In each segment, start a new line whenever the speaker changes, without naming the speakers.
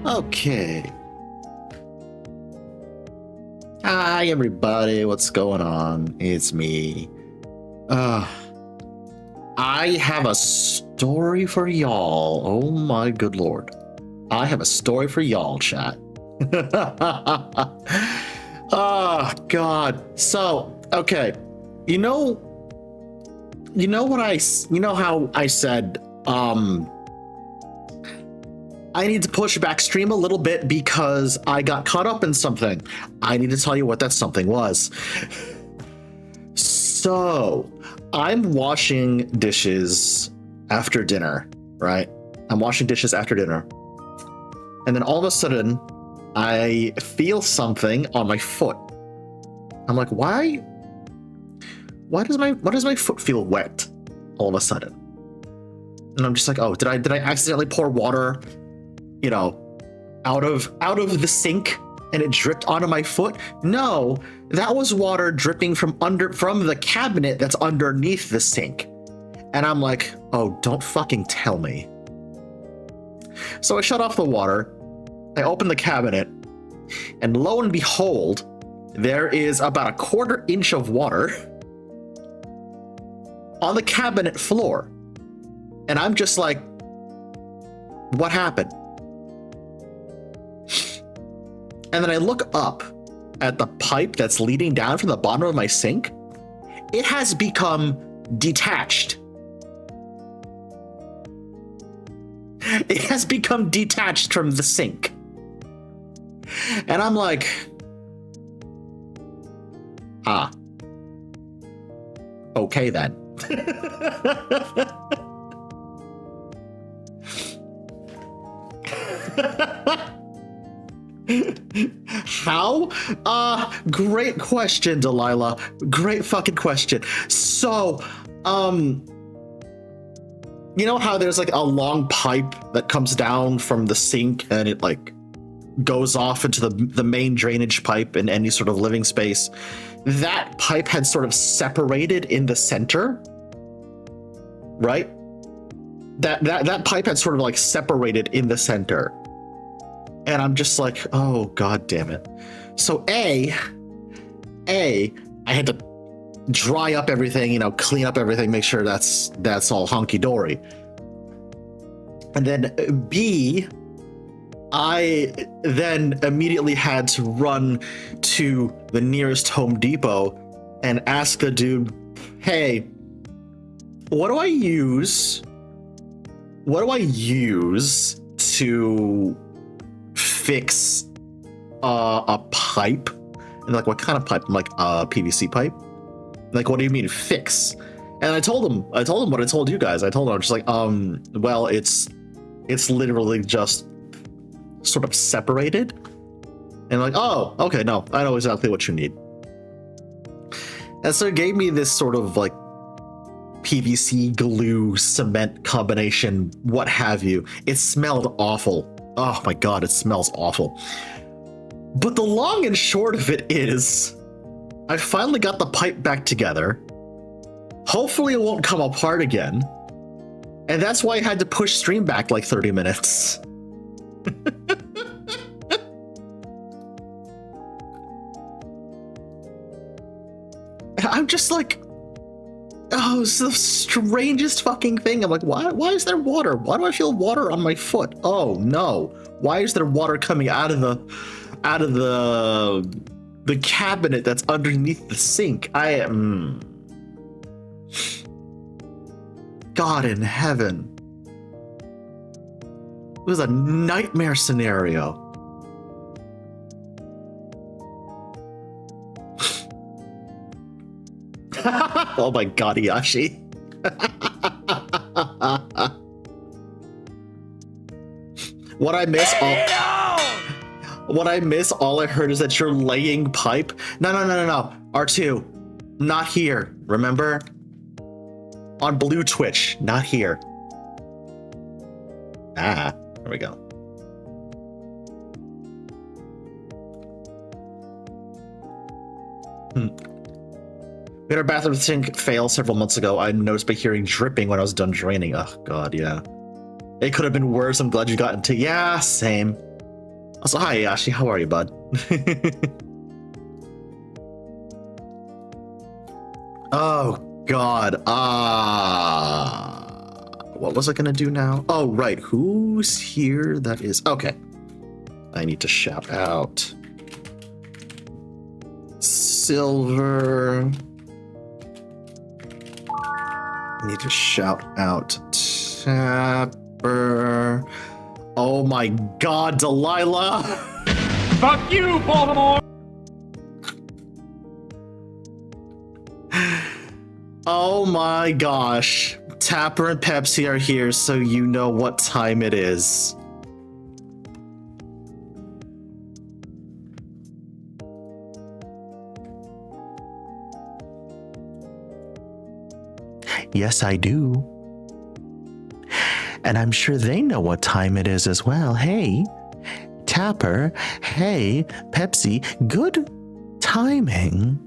Okay. Hi, everybody. What's going on? It's me. I have a story for y'all. Oh my good lord. I have a story for y'all, chat. Oh god. So, okay. You know how I said I need to push back stream a little bit because I got caught up in something. I need to tell you what that something was. So, I'm washing dishes after dinner, right? I'm washing dishes after dinner. And then all of a sudden, I feel something on my foot. I'm like, why does my foot feel wet all of a sudden? And I'm just like, oh, did I accidentally pour water, you know, out of the sink and it dripped onto my foot? No, that was water dripping from the cabinet that's underneath the sink. And I'm like, oh, don't fucking tell me. So I shut off the water, I open the cabinet, and lo and behold, there is about 1/4 inch of water on the cabinet floor. And I'm just like, what happened? And then I look up at the pipe that's leading down from the bottom of my sink. It has become detached. It has become detached from the sink. And I'm like, okay then. How? Great question, Delilah. Great fucking question. So, you know how there's like a long pipe that comes down from the sink and it like goes off into the main drainage pipe in any sort of living space? That pipe had sort of separated in the center, right? That pipe had sort of like separated in the center. And I'm just like, oh, god damn it. So A, I had to dry up everything, you know, clean up everything, make sure that's all honky-dory. And then B, I then immediately had to run to the nearest Home Depot and ask the dude, hey, what do I use to fix a pipe? And like, what kind of pipe? I'm like, PVC pipe. Like, what do you mean fix? And I told him what I told you guys. I told him, I'm just like, well, it's literally just sort of separated. And like, oh, okay, no, I know exactly what you need. And so it gave me this sort of like PVC glue cement combination, what have you. It smelled awful. Oh my god, it smells awful. But the long and short of it is, I finally got the pipe back together. Hopefully it won't come apart again. And that's why I had to push stream back like 30 minutes. I'm just like, oh, it's the strangest fucking thing. I'm like, why is there water? Why do I feel water on my foot? Oh no. Why is there water coming out of the cabinet that's underneath the sink? I am God in heaven. It was a nightmare scenario. Oh my god, Yashi. What I miss, all I heard is that you're laying pipe. No. R2, not here. Remember? On Blue Twitch, not here. There we go. We had our bathroom sink fail several months ago. I noticed by hearing dripping when I was done draining. Oh god, yeah. It could have been worse. I'm glad you got into. Yeah, same. Also, hi, Yashi. How are you, bud? Oh, God. What was I going to do now? Oh, right. Who's here? That is... Okay. I need to shout out Silver. I need to shout out Tapper. Oh my God, Delilah!
Fuck you, Baltimore!
Oh my gosh. Tapper and Pepsi are here, so you know what time it is. Yes, I do. And I'm sure they know what time it is as well. Hey, Tapper. Hey, Pepsi. Good timing.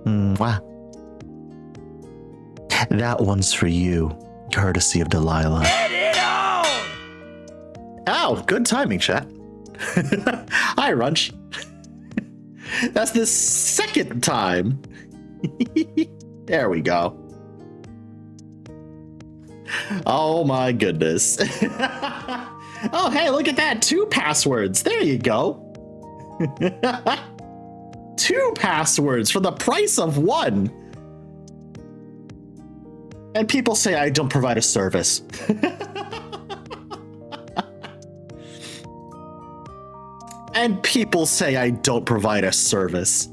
Mwah. That one's for you, courtesy of Delilah.
Get it on!
Ow, good timing, chat. Hi, Runch. That's the second time. There we go. Oh my goodness. Oh, hey, look at that. 2 passwords. There you go. 2 passwords for the price of 1. And people say I don't provide a service. And people say I don't provide a service.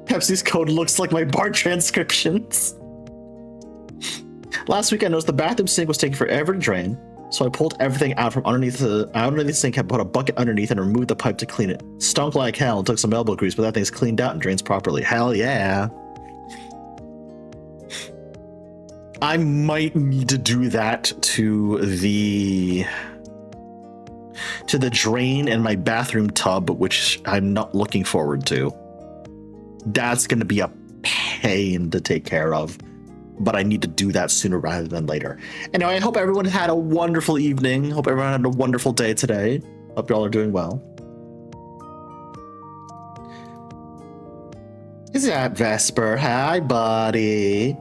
Pepsi's code looks like my bar transcriptions. Last week I noticed the bathroom sink was taking forever to drain, so I pulled everything out from underneath the sink and put a bucket underneath and removed the pipe to clean it. Stunk like hell and took some elbow grease, but that thing's cleaned out and drains properly. Hell yeah. I might need to do that to the drain in my bathroom tub, which I'm not looking forward to. That's going to be a pain to take care of, but I need to do that sooner rather than later. Anyway, I hope everyone had a wonderful evening. Hope everyone had a wonderful day today. Hope y'all are doing well. Is that Vesper? Hi, buddy.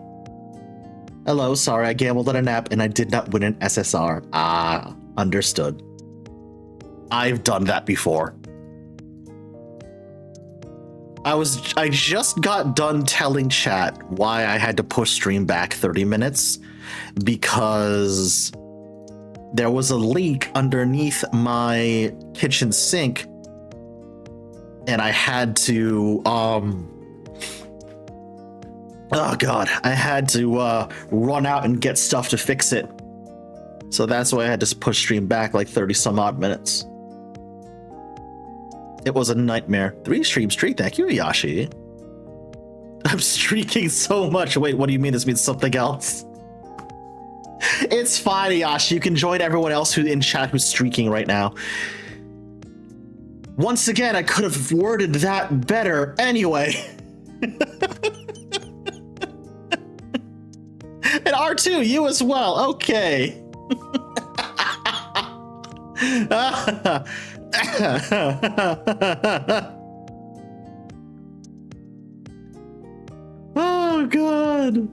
Hello, sorry, I gambled on a nap and I did not win an SSR. Ah, understood. I've done that before. I just got done telling chat why I had to push stream back 30 minutes because there was a leak underneath my kitchen sink and I had to oh god, I had to run out and get stuff to fix it. So that's why I had to push stream back like 30 some odd minutes. It was a nightmare. 3 stream streak, thank you, Yashi. I'm streaking so much. Wait, what do you mean? This means something else? It's fine, Yashi. You can join everyone else who's in chat who's streaking right now. Once again, I could have worded that better anyway. And R2, you as well. Okay. Oh, God.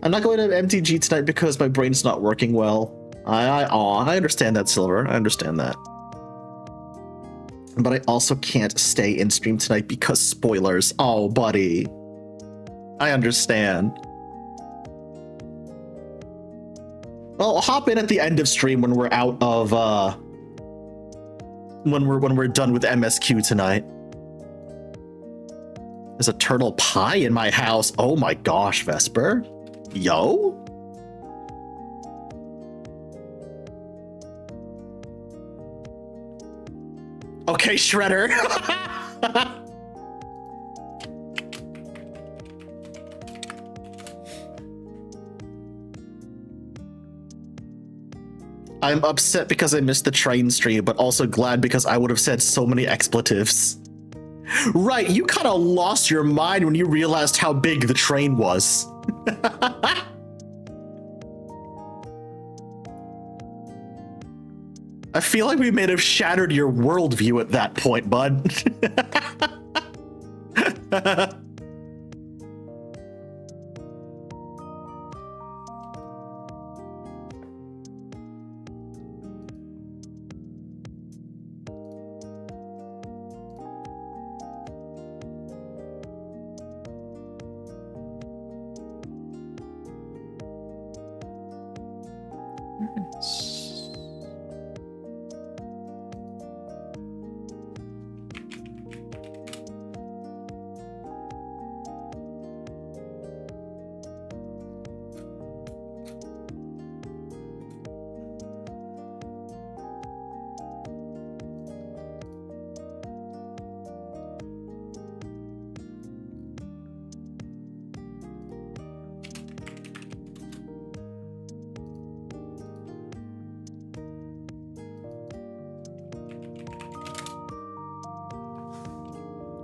I'm not going to MTG tonight because my brain's not working well. I understand that, Silver. I understand that. But I also can't stay in stream tonight because spoilers. Oh, buddy. I understand. Well, I'll hop in at the end of stream when we're out of when we're done with MSQ tonight. There's a turtle pie in my house. Oh my gosh, Vesper. Yo. Okay, Shredder. I'm upset because I missed the train stream, but also glad because I would have said so many expletives. Right, you kind of lost your mind when you realized how big the train was. I feel like we may have shattered your worldview at that point, bud.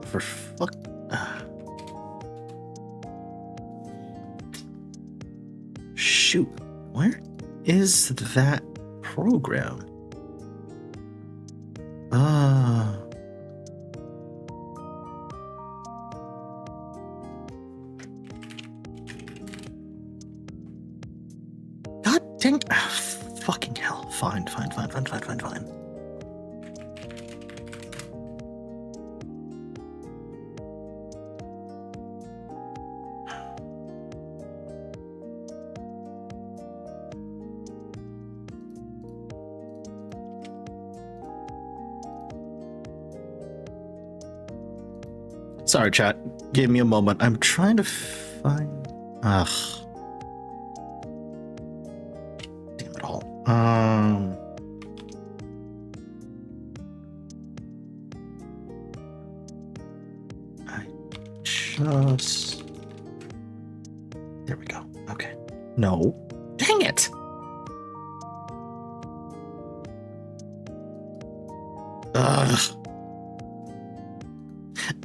For fuck. Shoot, where is that program? God dang. Fucking hell. Fine. Sorry, chat. Give me a moment. I'm trying to find... Ugh. Damn it all. I just... There we go. Okay. No. Dang it! Ugh.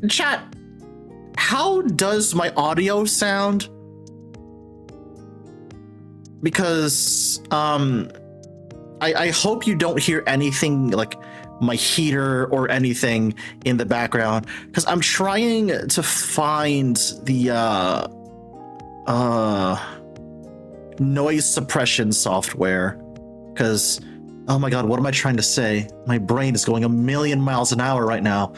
Chat, how does my audio sound? Because I hope you don't hear anything like my heater or anything in the background, because I'm trying to find the noise suppression software, because oh my god, what am I trying to say? My brain is going a million miles an hour right now.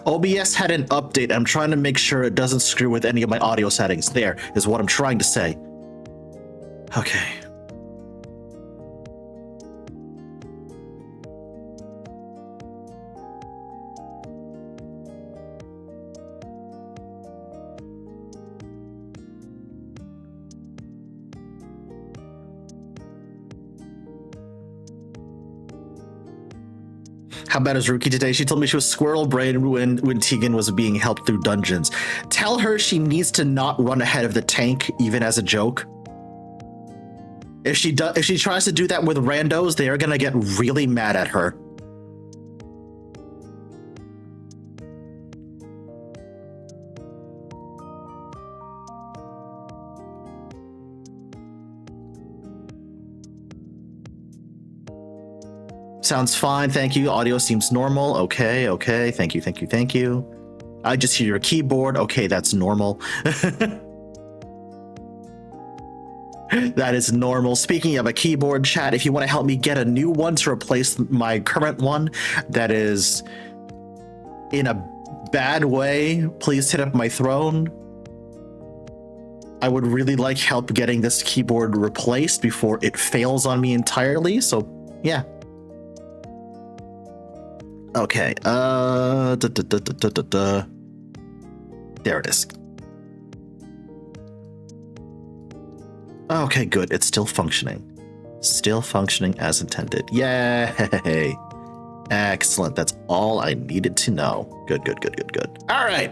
OBS had an update. I'm trying to make sure it doesn't screw with any of my audio settings. There is what I'm trying to say. Okay. How bad is Ruki today? She told me she was squirrel brain when Tegan was being helped through dungeons. Tell her she needs to not run ahead of the tank, even as a joke. If she tries to do that with randos, they are gonna get really mad at her. Sounds fine, thank you. Audio seems normal. Okay. Thank you. I just hear your keyboard. Okay, that's normal. That is normal. Speaking of a keyboard, chat, if you want to help me get a new one to replace my current one that is in a bad way, please hit up my throne. I would really like help getting this keyboard replaced before it fails on me entirely, so yeah. Okay, there it is. Okay, good, it's still functioning. Still functioning as intended. Yay! Excellent, that's all I needed to know. Good. All right.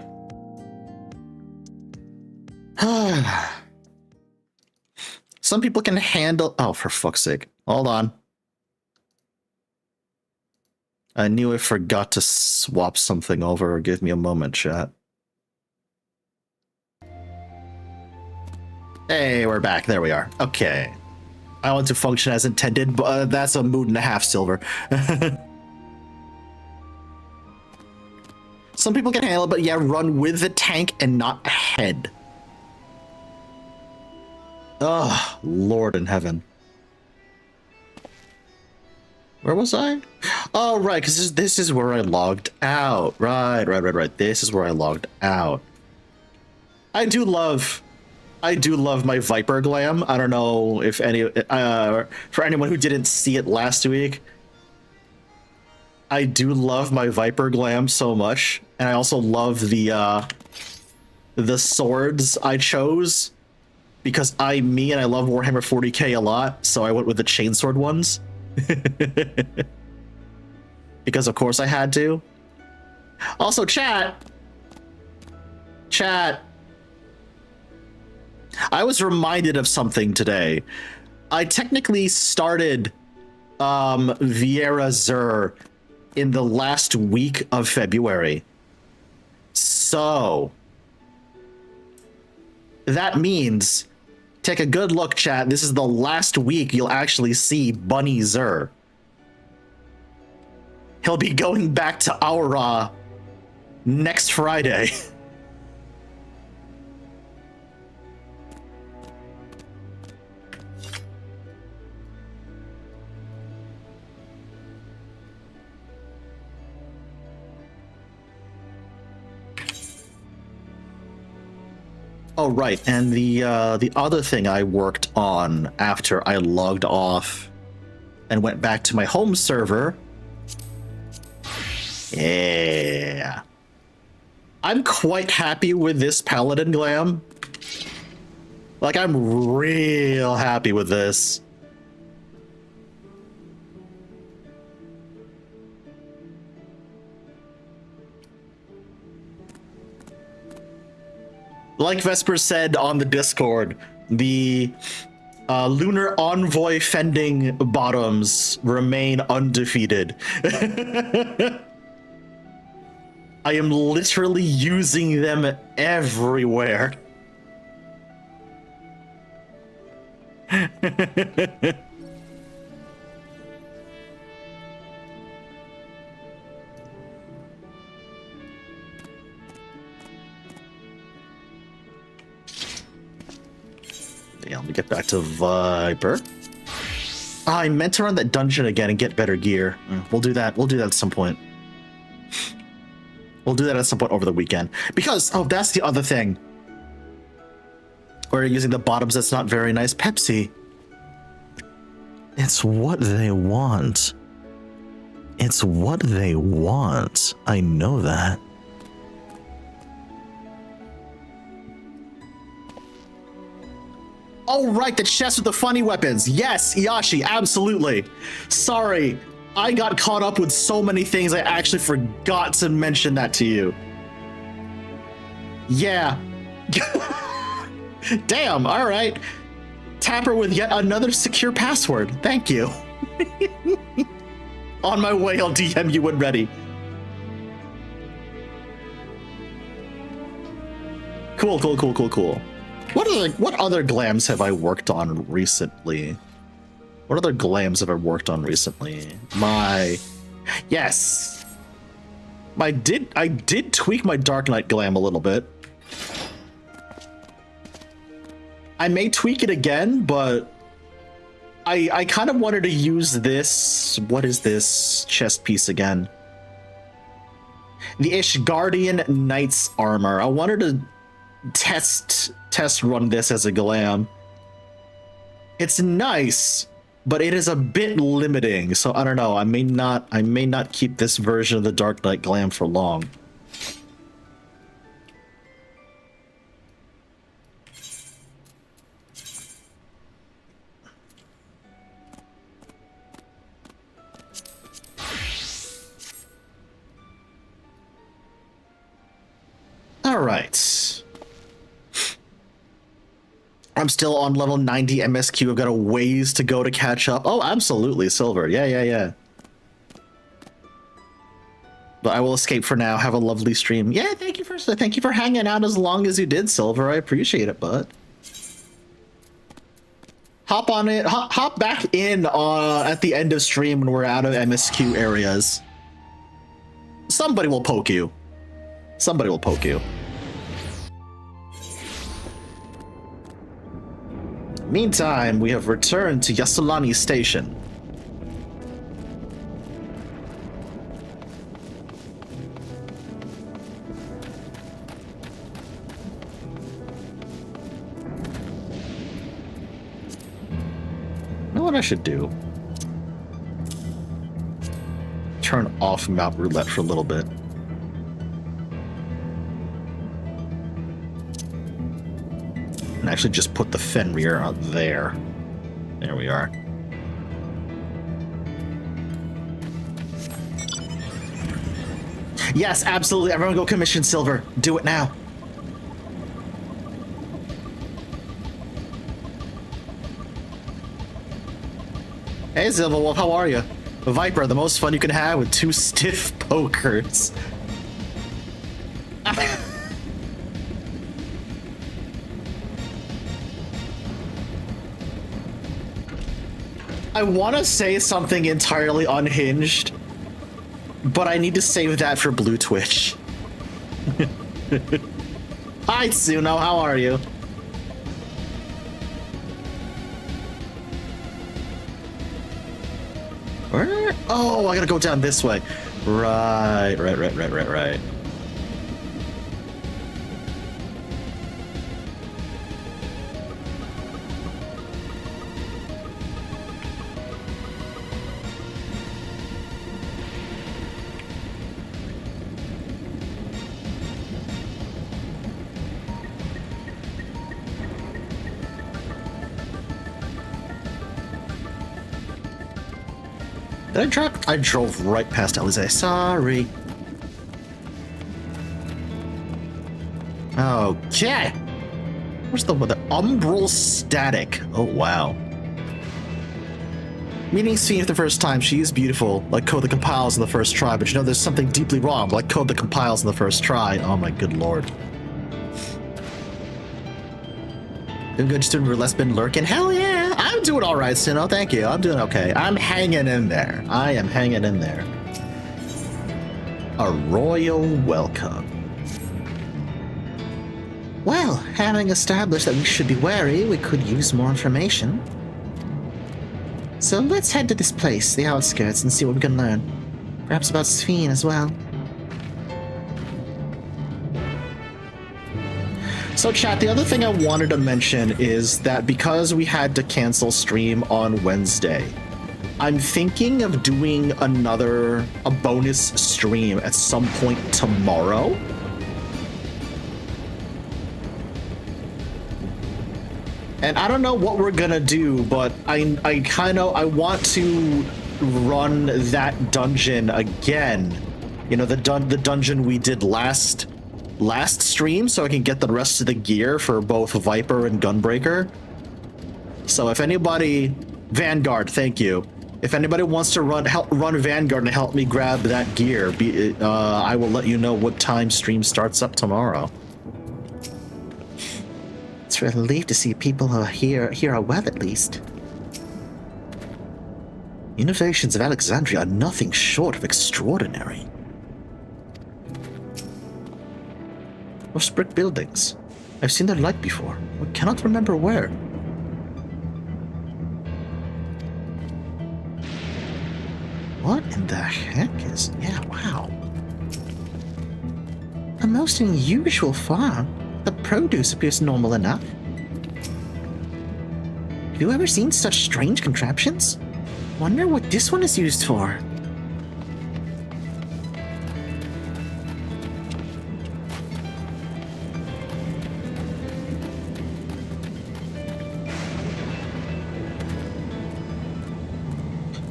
Some people can handle... Oh, for fuck's sake. Hold on. I knew I forgot to swap something over. Give me a moment, chat. Hey, we're back. There we are. Okay. I want to function as intended, but that's a mood and a half, Silver. Some people can handle it, but yeah, run with the tank and not ahead. Oh, Lord in heaven. Where was I? Oh, right, because this is where I logged out. Right. This is where I logged out. I do love my Viper glam. I don't know if for anyone who didn't see it last week, I do love my Viper glam so much, and I also love the swords I chose because I'm me and I love Warhammer 40k a lot, so I went with the chainsword ones. Because of course I had to. Also, chat. I was reminded of something today. I technically started Viera Zur in the last week of February. So that means, take a good look, chat. This is the last week you'll actually see Bunny Zur. He'll be going back to Aura next Friday. Oh, right, and the other thing I worked on after I logged off and went back to my home server. Yeah. I'm quite happy with this Paladin glam. Like, I'm real happy with this. Like Vesper said on the Discord, the Lunar Envoy fending bottoms remain undefeated. I am literally using them everywhere. Yeah, let me get back to Viper. I meant to run that dungeon again and get better gear. We'll do that. We'll do that at some point. We'll do that at some point over the weekend. Because, oh, that's the other thing. We're using the bottoms. That's not very nice. Pepsi. It's what they want. It's what they want. I know that. Oh, right, the chest with the funny weapons. Yes, Iashi, absolutely. Sorry, I got caught up with so many things I actually forgot to mention that to you. Yeah. Damn, all right. Tapper with yet another secure password. Thank you. On my way, I'll DM you when ready. Cool. What other glams have I worked on recently? What other glams have I worked on recently? Yes. I did tweak my Dark Knight glam a little bit. I may tweak it again, but I kind of wanted to use this. What is this chest piece again? The Ishgardian Knight's armor. I wanted to test run this as a glam. It's nice, but it is a bit limiting, so I don't know. I may not keep this version of the Dark Knight glam for long. All right. I'm still on level 90 MSQ. I've got a ways to go to catch up. Oh, absolutely, Silver. Yeah. But I will escape for now. Have a lovely stream. Yeah, thank you for hanging out as long as you did, Silver. I appreciate it, bud. Hop on it. Hop back in at the end of stream when we're out of MSQ areas. Somebody will poke you. Somebody will poke you. Meantime, we have returned to Yasulani Station. You know what I should do? Turn off Mount Roulette for a little bit. And actually just put the Fenrir out there. There we are. Yes, absolutely. Everyone go commission Silver. Do it now. Hey, Silver Wolf, how are you? Viper, the most fun you can have with two stiff pokers. I want to say something entirely unhinged, but I need to save that for Blue Twitch. Hi, Tsuno, how are you? Where? Oh, I gotta go down this way. Right. Did I drop? I drove right past Alize. Sorry. Okay. Where's the weather? Umbral static. Oh, wow. Meeting Sphene for the first time. She is beautiful, like code that compiles in the first try, but you know there's something deeply wrong, like code that compiles in the first try. Oh my good lord. Doing good, just doing less been lurking. Hell yeah! I'm doing alright, Sino. Thank you. I'm doing okay. I'm hanging in there. I am hanging in there. A royal welcome. Well, having established that we should be wary, we could use more information. So let's head to this place, the outskirts, and see what we can learn. Perhaps about Sphene as well. So chat, the other thing I wanted to mention is that because we had to cancel stream on Wednesday, I'm thinking of doing a bonus stream at some point tomorrow. And I don't know what we're gonna do, but I want to run that dungeon again. You know, the dungeon we did last stream, so I can get the rest of the gear for both Viper and Gunbreaker. So if anybody, Vanguard, thank you. If anybody wants to run Vanguard and help me grab that gear, I will let you know what time stream starts up tomorrow. It's a relief to see people who are here are well, at least. Innovations of Alexandria are nothing short of extraordinary. Those brick buildings. I've seen their like before, but cannot remember where. What in the heck is... Yeah, wow. A most unusual farm. The produce appears normal enough. Have you ever seen such strange contraptions? Wonder what this one is used for.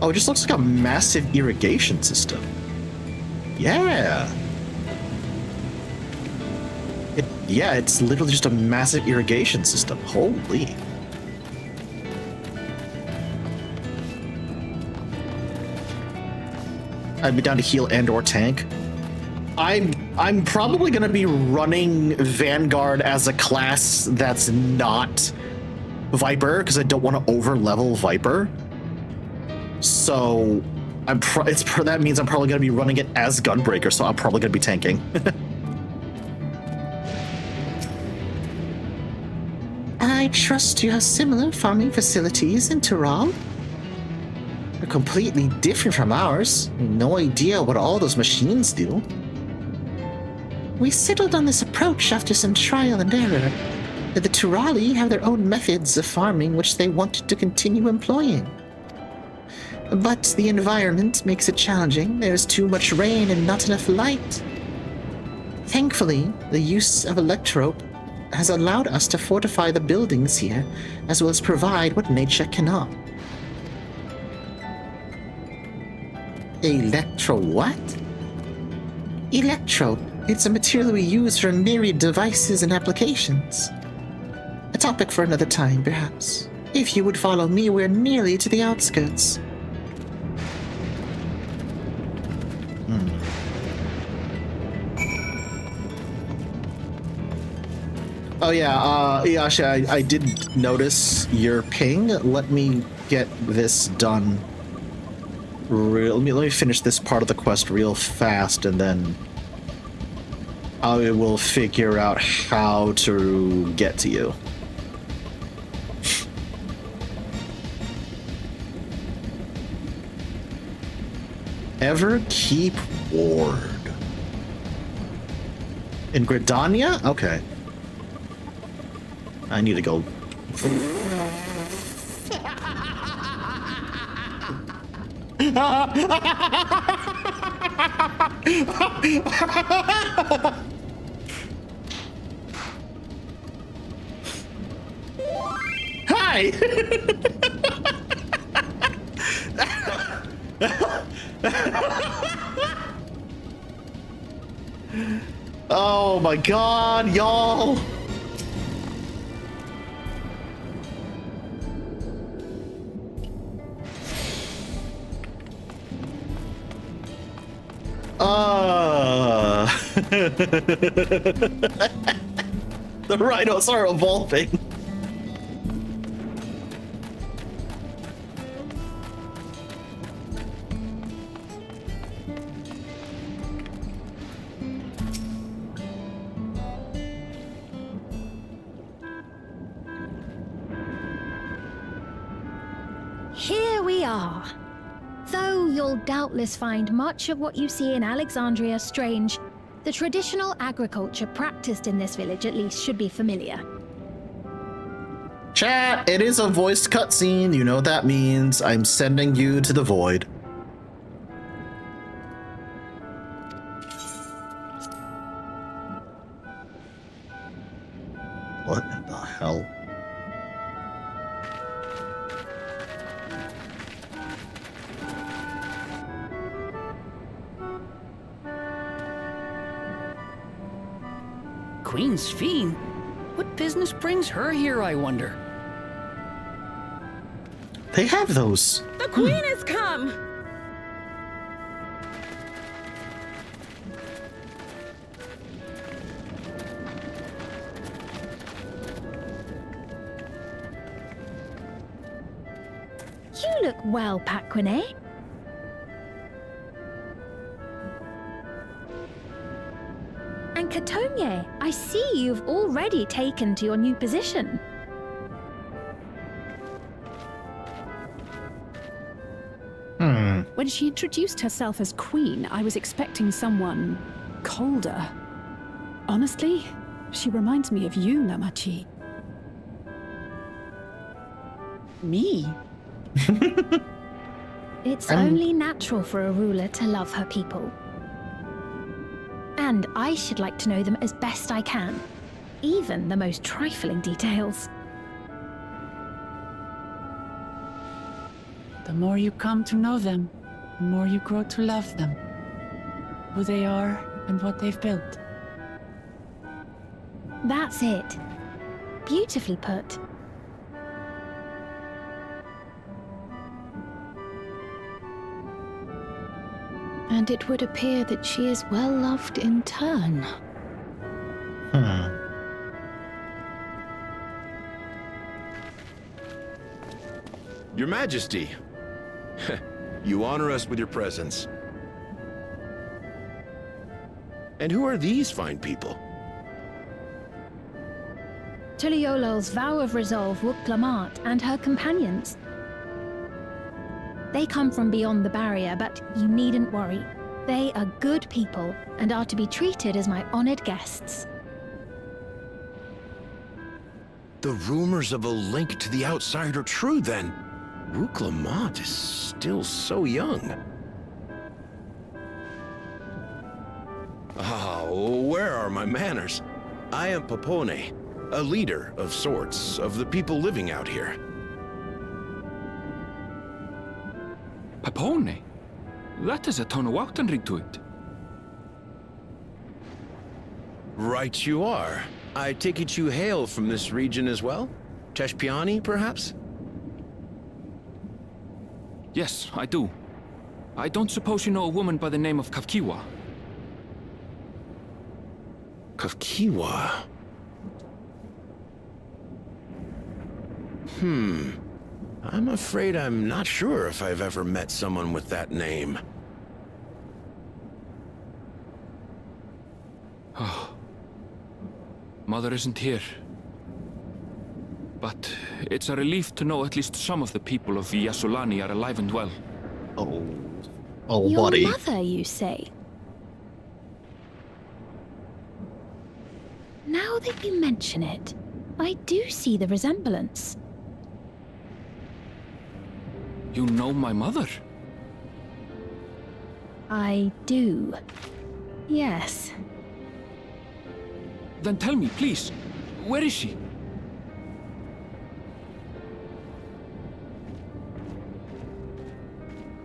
Oh, it just looks like a massive irrigation system. Yeah. Yeah, it's literally just a massive irrigation system. Holy. I'd be down to heal and or tank. I'm probably gonna be running Vanguard as a class that's not Viper because I don't want to over-level Viper. So that means I'm probably gonna be running it as Gunbreaker. So I'm probably gonna be tanking. I trust you have similar farming facilities in Tural. They're completely different from ours. No idea what all those machines do. We settled on this approach after some trial and error. The Turali have their own methods of farming which they wanted to continue employing. But the environment makes it challenging. There's too much rain and not enough light. Thankfully, the use of electrope has allowed us to fortify the buildings here, as well as provide what nature cannot. Electro what? Electrope. It's a material we use for myriad devices and applications. A topic for another time, perhaps. If you would follow me, we're nearly to the outskirts. Oh yeah, Iyasha, I did notice your ping. Let me get this done. Let me finish this part of the quest real fast, and then I will figure out how to get to you. Ever keep ward. In Gridania? Okay. I need to go. Hi! Oh my god, y'all! The rhinos are evolving.
Here we are. Though you'll doubtless find much of what you see in Alexandria strange, the traditional agriculture practiced in this village at least should be familiar.
Chat, it is a voiced cutscene. You know what that means. I'm sending you to the void. What the hell?
Queen's Fiend? What business brings her here, I wonder?
They have those.
The Queen has come!
You look well, Paquine. And Katonye, I see you've already taken to your new position.
When she introduced herself as queen, I was expecting someone colder. Honestly, she reminds me of you, Namachi.
Me?
It's only natural for a ruler to love her people. And I should like to know them as best I can, even the most trifling details.
The more you come to know them, the more you grow to love them. Who they are and what they've built.
That's it. Beautifully put.
And it would appear that she is well loved in turn.
Your Majesty, you honor us with your presence. And who are these fine people?
Tuliolol's vow of resolve, Wuk-Lamat, and her companions. They come from beyond the barrier, but you needn't worry. They are good people and are to be treated as my honored guests.
The rumors of a link to the outside are true, then. Wuk-Lamat is still so young. Ah, where are my manners? I am Papone, a leader of sorts of the people living out here.
Papone? That is a Tonawautan ring to it.
Right you are. I take it you hail from this region as well? Teshpiani, perhaps?
Yes, I do. I don't suppose you know a woman by the name of Kavkiwa?
Kavkiwa? I'm afraid I'm not sure if I've ever met someone with that name.
Mother isn't here. But it's a relief to know at least some of the people of Yasulani are alive and well.
Oh,
Your
buddy.
mother, you say? Now that you mention it, I do see the resemblance.
You know my mother?
I do. Yes.
Then tell me, please, where is she?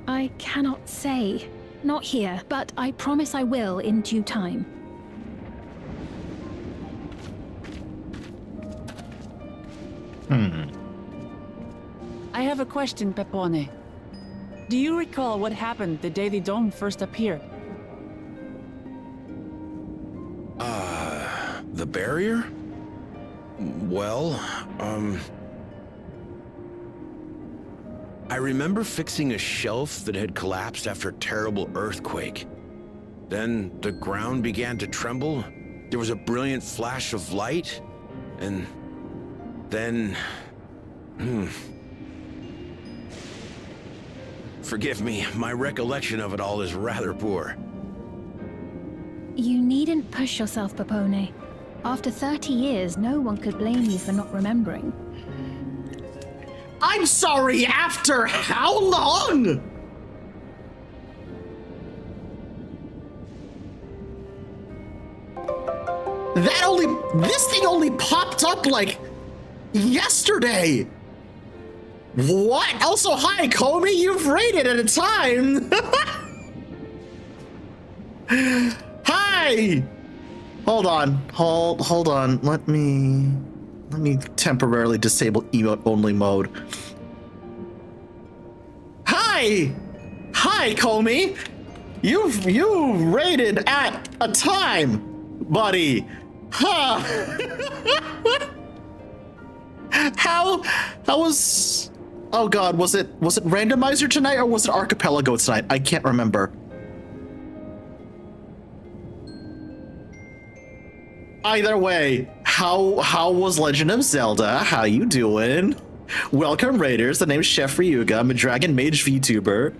I cannot say. Not here, but I promise I will in due time.
I have a question, Pepone. Do you recall what happened the day the dome first appeared?
The barrier? Well, I remember fixing a shelf that had collapsed after a terrible earthquake. Then the ground began to tremble. There was a brilliant flash of light, and then... Forgive me, my recollection of it all is rather poor.
You needn't push yourself, Papone. After 30 years, no one could blame you for not remembering.
I'm sorry, after how long? This thing only popped up like yesterday. What? Also, hi, Comey, you've rated at a time. Hi. Hold on. Let me temporarily disable emote only mode. Hi, Comey. You rated at a time, buddy. Huh. How was? Oh God, was it randomizer tonight or was it archipelago tonight? I can't remember. Either way, how was Legend of Zelda? How you doing? Welcome, Raiders. The name's Chef Ryuga. I'm a Dragon Mage VTuber.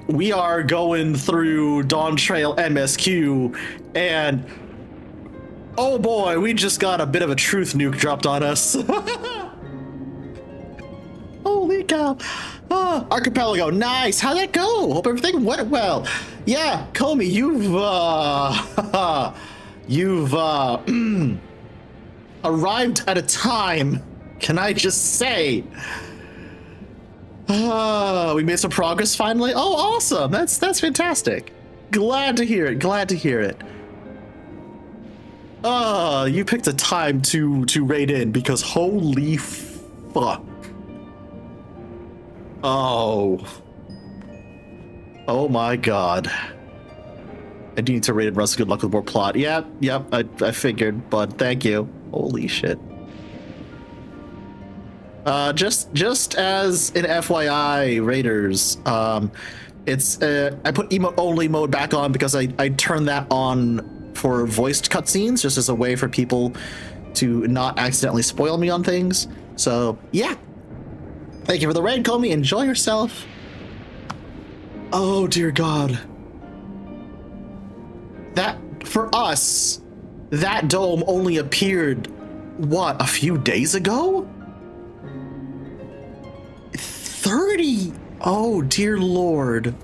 We are going through Dawntrail MSQ, and oh boy, we just got a bit of a truth nuke dropped on us. Holy cow. Archipelago, nice. How'd that go? Hope everything went well. Yeah, Comey, you've arrived at a time. Can I just say? We made some progress finally. Oh, awesome. That's fantastic. Glad to hear it. You picked a time to raid in because holy fuck. Oh. Oh my god. I do need to rate Russ. Good luck with more plot. Yep, I figured, but thank you. Holy shit. Just as an FYI, Raiders, it's I put emote only mode back on because I turned that on for voiced cutscenes, just as a way for people to not accidentally spoil me on things. So yeah, thank you for the raid, Comey. Enjoy yourself. Oh dear God. That for us, that dome only appeared what, a few days ago? 30. Oh dear Lord.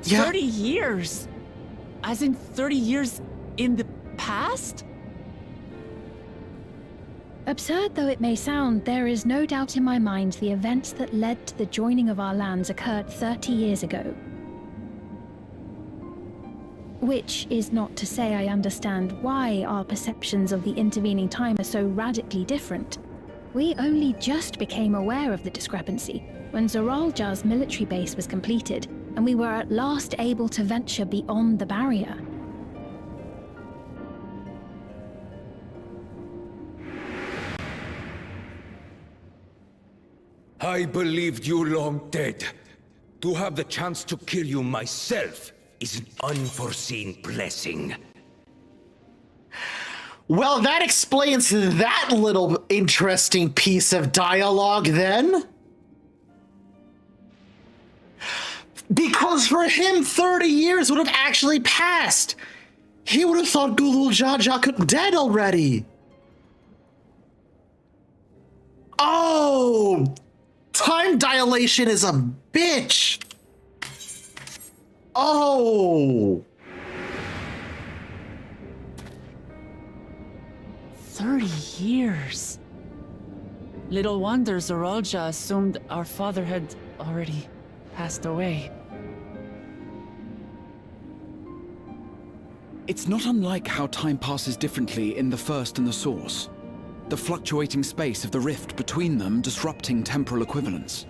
Yeah. 30 years? As in 30 years in the past?
Absurd though it may sound, there is no doubt in my mind the events that led to the joining of our lands occurred 30 years ago. Which is not to say I understand why our perceptions of the intervening time are so radically different. We only just became aware of the discrepancy when Zoralja's military base was completed, and we were at last able to venture beyond the barrier.
I believed you long dead. To have the chance to kill you myself is an unforeseen blessing.
Well, that explains that little interesting piece of dialogue then. Because for him, 30 years would have actually passed. He would have thought Gulul Jaja dead already. Oh, time dilation is a bitch. Oh.
30 years. Little wonder Zoralja assumed our father had already passed away.
It's not unlike how time passes differently in the First and the Source. The fluctuating space of the rift between them disrupting temporal equivalence.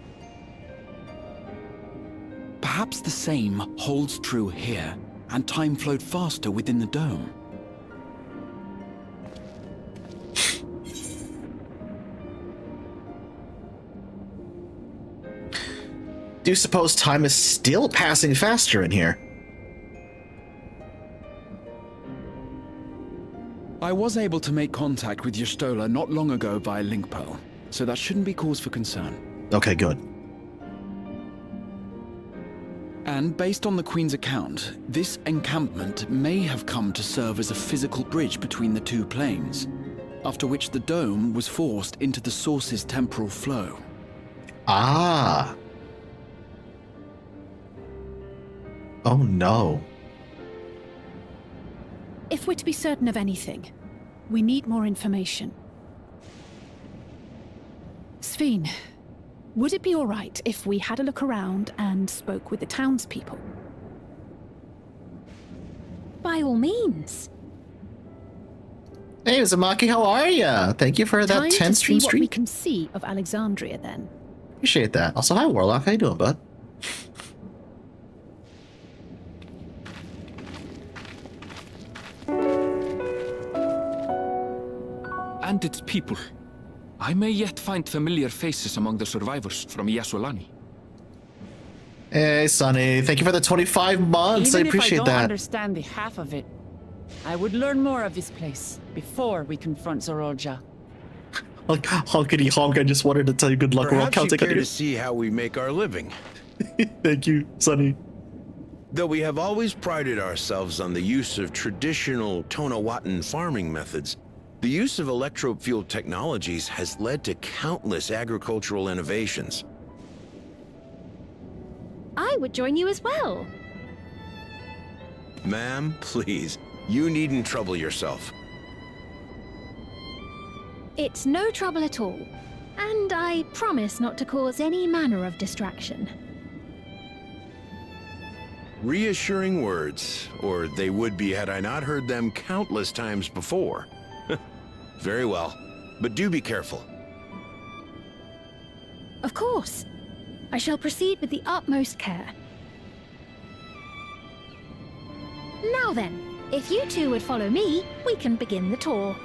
Perhaps the same holds true here, and time flowed faster within the dome.
Do you suppose time is still passing faster in here?
I was able to make contact with Y'shtola not long ago via link pearl, so that shouldn't be cause for concern.
Okay, good.
And based on the Queen's account, this encampment may have come to serve as a physical bridge between the two planes, after which the dome was forced into the Source's temporal flow.
Ah. Oh no.
If we're to be certain of anything, we need more information. Sphene, would it be all right if we had a look around and spoke with the townspeople?
By all means.
Hey, Uzumaki, how are ya? Thank you for that
Time
10
to
stream
see what we
streak.
can see of Alexandria, then.
Appreciate that. Also, hi, Warlock. How you doing, bud?
And its people. I may yet find familiar faces among the survivors from Yasolani.
Hey, Sonny. Thank you for the 25 months.
Even
I appreciate
if I don't
that.
understand the half of it, I would learn more of this place before we confront Zoralja.
Like, honkity honk, I just wanted to tell you good luck.
Perhaps you
Celtic
care
on
to
you.
see how we make our living.
Thank you, Sonny.
Though we have always prided ourselves on the use of traditional Tonawatan farming methods, the use of electro-fueled technologies has led to countless agricultural innovations.
I would join you as well.
Ma'am, please, you needn't trouble yourself.
It's no trouble at all. And I promise not to cause any manner of distraction.
Reassuring words, or they would be had I not heard them countless times before. Very well, but do be careful.
Of course. I shall proceed with the utmost care. Now then, if you two would follow me, we can begin the tour.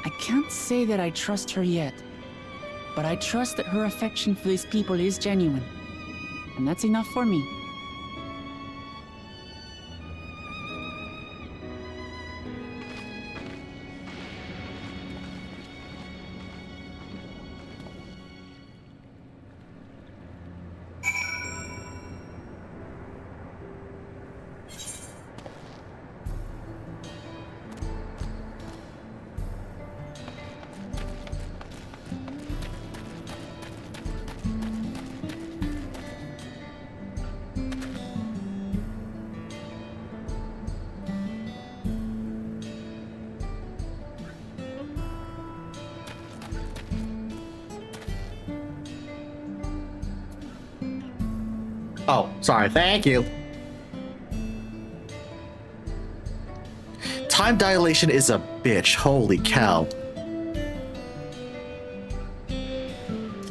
I can't say that I trust her yet, but I trust that her affection for these people is genuine. And that's enough for me.
Oh, sorry. Thank you. Time dilation is a bitch. Holy cow.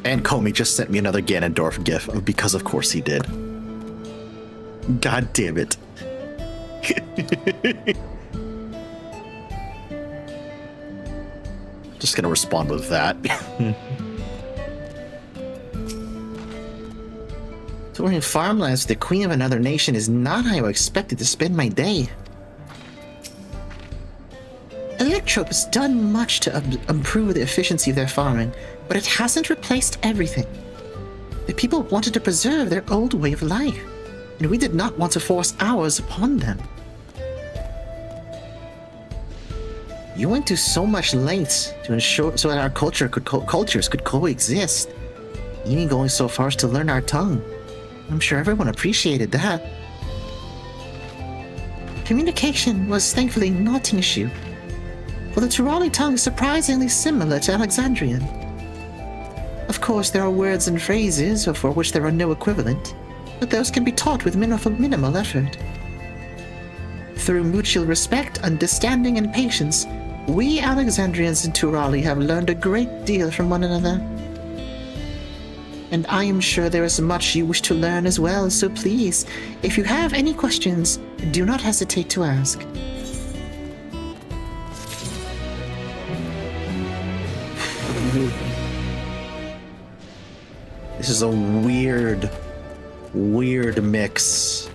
And Comey just sent me another Ganondorf gif, because of course he did. God damn it. Just gonna respond with that. Touring farmlands with the queen of another nation is not how I expected to spend my day. Electrope has done much to improve the efficiency of their farming, but it hasn't replaced everything. The people wanted to preserve their old way of life, and we did not want to force ours upon them. You went to so much lengths to ensure so that our cultures could coexist, even going so far as to learn our tongue. I'm sure everyone appreciated that. Communication was thankfully not an issue, for the Turali tongue is surprisingly similar to Alexandrian. Of course, there are words and phrases for which there are no equivalent, but those can be taught with minimal effort. Through mutual respect, understanding, and patience, we Alexandrians and Turali have learned a great deal from one another. And I am sure there is much you wish to learn as well, so please, if you have any questions, do not hesitate to ask. This is a weird mix.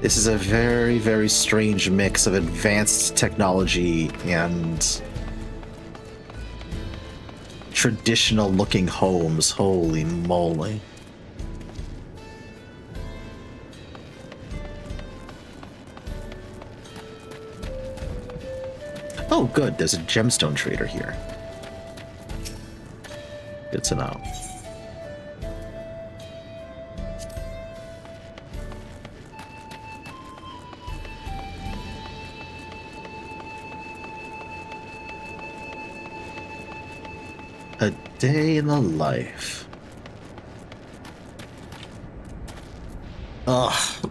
This is a very, very strange mix of advanced technology and traditional looking homes. Holy moly. Oh good, there's a gemstone trader here. Good to know. A day in the life. Ugh.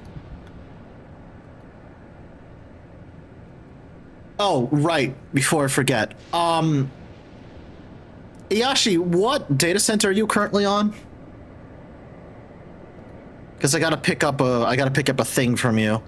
Oh, right. Before I forget. Iyashi, what data center are you currently on? Because I gotta pick up a thing from you.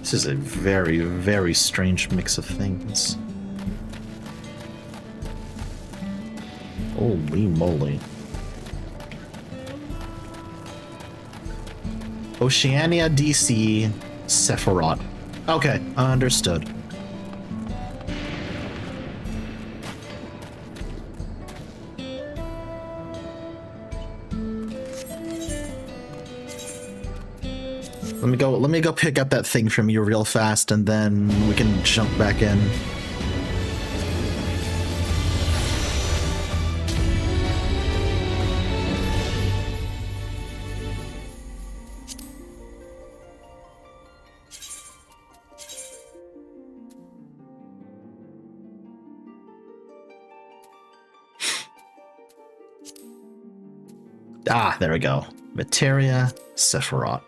This is a very, very strange mix of things. Holy moly. Oceania, DC, Sephiroth. Okay, understood. Let me go pick up that thing from you real fast, and then we can jump back in. Ah, there we go. Materia, Sephiroth.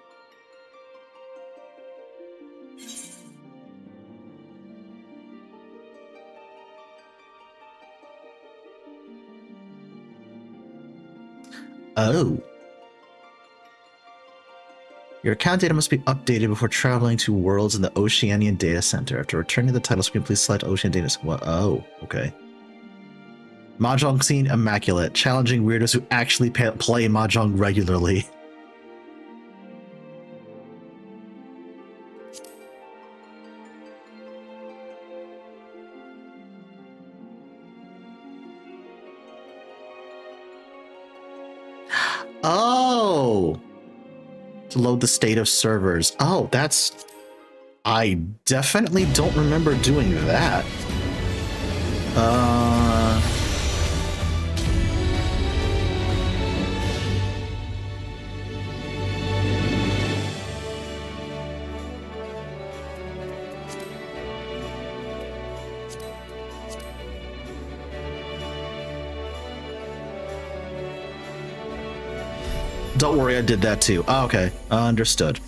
Oh. Your account data must be updated before traveling to worlds in the Oceanian Data Center. After returning to the title screen, please select Ocean Data Center. What? Oh, okay. Mahjong scene immaculate. Challenging weirdos who actually play Mahjong regularly. Oh! To load the state of servers. Oh, that's... I definitely don't remember doing that. Don't worry, I did that too. Oh, okay, understood.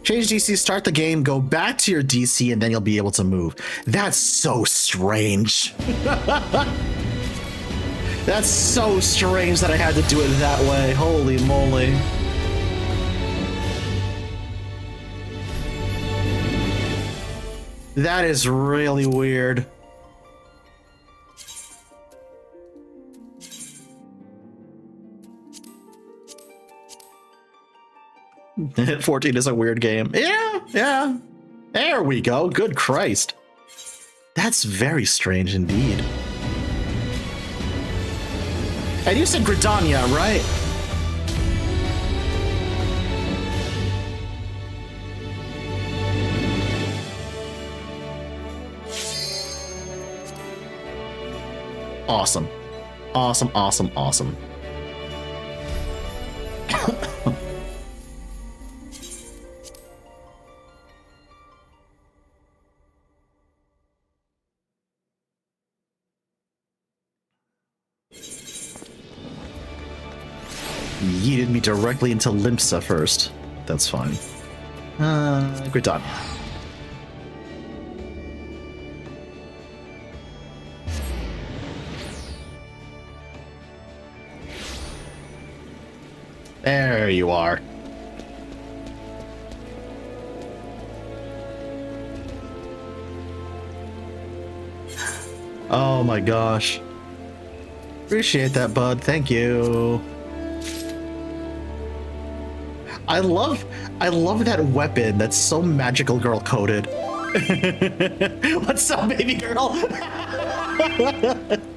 Change DC, start the game, go back to your DC, and then you'll be able to move. That's so strange. That's so strange that I had to do it that way. Holy moly. That is really weird. 14 is a weird game. Yeah. There we go. Good Christ. That's very strange indeed. And you said Gridania, right? Awesome. Awesome. Yeeted me directly into Limpsa first. That's fine. Gridania. There you are. Oh my gosh. Appreciate that, bud. Thank you. I love that weapon. That's so magical girl coded. What's up, baby girl?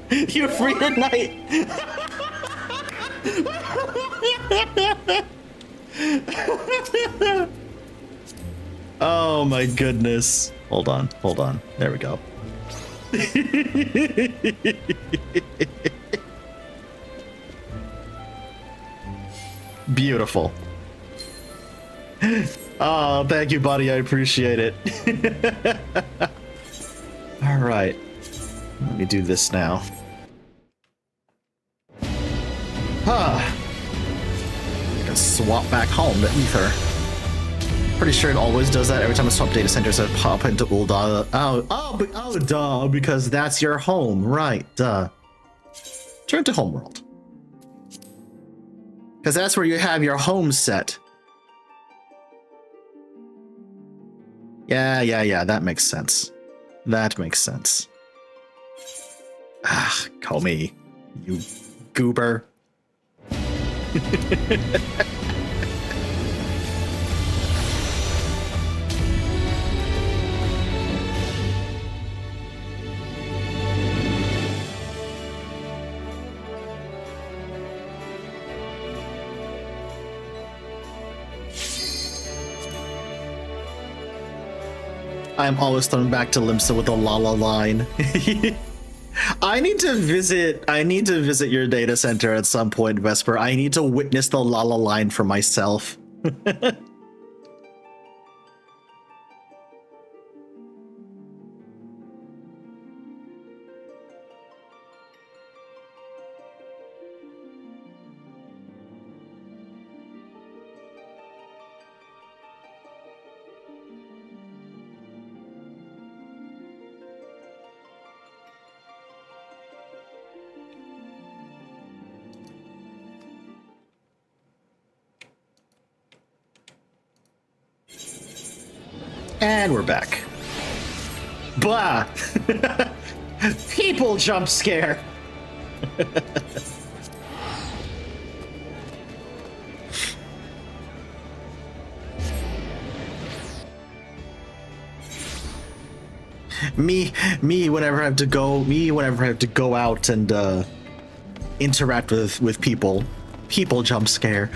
You free tonight? Oh my goodness. Hold on. There we go. Beautiful. Oh, thank you, buddy. I appreciate it. All right. Let me do this now. I can swap back home to Ether. Pretty sure it always does that every time I swap data centers. I pop into Ulda. Oh, duh, because that's your home, right? Duh. Turn to Homeworld. Because that's where you have your home set. Yeah, that makes sense. Ah, Comey, you goober. I'm always thrown back to Limsa with the Lala line. I need to visit your data center at some point, Vesper. I need to witness the Lala line for myself. And we're back. Blah! People jump scare! Me whenever I have to go out and interact with people jump scare.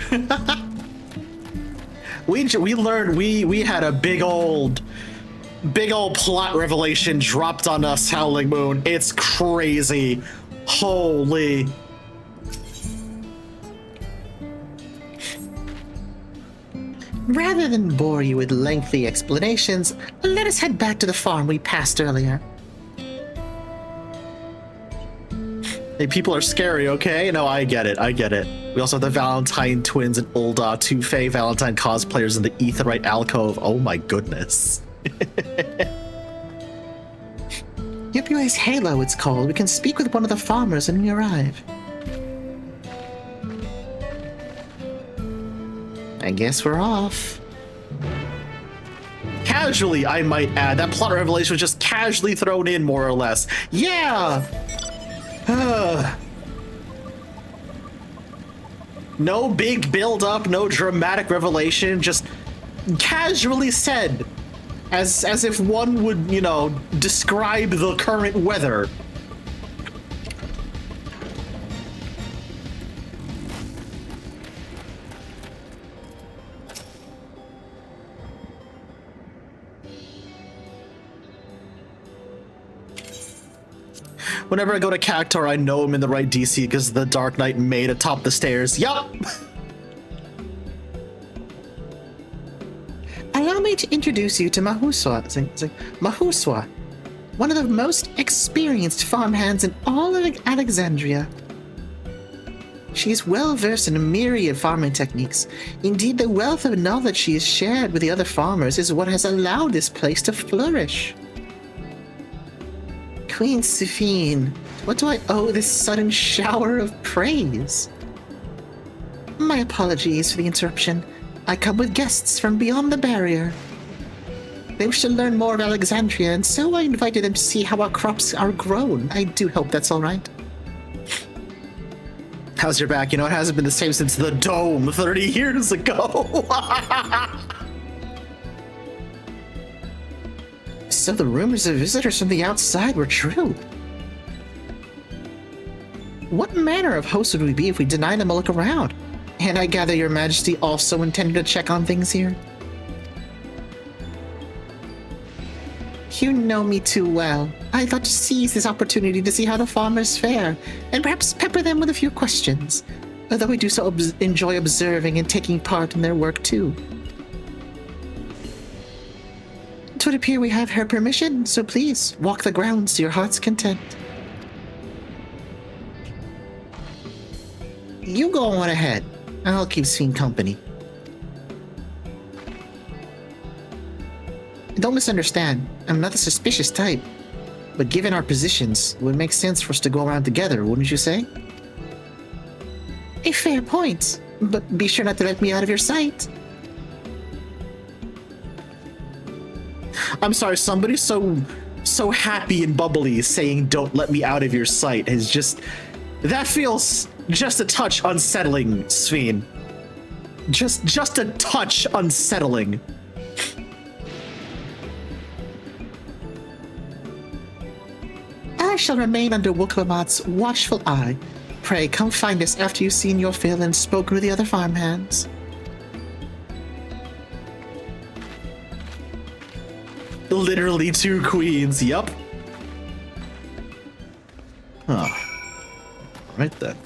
We learned we had a big old plot revelation dropped on us, Howling Moon. It's crazy. Holy.
Rather than bore you with lengthy explanations, let us head back to the farm we passed earlier.
Hey, people are scary, okay? No, I get it. We also have the Valentine twins and old two Fae Valentine cosplayers in the Aetheryte alcove. Oh my goodness.
UPUA's Halo, it's called. We can speak with one of the farmers when we arrive. I guess we're off.
Casually, I might add. That plot revelation was just casually thrown in, more or less. Yeah! No big build-up, no dramatic revelation, just casually said. As if one would, you know, describe the current weather. Whenever I go to Cactar, I know I'm in the right DC because the Dark Knight made atop the stairs. Yup!
Allow me to introduce you to Mahuswa. Mahuswa, one of the most experienced farmhands in all of Alexandria. She is well versed in a myriad farming techniques. Indeed, the wealth of knowledge she has shared with the other farmers is what has allowed this place to flourish. Queen Sufine, what do I owe this sudden shower of praise? My apologies for the interruption. I come with guests from beyond the barrier. They wish to learn more of Alexandria, and so I invited them to see how our crops are grown. I do hope that's all right.
How's your back? You know, it hasn't been the same since the Dome 30 years ago.
So the rumors of visitors from the outside were true. What manner of host would we be if we denied them a look around? And I gather your majesty also intended to check on things here? You know me too well. I thought to seize this opportunity to see how the farmers fare, and perhaps pepper them with a few questions, although we do so enjoy observing and taking part in their work too. It would appear we have her permission, so please, walk the grounds to your heart's content. You go on ahead. I'll keep Sfeen company. Don't misunderstand. I'm not the suspicious type. But given our positions, it would make sense for us to go around together, wouldn't you say? A fair point. But be sure not to let me out of your sight.
I'm sorry, somebody so happy and bubbly saying don't let me out of your sight is just... That feels just a touch unsettling, Sfeen. Just a touch unsettling.
I shall remain under Wooklamat's watchful eye. Pray come find us after you've seen your fill and spoken with the other farmhands.
Literally 2 queens, yup. Huh. Right then.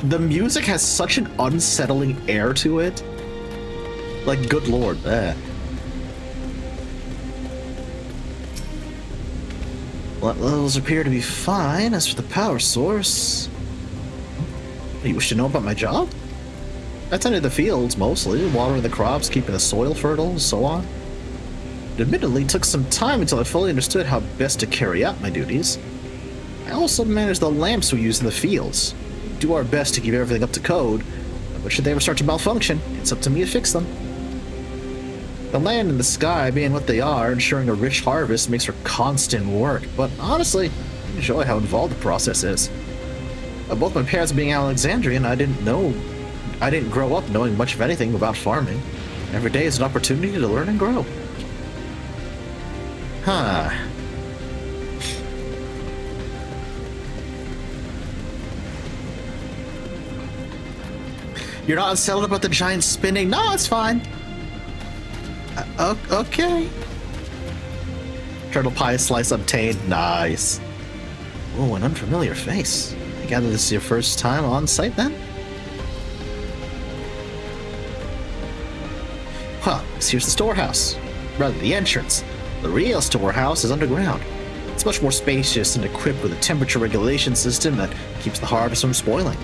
The music has such an unsettling air to it. Like, good lord. Levels appear to be fine. As for the power source... You wish to know about my job? I tended the fields, mostly. Watering the crops, keeping the soil fertile, and so on. It admittedly took some time until I fully understood how best to carry out my duties. I also manage the lamps we use in the fields. Do our best to keep everything up to code, but should they ever start to malfunction, it's up to me to fix them. The land and the sky being what they are, ensuring a rich harvest makes for constant work, but honestly, I enjoy how involved the process is. Both my parents being Alexandrian, I didn't grow up knowing much of anything about farming. Every day is an opportunity to learn and grow. Huh. You're not unsettled about the giant spinning? No, it's fine. Okay. Turtle pie slice obtained. Nice. Oh, an unfamiliar face. I gather this is your first time on site then? Huh, here's the storehouse. Rather, the entrance. The real storehouse is underground. It's much more spacious and equipped with a temperature regulation system that keeps the harvest from spoiling.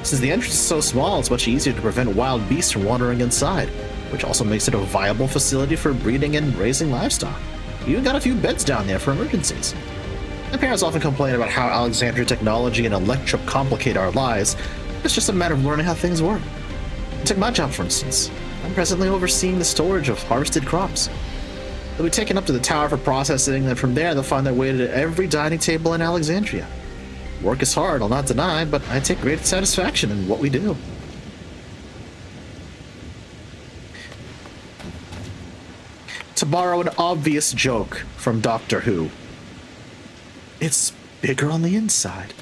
Since the entrance is so small, it's much easier to prevent wild beasts from wandering inside, which also makes it a viable facility for breeding and raising livestock. You even got a few beds down there for emergencies. My parents often complain about how Alexandria technology and Electro complicate our lives. It's just a matter of learning how things work. Take my job, for instance. I'm presently overseeing the storage of harvested crops. They'll be taken up to the tower for processing, and from there they'll find their way to every dining table in Alexandria. Work is hard, I'll not deny, but I take great satisfaction in what we do. To borrow an obvious joke from Doctor Who, it's bigger on the inside.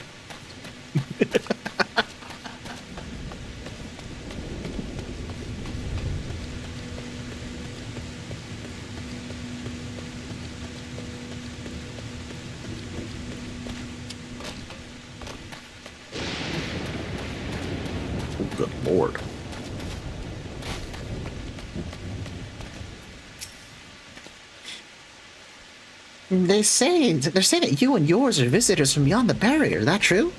Good lord. They're saying that you and yours are visitors from beyond the barrier. Is that true?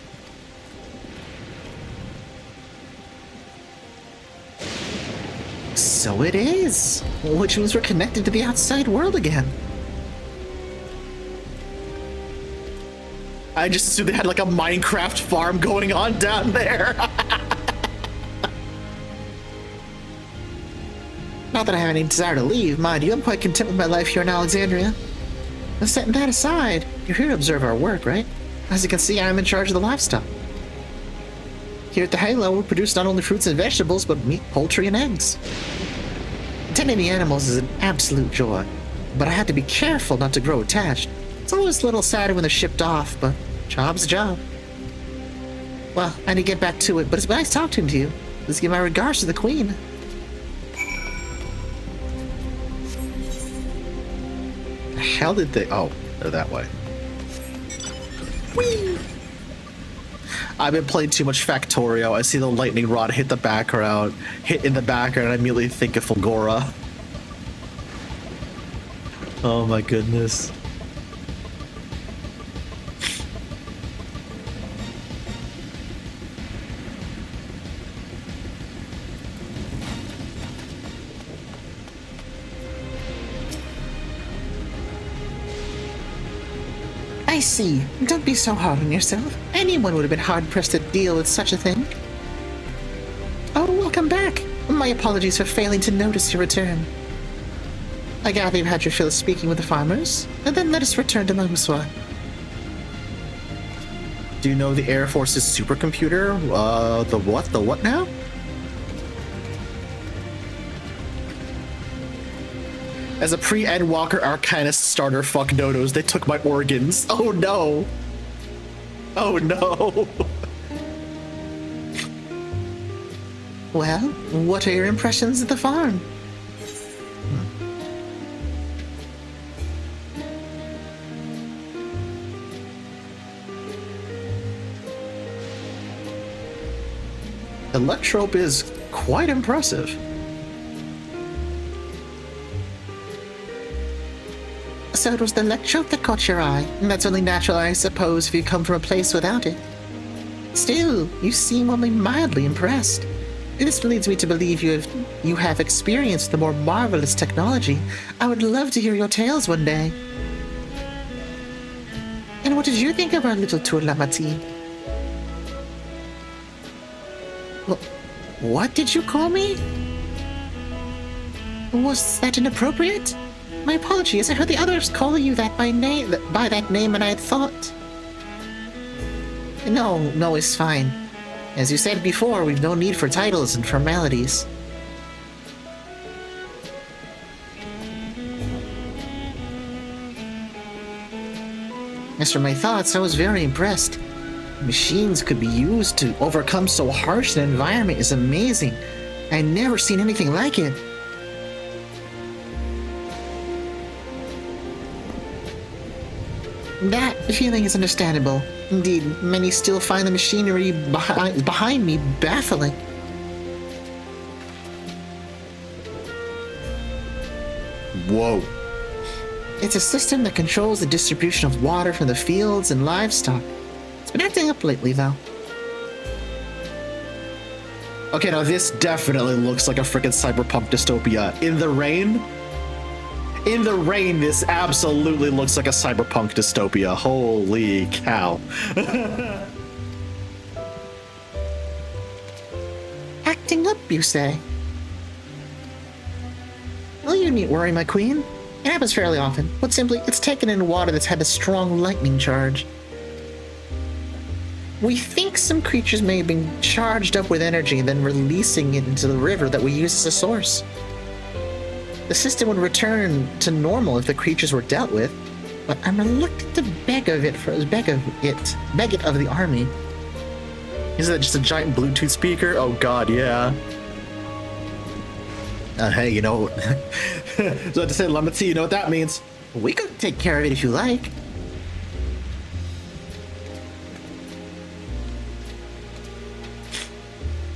So it is, which means we're connected to the outside world again. I just assumed they had like a Minecraft farm going on down there. Not that I have any desire to leave, mind you, I'm quite content with my life here in Alexandria. Now, setting that aside, you're here to observe our work, right? As you can see, I'm in charge of the livestock. Here at the Halo, we produce not only fruits and vegetables, but meat, poultry, and eggs. Tending the animals is an absolute joy, but I have to be careful not to grow attached. It's always a little sadder when they're shipped off, but job's a job. Well, I need to get back to it, but it's been nice talking to you. Let's give my regards to the Queen. The hell did they... Oh, they're that way. Whee! I've been playing too much Factorio. I see the lightning rod hit in the background, and I immediately think of Fulgora. Oh my goodness. I see. Don't be so hard on yourself. Anyone would have been hard-pressed to deal with such a thing. Oh, welcome back. My apologies for failing to notice your return. I gather you've had your fill of speaking with the farmers, and then let us return to Mahuswa. Do you know the Air Force's supercomputer? The what? The what now? As a pre-Endwalker Arcanist starter, fuck dodos, they took my organs. Oh no. Oh no.
Well, what are your impressions of the farm?
Electrope is quite impressive.
So it was the electrope that caught your eye, and that's only natural, I suppose, if you come from a place without it. Still, you seem only mildly impressed. This leads me to believe you have experienced the more marvelous technology. I would love to hear your tales one day. And what did you think of our little tour, Lamati? What did you call me? Was that inappropriate? My apologies, I heard the others call you that by that name, and I had thought... No, it's fine. As you said before, we've no need for titles and formalities. As for my thoughts, I was very impressed. Machines could be used to overcome so harsh an environment is amazing. I've never seen anything like it. That feeling is understandable. Indeed, many still find the machinery behind me baffling.
Whoa.
It's a system that controls the distribution of water from the fields and livestock. It's been acting up lately, though.
Okay, now this definitely looks like a freaking cyberpunk dystopia. In the rain? In the rain, this absolutely looks like a cyberpunk dystopia. Holy cow.
Acting up, you say? Well, you needn't worry, my queen. It happens fairly often, but simply, it's taken in water that's had a strong lightning charge. We think some creatures may have been charged up with energy and then releasing it into the river that we use as a source. The system would return to normal if the creatures were dealt with, but I'm reluctant to beg it of the army.
Is that just a giant Bluetooth speaker? Oh god, yeah. Hey, you know, so to say, Lamati, you know what that means?
We could take care of it if you like.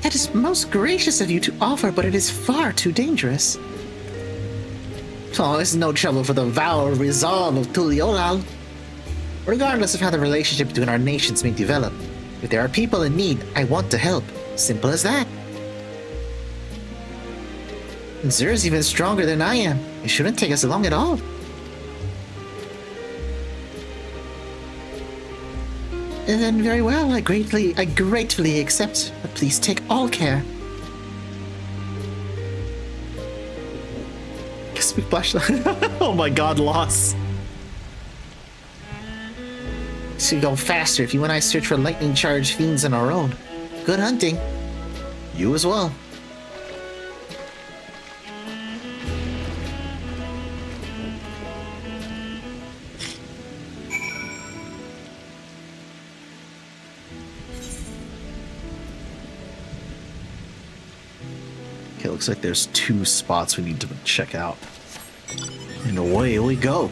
That is most gracious of you to offer, but it is far too dangerous.
Oh, it's no trouble for the vow of resolve of Tuliolal.
Regardless of how the relationship between our nations may develop, if there are people in need, I want to help. Simple as that. And Zer's even stronger than I am. It shouldn't take us long at all. And then very well, I gratefully accept, but please take all care.
Guess we flashed. Oh my god, loss.
So you go faster if you and I search for lightning charged fiends on our own. Good hunting.
You as well. Okay, looks like there's 2 spots we need to check out. And away we go.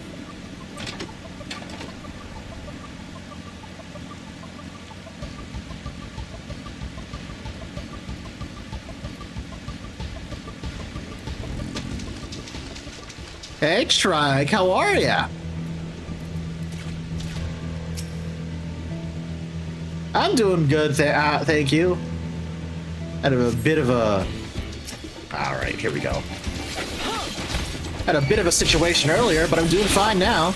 Hey, Trike, how are ya? I'm doing good, thank you. Had a bit of a... Alright, here we go. Had a bit of a situation earlier, but I'm doing fine now.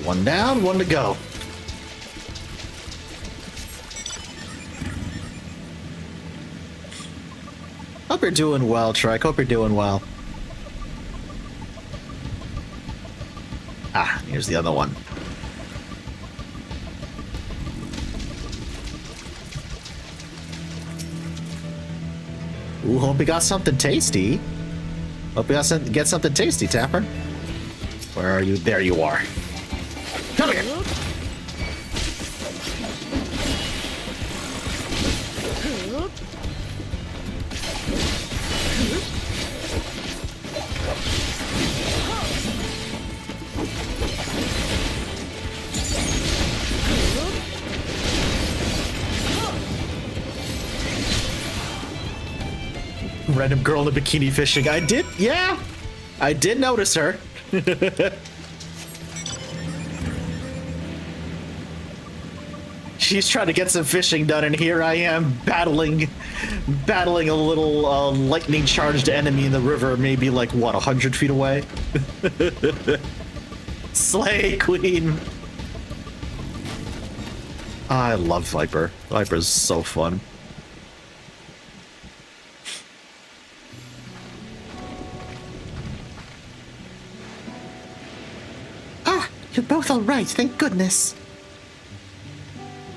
One down, one to go. Hope you're doing well, Trek. Hope you're doing well. Ah, here's the other one. Ooh, hope you got something tasty. Hope you get something tasty, Tapper. Where are you? There you are. Come here. Random girl in a bikini fishing. I did, yeah. I did notice her. She's trying to get some fishing done, and here I am battling a little lightning charged enemy in the river, maybe like what, 100 feet away. Slay, queen. I love Viper. Viper's so fun.
You're both all right, thank goodness.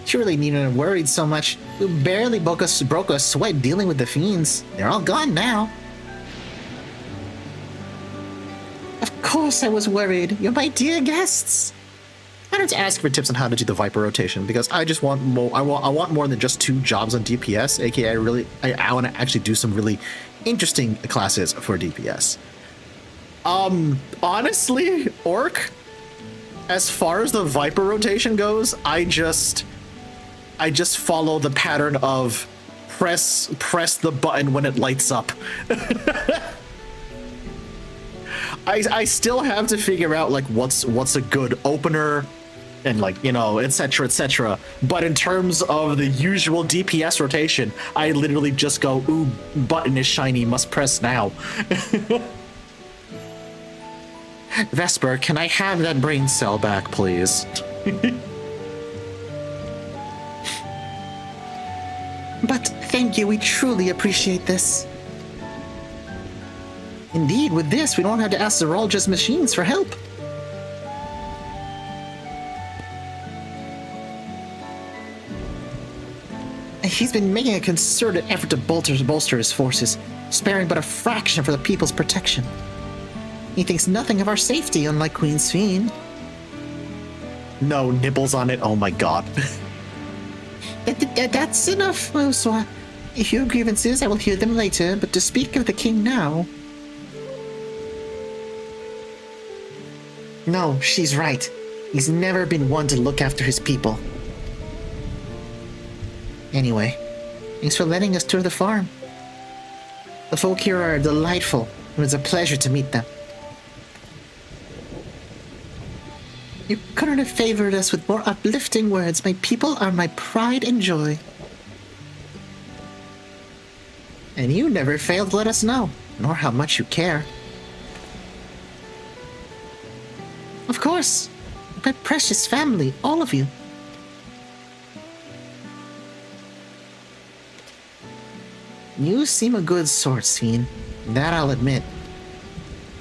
Surely needn't have worried so much. We barely broke a sweat dealing with the fiends. They're all gone now. Of course I was worried. You're my dear guests. I wanted to ask for tips on how to do the Viper rotation because I just want more. I want more than just 2 jobs on DPS. AKA, I want to actually do some really interesting classes for DPS. Honestly, Orc. As far as the Viper rotation goes, I just follow the pattern of press the button when it lights up. I still have to figure out like what's a good opener and like, you know, etc, etc. But in terms of the usual DPS rotation, I literally just go, ooh, button is shiny, must press now. Vesper, can I have that brain cell back, please? But thank you, we truly appreciate this. Indeed, with this, we don't have to ask the Zeralja's machines for help. He's been making a concerted effort to bolster his forces, sparing but a fraction for the people's protection. He thinks nothing of our safety, unlike Queen's Fiend.
No nibbles on it, oh my god.
That's enough, Moswa. If you have grievances, I will hear them later, but to speak of the king now... No, she's right. He's never been one to look after his people. Anyway, thanks for letting us tour the farm. The folk here are delightful. It was a pleasure to meet them. You couldn't have favored us with more uplifting words. My people are my pride and joy. And you never failed to let us know, nor how much you care. Of course, my precious family, all of you. You seem a good sort, Sven. That I'll admit.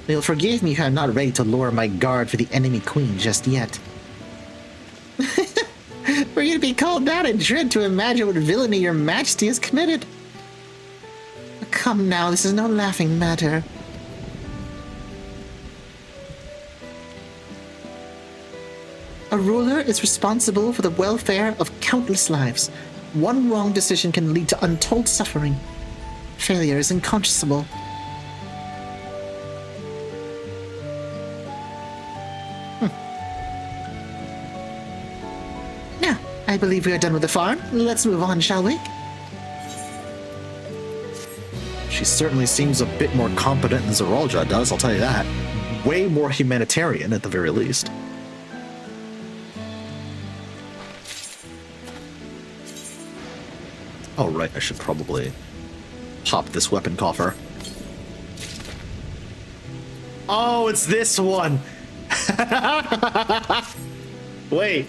You'll forgive me if I'm not ready to lower my guard for the enemy queen just yet. For you to be called that, I dread to imagine what villainy your majesty has committed. Come now, this is no laughing matter. A ruler is responsible for the welfare of countless lives. One wrong decision can lead to untold suffering. Failure is inconscionable. Now, I believe we are done with the farm. Let's move on, shall we?
She certainly seems a bit more competent than Zeralja does, I'll tell you that. Way more humanitarian, at the very least. Oh, right, I should probably pop this weapon coffer. Oh, it's this one! Wait.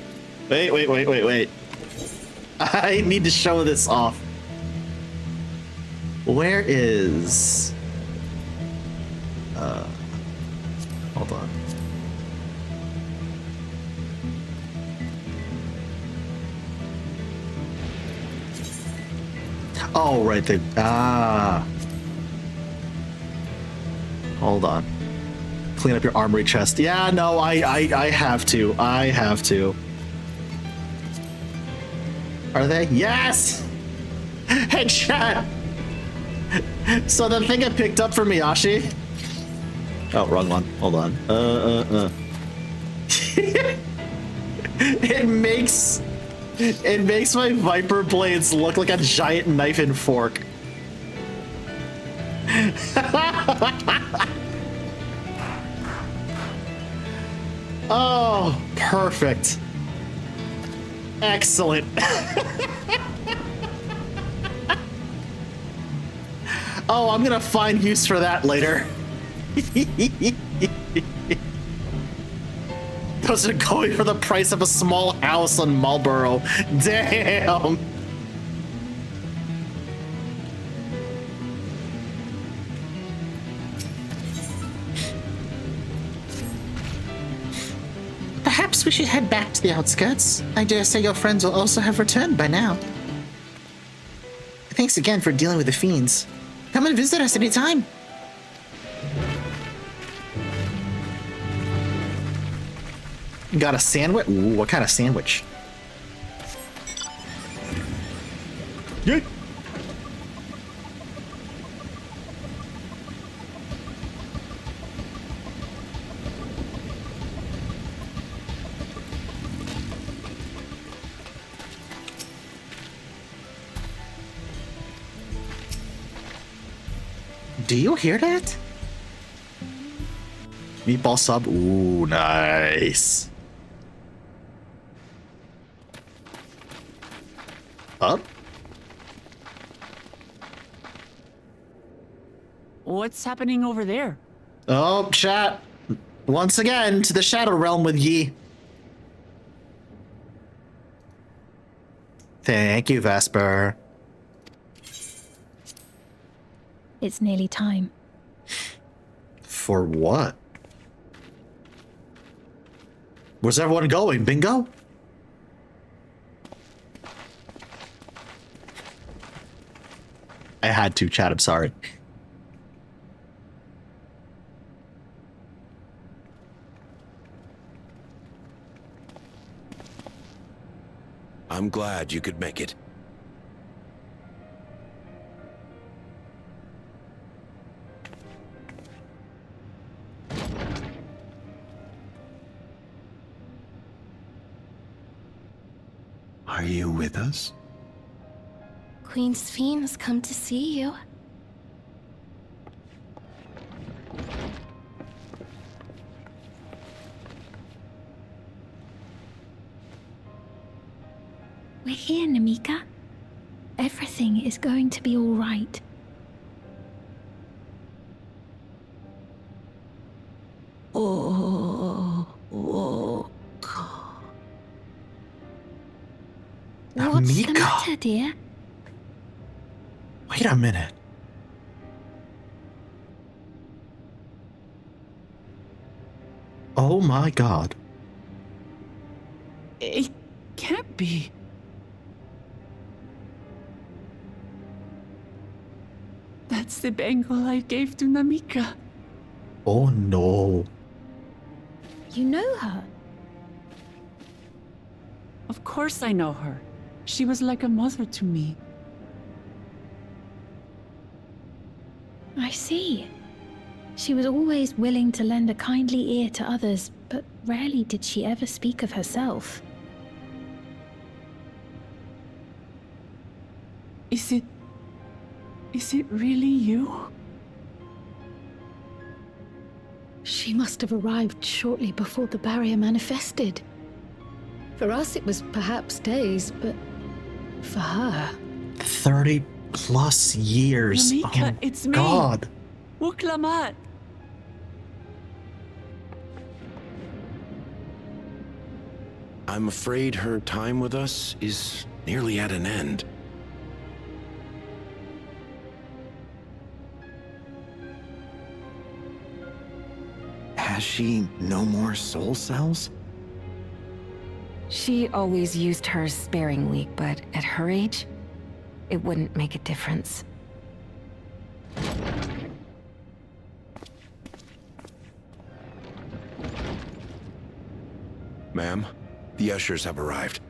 I need to show this off. Where is... hold on. Oh, right there. Ah. Hold on. Clean up your armory chest. Yeah, no, I have to. I have to. Are they? Yes! Headshot! So the thing I picked up for Miyashi... Oh, wrong one. Hold on. It makes my Viper blades look like a giant knife and fork. Oh, perfect. Excellent. Oh, I'm gonna find use for that later. Those are going for the price of a small house on Marlboro. Damn.
Perhaps we should head back to the outskirts. I dare say your friends will also have returned by now. Thanks again for dealing with the fiends. Come and visit us anytime.
Got a sandwich? Ooh, what kind of sandwich? Yeah.
Do you hear that?
Meatball sub? Ooh, nice. Up?
What's happening over there?
Oh, chat. Once again, to the Shadow Realm with Yi. Thank you, Vesper.
It's nearly time.
For what? Where's everyone going? Bingo? I had to, chat. I'm sorry.
I'm glad you could make it.
Are you with us?
Queen Sphene has come to see you.
We're here, Namika. Everything is going to be all right. What's the matter, dear?
Wait a minute. Oh my god.
It can't be. That's the bangle I gave to Namika.
Oh no.
You know her?
Of course I know her. She was like a mother to me.
I see. She was always willing to lend a kindly ear to others, but rarely did she ever speak of herself.
Is it really you?
She must have arrived shortly before the barrier manifested. For us, it was perhaps days, but for her...
30 plus years.
Namika,
oh
it's me.
God.
Wuklamat.
I'm afraid her time with us is nearly at an end.
Has she no more soul cells?
She always used hers sparingly, but at her age, it wouldn't make a difference.
Ma'am, the ushers have arrived.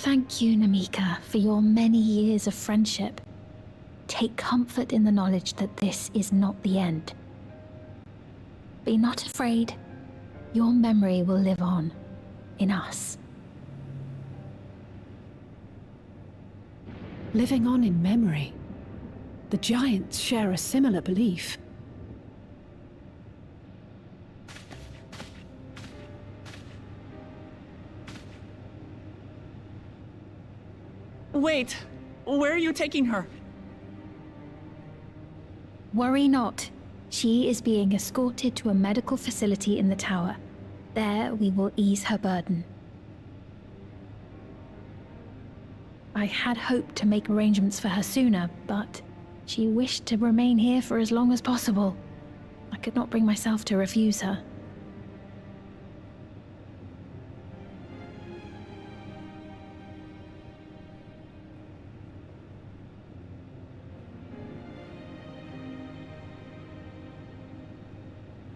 Thank you, Namika, for your many years of friendship. Take comfort in the knowledge that this is not the end. Be not afraid. Your memory will live on in us.
Living on in memory. The giants share a similar belief.
Wait, where are you taking her?
Worry not. She is being escorted to a medical facility in the tower. There we will ease her burden. I had hoped to make arrangements for her sooner, but she wished to remain here for as long as possible. I could not bring myself to refuse her.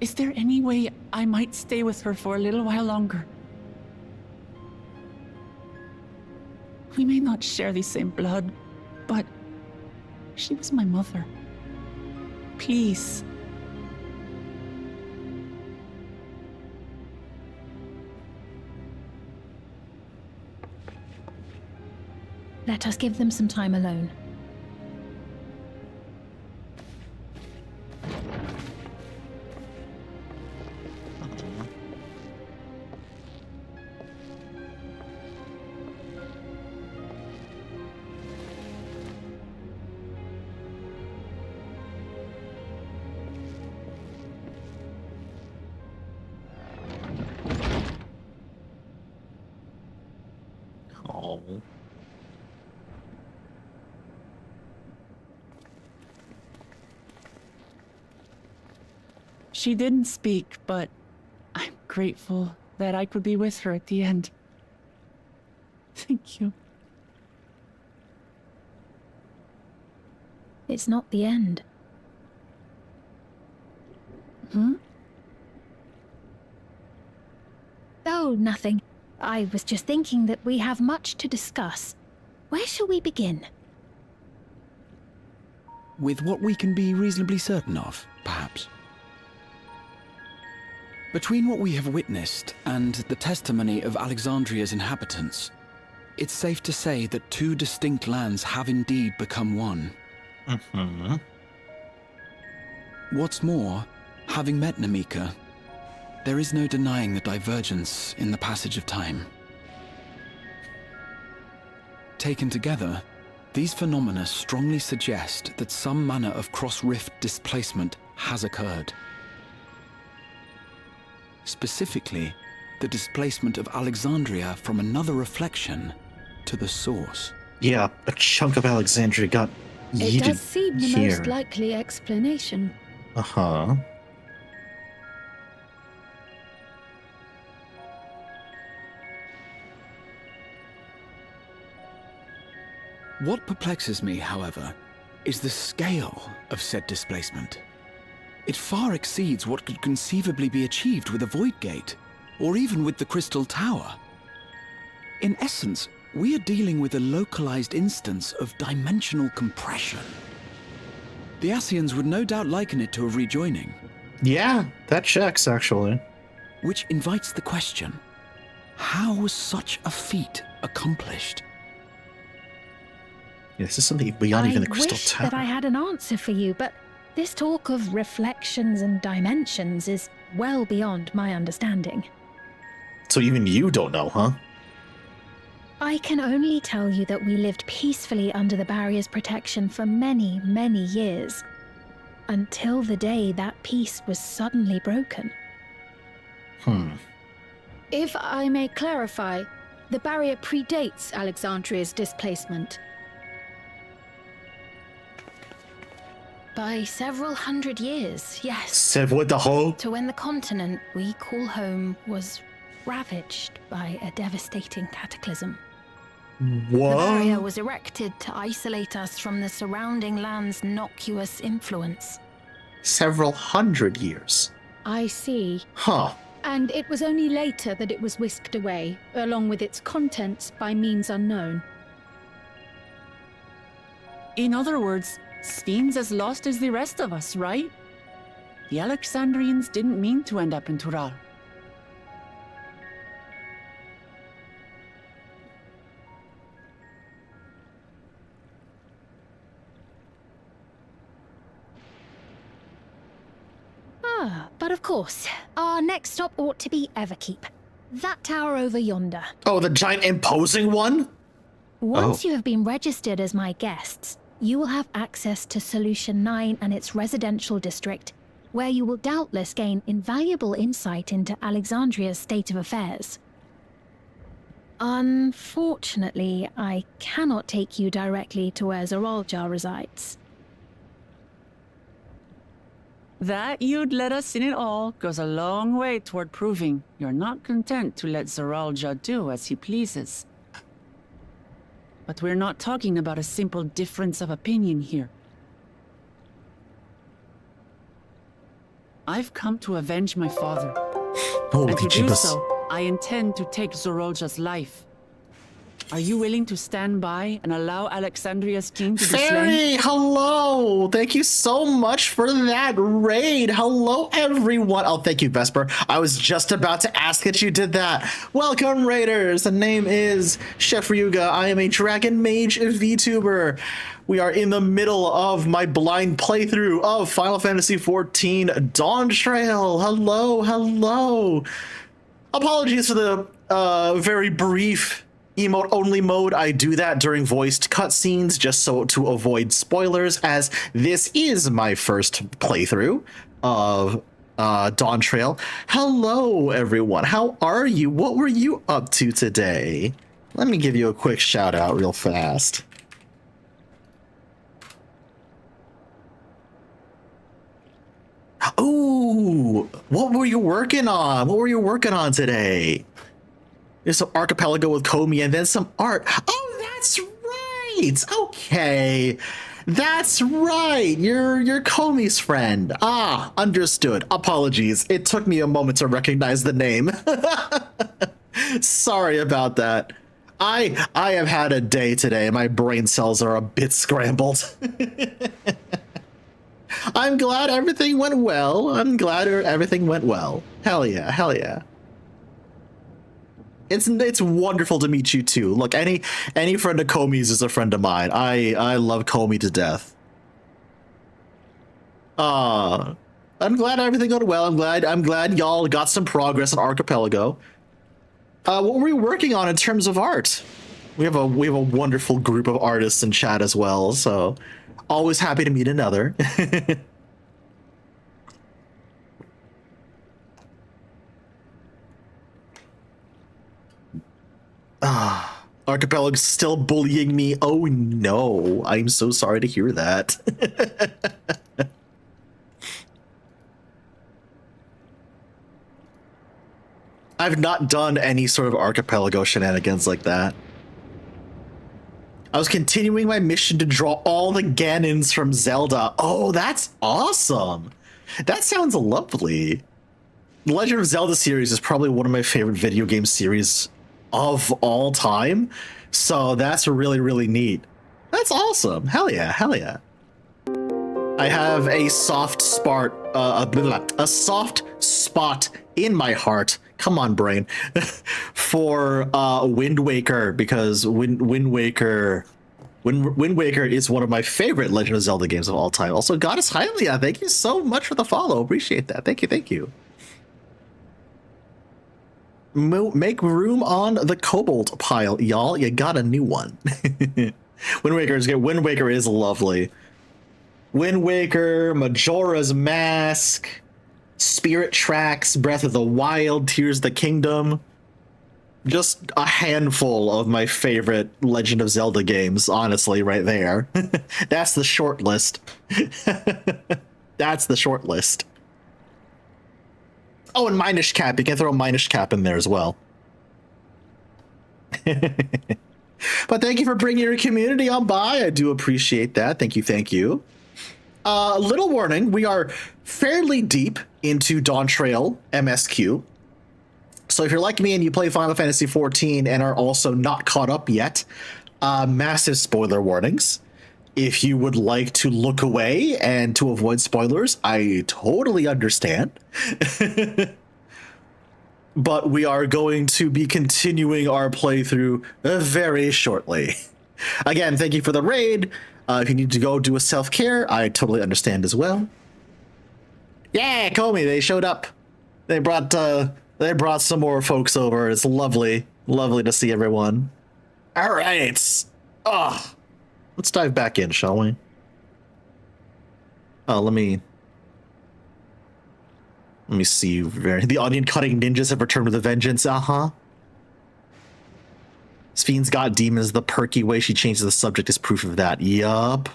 Is there any way I might stay with her for a little while longer? We may not share the same blood, but she was my mother. Please.
Let us give them some time alone.
She didn't speak, but I'm grateful that I could be with her at the end. Thank you.
It's not the end.
Hmm?
Oh, nothing. I was just thinking that we have much to discuss. Where shall we begin?
With what we can be reasonably certain of, perhaps. Between what we have witnessed and the testimony of Alexandria's inhabitants, it's safe to say that two distinct lands have indeed become one.
Mm-hmm.
What's more, having met Namika, there is no denying the divergence in the passage of time. Taken together, these phenomena strongly suggest that some manner of cross-rift displacement has occurred. Specifically, the displacement of Alexandria from another reflection to the source.
Yeah, a chunk of Alexandria got yeeted
It does seem the
here.
most likely explanation.
Uh-huh.
What perplexes me, however, is the scale of said displacement. It far exceeds what could conceivably be achieved with a Void Gate, or even with the Crystal Tower. In essence, we are dealing with a localized instance of dimensional compression. The Ascians would no doubt liken it to a rejoining.
Yeah, that checks, actually.
Which invites the question, how was such a feat accomplished?
Yeah, this is something beyond even the Crystal
I wish
Tower.
that I had an answer for you, but this talk of reflections and dimensions is well beyond my understanding.
So even you don't know, huh?
I can only tell you that we lived peacefully under the barrier's protection for many, many years. until the day that peace was suddenly broken.
If I may clarify, the barrier predates Alexandria's displacement.
By several hundred years, yes.
Said what the hell?
To when the continent we call home was ravaged by a devastating cataclysm.
What?
The barrier was erected to isolate us from the surrounding land's noxious influence.
Several hundred years.
I see.
Huh.
And it was only later that it was whisked away, along with its contents, by means unknown.
In other words, Sven's as lost as the rest of us, right? The Alexandrians didn't mean to end up in Tural.
But of course, our next stop ought to be Everkeep. That tower over yonder.
Oh, the giant imposing one?
Once you have been registered as my guests, you will have access to Solution 9 and its residential district, where you will doubtless gain invaluable insight into Alexandria's state of affairs. Unfortunately, I cannot take you directly to where Zoralja resides.
That you'd let us in it all goes a long way toward proving you're not content to let Zoralja do as he pleases. But we're not talking about a simple difference of opinion here. I've come to avenge my father.
Holy
and to do
Jesus.
so, I intend to take Zoralja's life. Are you willing to stand by and allow Alexandria's king to be slain?
Fairy, hello! Thank you so much for that raid. Hello, everyone. Oh, thank you, Vesper. I was just about to ask that you did that. Welcome, raiders. The name is Chef Ryuga. I am a Dragon Mage VTuber. We are in the middle of my blind playthrough of Final Fantasy XIV Dawntrail. Hello, hello. Apologies for the very brief emote only mode. I do that during voiced cutscenes just so to avoid spoilers, as this is my first playthrough of Dawntrail. Hello, everyone. How are you? What were you up to today? Let me give you a quick shout out real fast. Oh, what were you working on? What were you working on today? There's some archipelago with Komi and then some art. Oh, that's right. Okay. That's right. You're Komi's friend. Ah, understood. Apologies. It took me a moment to recognize the name. Sorry about that. I have had a day today. My brain cells are a bit scrambled. I'm glad everything went well. I'm glad everything went well. Hell yeah. Hell yeah. It's wonderful to meet you too. Look, any friend of Komi's is a friend of mine. I love Komi to death. I'm glad everything went well. I'm glad y'all got some progress on Archipelago. What were we working on in terms of art? We have a wonderful group of artists in chat as well, so always happy to meet another. Archipelago's still bullying me. Oh no, I'm so sorry to hear that. I've not done any sort of Archipelago shenanigans like that. I was continuing my mission to draw all the Ganons from Zelda. Oh, that's awesome. That sounds lovely. The Legend of Zelda series is probably one of my favorite video game series of all time, so that's really, really neat. That's awesome. Hell yeah, hell yeah. I have a soft spot in my heart, come on brain, for Wind Waker, because Wind Waker is one of my favorite Legend of Zelda games of all time. Also, Goddess Hylia, thank you so much for the follow. Appreciate that. Thank you, thank you. Make room on the Cobalt pile, y'all. You got a new one. Wind Waker is lovely. Wind Waker, Majora's Mask, Spirit Tracks, Breath of the Wild, Tears of the Kingdom. Just a handful of my favorite Legend of Zelda games, honestly, right there. That's the short list. That's the short list. Oh, and Minish Cap. You can throw Minish Cap in there as well. But thank you for bringing your community on by. I do appreciate that. Thank you, thank you. Little warning, we are fairly deep into Dawntrail MSQ. So if you're like me and you play Final Fantasy XIV and are also not caught up yet, massive spoiler warnings. If you would like to look away and to avoid spoilers, I totally understand. But we are going to be continuing our playthrough very shortly. Again, thank you for the raid. If you need to go do a self-care, I totally understand as well. Yeah, Comey, they showed up. They brought some more folks over. It's lovely, lovely to see everyone. All right. Let's dive back in, shall we? Let me see. The onion cutting ninjas have returned with a vengeance. Spheen's got demons. The perky way she changes the subject is proof of that. Yup.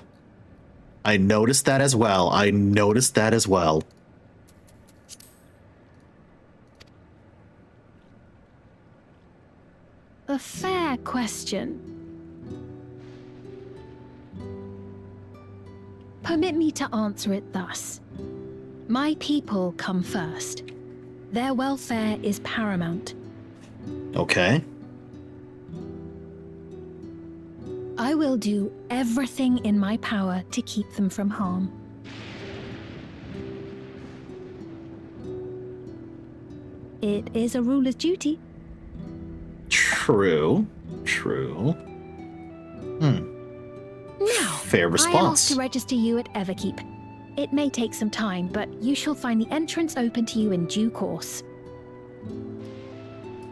I noticed that as well.
A fair question. Permit me to answer it thus. My people come first. Their welfare is paramount.
Okay.
I will do everything in my power to keep them from harm. It is a ruler's duty.
True.
Now,
fair response.
I asked to register you at Everkeep. It may take some time, but you shall find the entrance open to you in due course.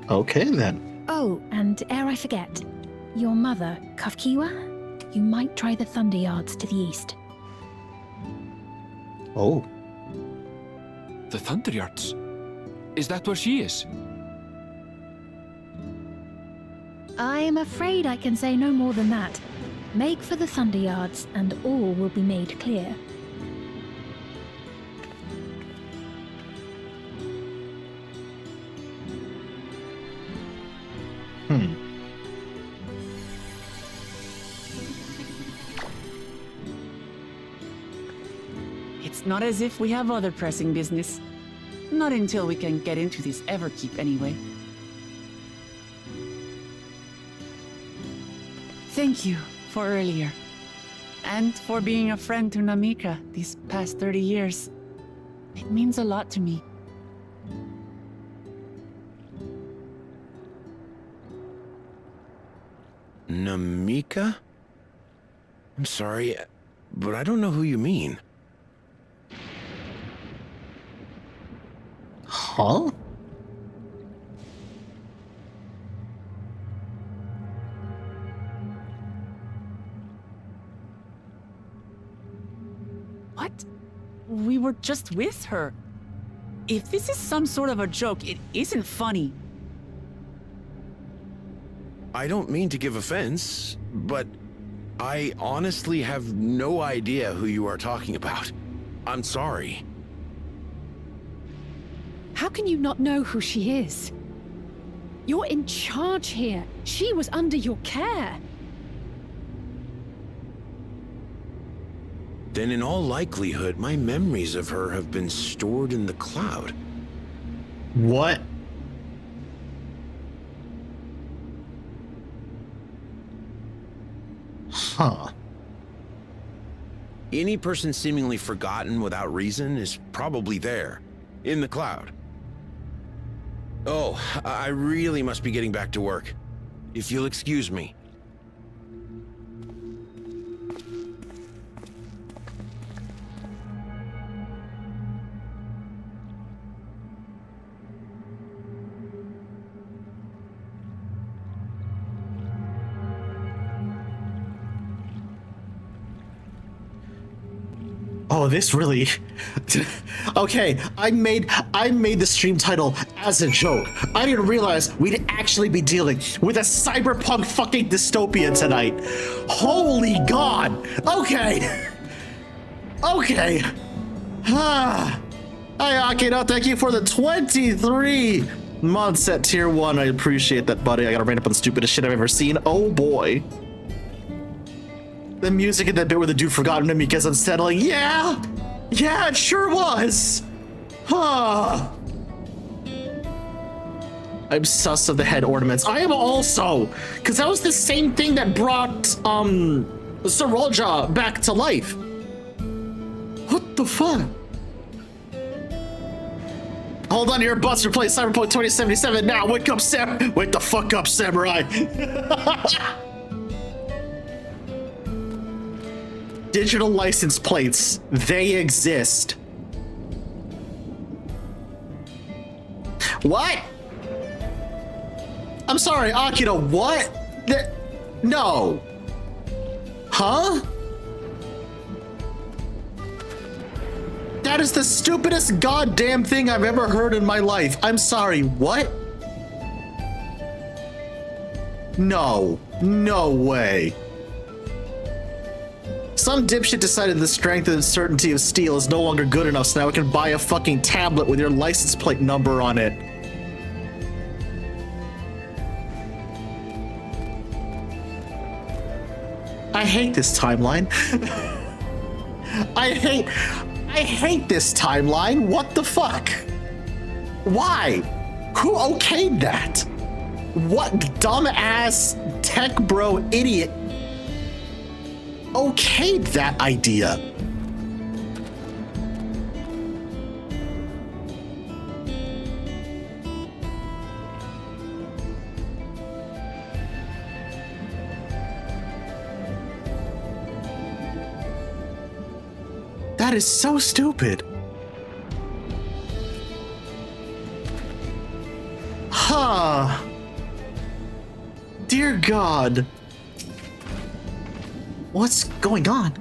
Okay, then.
Oh, and ere I forget, your mother, Kafkiwa, you might try the Thunder Yards to the east.
Oh.
The Thunder Yards? Is that where she is?
I'm afraid I can say no more than that. Make for the Thunder Yards, and all will be made clear.
It's not as if we have other pressing business. Not until we can get into this Everkeep, anyway. Thank you for earlier. And for being a friend to Namika these past 30 years. It means a lot to me.
Namika? I'm sorry, but I don't know who you mean.
Huh?
What? We were just with her. If this is some sort of a joke, it isn't funny.
I don't mean to give offense, but I honestly have no idea who you are talking about. I'm sorry.
How can you not know who she is? You're in charge here. She was under your care.
Then in all likelihood, my memories of her have been stored in the cloud.
What? Huh.
Any person seemingly forgotten without reason is probably there, in the cloud. Oh, I really must be getting back to work. If you'll excuse me.
Oh, this really... Okay, I made the stream title as a joke. I didn't realize we'd actually be dealing with a cyberpunk fucking dystopia tonight. Holy God. Okay. Okay. Hi, Akino. Thank you for the 23 months at tier 1. I appreciate that, buddy. I gotta rate up on the stupidest shit I've ever seen. Oh boy. The music in that bit where the dude forgot Namika's unsettling. Yeah! Yeah, it sure was! Huh. I'm sus of the head ornaments. I am also! Because that was the same thing that brought, Sarolja back to life. What the fuck? Hold on to your butts, replace Cyberpunk 2077 now. Wake up, Sam! Wake the fuck up, Samurai! Digital license plates, they exist. What? I'm sorry, Akira, what? No. Huh? That is the stupidest goddamn thing I've ever heard in my life. I'm sorry, what? No. No way. Some dipshit decided the strength and certainty of steel is no longer good enough, so now we can buy a fucking tablet with your license plate number on it. I hate this timeline. I hate this timeline. What the fuck? Why? Who okayed that? What dumbass tech bro idiot okayed that idea? That is so stupid. Huh. Dear God. What's going on?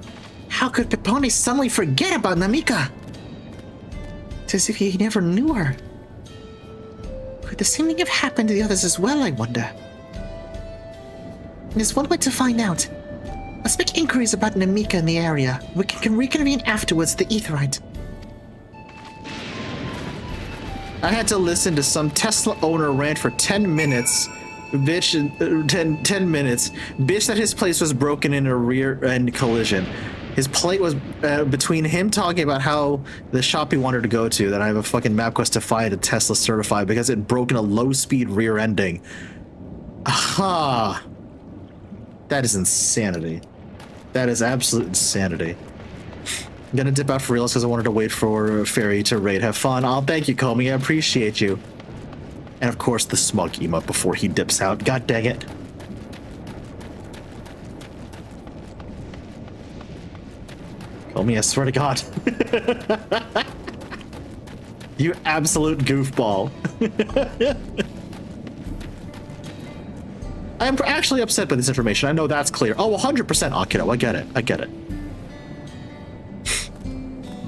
How could Pepone suddenly forget about Namika? It's as if he never knew her. Could the same thing have happened to the others as well, I wonder? There's one way to find out. Let's make inquiries about Namika in the area. We can reconvene afterwards at the Aetheryte. I had to listen to some Tesla owner rant for 10 minutes. 10 minutes. Bitch that his place was broken in a rear end collision. His plate was between him talking about how the shop he wanted to go to, that I have a fucking map quest to find a Tesla certified because it broke in a low speed rear ending. Aha. That is insanity. That is absolute insanity. I'm gonna dip out for real because I wanted to wait for Fairy to raid. Have fun. Oh, thank you, Comey. I appreciate you. And of course, the smug emote before he dips out. God dang it. Comey, I swear to God. You absolute goofball. I'm actually upset by this information. I know that's clear. Oh, 100% Akito. I get it. I get it.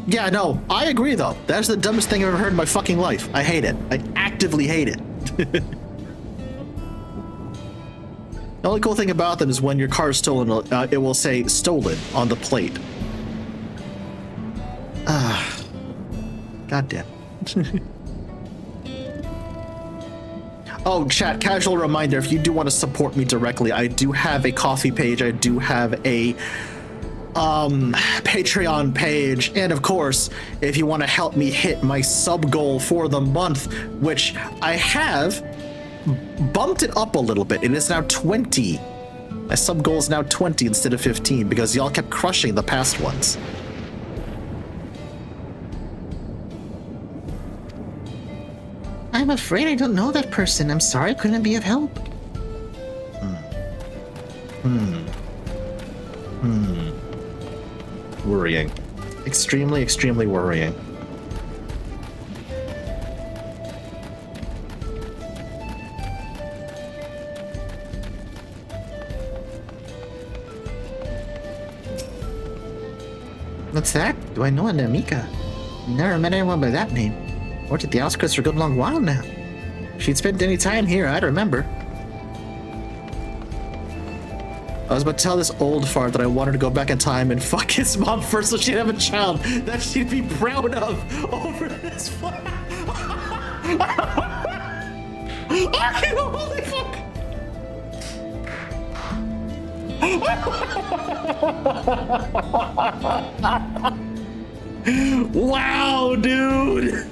Yeah, no, I agree though. That's the dumbest thing I've ever heard in my fucking life. I hate it. I actively hate it. The only cool thing about them is when your car is stolen, it will say stolen on the plate. God damn. Oh, chat, casual reminder, if you do want to support me directly, I do have a coffee page, I do have a Patreon page, and of course, if you want to help me hit my sub goal for the month, which I have bumped it up a little bit, it is now 20. My sub goal is now 20 instead of 15, because y'all kept crushing the past ones. I'm afraid I don't know that person. I'm sorry I couldn't be of help. Worrying. Extremely, extremely worrying.
What's that? Do I know a Namika? Never met anyone by that name. Worked at the outskirts for a good long while now. If she'd spent any time here, I'd remember. I was about to tell this old fart that I wanted to go back in time and fuck his mom first so she'd have a child that she'd be proud of over this fuck. Holy fuck! Wow, dude!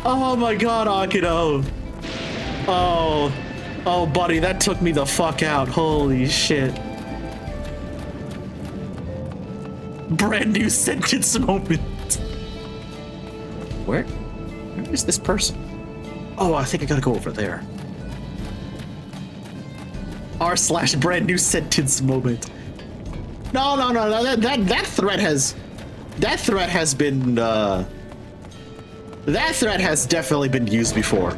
Oh my god, Akito. Oh, buddy, that took me the fuck out. Holy shit. Brand new sentence moment. Where is this person? Oh, I think I gotta go over there. r/brand new sentence moment. No. That threat has been that threat has definitely been used before.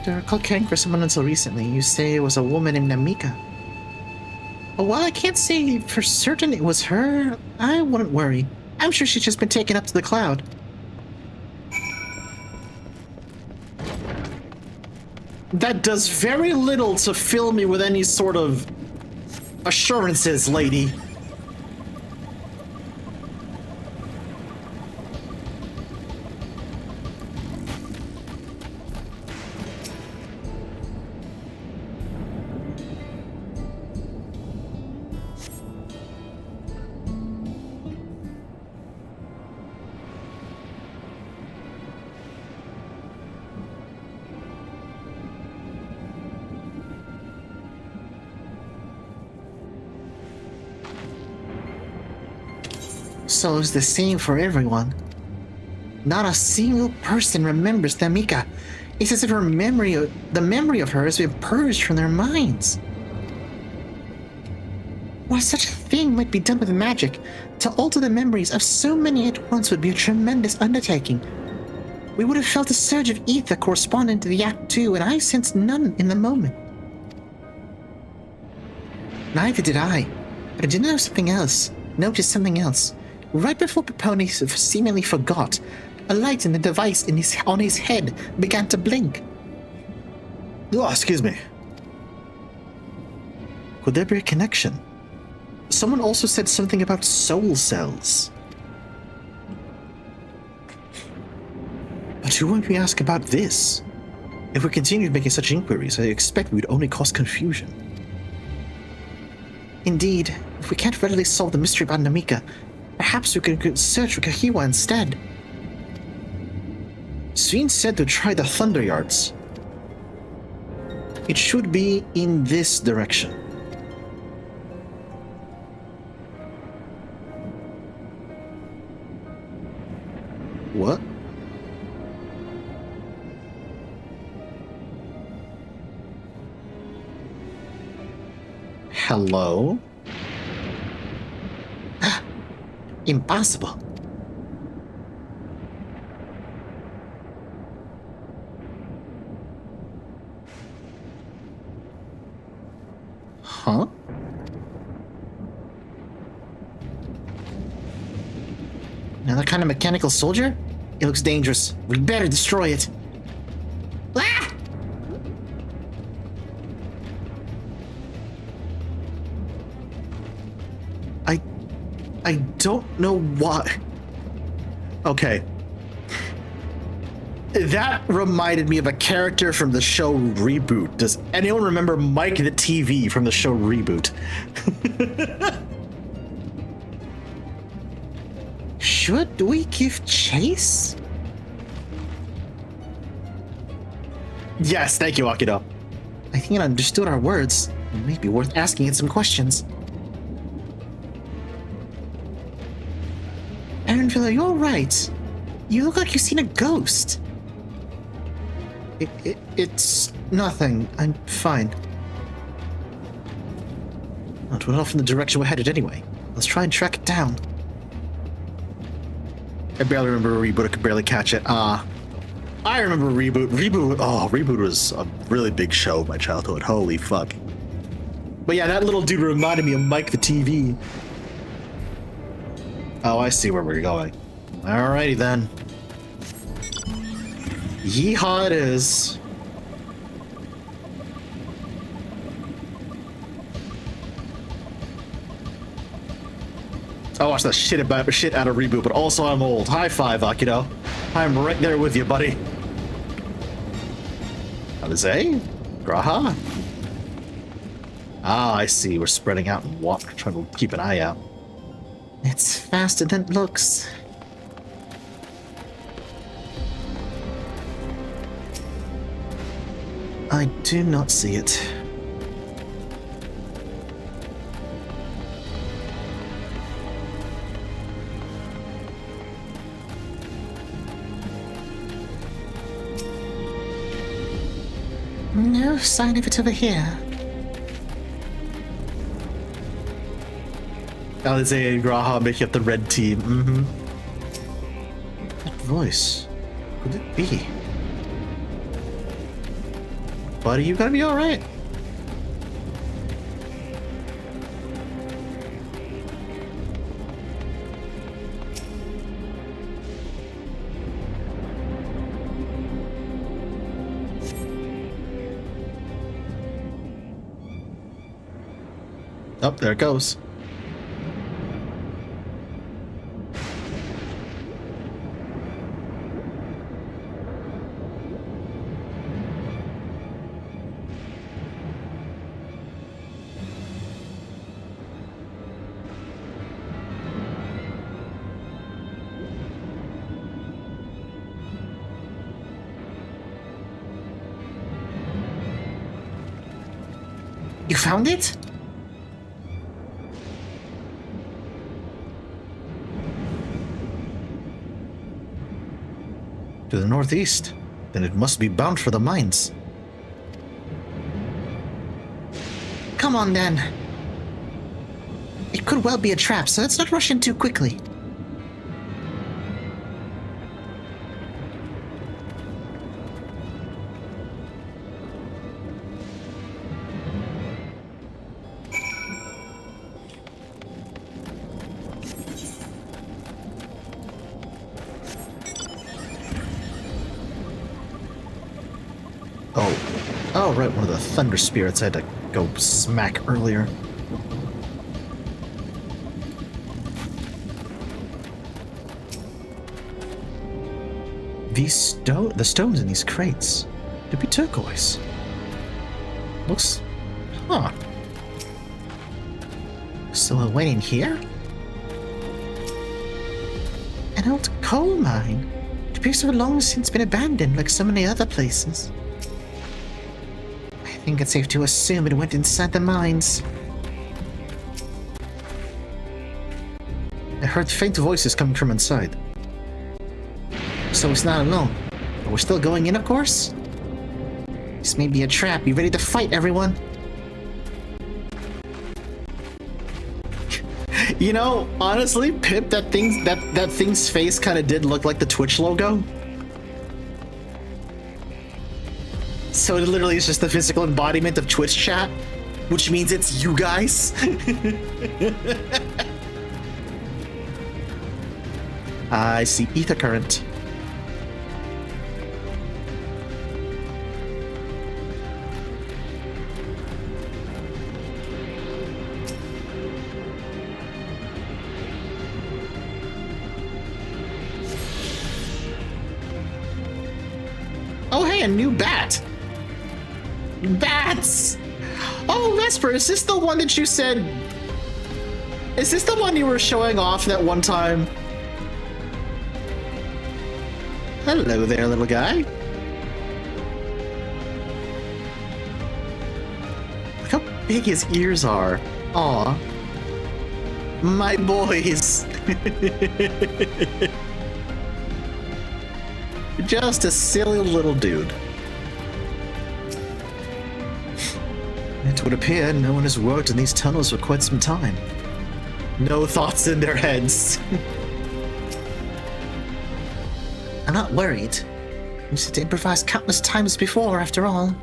I recall caring for someone until recently. You say it was a woman named Namika. Well, while I can't say for certain it was her, I wouldn't worry. I'm sure she's just been taken up to the cloud. That does very little to fill me with any sort of assurances, lady. So it's the same for everyone. Not a single person remembers Namika. It's as if the memory of her has been purged from their minds. While such a thing might be done with magic, to alter the memories of so many at once would be a tremendous undertaking. We would have felt a surge of ether corresponding to the Act 2, and I sensed none in the moment. Neither did I, but I did notice something else. Right before Peponi seemingly forgot, a light in the device on his head began to blink.
Oh, excuse me.
Could there be a connection? Someone also said something about soul cells. But who won't we ask about this? If we continued making such inquiries, I expect we'd only cause confusion. Indeed, if we can't readily solve the mystery about Namika, perhaps we could search for Kahiwa instead. Sveen said to try the Thunder Yards. It should be in this direction. What? Hello? Impossible. Huh? Another kind of mechanical soldier? It looks dangerous. We better destroy it. Ah! I don't know why. Okay. That reminded me of a character from the show Reboot. Does anyone remember Mike the TV from the show Reboot? Should we give chase? Yes, thank you, Akito. I think it understood our words. It may be worth asking it some questions. Aaronville, you're right. You look like you've seen a ghost. It's nothing. I'm fine. It went off in the direction we're headed anyway. Let's try and track it down.
I barely remember Reboot. I could barely catch it. I remember Reboot. Reboot was a really big show in my childhood. Holy fuck. But yeah, that little dude reminded me of Mike the TV. Oh, I see where we're going. Alrighty then. Yeehaw it is. I watched that shit out of Reboot, but also I'm old. High five, Akido. I'm right there with you, buddy. Alize? Graha? Ah, I see. We're spreading out and trying to keep an eye out.
It's faster than it looks.
I do not see it.
No sign of it over here.
Alize and Graha making up the red team. Mm-hmm. That voice. Could it be? Buddy, you gotta be alright. Oh, there it goes.
You found it?
To the northeast. Then it must be bound for the mines.
Come on then. It could well be a trap, so let's not rush in too quickly.
Oh, right, one of the thunder spirits I had to go smack earlier. The stones in these crates, they'd be turquoise. Looks, huh.
So we're waiting here? An old coal mine. It appears to have long since been abandoned like so many other places. I think it's safe to assume it went inside the mines.
I heard faint voices coming from inside.
So it's not alone. But we're still going in, of course? This may be a trap. Be ready to fight, everyone.
You know, honestly, Pip, that thing's face kind of did look like the Twitch logo. So it literally is just the physical embodiment of Twitch chat, which means it's you guys. I see ether current. Oh, hey, a new bat. Bats! Oh, Vesper, is this the one that you said... Is this the one you were showing off that one time? Hello there, little guy. Look how big his ears are. Aw. My boys. Just a silly little dude. It would appear no one has worked in these tunnels for quite some time. No thoughts in their heads.
I'm not worried. We had to improvise countless times before, after all.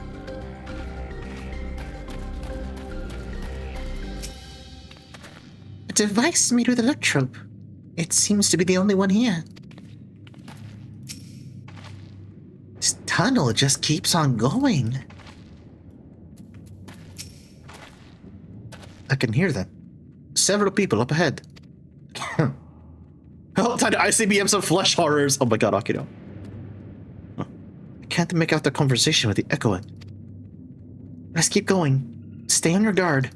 A device made with electrope. It seems to be the only one here. This tunnel just keeps on going. I can hear them. Several people up ahead. Oh, time to ICBM some flesh horrors. Oh my god, Akino. I can't make out the conversation with the echoing. Let's keep going. Stay on your guard.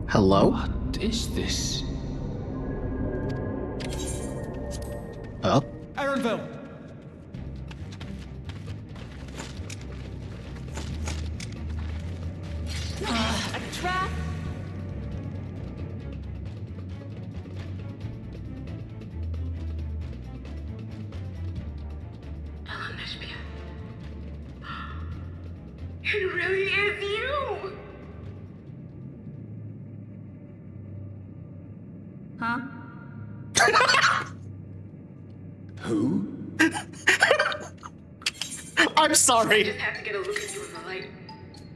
Hello?
What is this?
Oh?
Ironville!
A trap?
It really is you!
Huh?
Who?
I'm sorry.
I just had to get a look at you in the light.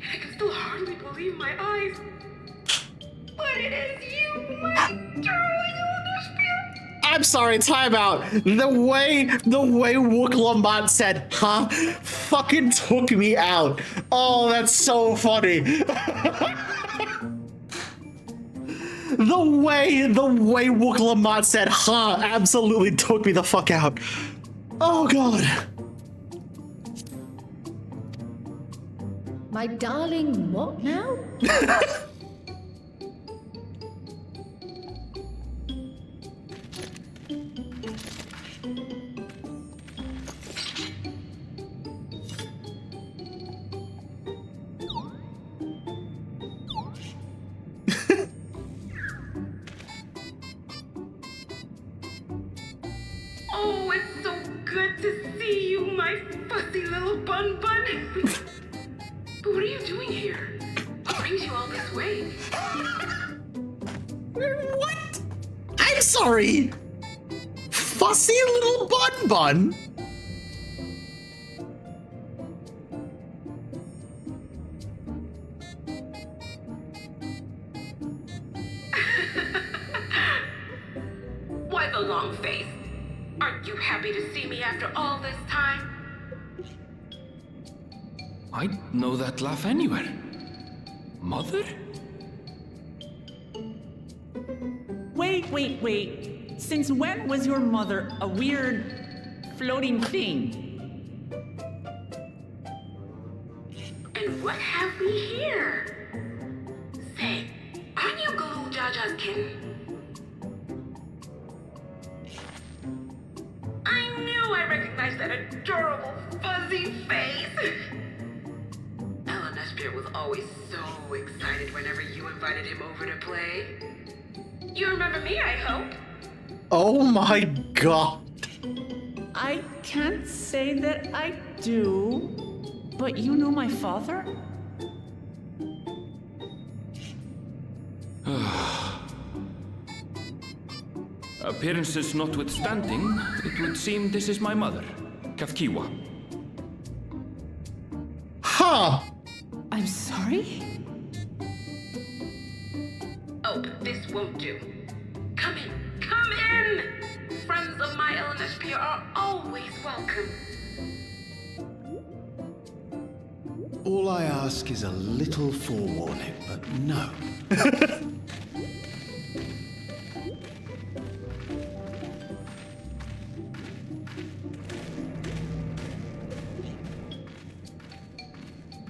And I can still hardly believe my eyes. But it is you, my darling Elder.
I'm sorry, time out. The way Wook Lamont said, huh, fucking took me out. Oh, that's so funny. The way Wook Lamont said, huh, absolutely took me the fuck out. Oh, God.
My darling, what now?
Oh, it's so good to see you, my fussy little bun bun. But what are you doing here? What brings you all this way?
What? I'm sorry. Fussy little bun bun?
Why the long face? Aren't you happy to see me after all this time?
I know that laugh anywhere. Mother?
Wait. Since when was your mother a weird floating thing?
And what have we here? Say, aren't you Gulu Jaja's kin? I knew I recognized that adorable fuzzy face. Elanaspier was always so excited whenever you invited him over to play. You remember me, I hope?
Oh my god.
I can't say that I do, but you know my father?
Appearances notwithstanding, it would seem this is my mother, Kafkiwa.
Huh.
I'm sorry?
Oh, this won't do. Come in. Friends of my Elanaspier are always welcome.
All I ask is a little forewarning, but no.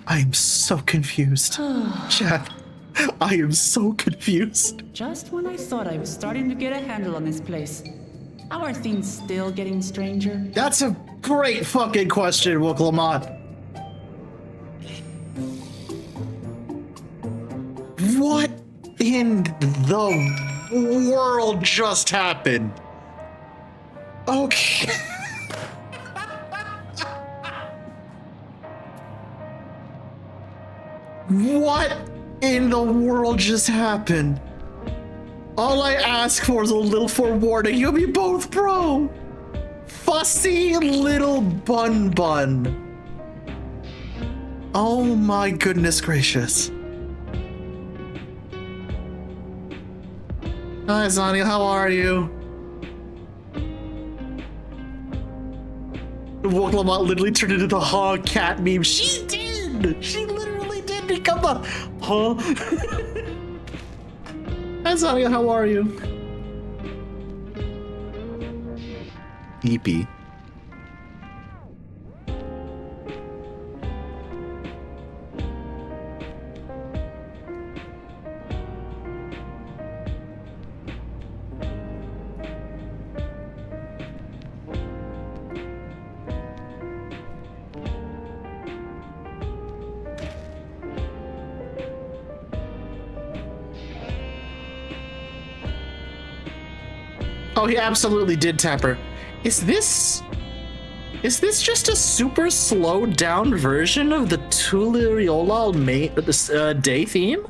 I'm so confused. Chat.
I am so confused.
Just when I thought I was starting to get a handle on this place. How are things still getting stranger?
That's a great fucking question, Wook Lamont. What in the world just happened? Okay. What in the world just happened? All I ask for is a little forewarning. You'll be both, bro. Fussy little bun bun. Oh my goodness gracious. Hi, Zani, how are you? Wook Lamont literally turned into the hog cat meme. She did! She literally did become the huh? Hi, Zani, how are you? EP. Oh, he absolutely did tap her. Is this just a super slowed down version of the Tural day theme?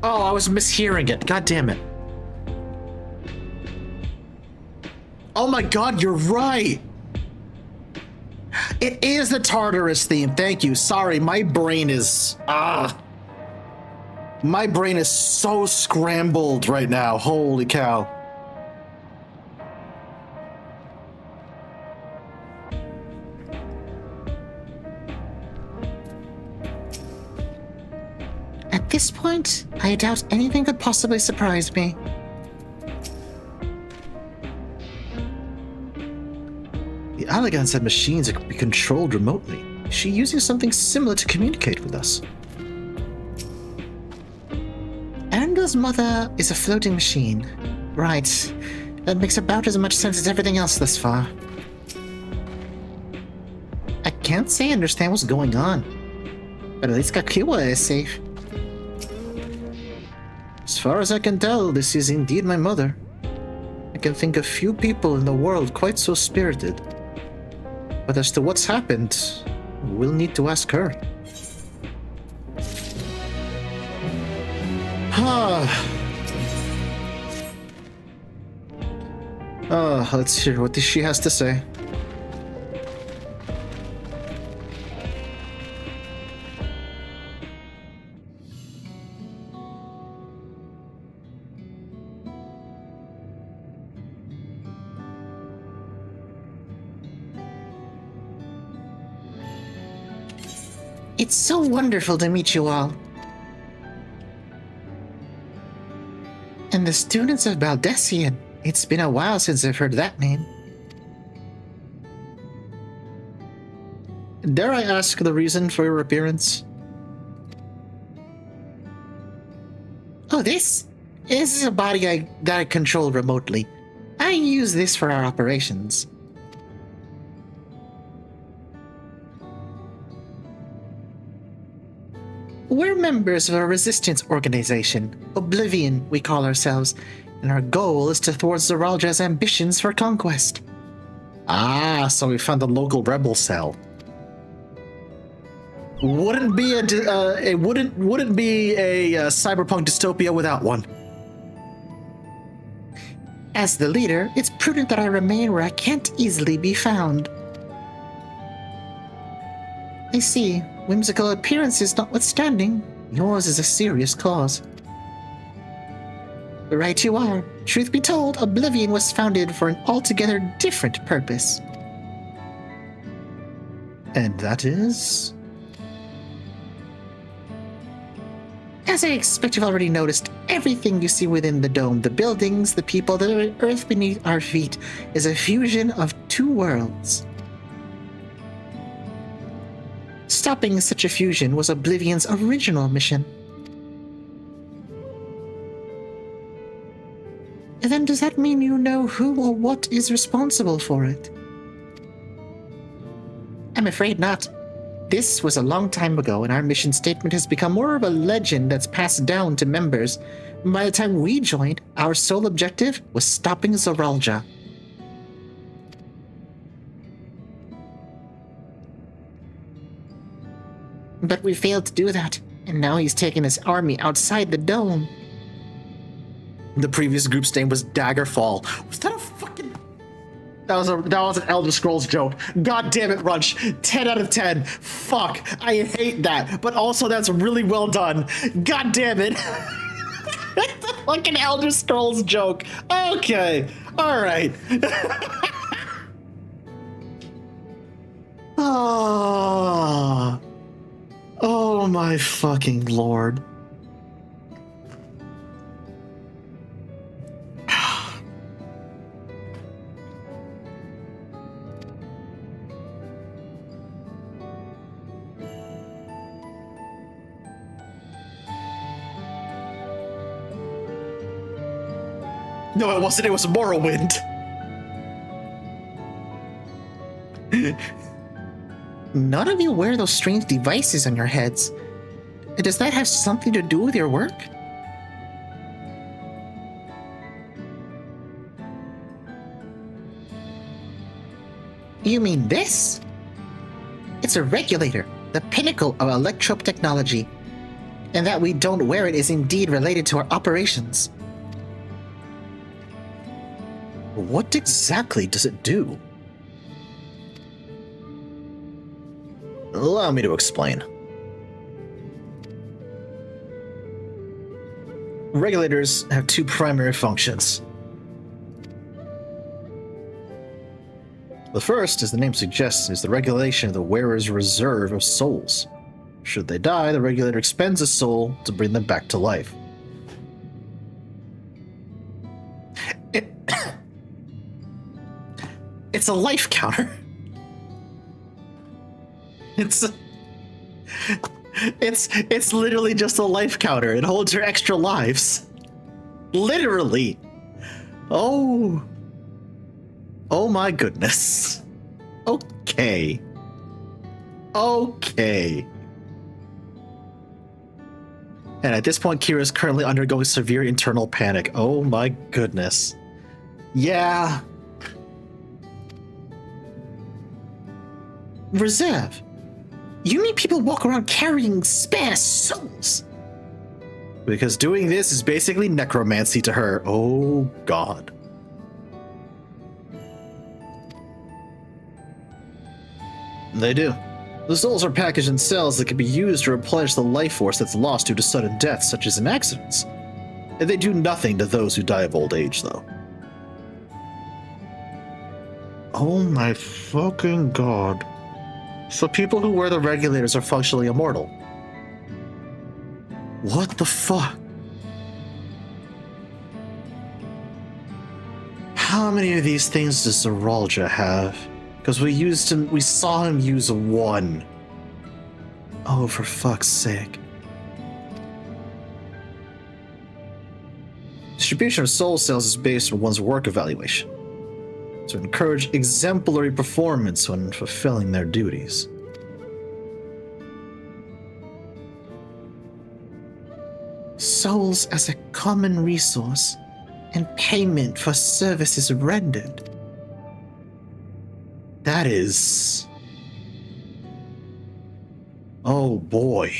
Oh, I was mishearing it. God damn it. Oh my god, you're right. It is the Tartarus theme. Thank you. Sorry, my brain is... My brain is so scrambled right now. Holy cow.
At this point, I doubt anything could possibly surprise me.
The Allegan said machines that could be controlled remotely. Is she using something similar to communicate with us?
Angel's mother is a floating machine. Right. That makes about as much sense as everything else thus far. I can't say I understand what's going on, but at least Kakiwa is safe. As far as I can tell, this is indeed my mother. I can think of few people in the world quite so spirited. But as to what's happened, we'll need to ask her. Let's hear what she has to say. It's so wonderful to meet you all. And the students of Baldessian. It's been a while since I've heard that name.
Dare I ask the reason for your appearance?
Oh, this is a body that I control remotely. I use this for our operations. We're members of a resistance organization, Oblivion, we call ourselves, and our goal is to thwart Zoraldra's ambitions for conquest.
Ah, so we found a local rebel cell. Wouldn't be a cyberpunk dystopia without one.
As the leader, it's prudent that I remain where I can't easily be found. I see. Whimsical appearances notwithstanding, yours is a serious cause. Right you are. Truth be told, Oblivion was founded for an altogether different purpose.
And that is?
As I expect you've already noticed, everything you see within the dome, the buildings, the people, the earth beneath our feet, is a fusion of two worlds. Stopping such a fusion was Oblivion's original mission. Then does that mean you know who or what is responsible for it? I'm afraid not. This was a long time ago, and our mission statement has become more of a legend that's passed down to members. By the time we joined, our sole objective was stopping Zoralja. But we failed to do that, and now he's taken his army outside the dome.
The previous group's name was Daggerfall. Was that a fucking... That was an Elder Scrolls joke. God damn it, Runch. 10 out of 10. Fuck. I hate that. But also, that's really well done. God damn it. It's a fucking Elder Scrolls joke. Okay. Alright. Oh. Oh my fucking lord. No, it wasn't. It was Morrowind.
None of you wear those strange devices on your heads. Does that have something to do with your work? You mean this? It's a regulator, the pinnacle of electrope technology. And that we don't wear it is indeed related to our operations.
What exactly does it do? Allow me to explain. Regulators have two primary functions. The first, as the name suggests, is the regulation of the wearer's reserve of souls. Should they die, the regulator expends a soul to bring them back to life. It's a life counter. It's literally just a life counter. It holds your extra lives. Literally. Oh my goodness. Okay. And at this point, Kira's currently undergoing severe internal panic. Oh my goodness. Yeah.
Reserve? You mean people walk around carrying spare souls?
Because doing this is basically necromancy to her. Oh god. They do. The souls are packaged in cells that can be used to replenish the life force that's lost due to sudden deaths, such as in accidents. And they do nothing to those who die of old age, though. Oh my fucking god. So people who wear the regulators are functionally immortal. What the fuck? How many of these things does Zoralja have? Because we saw him use one. Oh, for fuck's sake. Distribution of soul cells is based on one's work evaluation, to encourage exemplary performance when fulfilling their duties.
Souls as a common resource and payment for services rendered.
That is... Oh boy.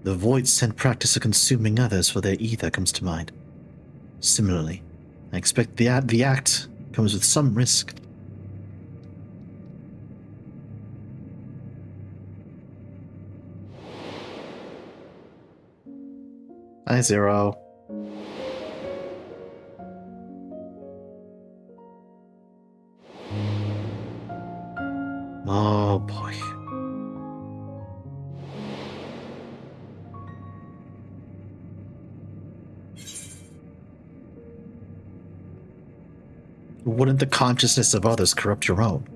The Void Sent practice of consuming others for their ether comes to mind. Similarly, I expect the act comes with some risk. Hi, Zero. Oh boy. Wouldn't the consciousness of others corrupt your own?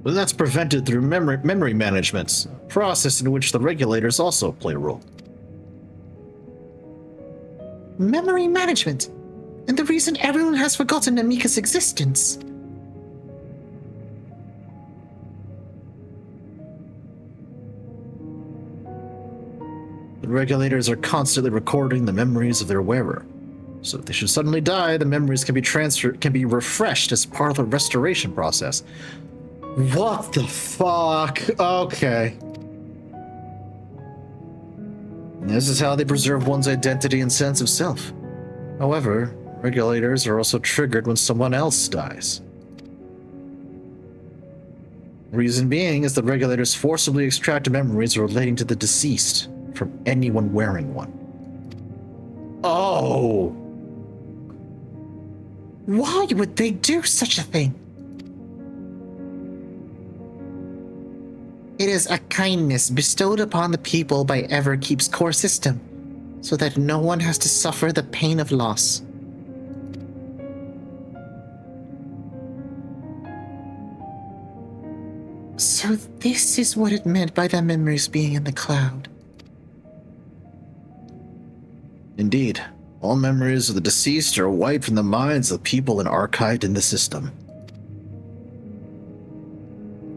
Well, that's prevented through memory management, a process in which the regulators also play a role.
Memory management? And the reason everyone has forgotten Namika's existence?
The regulators are constantly recording the memories of their wearer. So if they should suddenly die, the memories can be refreshed as part of the restoration process. What the fuck? Okay. This is how they preserve one's identity and sense of self. However, regulators are also triggered when someone else dies. Reason being is that regulators forcibly extract memories relating to the deceased from anyone wearing one. Oh!
Why would they do such a thing? It is a kindness bestowed upon the people by Everkeep's core system, so that no one has to suffer the pain of loss. So this is what it meant by the memories being in the cloud.
Indeed, all memories of the deceased are wiped from the minds of the people and archived in the system.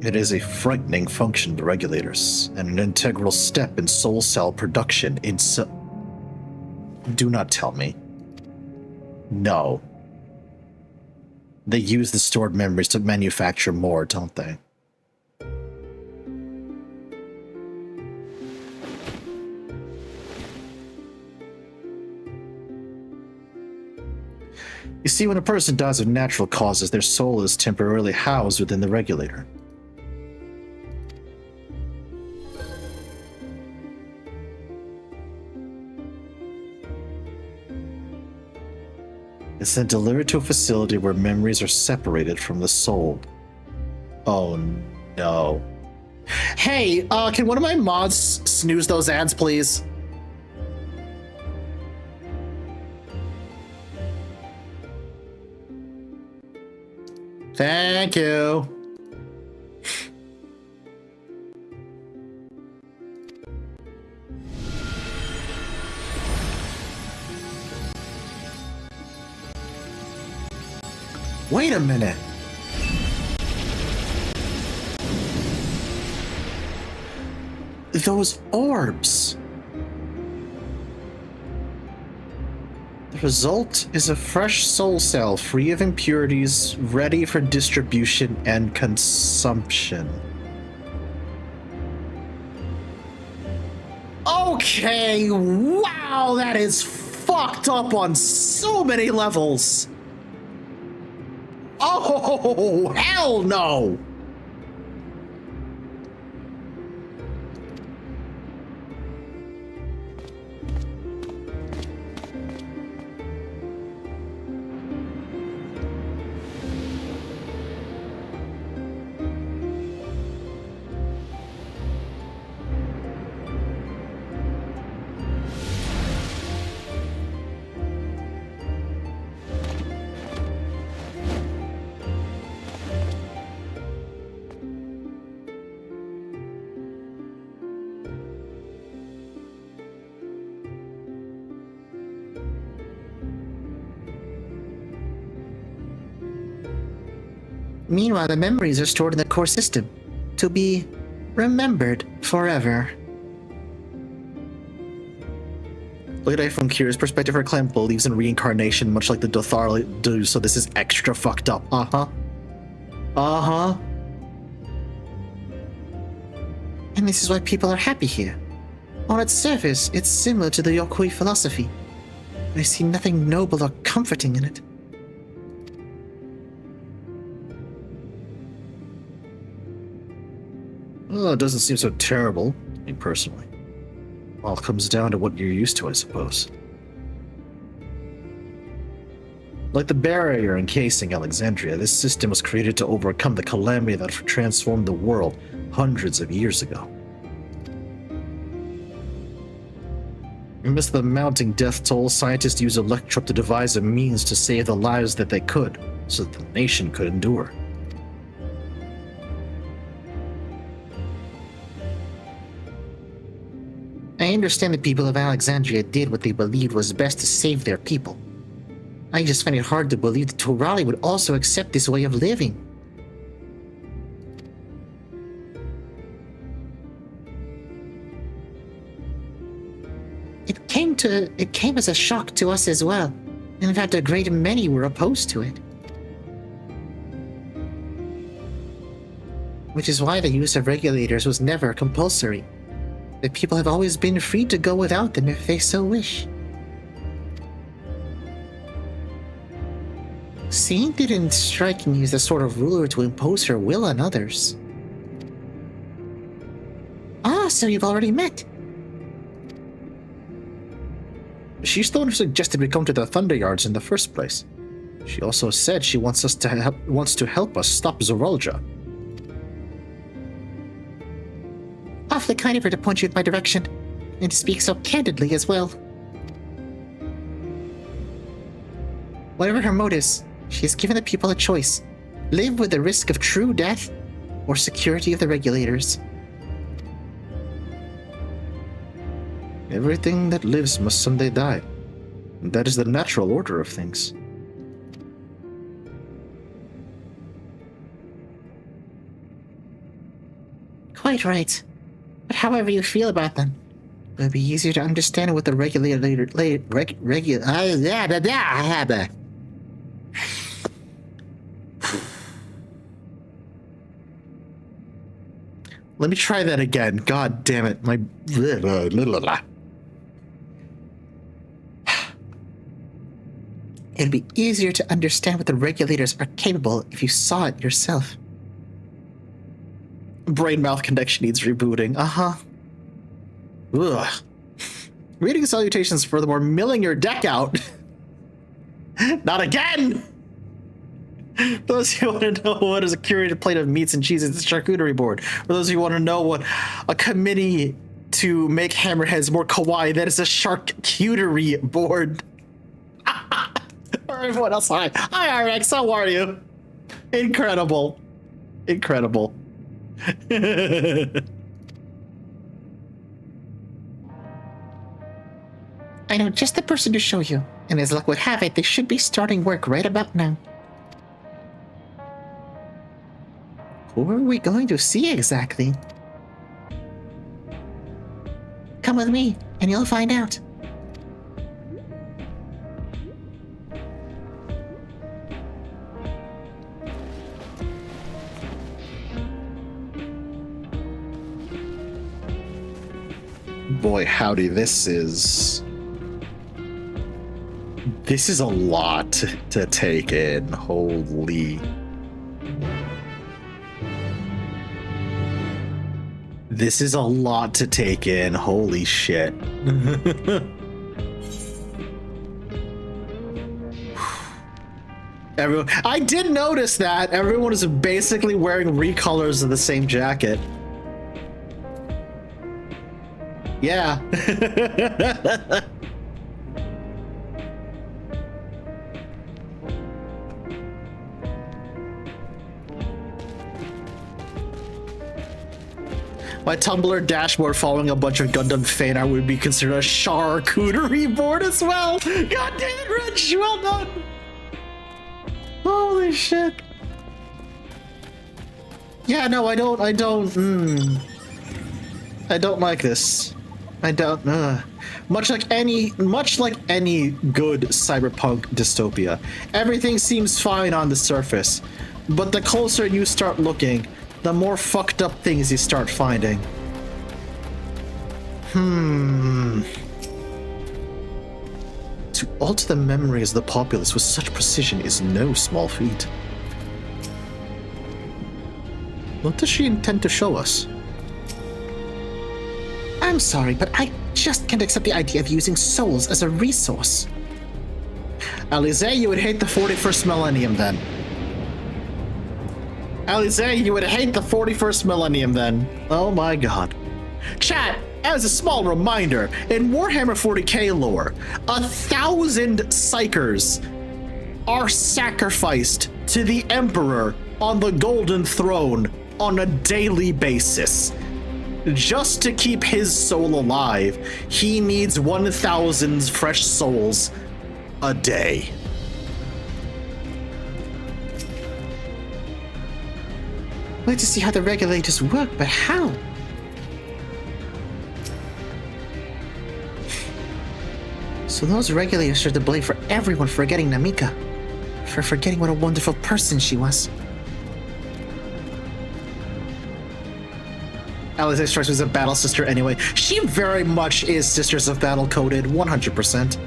It is a frightening function of the regulators, and an integral step in soul cell production Do not tell me. No. They use the stored memories to manufacture more, don't they? You see, when a person dies of natural causes, their soul is temporarily housed within the regulator. It's then delivered to a facility where memories are separated from the soul. Oh no. Hey, can one of my mods snooze those ads, please? Thank you. Wait a minute. Those orbs. The result is a fresh soul cell free of impurities, ready for distribution and consumption. Okay, wow, that is fucked up on so many levels. Oh, hell no!
Meanwhile, the memories are stored in the core system, to be remembered forever.
Look at it from Kira's perspective. Her clan believes in reincarnation, much like the Dothar do, so this is extra fucked up. Uh-huh. Uh-huh.
And this is why people are happy here. On its surface, it's similar to the Yokoi philosophy, but I see nothing noble or comforting in it.
Well, it doesn't seem so terrible, me personally. All comes down to what you're used to, I suppose. Like the barrier encasing Alexandria, this system was created to overcome the calamity that transformed the world hundreds of years ago. Amidst the mounting death toll, scientists used Electro to devise a means to save the lives that they could, so that the nation could endure.
I understand the people of Alexandria did what they believed was best to save their people. I just find it hard to believe that Tural would also accept this way of living. It came as a shock to us as well. In fact, a great many were opposed to it. Which is why the use of regulators was never compulsory. The people have always been free to go without them if they so wish. Seeing didn't strike me as the sort of ruler to impose her will on others. Ah, so you've already met.
She's the one who suggested we come to the Thunder Yards in the first place. She also said she wants to help us stop Zoralja.
Awfully kind of her to point you in my direction, and to speak so candidly as well. Whatever her motives, she has given the people a choice. Live with the risk of true death, or security of the regulators.
Everything that lives must someday die. That is the natural order of things.
Quite right. But however you feel about them, it would be easier to understand what the
Let me try that again. God damn it. My...
It'd be easier to understand what the regulators are capable if you saw it yourself.
Brain-mouth connection needs rebooting. Ugh. Reading salutations, furthermore, milling your deck out. Not again! Those who want to know what is a curated plate of meats and cheeses, it's a charcuterie board. For those who want to know what a committee to make hammerheads more kawaii, that is a charcuterie board. Everyone else, hi. Hi, RX, how are you? Incredible. Incredible.
I know just the person to show you, and as luck would have it, they should be starting work right about now. Who are we going to see exactly? Come with me, and you'll find out.
Boy, howdy, this is a lot to take in. Holy. This is a lot to take in. Holy shit. Everyone, I did notice that everyone is basically wearing recolors of the same jacket. Yeah. My Tumblr dashboard following a bunch of Gundam fan art would be considered a charcuterie board as well. God damn it, Rich, well done. Holy shit. Yeah, no, I don't like this. I don't. Much like any good cyberpunk dystopia, everything seems fine on the surface, but the closer you start looking, the more fucked up things you start finding. To alter the memories of the populace with such precision is no small feat. What does she intend to show us?
I'm sorry, but I just can't accept the idea of using souls as a resource.
Alize, you would hate the 41st millennium then. Alize, you would hate the 41st millennium then. Oh my god. Chat, As a small reminder, in Warhammer 40k lore, 1,000 psychers are sacrificed to the Emperor on the Golden Throne on a daily basis. Just to keep his soul alive, he needs 1,000 fresh souls a day.
I'd like to see how the regulators work, but how? So those regulators are to blame for everyone forgetting Namika. For forgetting what a wonderful person she was.
Alexei Strikes was a battle sister anyway. She very much is Sisters of Battle coded, 100%.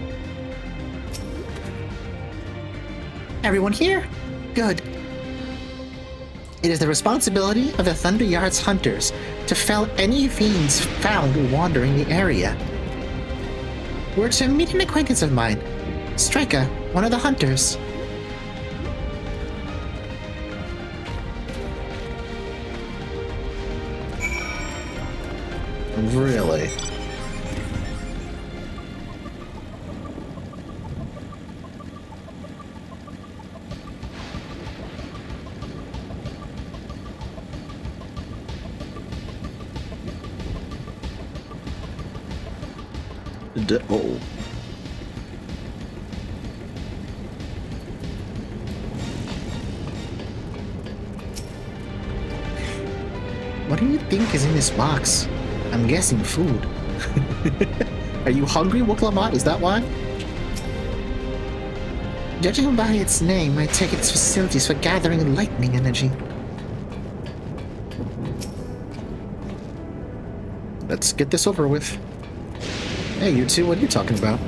Everyone here? Good. It is the responsibility of the Thunder Yard's hunters to fell any fiends found wandering the area. We're to meet an acquaintance of mine, Strika, one of the hunters.
Really? Oh.
What do you think is in this box? I'm guessing food.
Are you hungry, Wuklamat? Is that why?
Judging by its name, I take its facilities for gathering lightning energy.
Let's get this over with. Hey, you two, what are you talking about?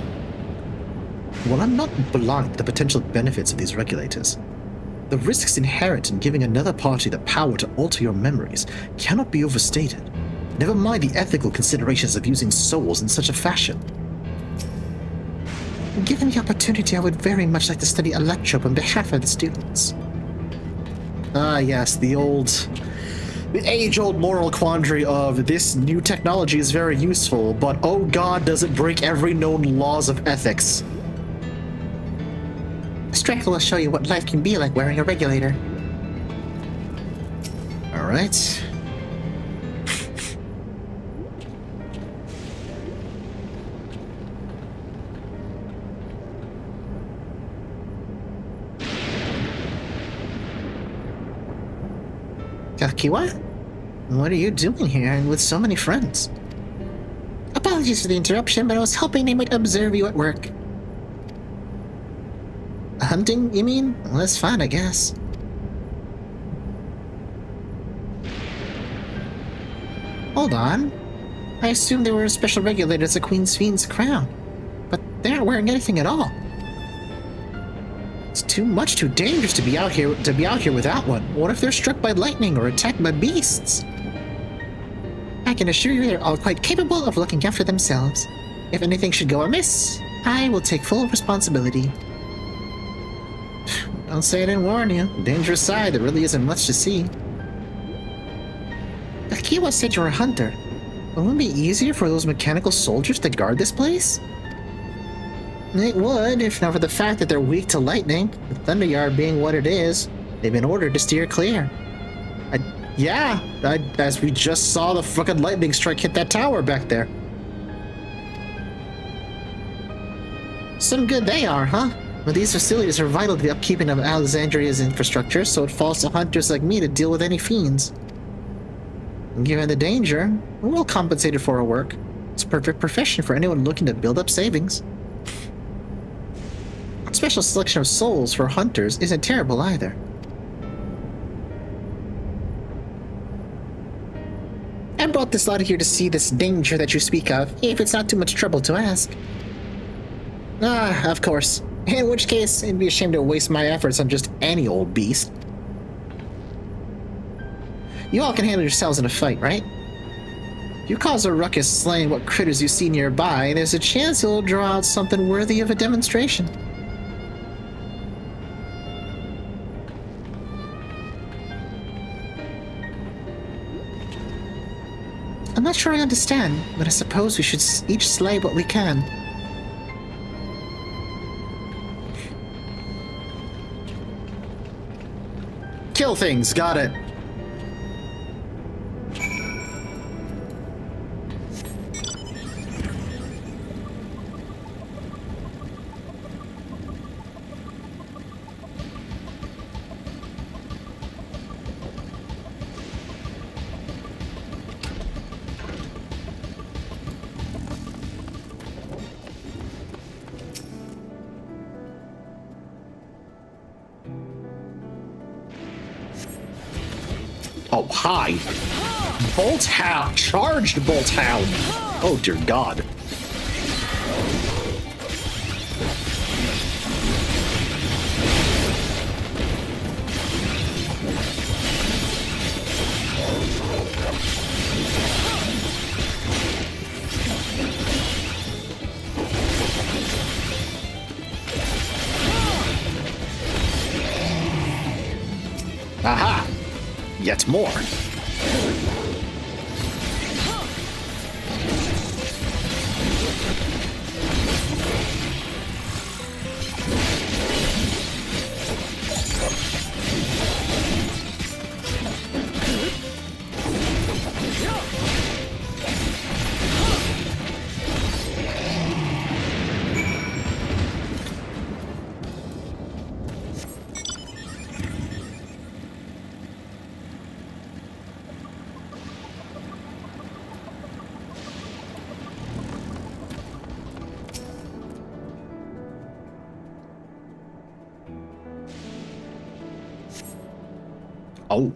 Well, I'm not blind to the potential benefits of these regulators. The risks inherent in giving another party the power to alter your memories cannot be overstated. Never mind the ethical considerations of using souls in such a fashion.
Given the opportunity, I would very much like to study Electrope on behalf of the students.
Ah, yes, the age-old moral quandary of this new technology is very useful, but oh god, does it break every known laws of ethics.
Strika will show you what life can be like wearing a regulator.
Alright.
Kakiwa? What are you doing here and with so many friends? Apologies for the interruption, but I was hoping they might observe you at work. Hunting, you mean? Well, that's fine, I guess. Hold on. I assumed they were special regulators of Queen's Fiend's crown, but they aren't wearing anything at all. It's too dangerous to be out here without one. What if they're struck by lightning or attacked by beasts? I can assure you they're all quite capable of looking after themselves. If anything should go amiss, I will take full responsibility.
Don't say I didn't warn you. Dangerous side, there really isn't much to see.
Akiwa said you're a hunter.
Wouldn't it be easier for those mechanical soldiers to guard this place?
It would, if not for the fact that they're weak to lightning, the Thunder Yard being what it is. They've been ordered to steer clear.
As we just saw the fucking lightning strike hit that tower back there.
Some good they are, huh? But these facilities are vital to the upkeeping of Alexandria's infrastructure, so it falls to hunters like me to deal with any fiends. Given the danger, we're well compensated for our work. It's a perfect profession for anyone looking to build up savings. A special selection of souls for hunters isn't terrible either. I brought this lot here to see this danger that you speak of, if it's not too much trouble to ask. Ah, of course. In which case, it'd be a shame to waste my efforts on just any old beast. You all can handle yourselves in a fight, right? If you cause a ruckus slaying what critters you see nearby, there's a chance you'll draw out something worthy of a demonstration. I'm not not sure I understand, but I suppose we should each slay what we can.
Kill things, got it. Oh, hi. Bolt Hound. Charged Bolt Hound. Oh, dear God. Aha! Yet more. Oh.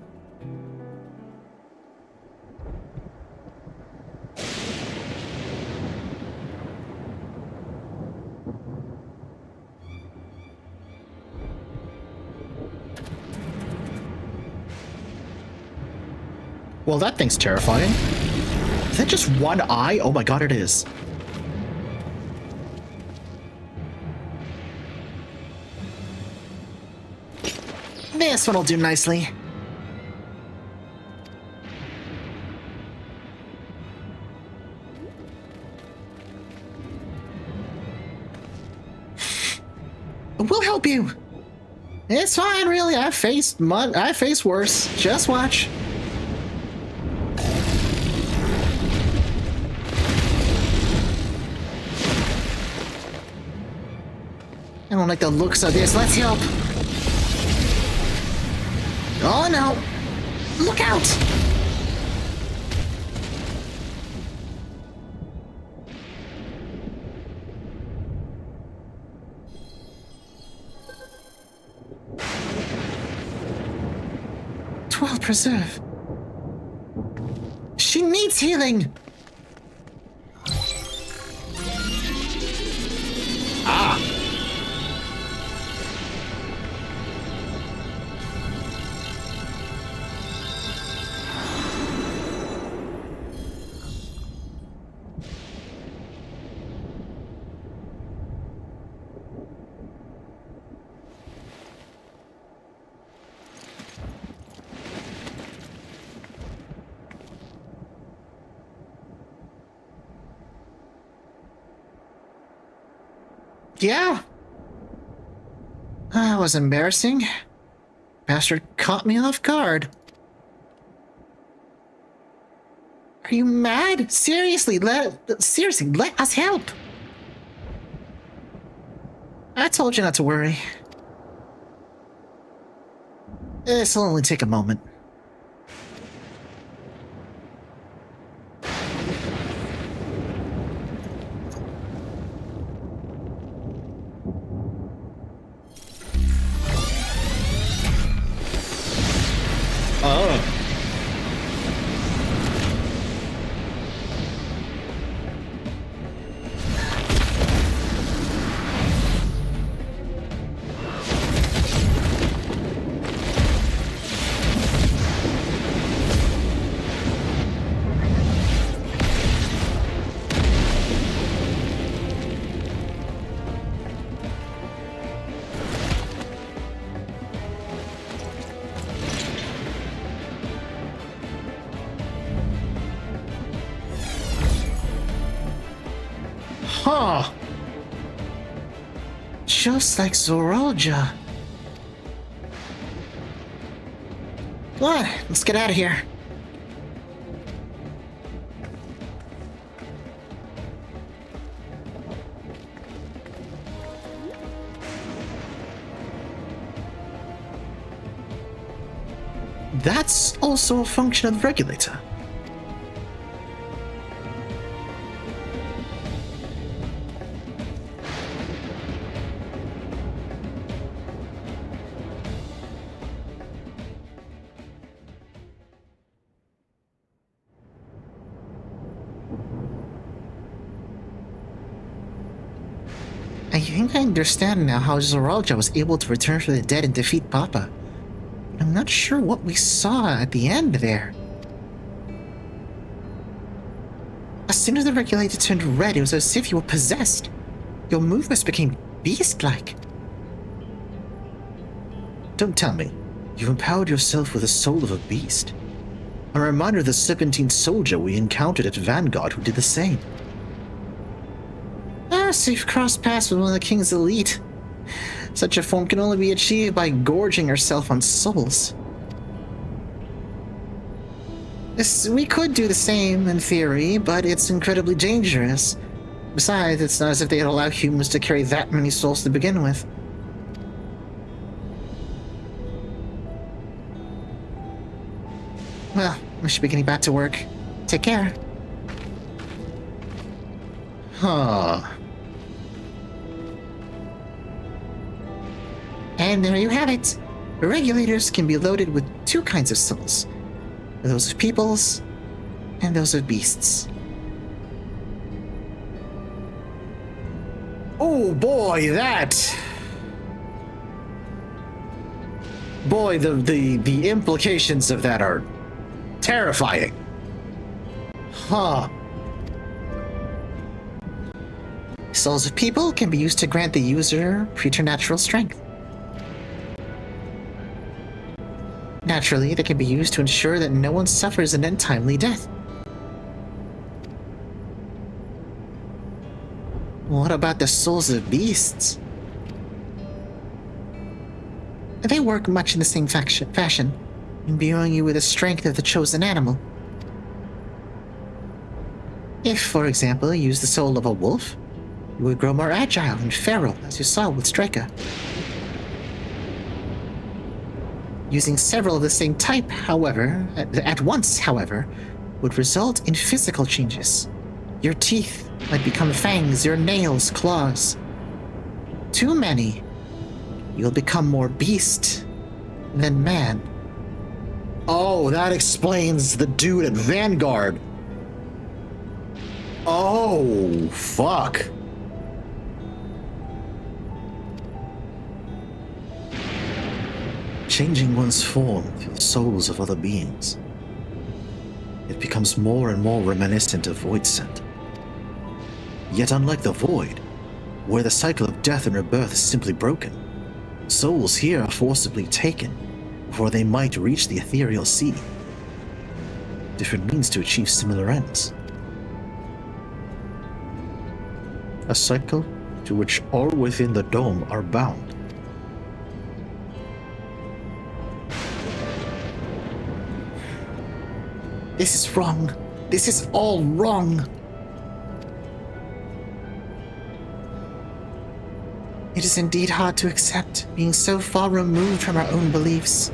Well, that thing's terrifying. Is that just one eye? Oh my God, it is.
This one'll do nicely. We'll help you. It's fine, really. I've faced worse. Just watch. I don't like the looks of this. Let's help. Oh no! Look out! Twelve preserve. She needs healing. Ah. Yeah. That was embarrassing. Bastard caught me off guard. Are you mad? Seriously, let us help. I told you not to worry. This'll only take a moment. Oh. Huh. Just like Zoralja. Come on, let's get out of here. That's also a function of the regulator. I think I understand now how Zoralja was able to return from the dead and defeat Papa. I'm not sure what we saw at the end there. As soon as the regulator turned red, it was as if you were possessed. Your movements became beast-like. Don't tell me. You've empowered yourself with the soul of a beast. A reminder of the Serpentine soldier we encountered at Vanguard who did the same. So you've crossed paths with one of the King's elite. Such a form can only be achieved by gorging herself on souls. We could do the same in theory, but it's incredibly dangerous. Besides, it's not as if they'd allow humans to carry that many souls to begin with. Well, we should be getting back to work. Take care. Huh. And there you have it. Regulators can be loaded with two kinds of souls. Those of peoples, and those of beasts. Oh boy, that... Boy, the implications of that are terrifying. Huh. Souls of people can be used to grant the user preternatural strength. Naturally, they can be used to ensure that no one suffers an untimely death. What about the souls of beasts? They work much in the same fashion, imbuing you with the strength of the chosen animal. If, for example, you use the soul of a wolf, you would grow more agile and feral, as you saw with Striker. Using several of the same type, however, at once, however, would result in physical changes. Your teeth might become fangs, your nails, claws. Too many. You'll become more beast than man. Oh, that explains the dude at Vanguard. Oh, fuck. Changing one's form through the souls of other beings. It becomes more and more reminiscent of Void Scent. Yet unlike the Void, where the cycle of death and rebirth is simply broken, souls here are forcibly taken before they might reach the ethereal sea. Different means to achieve similar ends. A cycle to which all within the dome are bound. This is wrong. This is all wrong. It is indeed hard to accept, being so far removed from our own beliefs.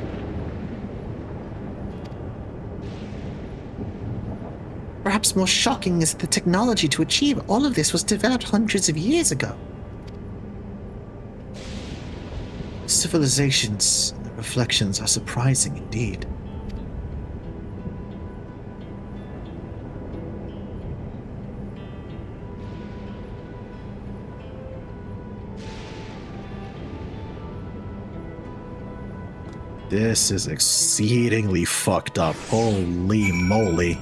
Perhaps more shocking is that the technology to achieve all of this was developed hundreds of years ago. Civilizations and their reflections are surprising indeed. This is exceedingly fucked up. Holy moly.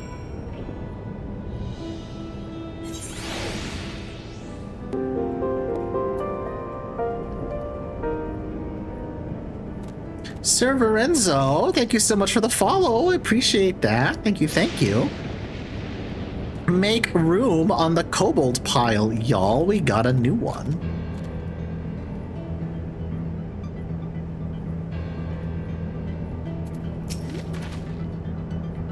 Sir Lorenzo, thank you so much for the follow. I appreciate that. Thank you, thank you.
Make room on the kobold pile, y'all. We got a new one.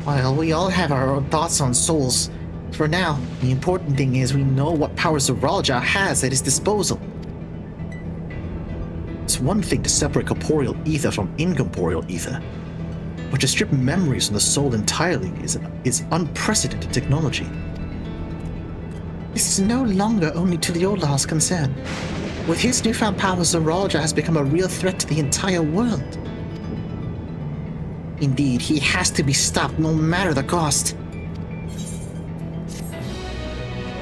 While we all have our own thoughts on souls, for now, the important thing is we know what powers Zoralja has at his disposal.
It's one thing to separate corporeal ether from incorporeal ether, but to strip memories from the soul entirely is unprecedented technology.
This is no longer only to the Olar's concern. With his newfound powers, Zoralja has become a real threat to the entire world. Indeed, he has to be stopped no matter the cost.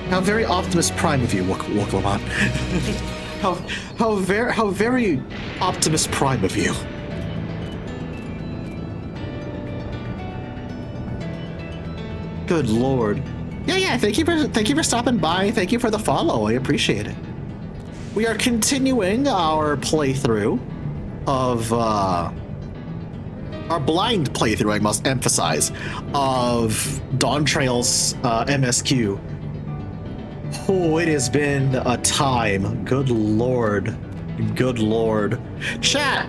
How very Optimus Prime of you, Woklamon. how very Optimus Prime of you. Good lord. Yeah, thank you for stopping by. Thank you for the follow. I appreciate it. We are continuing our playthrough of our blind playthrough, I must emphasize, of Dawntrail's MSQ. Oh, it has been a time. Good lord. Good lord. Chat!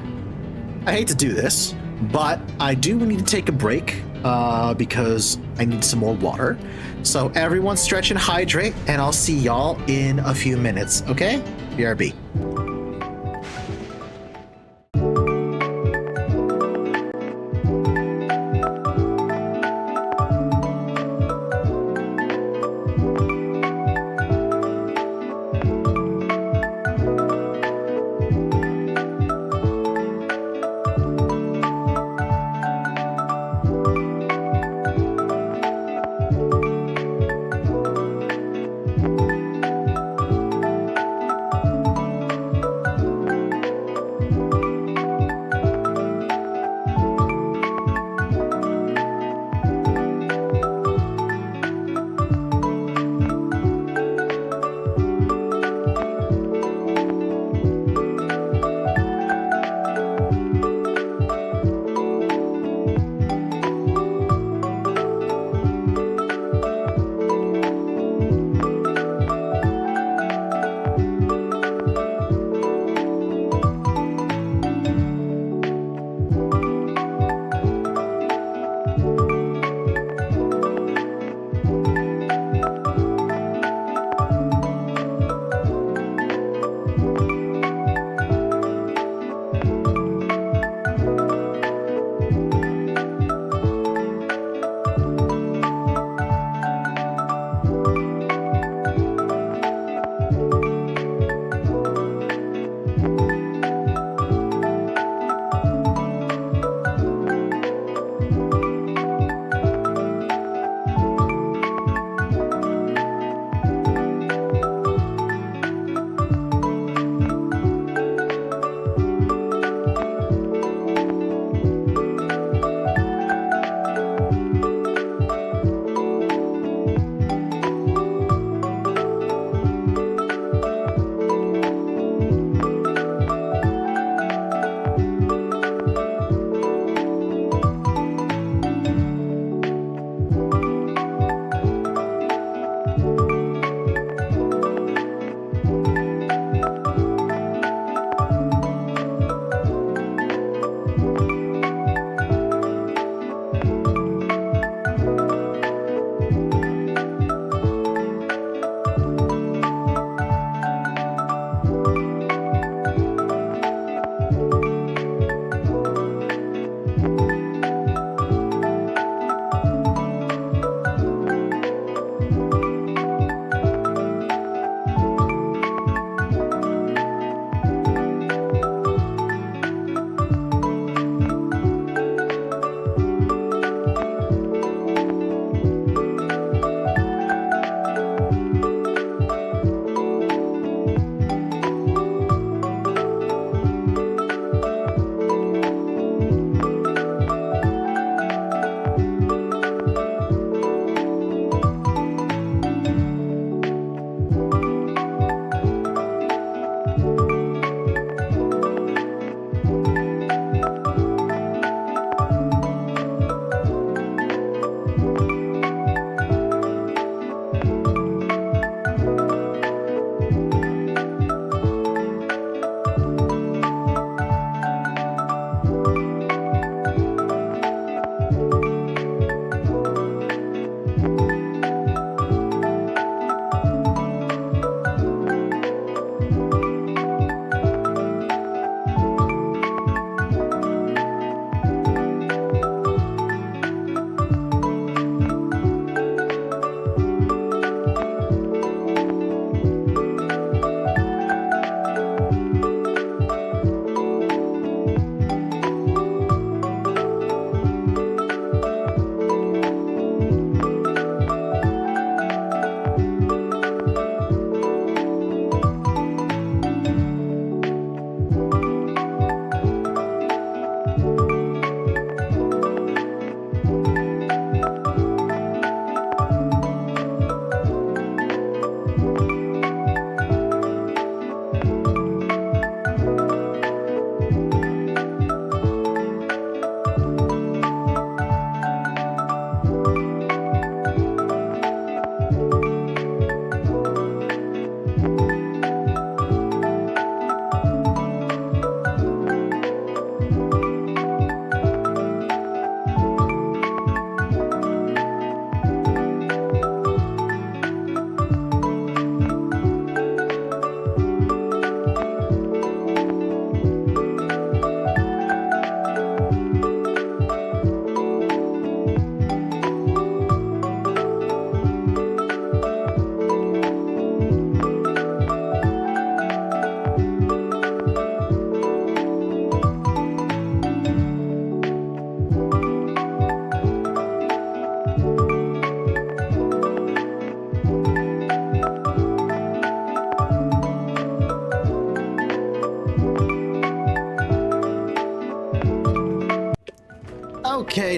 I hate to do this, but I do need to take a break because I need some more water. So everyone stretch and hydrate, and I'll see y'all in a few minutes, okay? BRB.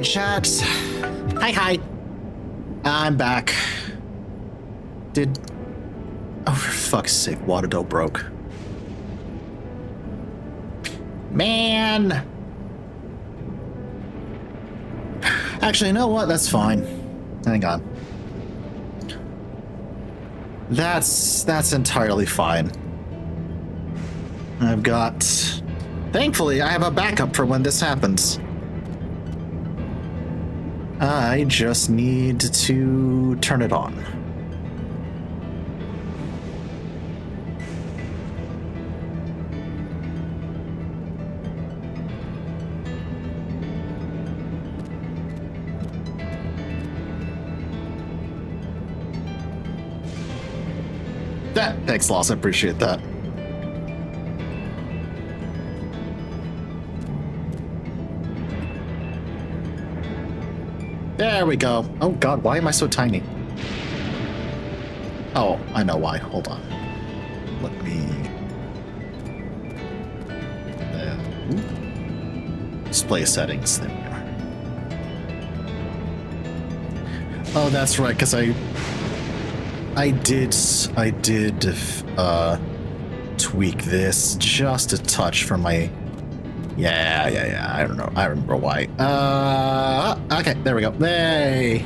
Alright, chat. Hi. I'm back. Oh, for fuck's sake, Waterdo broke. Man! Actually, you know what? That's fine. Hang on. That's entirely fine. I've got... Thankfully, I have a backup for when this happens. I just need to turn it on. Thanks, Loss. I appreciate that. There we go. Oh god, why am I so tiny? Oh, I know why. Hold on. Let me... display settings. There we are. Oh, that's right, because I did tweak this just a touch for my... Yeah, I don't know. I remember why. Okay, there we go. Hey!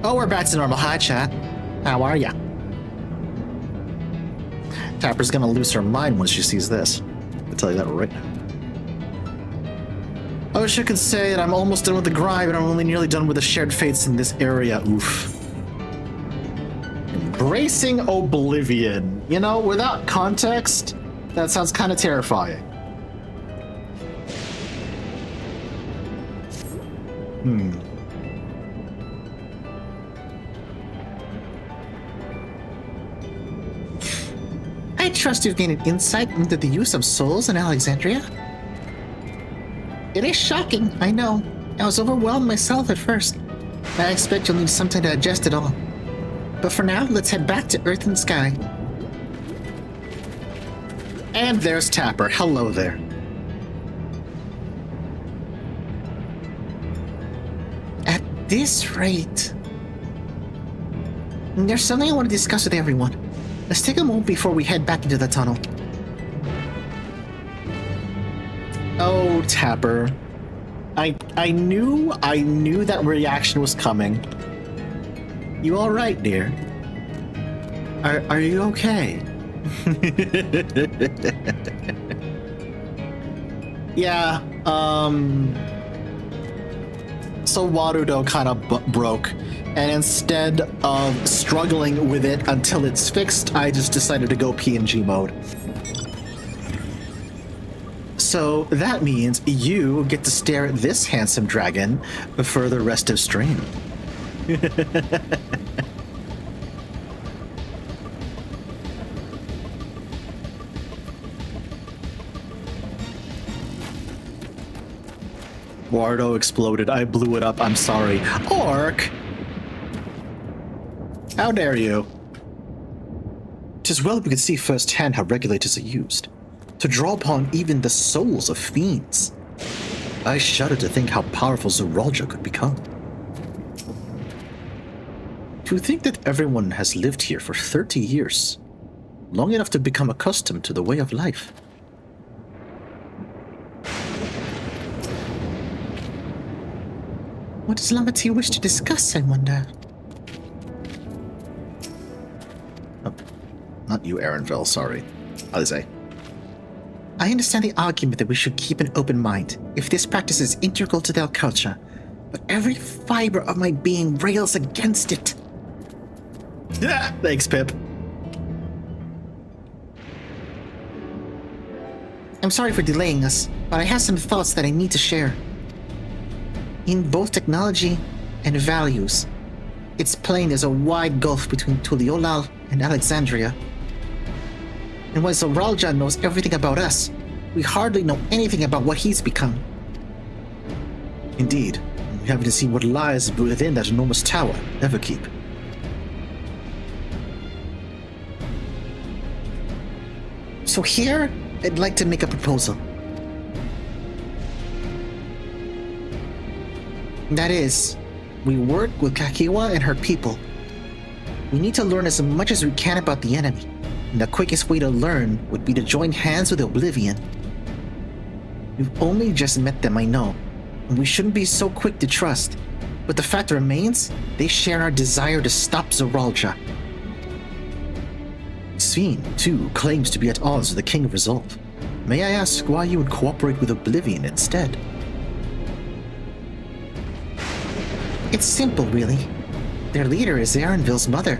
Oh, we're back to normal. Hi, chat. How are ya? Tapper's gonna lose her mind when she sees this. I'll tell you that right now. I wish I could say that I'm almost done with the grind, but I'm only nearly done with the shared fates in this area. Oof. Embracing oblivion. You know, without context, that sounds kind of terrifying. I trust you've gained an insight into the use of souls in Alexandria. It is shocking, I know. I was overwhelmed myself at first. I expect you'll need some time to digest it all. But for now, let's head back to Earth and Sky. And there's Tapper. Hello there. At this rate... There's something I want to discuss with everyone. Let's take a moment before we head back into the tunnel. Oh, Tapper. I knew that reaction was coming. You all right, dear? Are you okay? Yeah, so Warudo kind of broke, and instead of struggling with it until it's fixed, I just decided to go PNG mode. So that means you get to stare at this handsome dragon for the rest of stream. Wardo exploded. I blew it up. I'm sorry. Orc! How dare you? 'Tis well we can see firsthand how regulators are used, to draw upon even the souls of fiends. I shudder to think how powerful Zeralja could become. To think that everyone has lived here for 30 years, long enough to become accustomed to the way of life. What does Lamati wish to discuss, I wonder? Oh, not you, Aaronville, sorry. Alize. I understand the argument that we should keep an open mind if this practice is integral to their culture, but every fiber of my being rails against it. Yeah, thanks, Pip. I'm sorry for delaying us, but I have some thoughts that I need to share. In both technology and values, it's plain there's a wide gulf between Tuliolal and Alexandria. And while Zeralja knows everything about us, we hardly know anything about what he's become. Indeed, we haven't seen what lies within that enormous tower, Everkeep. So here, I'd like to make a proposal.
That is, we work with Kakiwa and her people. We need to learn as much as we can about the enemy, and the quickest way to learn would be to join hands with Oblivion. We've only just met them, I know, and we shouldn't be so quick to trust, but the fact remains, they share our desire to stop Zoralja. Sven, too, claims to be at odds with the King of Resolve. May I ask why you would cooperate with Oblivion instead? It's simple, really. Their leader is Erenville's mother.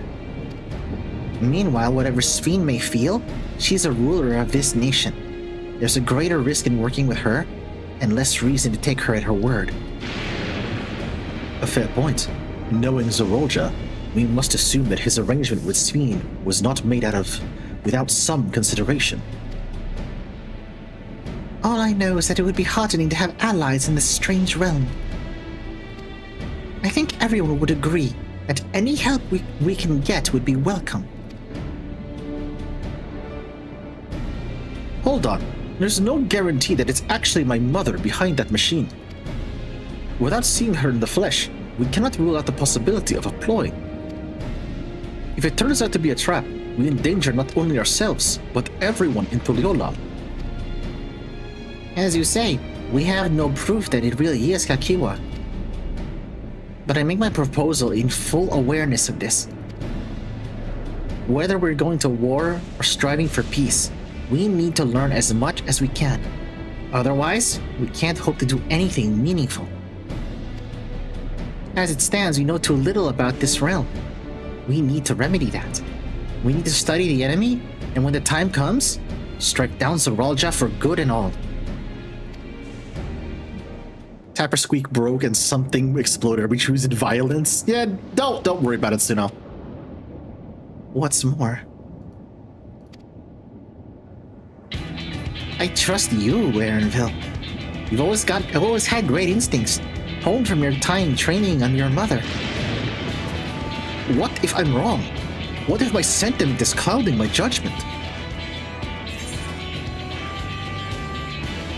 Meanwhile, whatever Sven may feel, she's a ruler of this nation. There's a greater risk in working with her, and less reason to take her at her word.
A fair point. Knowing Zoralja, we must assume that his arrangement with Sven was not made without some consideration.
All I know is that it would be heartening to have allies in this strange realm. I think everyone would agree that any help we can get would be welcome.
Hold on. There's no guarantee that it's actually my mother behind that machine. Without seeing her in the flesh, we cannot rule out the possibility of a ploy. If it turns out to be a trap, we endanger not only ourselves, but everyone in Tural.
As you say, we have no proof that it really is Kakiwa. But I make my proposal in full awareness of this. Whether we're going to war or striving for peace, we need to learn as much as we can. Otherwise, we can't hope to do anything meaningful. As it stands, we know too little about this realm. We need to remedy that. We need to study the enemy, and when the time comes, strike down Zoralja for good and all.
Tapper squeak broke and something exploded. Are we choosing violence? Yeah, don't worry about it, Suno.
What's more, I trust you, Erenville. You've always had great instincts, honed from your time training on your mother.
What if I'm wrong? What if my sentiment is clouding my judgment?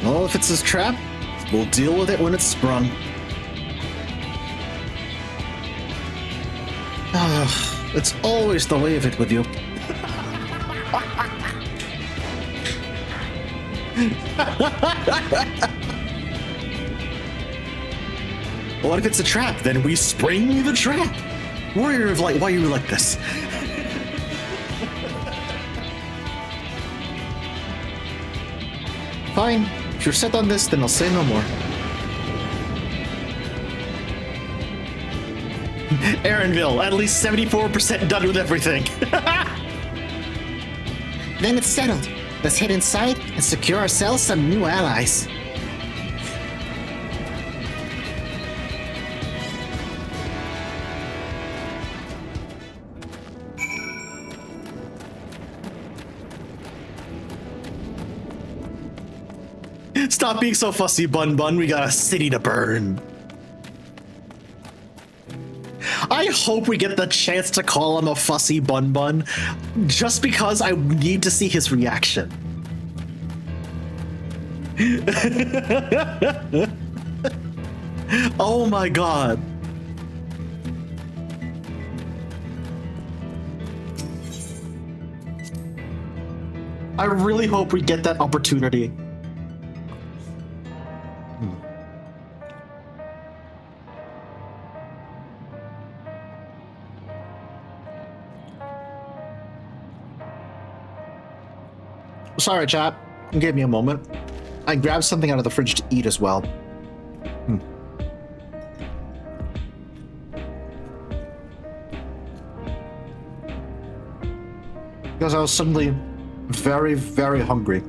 Well, if it's a trap, we'll deal with it when it's sprung. It's always the way of it with you. What if it's a trap? Then we spring the trap. Warrior of Light, why are you like this? Fine. If you're set on this, then I'll say no more. Erenville, at least 74% done with everything.
Then it's settled. Let's head inside and secure ourselves some new allies.
Stop being so fussy, Bun Bun. We got a city to burn. I hope we get the chance to call him a fussy Bun Bun, just because I need to see his reaction. Oh my god. I really hope we get that opportunity. Sorry, chat. Give me a moment. I grabbed something out of the fridge to eat as well. Because I was suddenly very, very hungry.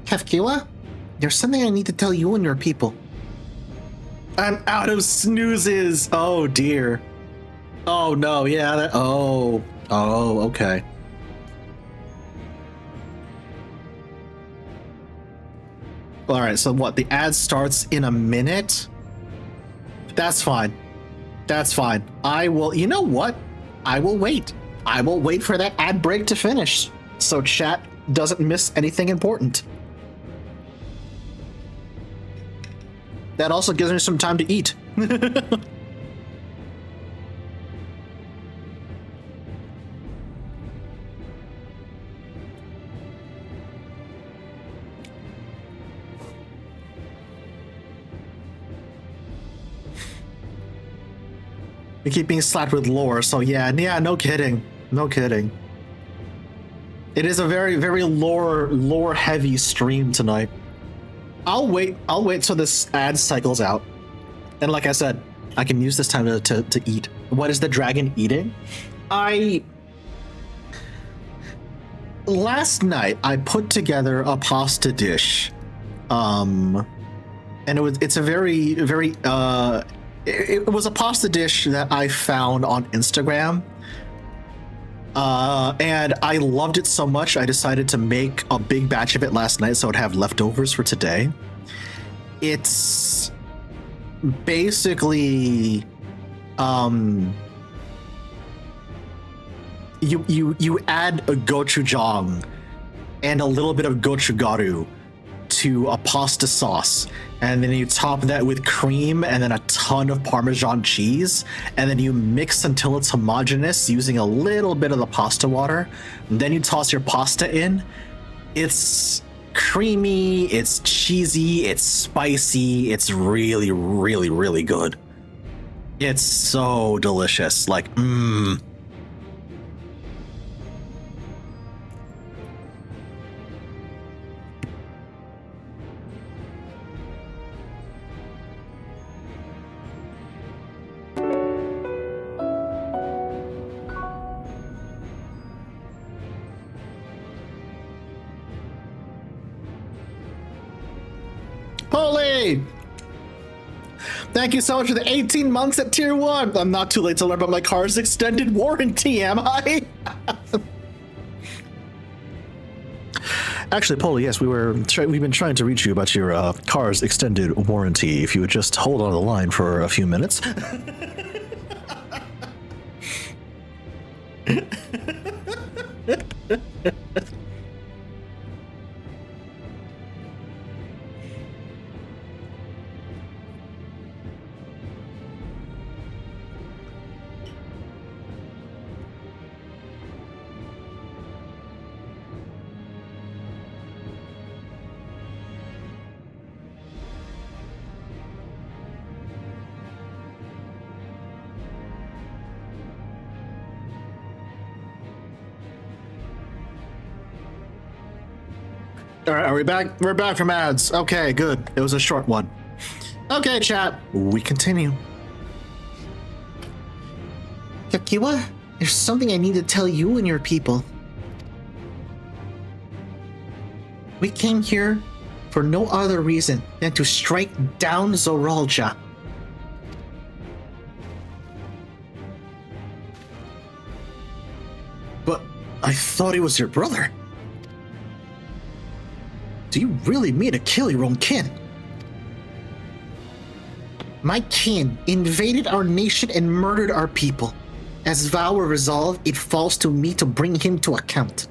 Kefkiwa, there's something I need to tell you and your people.
I'm out of snoozes. Oh dear. Oh no, yeah, okay. All right, so what? The ad starts in a minute? That's fine. That's fine. I will, you know what? I will wait. I will wait for that ad break to finish so chat doesn't miss anything important. That also gives me some time to eat. You keep being slapped with lore, so yeah, no kidding. No kidding. It is a very, very lore heavy stream tonight. I'll wait till this ad cycles out. And like I said, I can use this time to eat. What is the dragon eating? Last night I put together a pasta dish. And it's a very, very it was a pasta dish that I found on Instagram. And I loved it so much, I decided to make a big batch of it last night so I'd have leftovers for today. It's basically, you add a gochujang and a little bit of gochugaru to a pasta sauce, and then you top that with cream and then a ton of Parmesan cheese, and then you mix until it's homogeneous using a little bit of the pasta water. And then you toss your pasta in. It's creamy, it's cheesy, it's spicy, it's really, really, really good. It's so delicious. Like, Holy! Thank you so much for the 18 months at tier 1. I'm not too late to learn about my car's extended warranty, am I? Actually, Polly, yes, we've been trying to reach you about your car's extended warranty. If you would just hold on the line for a few minutes. All right, are we back? We're back from ads. Okay, good. It was a short one. Okay, chat. We continue.
Yakiwa, there's something I need to tell you and your people. We came here for no other reason than to strike down Zoralja.
But I thought he was your brother. Do you really mean to kill your own kin?
My kin invaded our nation and murdered our people. As vow or resolve, it falls to me to bring him to account.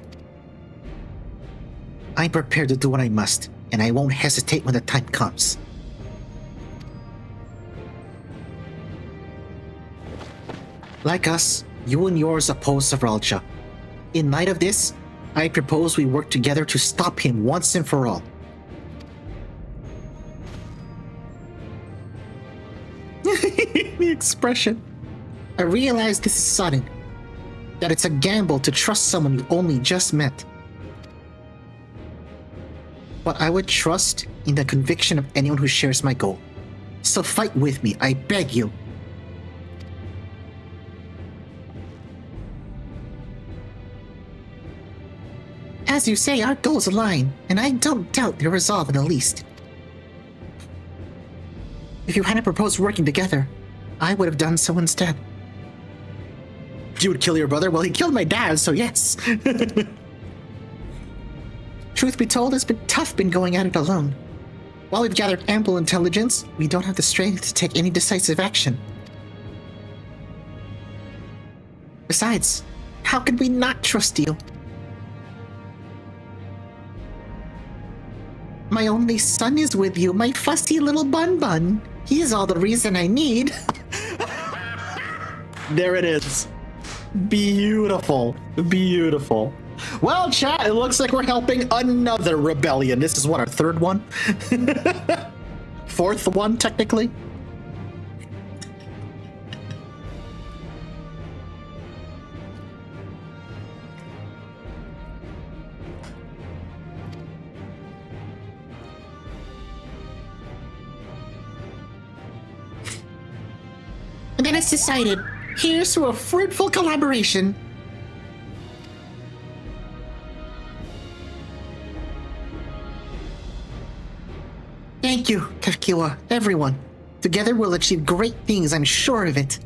I'm prepared to do what I must, and I won't hesitate when the time comes. Like us, you and yours oppose Zoralja. In light of this, I propose we work together to stop him once and for all.
The expression.
I realize this is sudden, that it's a gamble to trust someone you only just met. But I would trust in the conviction of anyone who shares my goal. So fight with me, I beg you. As you say, our goals align, and I don't doubt their resolve in the least. If you hadn't proposed working together, I would have done so instead.
You would kill your brother? Well, he killed my dad, so yes.
Truth be told, it's been tough going at it alone. While we've gathered ample intelligence, we don't have the strength to take any decisive action. Besides, how could we not trust you? My only son is with you, my fussy little bun-bun. He is all the reason I need.
There it is. Beautiful. Beautiful. Well, chat, it looks like we're helping another rebellion. This is what, our third one? Fourth one, technically?
And then it's decided, here's to a fruitful collaboration. Thank you, Kakiwa, everyone. Together we'll achieve great things, I'm sure of it.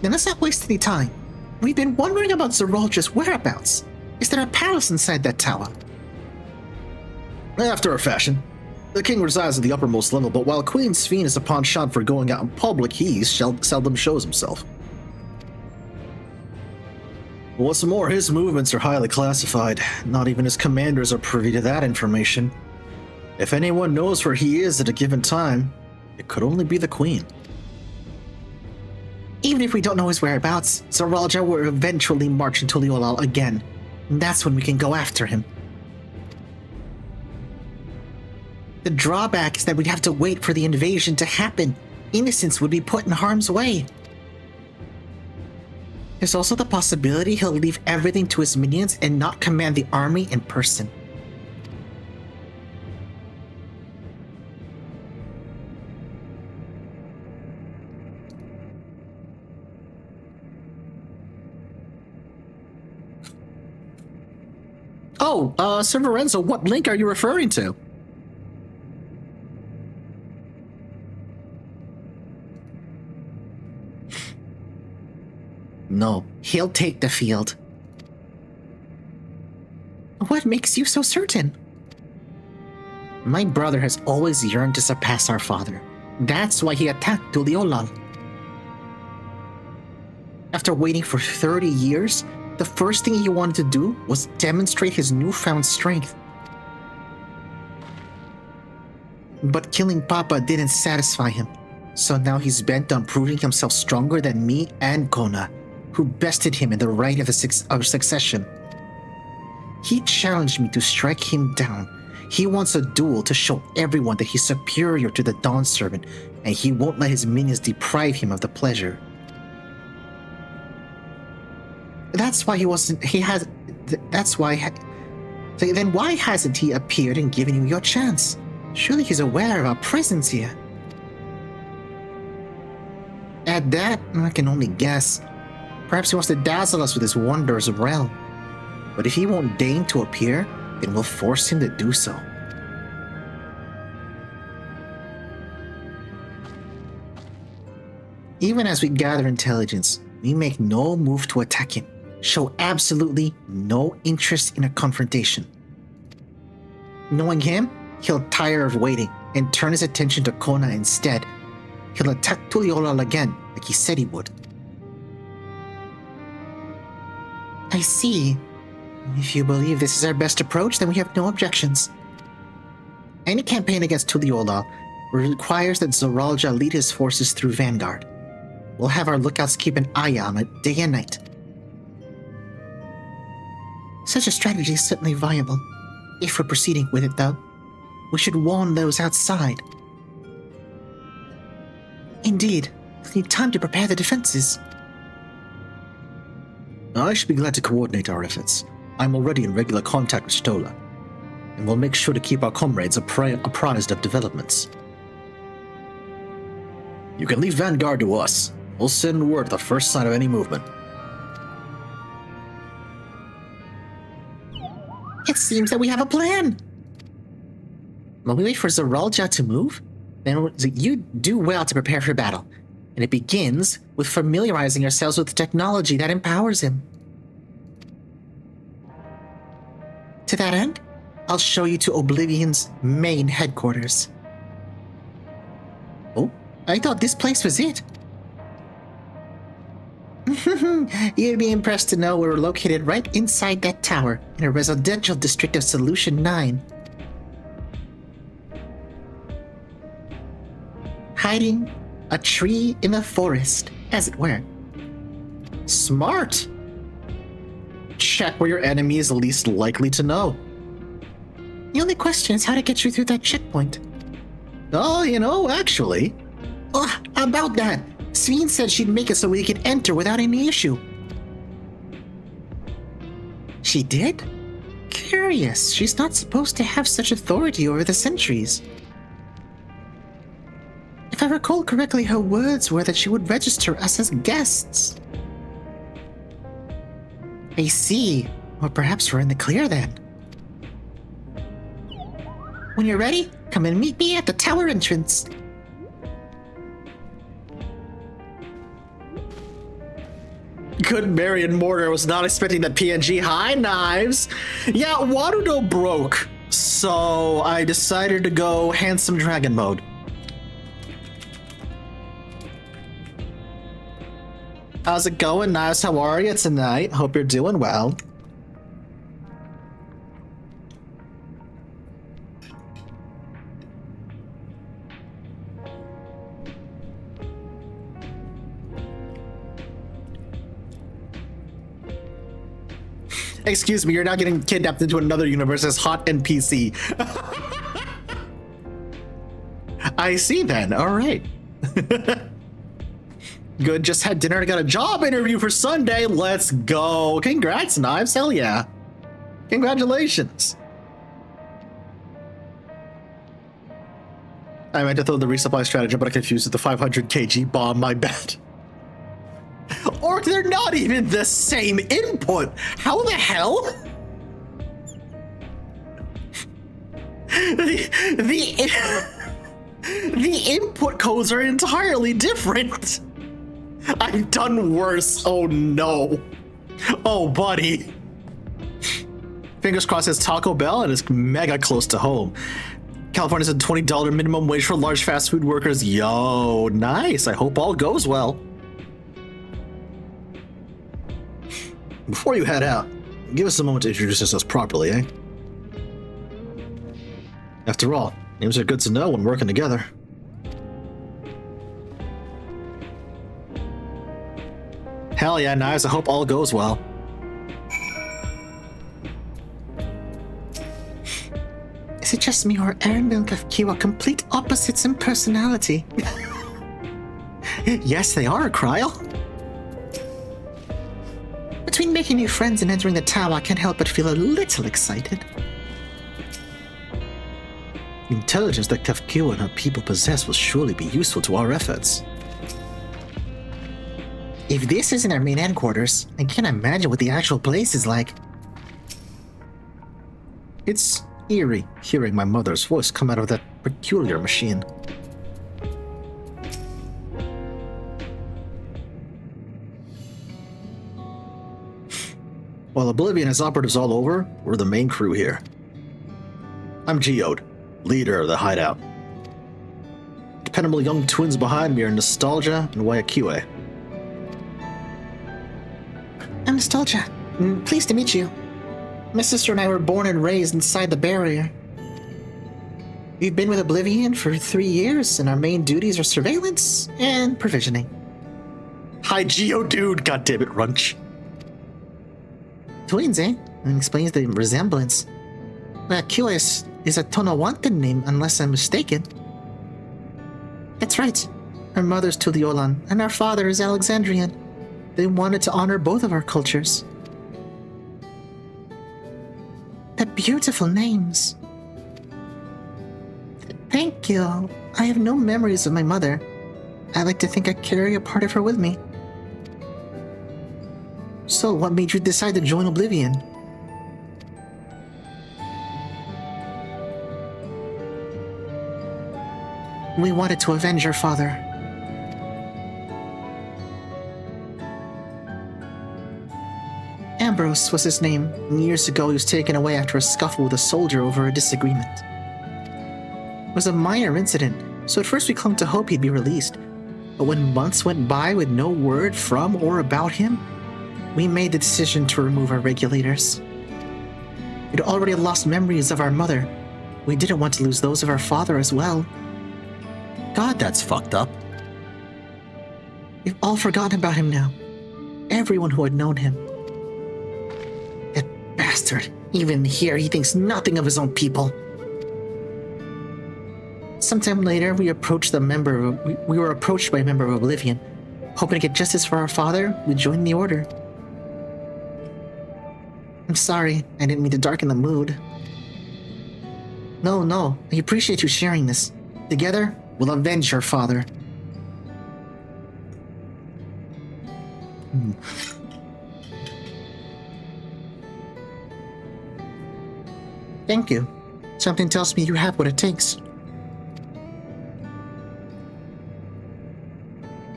Then let's not waste any time. We've been wondering about Zeralja's whereabouts. Is there a palace inside that tower?
After a fashion. The king resides at the uppermost level, but while Queen Sphene is a penchant for going out in public, he seldom shows himself. What's more, his movements are highly classified. Not even his commanders are privy to that information. If anyone knows where he is at a given time, it could only be the Queen.
Even if we don't know his whereabouts, Zeralja will eventually march into Tural again. And that's when we can go after him. The drawback is that we'd have to wait for the invasion to happen. Innocents would be put in harm's way. There's also the possibility he'll leave everything to his minions and not command the army in person.
Oh, Sir Lorenzo, what link are you referring to?
No, he'll take the field. What makes you so certain? My brother has always yearned to surpass our father. That's why he attacked Tural. After waiting for 30 years, the first thing he wanted to do was demonstrate his newfound strength. But killing Papa didn't satisfy him, so now he's bent on proving himself stronger than me and Kona, who bested him in the right of succession. He challenged me to strike him down. He wants a duel to show everyone that he's superior to the Dawn Servant, and he won't let his minions deprive him of the pleasure. That's why then why hasn't he appeared and given you your chance? Surely he's aware of our presence here. At that, I can only guess. Perhaps he wants to dazzle us with his wonders of realm. But if he won't deign to appear, then we'll force him to do so. Even as we gather intelligence, we make no move to attack him, show absolutely no interest in a confrontation. Knowing him, he'll tire of waiting and turn his attention to Kona instead. He'll attack Tural again, like he said he would. I see. If you believe this is our best approach, then we have no objections. Any campaign against Tural requires that Zeralja lead his forces through Vanguard. We'll have our lookouts keep an eye on it day and night. Such a strategy is certainly viable. If we're proceeding with it, though, we should warn those outside. Indeed, we need time to prepare the defenses.
I should be glad to coordinate our efforts. I'm already in regular contact with Stola, and we'll make sure to keep our comrades apprised of developments. You can leave Vanguard to us. We'll send word at the first sign of any movement.
It seems that we have a plan. While we wait for Zeralja to move, then you do well to prepare for battle. And it begins with familiarizing ourselves with the technology that empowers him. To that end, I'll show you to Oblivion's main headquarters. Oh, I thought this place was it. You'd be impressed to know we're located right inside that tower in a residential district of Solution 9. Hiding a tree in the forest, as it were.
Smart. Check where your enemy is least likely to know.
The only question is how to get you through that checkpoint.
Oh, actually.
Oh, about that. Sveen said she'd make it so we could enter without any issue. She did? Curious. She's not supposed to have such authority over the sentries. If I recall correctly, her words were that she would register us as guests. I see. Or perhaps we're in the clear then. When you're ready, come and meet me at the tower entrance.
Good Marion Mortar was not expecting that PNG. Hi, Knives. Yeah, Waterdo broke, so I decided to go handsome dragon mode. How's it going, Knives? How are you tonight? Hope you're doing well. Excuse me, you're now getting kidnapped into another universe as hot NPC. I see then, alright. Good, just had dinner and got a job interview for Sunday. Let's go. Congrats, Knives, hell yeah. Congratulations. I meant to throw the resupply strategy, but I confused with the 500 kg bomb, my bad. Or they're not even the same input. How the hell? The input codes are entirely different. I've done worse. Oh no. Oh buddy. Fingers crossed it's Taco Bell and it's mega close to home. California's a $20 minimum wage for large fast food workers. Yo, nice. I hope all goes well. Before you head out, give us a moment to introduce ourselves properly, eh? After all, names are good to know when working together. Hell yeah, Knives, I hope all goes well.
Is it just me, or Aaron and Kafki are complete opposites in personality?
Yes, they are, Kryl.
Between making new friends and entering the tower, I can't help but feel a little excited.
The intelligence that Kafki and her people possess will surely be useful to our efforts.
If this isn't our main headquarters, I can't imagine what the actual place is like.
It's eerie hearing my mother's voice come out of that peculiar machine. While Oblivion has operatives all over, we're the main crew here. I'm Geode, leader of the hideout. Dependable young twins behind me are Nostalgia and Wayakue.
I'm Nostalgia. Pleased to meet you. My sister and I were born and raised inside the barrier. We've been with Oblivion for 3 years, and our main duties are surveillance and provisioning.
Hi, Geodude, goddammit, Runch.
Twins, eh? That explains the resemblance. Q is a Tonawantan name, unless I'm mistaken. That's right. Our mother's Tuliolan, and our father is Alexandrian. They wanted to honor both of our cultures. The beautiful names. Thank you. I have no memories of my mother. I like to think I carry a part of her with me. So, what made you decide to join Oblivion? We wanted to avenge your father. Ambrose was his name, and years ago he was taken away after a scuffle with a soldier over a disagreement. It was a minor incident, so at first we clung to hope he'd be released. But when months went by with no word from or about him, we made the decision to remove our regulators. We'd already lost memories of our mother. We didn't want to lose those of our father as well.
God, that's fucked up.
We've all forgotten about him now. Everyone who had known him. That bastard. Even here, he thinks nothing of his own people. Sometime later, we were approached by a member of Oblivion. Hoping to get justice for our father, we joined the Order. I'm sorry, I didn't mean to darken the mood. No, I appreciate you sharing this. Together, we'll avenge your father. Thank you. Something tells me you have what it takes.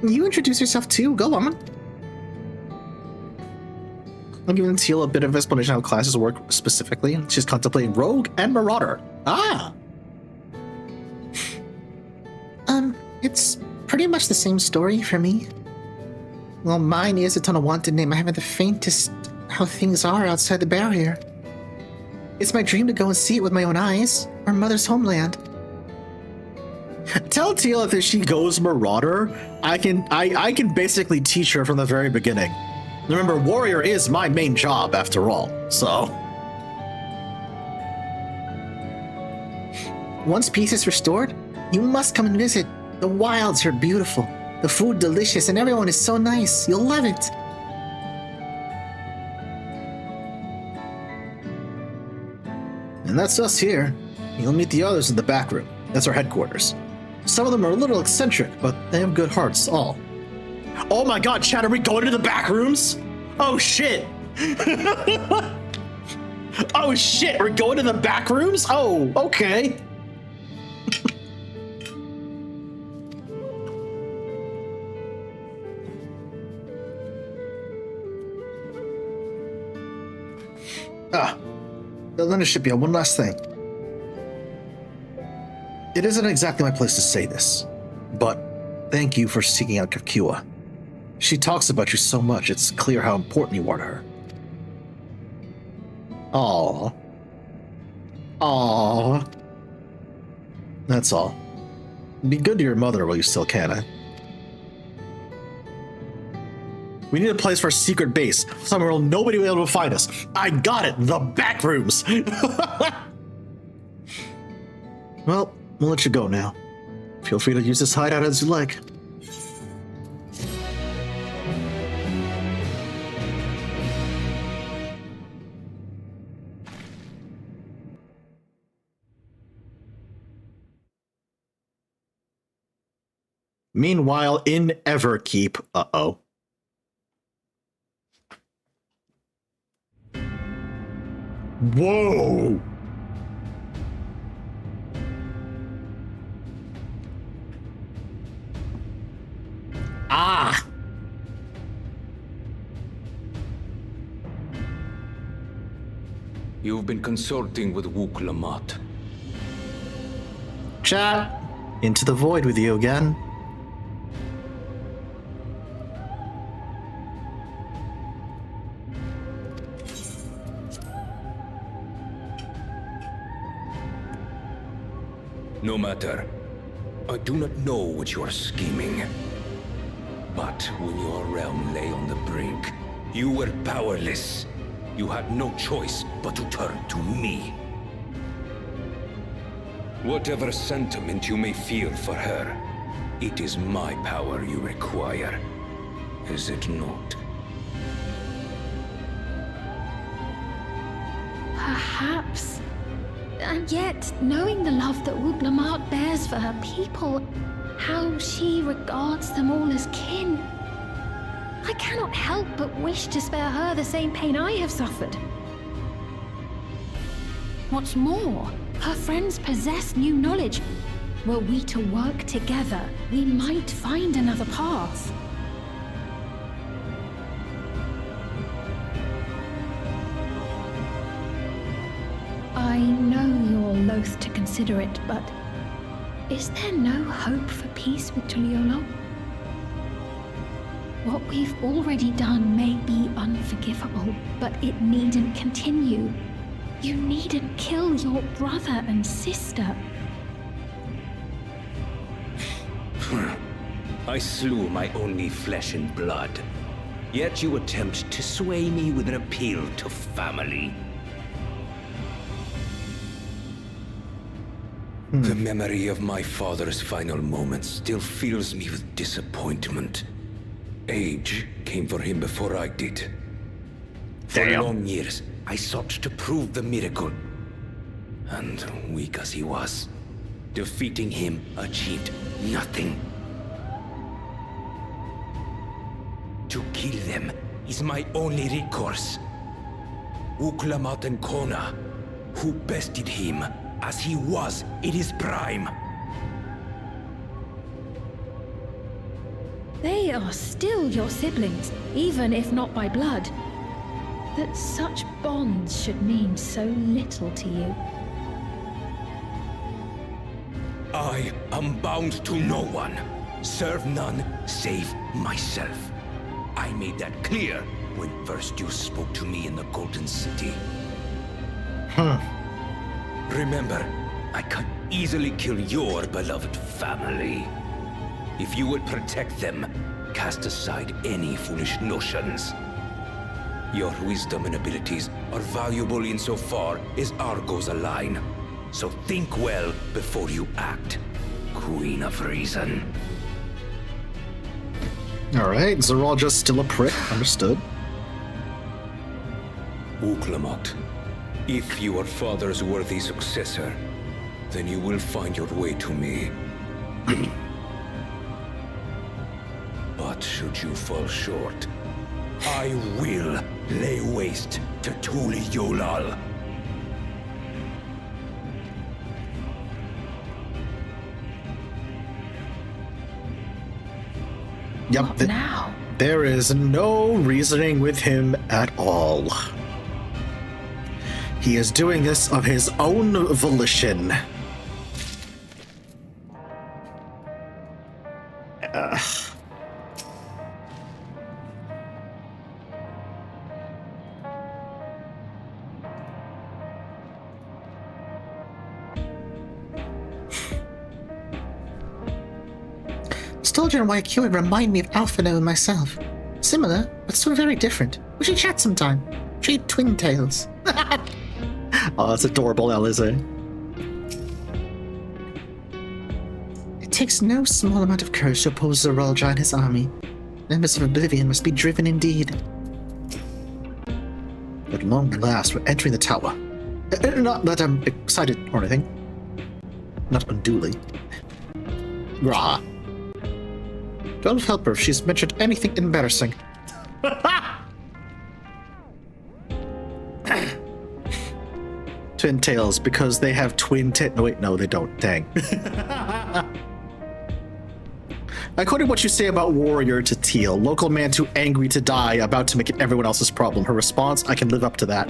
You introduce yourself too. Go on. I'm giving Teal a bit of explanation how classes work specifically. She's contemplating Rogue and Marauder. Ah! It's pretty much the same story for me. Well, mine is it's on a wanted name. I haven't the faintest how things are outside the barrier. It's my dream to go and see it with my own eyes. Our mother's homeland.
Tell Teal if she goes Marauder, I can basically teach her from the very beginning. Remember, warrior is my main job after all, so.
Once peace is restored, you must come and visit. The wilds are beautiful, the food delicious, and everyone is so nice. You'll love it.
And that's us here. You'll meet the others in the back room. That's our headquarters. Some of them are a little eccentric, but they have good hearts, all. Oh my god, Chad, are we going to the back rooms? Oh shit! Oh shit, we're going to the back rooms? Oh, okay. Then it should be one last thing. It isn't exactly my place to say this, but thank you for seeking out Kakua. She talks about you so much, it's clear how important you are to her. Aww. That's all. Be good to your mother while you still can, eh? We need a place for a secret base, somewhere where nobody will be able to find us. I got it, the back rooms. Well, we'll let you go now. Feel free to use this hideout as you like. Meanwhile, in Everkeep, uh-oh. Whoa! Ah!
You've been consorting with Wook Lamont.
Chat! Into the void with you again.
No matter. I do not know what you are scheming. But when your realm lay on the brink, you were powerless. You had no choice but to turn to me. Whatever sentiment you may feel for her, it is my power you require. Is it not?
Perhaps. And yet, knowing the love that Wook Lamont bears for her people, how she regards them all as kin, I cannot help but wish to spare her the same pain I have suffered. What's more, her friends possess new knowledge. Were we to work together, we might find another path. I know you're loath to consider it, but is there no hope for peace with Tuliolo? What we've already done may be unforgivable, but it needn't continue. You needn't kill your brother and sister.
I slew my only flesh and blood. Yet you attempt to sway me with an appeal to family. The memory of my father's final moments still fills me with disappointment. Age came for him before I did. For long years, I sought to prove the miracle. And weak as he was, defeating him achieved nothing. To kill them is my only recourse. Uklamat and Kona, who bested him as he was in his prime.
They are still your siblings, even if not by blood. That such bonds should mean so little to you.
I am bound to no one. Serve none save myself. I made that clear when first you spoke to me in the Golden City. Remember, I could easily kill your beloved family. If you would protect them, cast aside any foolish notions. Your wisdom and abilities are valuable insofar as our goals align. So think well before you act, Queen of Reason.
Alright, Zeral just still a prick. Understood.
Uklamat, if you are father's worthy successor, then you will find your way to me. But should you fall short, I will lay waste to Tuliolal.
Yep.
What now?
There is no reasoning with him at all. He is doing this of his own volition.
Sturgeon and YQ would remind me of Alphino and myself. Similar, but still very different. We should chat sometime. Trade twin tails.
Oh, that's adorable, Alize.
It takes no small amount of courage to oppose Zeralja and his army. Members of Oblivion must be driven indeed.
At long last, we're entering the tower. Not that I'm excited or anything. Not unduly. Rah. Don't help her if she's mentioned anything embarrassing. Twin tails, because they have twin tails. No, wait, no, they don't. Dang. I quoted what you say about warrior to Teal. Local man too angry to die, about to make it everyone else's problem. Her response, I can live up to that.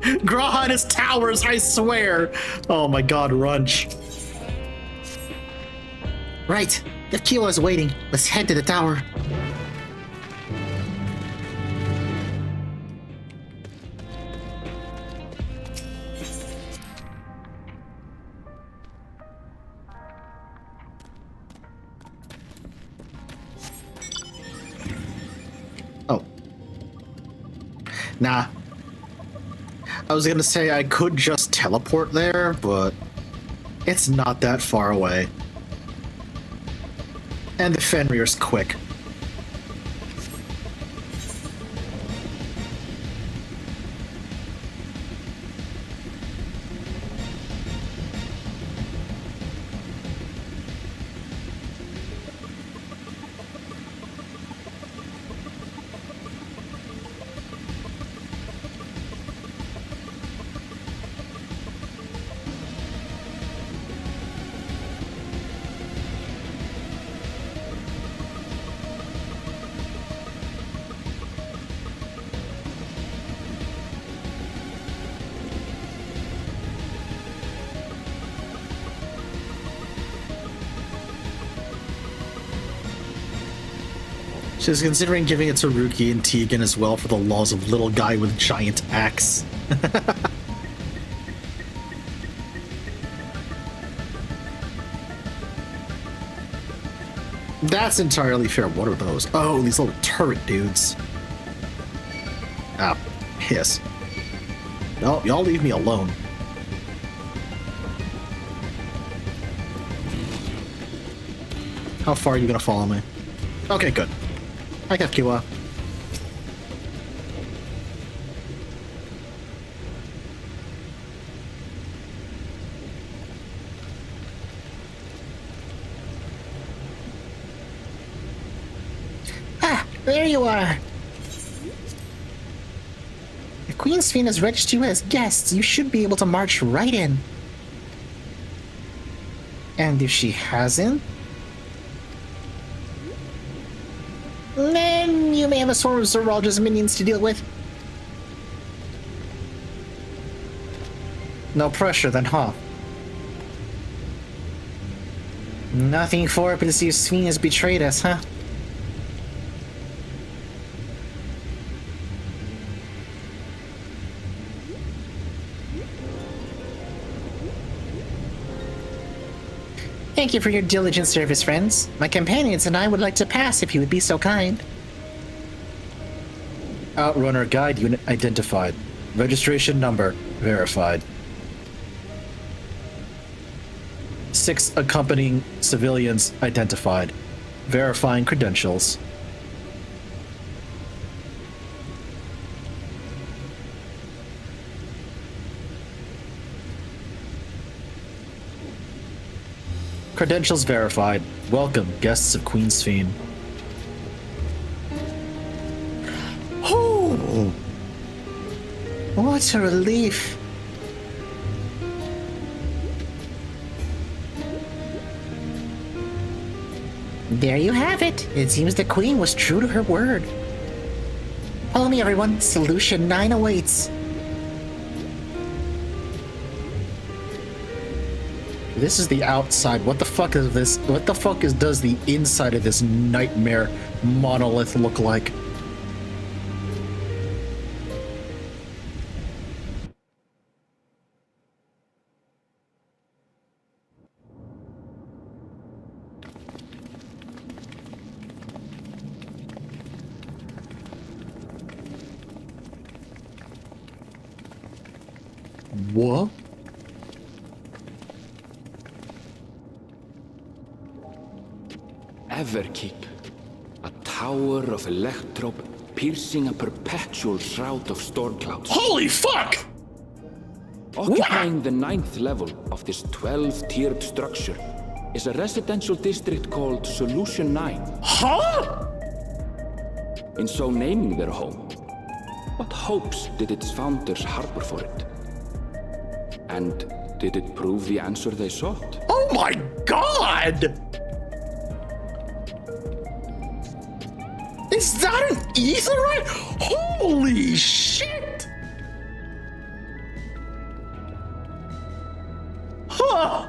Graha and his towers, I swear. Oh my god, Runch.
Right. If Kilo is waiting, let's head to the tower.
Oh. Nah. I was gonna say I could just teleport there, but it's not that far away. And the Fenrir's quick. She's considering giving it to Ruki and Tegan as well for the laws of little guy with giant axe. That's entirely fair. What are those? Oh, these little turret dudes. Ah, piss. No, y'all leave me alone. How far are you gonna follow me? Okay, good. I got Kiwa.
Ah, there you are. The Queen's Fiend has registered you as guests. You should be able to march right in. And if she hasn't, then you may have a swarm of Zeralja's minions to deal with. No pressure then, huh? Nothing for it but to see if Sphene has betrayed us, huh? Thank you for your diligent service, friends. My companions and I would like to pass if you would be so kind.
Outrunner guide unit identified. Registration number verified. 6 accompanying civilians identified. Verifying credentials. Credentials verified. Welcome, guests of Queen's Fiend.
Oh! What a relief. There you have it. It seems the Queen was true to her word. Follow me, everyone. Solution 9 awaits.
This is the outside. What the fuck is this? What the fuck does the inside of this nightmare monolith look like? What?
Everkeep, a tower of electrope piercing a perpetual shroud of storm clouds.
Holy fuck!
Occupying the 9th level of this 12-tiered structure is a residential district called Solution 9.
Huh?
In so naming their home, what hopes did its founders harbor for it? And did it prove the answer they sought?
Oh my god! Is that an etherite? Holy shit! Huh!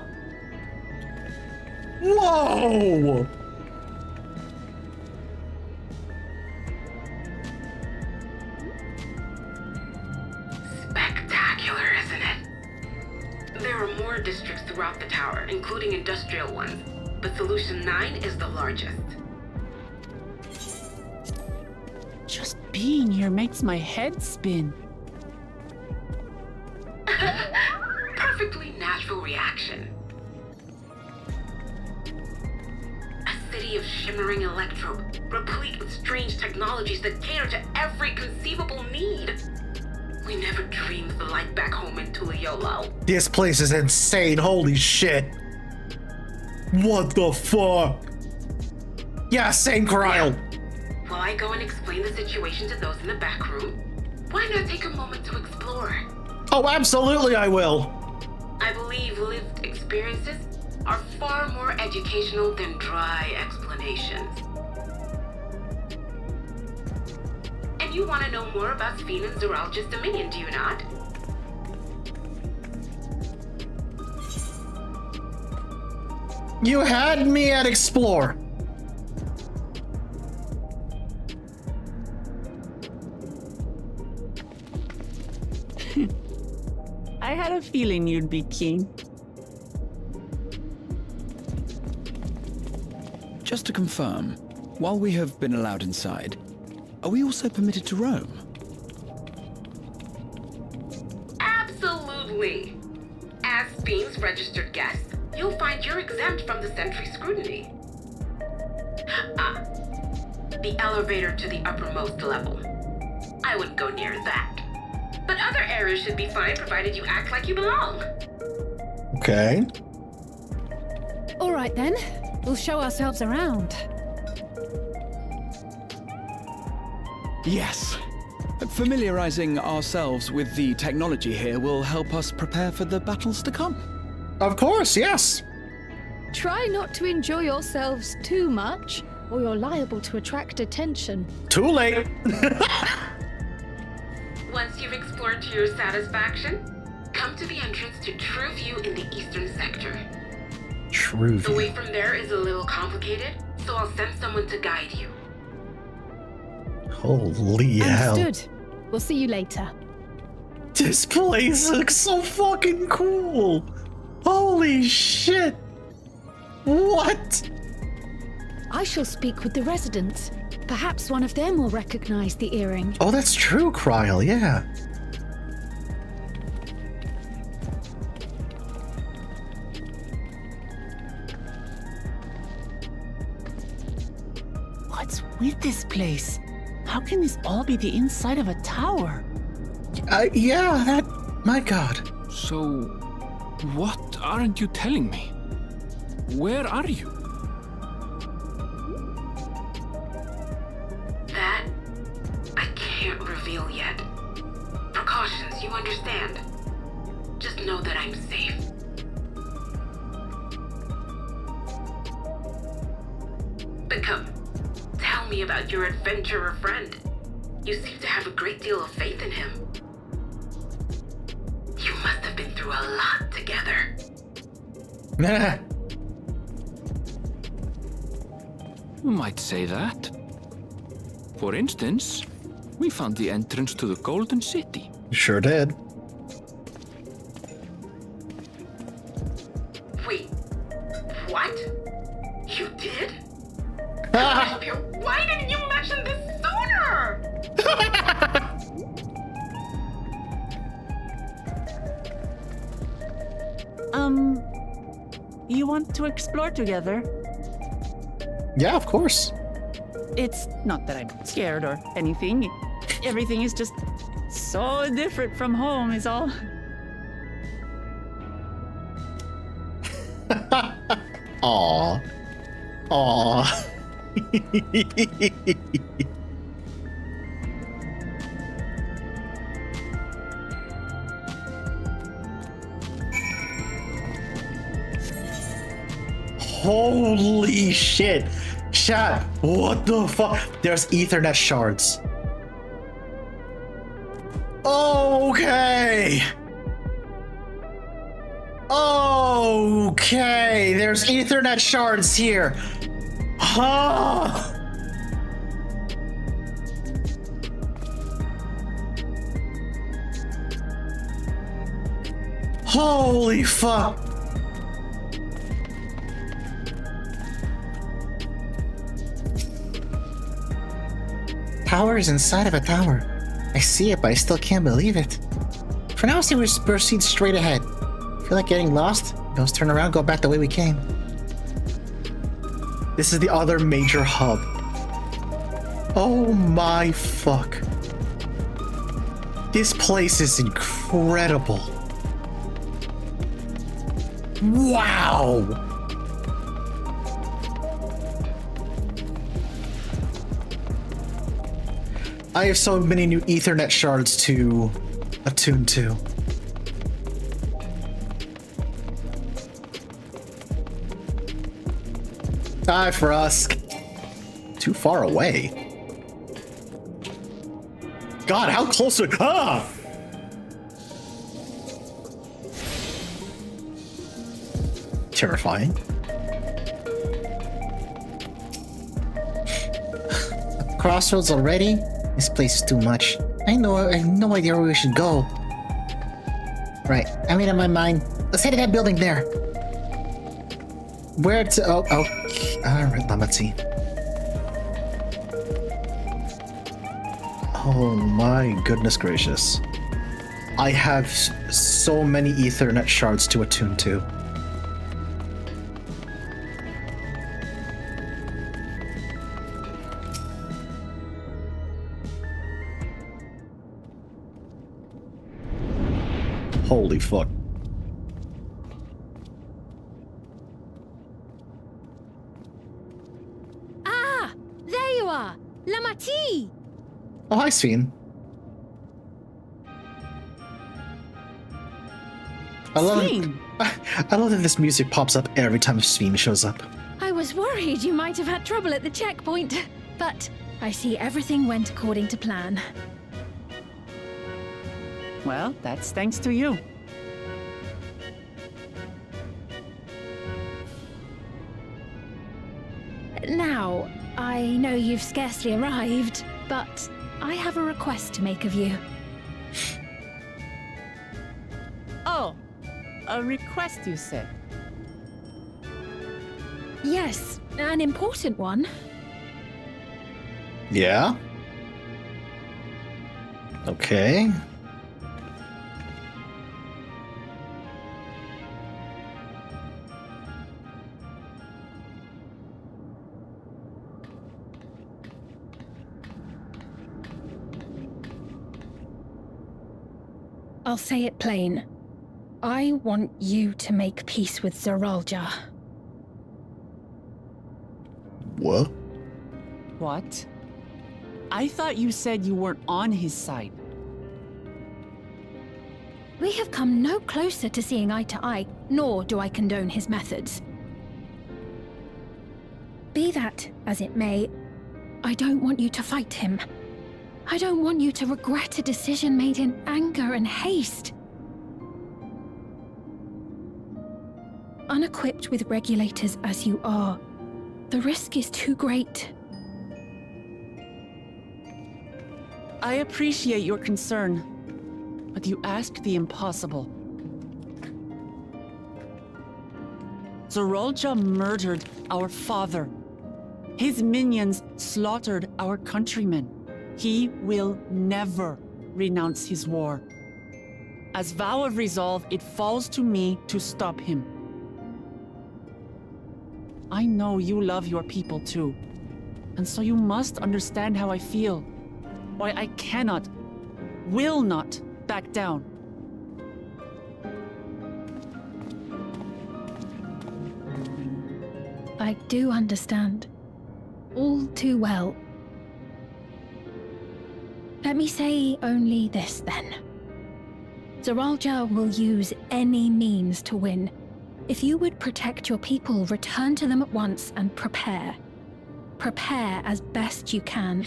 Whoa!
Spectacular, isn't it? There are more districts throughout the tower, including industrial ones, but Solution 9 is the largest.
Just being here makes my head spin.
Perfectly natural reaction. A city of shimmering electrope, replete with strange technologies that cater to every conceivable need. We never dreamed the light back home in Tuliolo.
This place is insane, holy shit. What the fuck? Yeah, same Cryle.
While I go and explain the situation to those in the back room, why not take a moment to explore?
Oh, absolutely I will.
I believe lived experiences are far more educational than dry explanations. And you want to know more about Sphene and Zeralja's dominion, do you not?
You had me at explore.
had a feeling you'd be keen.
Just to confirm, while we have been allowed inside, are we also permitted to roam?
Absolutely. As Bean's registered guest, you'll find you're exempt from the sentry scrutiny. The elevator to the uppermost level. I wouldn't go near that. But other areas should be fine provided you act like you belong.
Okay.
All right then. We'll show ourselves around.
Yes. Familiarizing ourselves with the technology here will help us prepare for the battles to come.
Of course, yes.
Try not to enjoy yourselves too much, or you're liable to attract attention.
Too late.
Once you've explored to your satisfaction, come to the entrance to True View in the eastern sector.
True
The
View.
way from there is a little complicated, so I'll send someone to guide you.
Holy hell.
Understood. We'll see you later.
This place looks so fucking cool. Holy shit. What?
I shall speak with the residents. Perhaps one of them will recognize the earring.
Oh, that's true, Kryl, yeah.
What's with this place? How can this all be the inside of a tower?
Yeah, that... My god.
So, what aren't you telling me? Where are you?
That I can't reveal yet. Precautions, you understand. Just know that I'm safe. But come, tell me about your adventurer friend. You seem to have a great deal of faith in him. You must have been through a lot together.
You might say that. For instance, we found the entrance to the Golden City.
Sure did.
Wait, what? You did? Why didn't you mention this sooner?
You want to explore together?
Yeah, of course.
It's not that I'm scared or anything. Everything is just so different from home is all.
Aww. Aww. Holy shit. Chat, what the fuck? There's Ethernet shards. Okay. Okay, there's Ethernet shards here. Huh. Holy fuck.
Tower is inside of a tower. I see it, but I still can't believe it. For now, we proceed straight ahead. Feel like getting lost? Let's turn around, go back the way we came.
This is the other major hub. Oh my fuck. This place is incredible. Wow. I have so many new Ethernet shards to attune to. Die for us. Too far away. God, how close are... Ah! Terrifying.
Crossroads already? This place is too much. I have no idea where we should go. Right. I made up my mind. Let's head to that building there. Where to... Oh. Alright, Lamati. Oh my goodness gracious. I have so many Ethernet shards to attune to. Holy fuck.
Ah! There you are! Lamati!
Oh, hi, Sphene. I love that this music pops up every time Sphene shows up.
I was worried you might have had trouble at the checkpoint, but I see everything went according to plan.
Well, that's thanks to you.
Now, I know you've scarcely arrived, but I have a request to make of you.
Oh, a request, you said?
Yes, an important one.
Yeah? Okay.
I'll say it plain. I want you to make peace with Zeralja.
What?
What? I thought you said you weren't on his side.
We have come no closer to seeing eye to eye, nor do I condone his methods. Be that as it may, I don't want you to fight him. I don't want you to regret a decision made in anger and haste. Unequipped with regulators as you are, the risk is too great.
I appreciate your concern, but you ask the impossible. Zeralja murdered our father. His minions slaughtered our countrymen. He will never renounce his war. As vow of resolve, it falls to me to stop him. I know you love your people too, and so you must understand how I feel. Why I cannot, will not back down.
I do understand. All too well. Let me say only this, then. Zeralja will use any means to win. If you would protect your people, return to them at once and prepare. Prepare as best you can.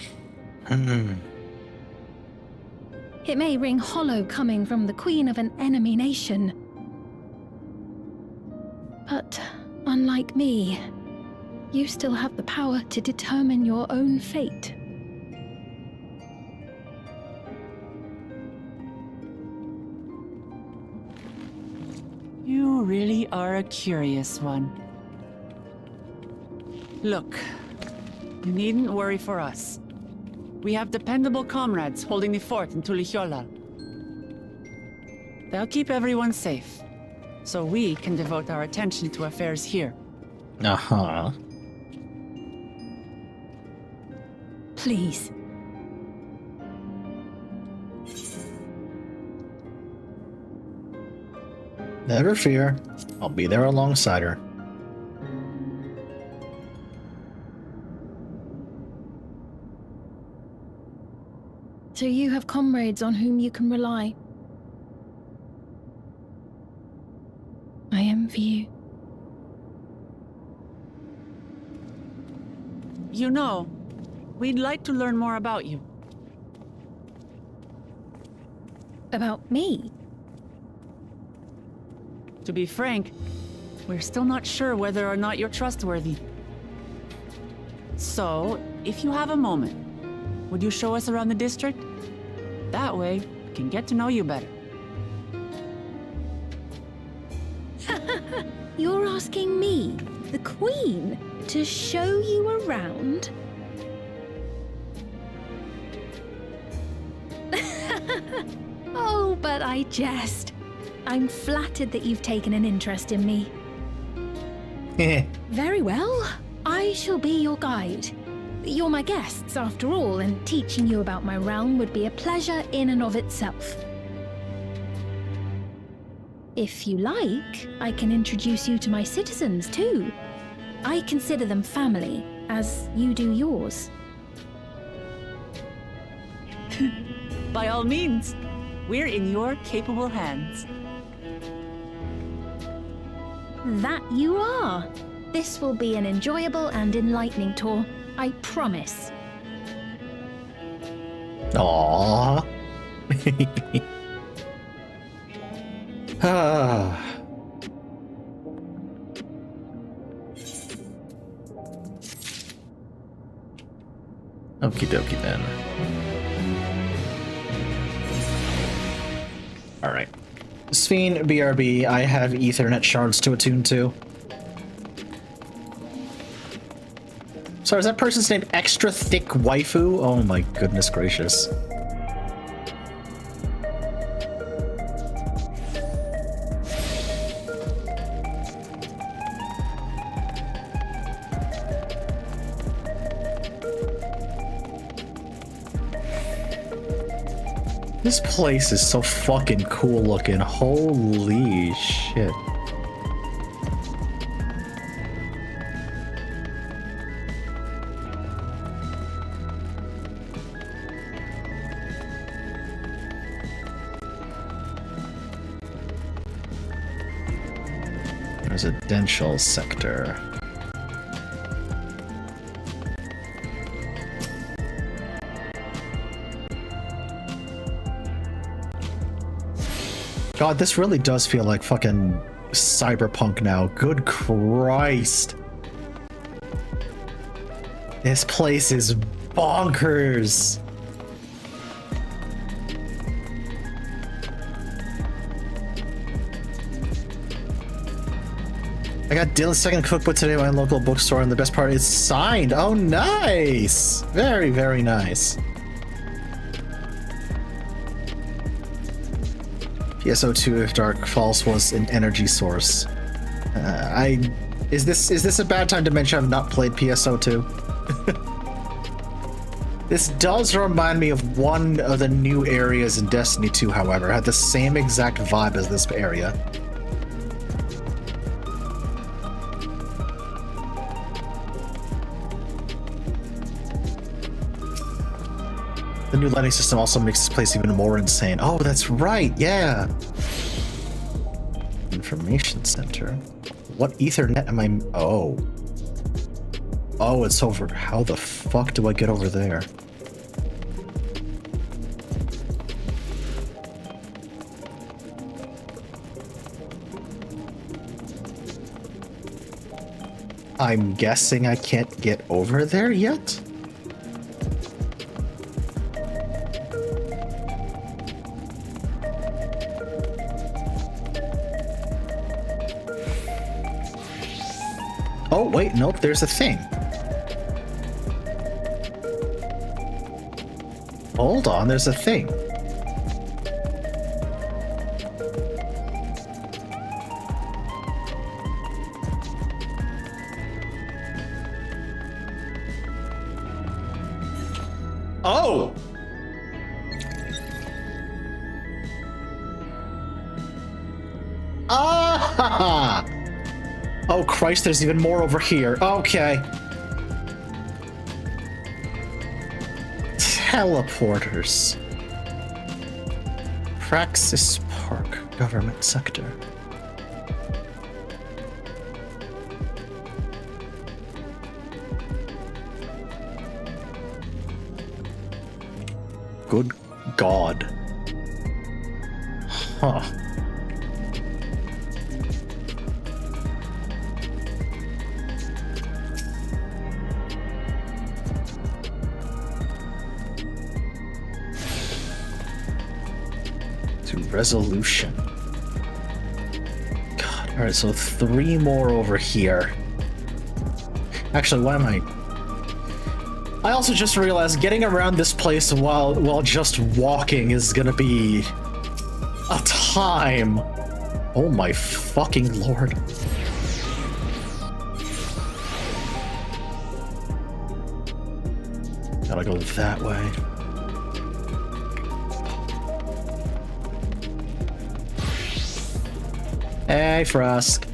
It may ring hollow coming from the queen of an enemy nation. But, unlike me, you still have the power to determine your own fate.
You really are a curious one. Look, you needn't worry for us. We have dependable comrades holding the fort in Tulichola. They'll keep everyone safe, so we can devote our attention to affairs here.
Uh-huh.
Please.
Never fear. I'll be there alongside her.
So you have comrades on whom you can rely. I envy you.
You know, we'd like to learn more about you.
About me?
To be frank, we're still not sure whether or not you're trustworthy. So, if you have a moment, would you show us around the district? That way, we can get to know you better.
You're asking me, the Queen, to show you around? Oh, but I jest. I'm flattered that you've taken an interest in me. Very well. I shall be your guide. You're my guests, after all, and teaching you about my realm would be a pleasure in and of itself. If you like, I can introduce you to my citizens, too. I consider them family, as you do yours.
By all means, we're in your capable hands.
That you are. This will be an enjoyable and enlightening tour, I promise.
Aww. Ah. Okie dokie then. Alright. Sphene, BRB, I have Ethernet shards to attune to. Sorry, is that person's name Extra Thick Waifu? Oh my goodness gracious. This place is so fucking cool looking. Holy shit. Residential sector. God, this really does feel like fucking cyberpunk now. Good Christ. This place is bonkers. I got Dylan's second cookbook today at my local bookstore, and the best part is signed. Oh, nice. Very, very nice. PSO2 if Dark Falls was an energy source. Is this a bad time to mention I've not played PSO2? This does remind me of one of the new areas in Destiny 2, however. It had the same exact vibe as this area. The new lighting system also makes this place even more insane. Oh, that's right, yeah. Information center. What Ethernet am I... Oh. Oh, it's over. How the fuck do I get over there? I'm guessing I can't get over there yet? Oh, wait, nope, there's a thing. Hold on, there's a thing. Oh! Ah! Oh Christ, there's even more over here. Okay. Teleporters. Praxis Park, government sector. Good God. Huh. To resolution. God, Alright, so 3 more over here. Actually, why am I also just realized getting around this place while just walking is gonna be a time. Oh my fucking lord. Gotta go that way. Hey, Frost.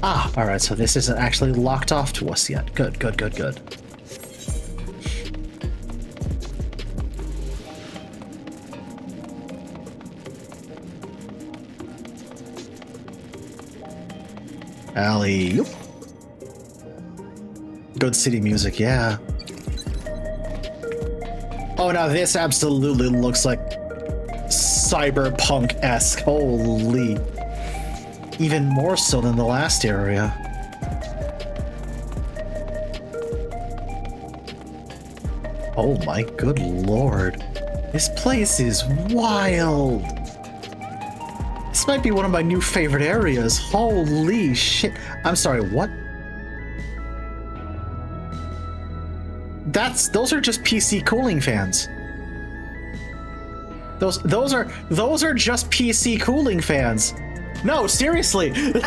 Ah, alright, so this isn't actually locked off to us yet. Good, good, good, good. Alley-oop. Good city music, yeah. Oh, now this absolutely looks like cyberpunk-esque. Holy. Even more so than the last area. Oh my good lord. This place is wild. This might be one of my new favorite areas. Holy shit. I'm sorry, what? Those are just PC cooling fans. Those are just PC cooling fans. No, seriously. That's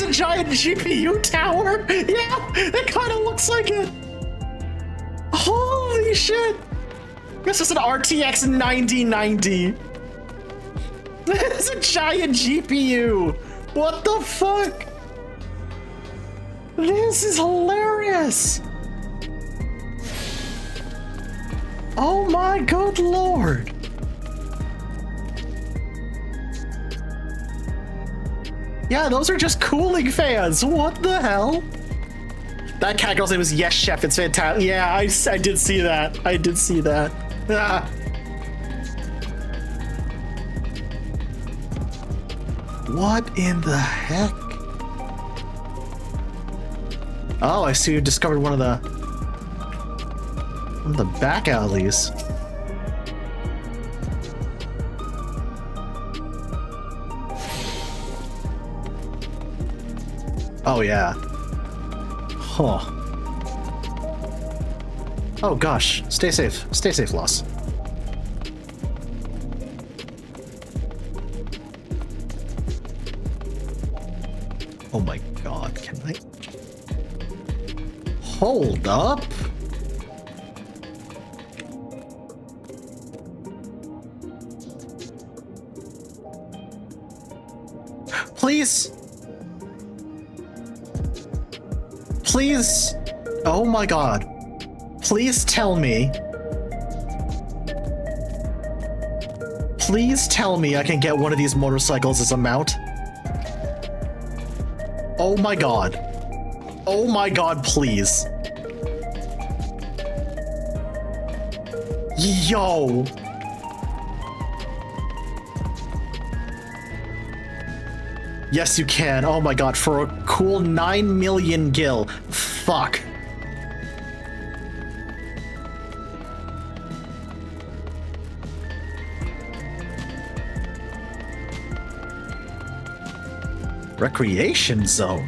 a giant GPU tower. Yeah, it kind of looks like it. Holy shit. This is an RTX 9090. It's a giant GPU. What the fuck? This is hilarious. Oh my good lord. Yeah, those are just cooling fans. What the hell? That cat girl's name is Yes Chef. It's fantastic. Yeah, I did see that. I did see that. Ah. What in the heck? Oh, I see you discovered one of the back alleys. Oh yeah. Huh. Oh gosh. Stay safe. Stay safe, Loss. Oh my god, can I? Hold up. Please. Please. Oh my god. Please tell me. Please tell me I can get one of these motorcycles as a mount. Oh my god. Oh my god, please. Yo. Yes, you can. Oh my god, for a cool 9 million gil. Fuck. Recreation zone.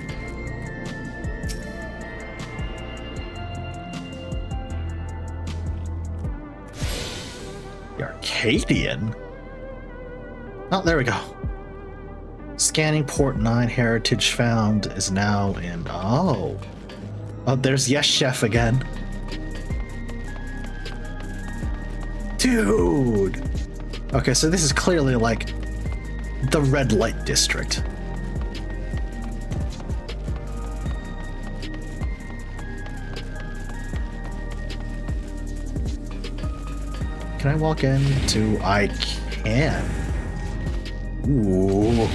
The Arcadian? Oh, there we go. Scanning port 9 heritage found is now in... Oh, there's Yes Chef again. Dude. Okay, so this is clearly like the red light district. Can I walk into? I can. Ooh.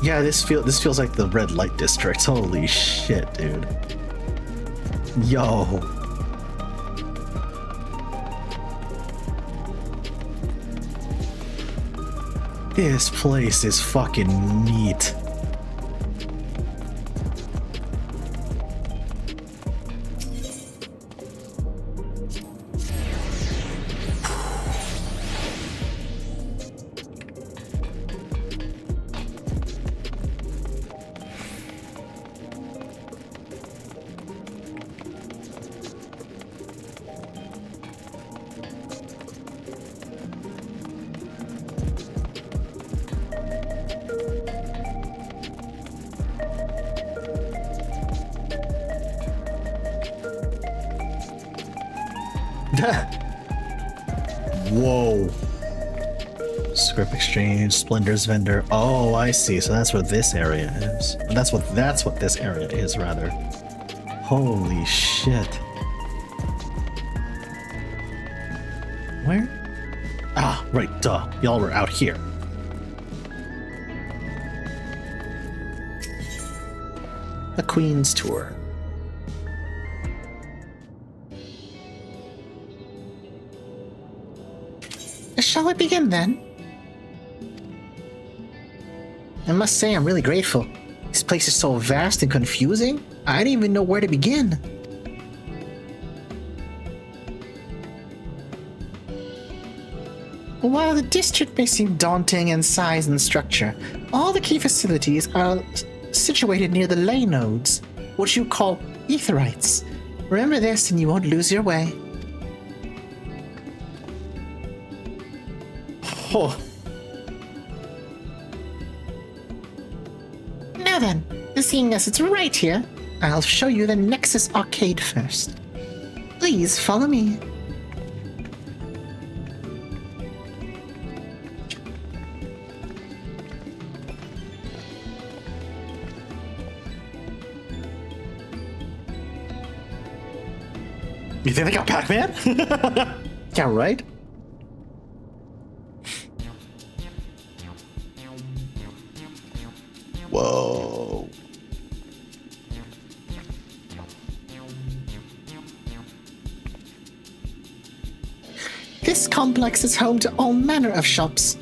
Yeah, this feels like the red light district. Holy shit, dude. Yo. This place is fucking neat. Whoa. Script exchange, Splendor's vendor. Oh, I see. So that's what this area is. That's what this area is, rather. Holy shit. Where? Ah, right, duh. Y'all were out here. The Queen's Tour.
Shall we begin then? I must say I'm really grateful. This place is so vast and confusing, I didn't even know where to begin. While the district may seem daunting in size and structure, all the key facilities are situated near the ley nodes, what you call etherites. Remember this and you won't lose your way.
Oh.
Now then, seeing as it's right here, I'll show you the Nexus Arcade first. Please follow me.
You think they got Pac-Man? Yeah, right? Whoa.
This complex is home to all manner of shops.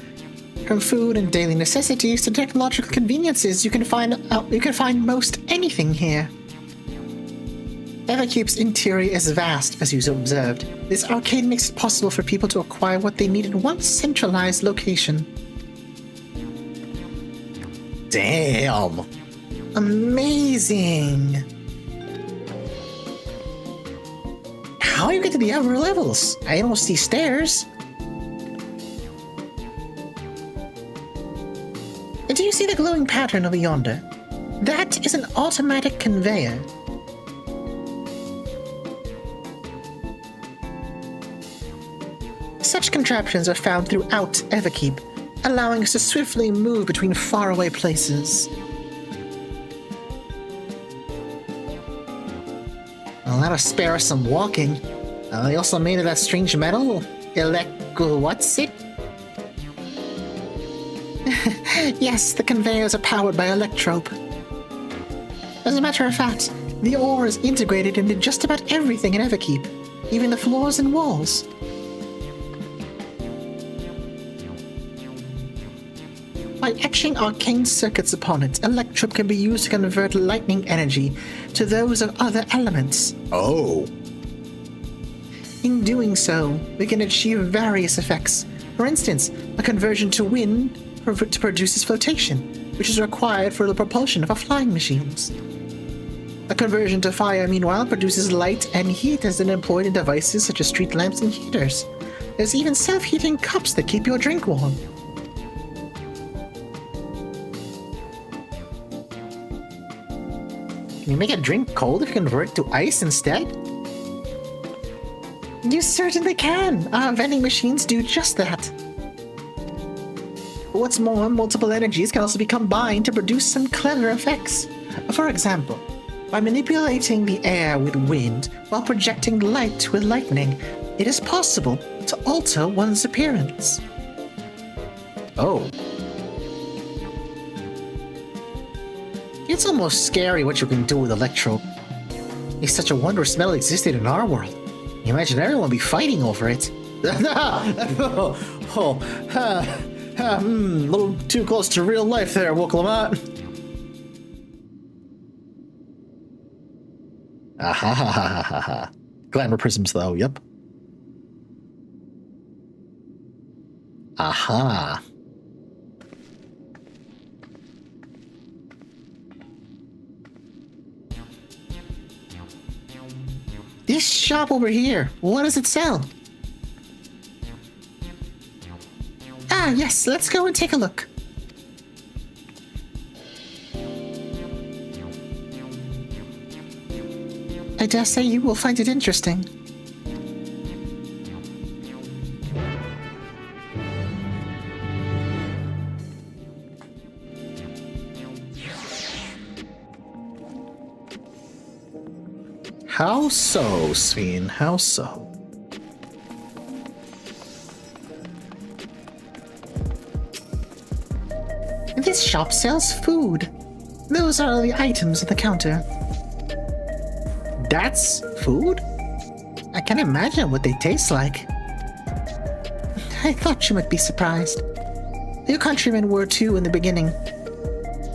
From food and daily necessities to technological conveniences, you can find most anything here. Everkeep's interior is vast, as you observed. This arcade makes it possible for people to acquire what they need in one centralized location.
Damn.
Amazing. How do you get to the upper levels? I don't see stairs. Do you see the glowing pattern over yonder? That is an automatic conveyor. Such contraptions are found throughout Everkeep, allowing us to swiftly move between faraway places. Well, that'll spare us some walking. They also made of that strange metal. What's it? Yes, the conveyors are powered by electrope. As a matter of fact, the ore is integrated into just about everything in Everkeep, even the floors and walls. By etching arcane circuits upon it, electrope can be used to convert lightning energy to those of other elements.
Oh.
In doing so, we can achieve various effects. For instance, a conversion to wind produces flotation, which is required for the propulsion of our flying machines. A conversion to fire, meanwhile, produces light and heat as then employed in devices such as street lamps and heaters. There's even self-heating cups that keep your drink warm. Can you make a drink cold if you convert it to ice instead? You certainly can! Our vending machines do just that. What's more, multiple energies can also be combined to produce some clever effects. For example, by manipulating the air with wind while projecting light with lightning, it is possible to alter one's appearance.
Oh.
It's almost scary what you can do with electrope. If such a wondrous metal existed in our world, you imagine everyone would be fighting over it.
A little too close to real life there, Woklamat. Ahahahaha. Glamour prisms, though, yep. Aha.
This shop over here, what does it sell? Ah, yes, let's go and take a look. I dare say you will find it interesting.
How so, Sveen? How so?
This shop sells food. Those are the items at the counter.
That's food?
I can imagine what they taste like. I thought you might be surprised. Your countrymen were too in the beginning.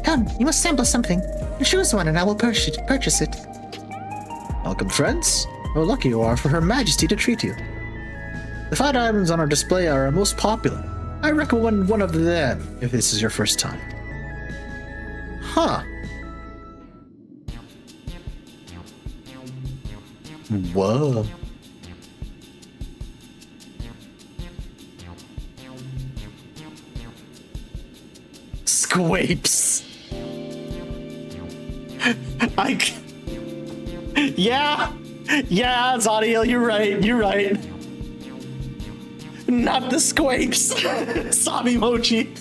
Come, you must sample something. Choose one and I will purchase it.
Welcome, friends. How lucky you are for Her Majesty to treat you. The 5 items on our display are our most popular. I recommend one of them if this is your first time. Huh. Whoa. Squapes. Yeah, Zadiel, you're right. Not the squapes. Sabi Mochi.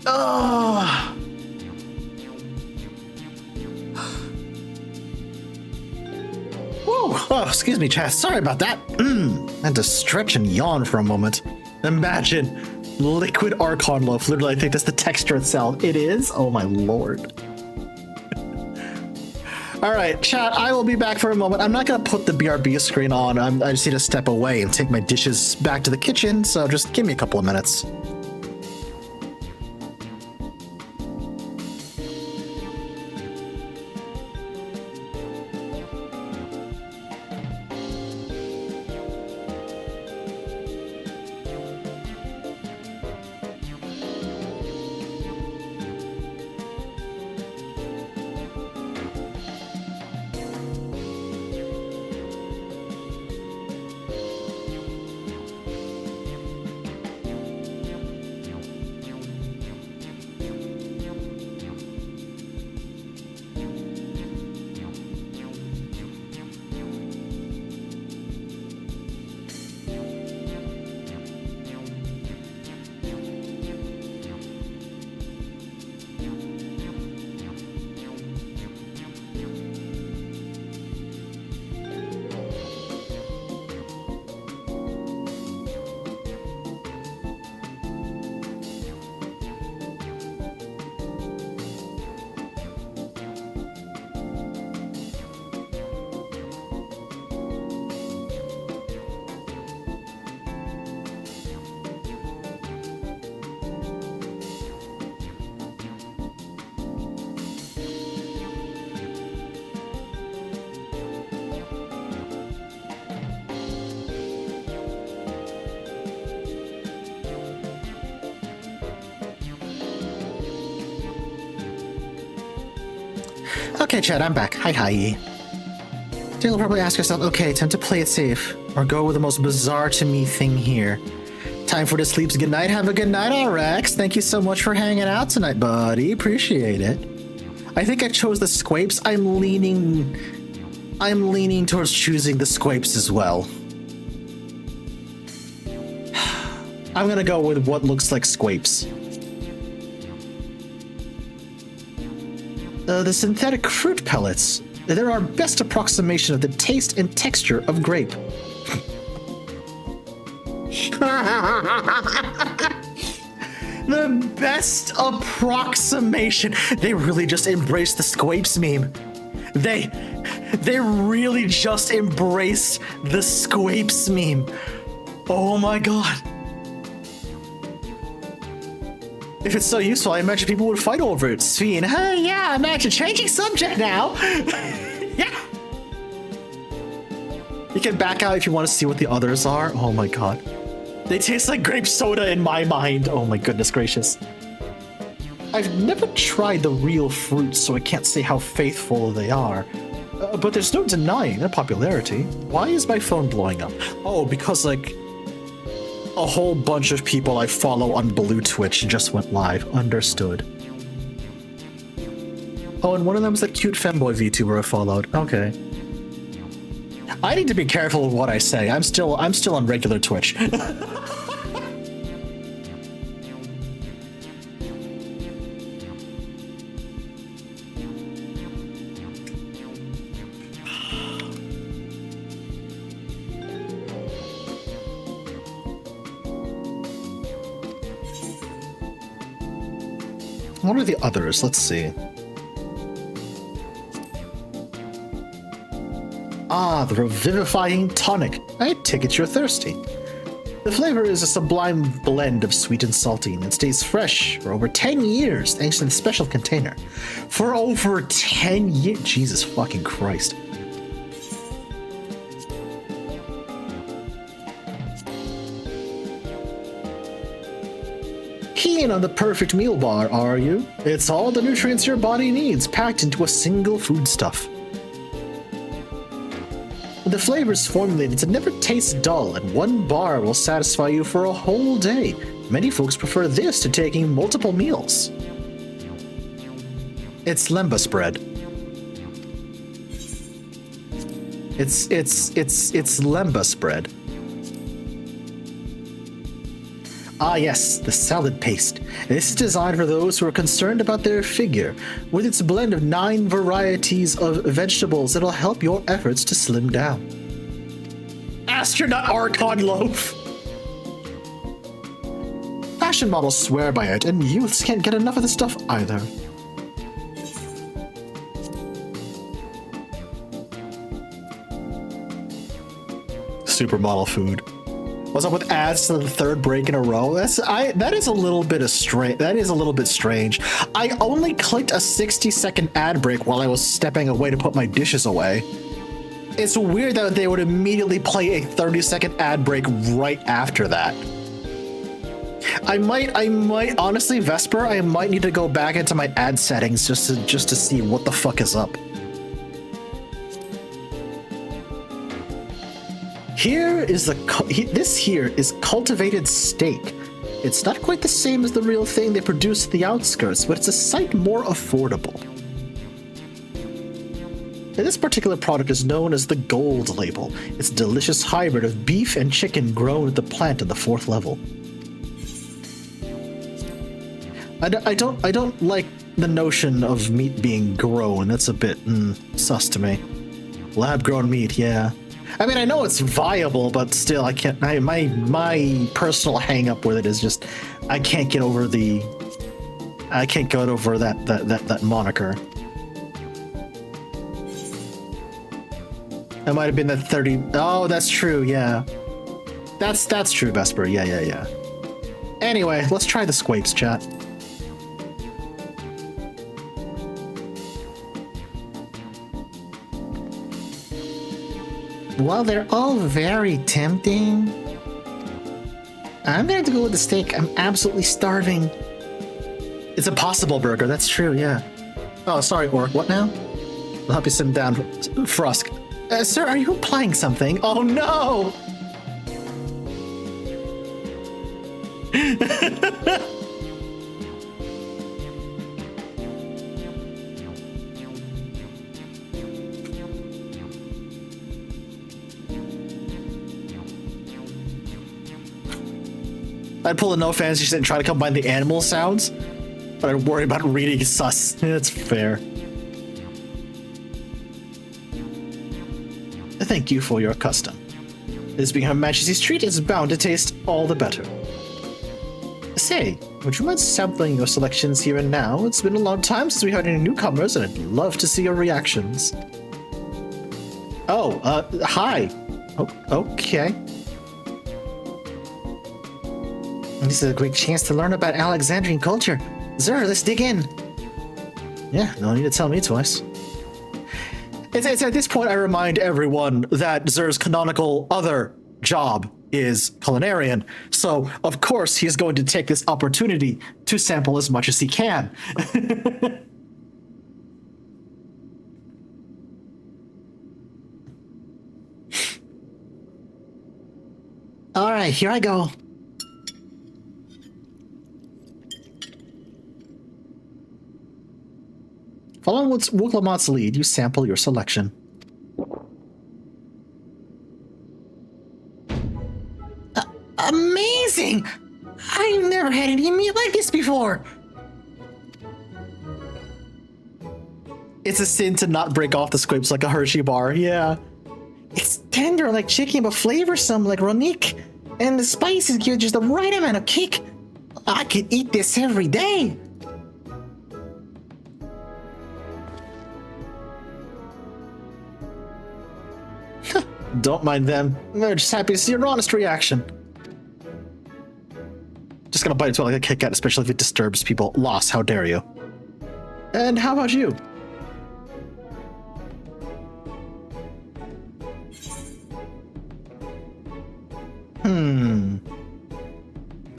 Oh. Whoa. Oh, excuse me, chat. Sorry about that. Had to stretch and yawn for a moment. Imagine. Liquid Archon Loaf. Literally, I think that's the texture itself. It is? Oh my lord. Alright, chat, I will be back for a moment. I'm not going to put the BRB screen on. I just need to step away and take my dishes back to the kitchen, so just give me a couple of minutes. Okay, chat, I'm back. Hi. You'll probably ask yourself, okay, time to play it safe, or go with the most bizarre to me thing here. Time for the sleeps. Good night. Have a good night, Rex. Thank you so much for hanging out tonight, buddy. Appreciate it. I think I chose the squapes. I'm leaning towards choosing the squapes as well. I'm gonna go with what looks like squapes. The synthetic fruit pellets. They're our best approximation of the taste and texture of grape. The best approximation. They really just embraced the squapes meme. They really just embraced the squapes meme. Oh my god. If it's so useful, I imagine people would fight over it. Sveen, hey, yeah, imagine changing subject now. Yeah. You can back out if you want to see what the others are. Oh my god. They taste like grape soda in my mind. Oh my goodness gracious. I've never tried the real fruit, so I can't say how faithful they are. But there's no denying their popularity. Why is my phone blowing up? Oh, because like a whole bunch of people I follow on Blue Twitch just went live. Understood. Oh, and one of them is that cute femboy VTuber I followed. Okay. I need to be careful with what I say. I'm still on regular Twitch. What are the others? Let's see. Ah, the Revivifying Tonic. I take it you're thirsty. The flavor is a sublime blend of sweet and salty, and it stays fresh for over 10 years thanks to the special container. For over 10 years? Jesus fucking Christ. Keen on the perfect meal bar, are you? It's all the nutrients your body needs, packed into a single foodstuff. The flavor's formulated to never taste dull, and one bar will satisfy you for a whole day. Many folks prefer this to taking multiple meals. It's lembas bread. It's lembas bread. Ah yes, the salad paste. This is designed for those who are concerned about their figure. With its blend of 9 varieties of vegetables, it'll help your efforts to slim down. Astronaut Archon loaf! Fashion models swear by it, and youths can't get enough of the stuff either. Supermodel food. What's up with ads to the 3rd break in a row? That is a little bit strange. I only clicked a 60-second ad break while I was stepping away to put my dishes away. It's weird that they would immediately play a 30-second ad break right after that. I might honestly, Vesper, I might need to go back into my ad settings just to see what the fuck is up. This here is cultivated steak. It's not quite the same as the real thing they produce at the outskirts, but it's a sight more affordable. And this particular product is known as the Gold Label. It's a delicious hybrid of beef and chicken grown at the plant on the 4th level. I don't like the notion of meat being grown. That's a bit sus to me. Lab-grown meat, yeah. I mean, I know it's viable, but still, I can't. My personal hang-up with it is just I can't get over that moniker. That might have been that 30. Oh, that's true. Yeah, that's true, Vesper. Yeah. Anyway, let's try the squapes, chat. While they're all very tempting, I'm gonna have to go with the steak. I'm absolutely starving. It's a possible burger, that's true, yeah. Oh, sorry, Orc, what now? I'll help you sit down, Frusk. Sir, are you implying something? Oh no! I'd pull a no fancy shit and try to combine the animal sounds, but I'd worry about reading sus. That's fair. Thank you for your custom. This being Her Majesty's treat is bound to taste all the better. Say, would you mind sampling your selections here and now? It's been a long time since we had any newcomers, and I'd love to see your reactions. Oh, hi. Oh, okay. This is a great chance to learn about Alexandrian culture. Zer, let's dig in. Yeah, no need to tell me twice. It's at this point I remind everyone that Zer's canonical other job is culinarian, so of course he is going to take this opportunity to sample as much as he can. All right, here I go. Following Wuklamot's lead, you sample your selection. Amazing! I've never had any meat like this before! It's a sin to not break off the squibs like a Hershey bar, yeah. It's tender like chicken, but flavorsome like Ronique. And the spices give just the right amount of kick. I could eat this every day. Don't mind them. They're just happy to see your honest reaction. Just gonna bite into it like a Kit Kat, especially if it disturbs people. Lost, how dare you? And how about you?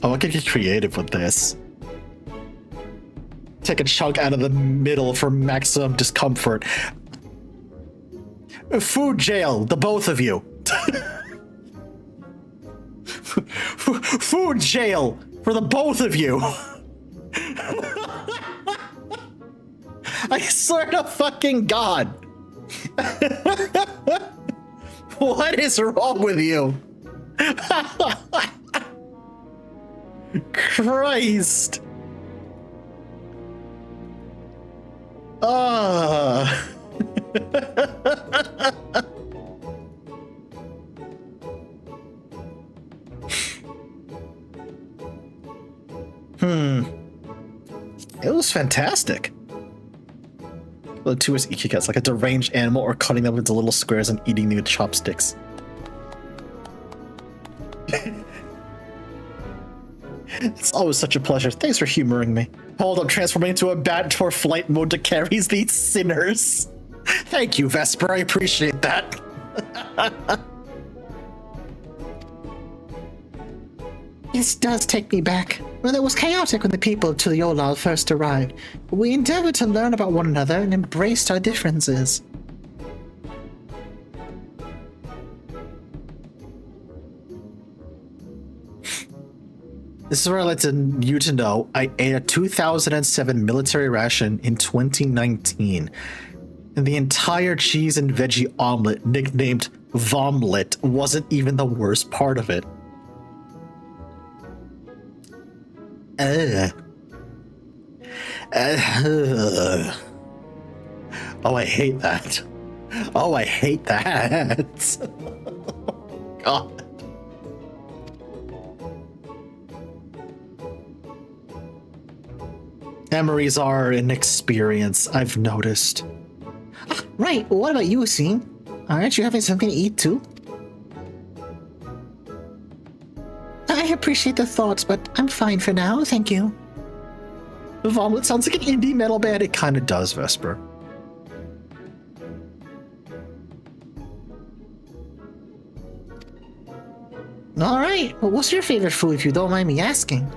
Oh, I could get creative with this. Take a chunk out of the middle for maximum discomfort. Food jail, the both of you. Food jail for the both of you. I swear to fucking God. What is wrong with you? Christ. It was fantastic. The two is ikigas, like a deranged animal, or cutting them into little squares and eating them with chopsticks. It's always such a pleasure. Thanks for humoring me. Hold up, transforming into a bat for flight mode to carries these sinners. Thank you, Vesper. I appreciate that.
This does take me back. Well, it was chaotic when the people of Tural first arrived. We endeavored to learn about one another and embraced our differences.
This is where I'd like you to know I ate a 2007 military ration in 2019. And the entire cheese and veggie omelet, nicknamed Vomlet, wasn't even the worst part of it. Oh, I hate that. Oh, I hate that. God. Memories are an experience, I've noticed.
Right, what about you, Scene? Aren't you having something to eat too? I appreciate the thoughts, but I'm fine for now, thank you.
Vomit sounds like an indie metal band. It kind of does, Vesper.
Alright, well, what's your favorite food if you don't mind me asking?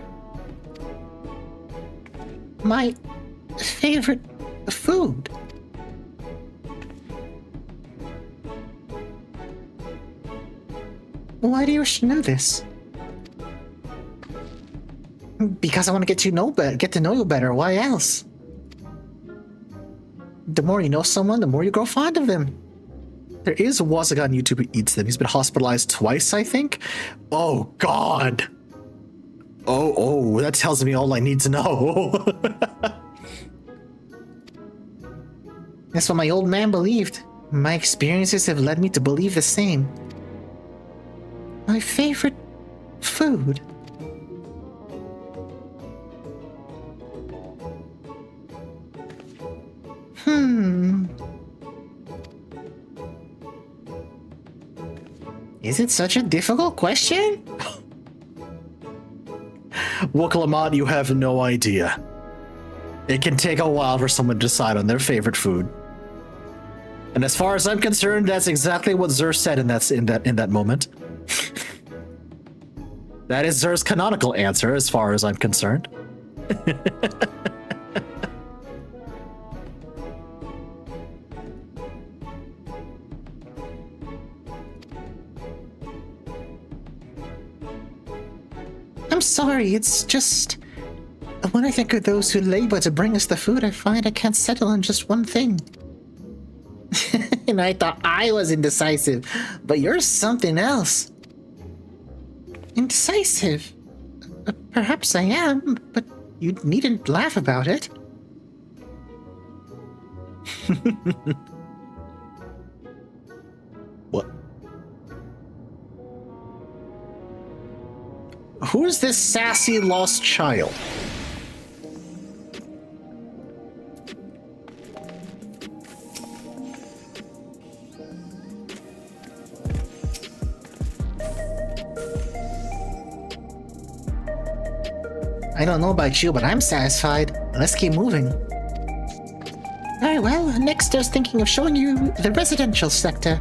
My favorite food? Why do you wish to know this? Because I want to get to know you better. Why else? The more you know someone, the more you grow fond of them.
There is a Wasaga on YouTube who eats them. He's been hospitalized twice, I think. Oh, God. Oh, that tells me all I need to know.
That's what my old man believed. My experiences have led me to believe the same. My favorite food? Is it such a difficult question?
Wookalamat, you have no idea. It can take a while for someone to decide on their favorite food. And as far as I'm concerned, that's exactly what Zer said in that moment. That is Zer's canonical answer as far as I'm concerned.
I'm sorry, it's just... When I think of those who labor to bring us the food, I find I can't settle on just one thing. And I thought I was indecisive, but you're something else. Indecisive? Perhaps I am, but you needn't laugh about it.
What? Who is this sassy lost child?
I don't know about you, but I'm satisfied. Let's keep moving. Very well. Next, I was thinking of showing you the residential sector,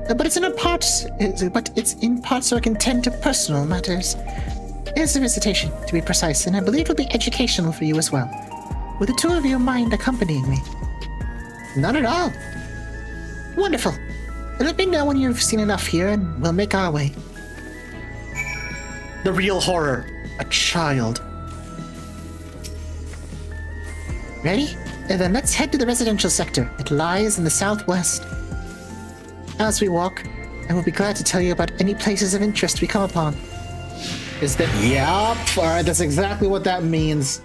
but it's in parts so I can tend to personal matters. It's a visitation, to be precise, and I believe it'll be educational for you as well. Would the two of you mind accompanying me? Not at all. Wonderful. Let me know when you've seen enough here, and we'll make our way.
The real horror. A child.
Ready? Then let's head to the residential sector. It lies in the southwest. As we walk, I will be glad to tell you about any places of interest we come upon.
Is that... Yep. Alright, that's exactly what that means.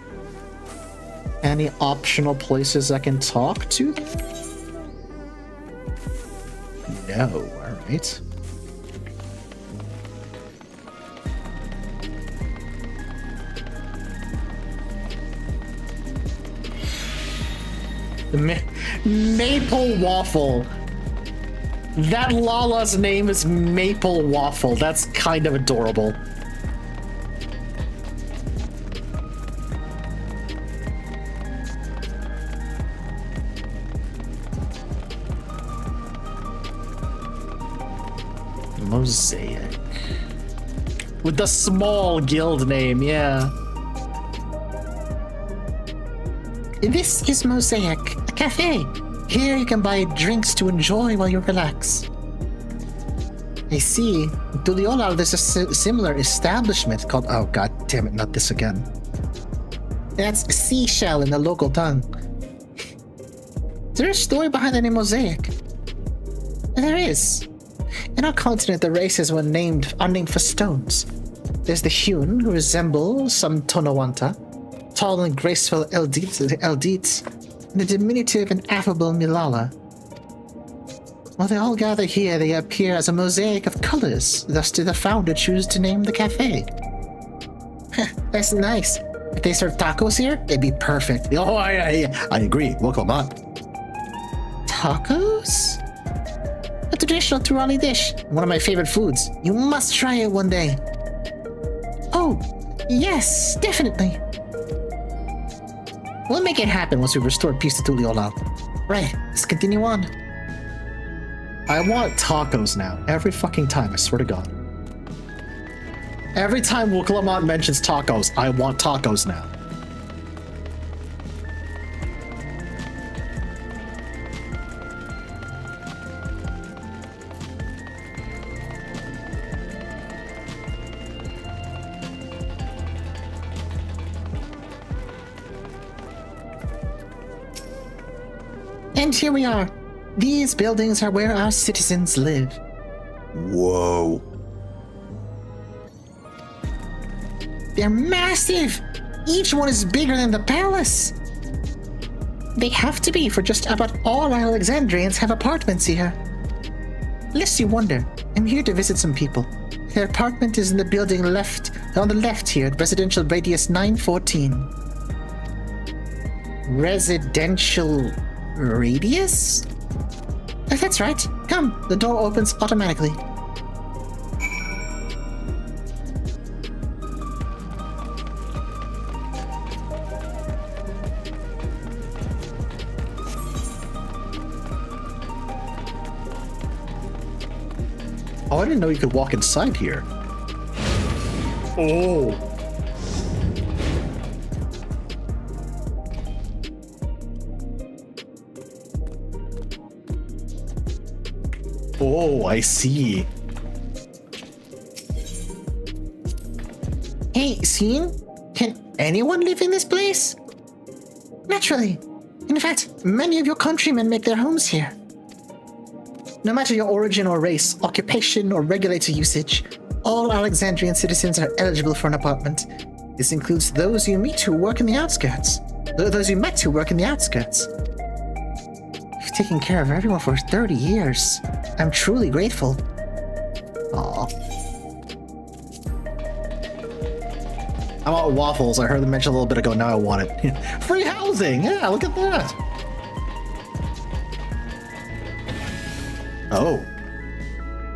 Any optional places I can talk to them? No. Alright. Maple Waffle. That Lala's name is Maple Waffle. That's kind of adorable. Mosaic. With the small guild name, yeah.
This is Mosaic, a cafe. Here you can buy drinks to enjoy while you relax. I see. In Tural, there's a similar establishment called... Oh, god damn it, not this again. That's seashell in the local tongue. Is there a story behind the name Mosaic? There is. In our continent, the races are named for stones. There's the hewn, who resemble some Tonawanta, tall and graceful Eldit, and the diminutive and affable Milala. While they all gather here, they appear as a mosaic of colors, thus did the founder choose to name the cafe. That's nice. If they serve tacos here, it'd be perfect.
Oh, I agree. Welcome on.
Tacos? A traditional Turali dish, one of my favorite foods. You must try it one day. Oh, yes, definitely. We'll make it happen once we restore peace to Tural. Right, let's continue on.
I want tacos now. Every fucking time, I swear to God. Every time Wuklamont mentions tacos, I want tacos now.
And here we are. These buildings are where our citizens live.
Whoa.
They're massive! Each one is bigger than the palace! They have to be, for just about all Alexandrians have apartments here. Lest you wonder, I'm here to visit some people. Their apartment is in the building on the left here at residential radius 914. Residential radius? That's right. Come, the door opens automatically.
Oh, I didn't know you could walk inside here. Oh. Oh, I see.
Hey, Scene? Can anyone live in this place? Naturally. In fact, many of your countrymen make their homes here. No matter your origin or race, occupation or regulated usage, all Alexandrian citizens are eligible for an apartment. This includes those you meet who work in the outskirts. Those you met who work in the outskirts. You've taken care of everyone for 30 years. I'm truly grateful. Aw.
I want waffles. I heard them mention a little bit ago. Now I want it. Free housing. Yeah, look at that. Oh.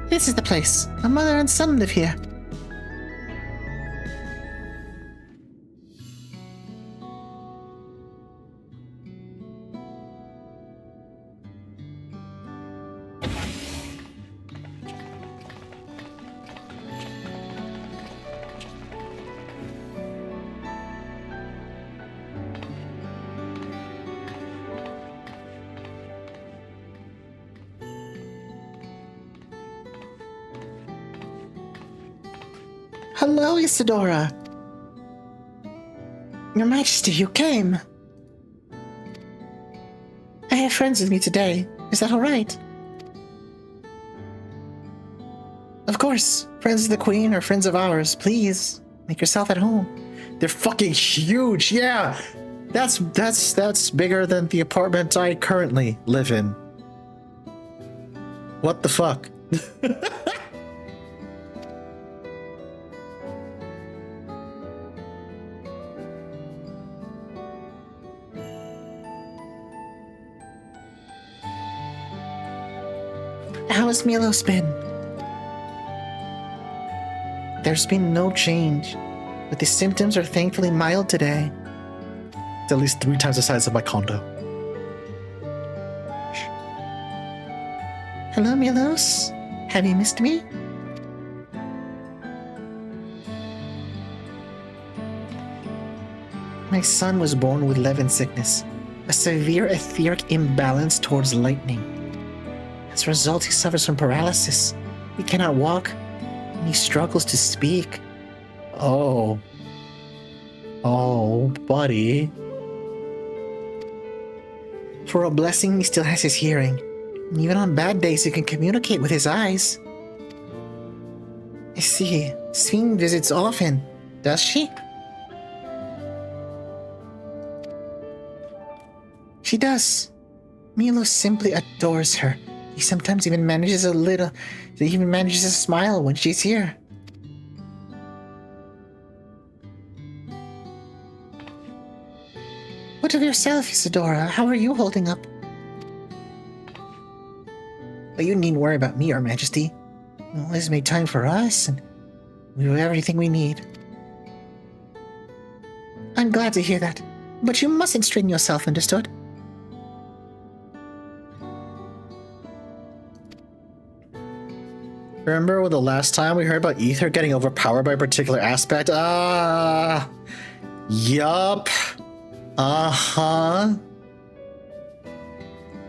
This is the place. My mother and son live here. Hello, Isadora. Your Majesty, you came. I have friends with me today. Is that all right? Of course. Friends of the Queen or friends of ours. Please, make yourself at home. They're fucking huge. Yeah. That's bigger than the apartment I currently live in. What the fuck? How has Milos been? There's been no change, but the symptoms are thankfully mild today. It's at least 3 times the size of my condo. Hello, Milos. Have you missed me? My son was born with Levin sickness, a severe etheric imbalance towards lightning. As a result, he suffers from paralysis. He cannot walk, and he struggles to speak. Oh. Oh, buddy. For a blessing, he still has his hearing. And even on bad days, he can communicate with his eyes. I see. Sphene visits often, does she? She does. Milos simply adores her. He sometimes even manages to smile when she's here. What of yourself, Isadora? How are you holding up? But you needn't worry about me, Your Majesty. You always made time for us, and we have everything we need. I'm glad to hear that, but you mustn't strain yourself, understood? Remember the last time we heard about Ether getting overpowered by a particular aspect? Yup. Uh-huh.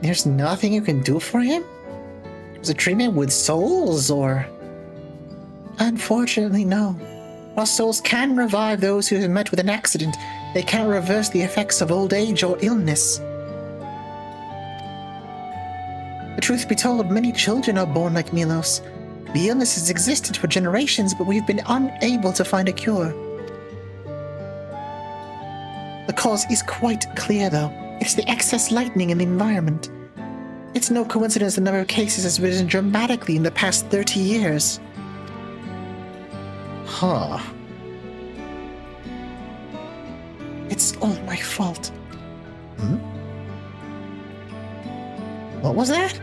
There's nothing you can do for him? Was it treatment with souls, or...? Unfortunately, no. While souls can revive those who have met with an accident, they can't reverse the effects of old age or illness. The truth be told, many children are born like Milos. The illness has existed for generations, but we've been unable to find a cure. The cause is quite clear, though. It's the excess lightning in the environment. It's no coincidence the number of cases has risen dramatically in the past 30 years. Huh. It's all my fault. Hmm? What was that?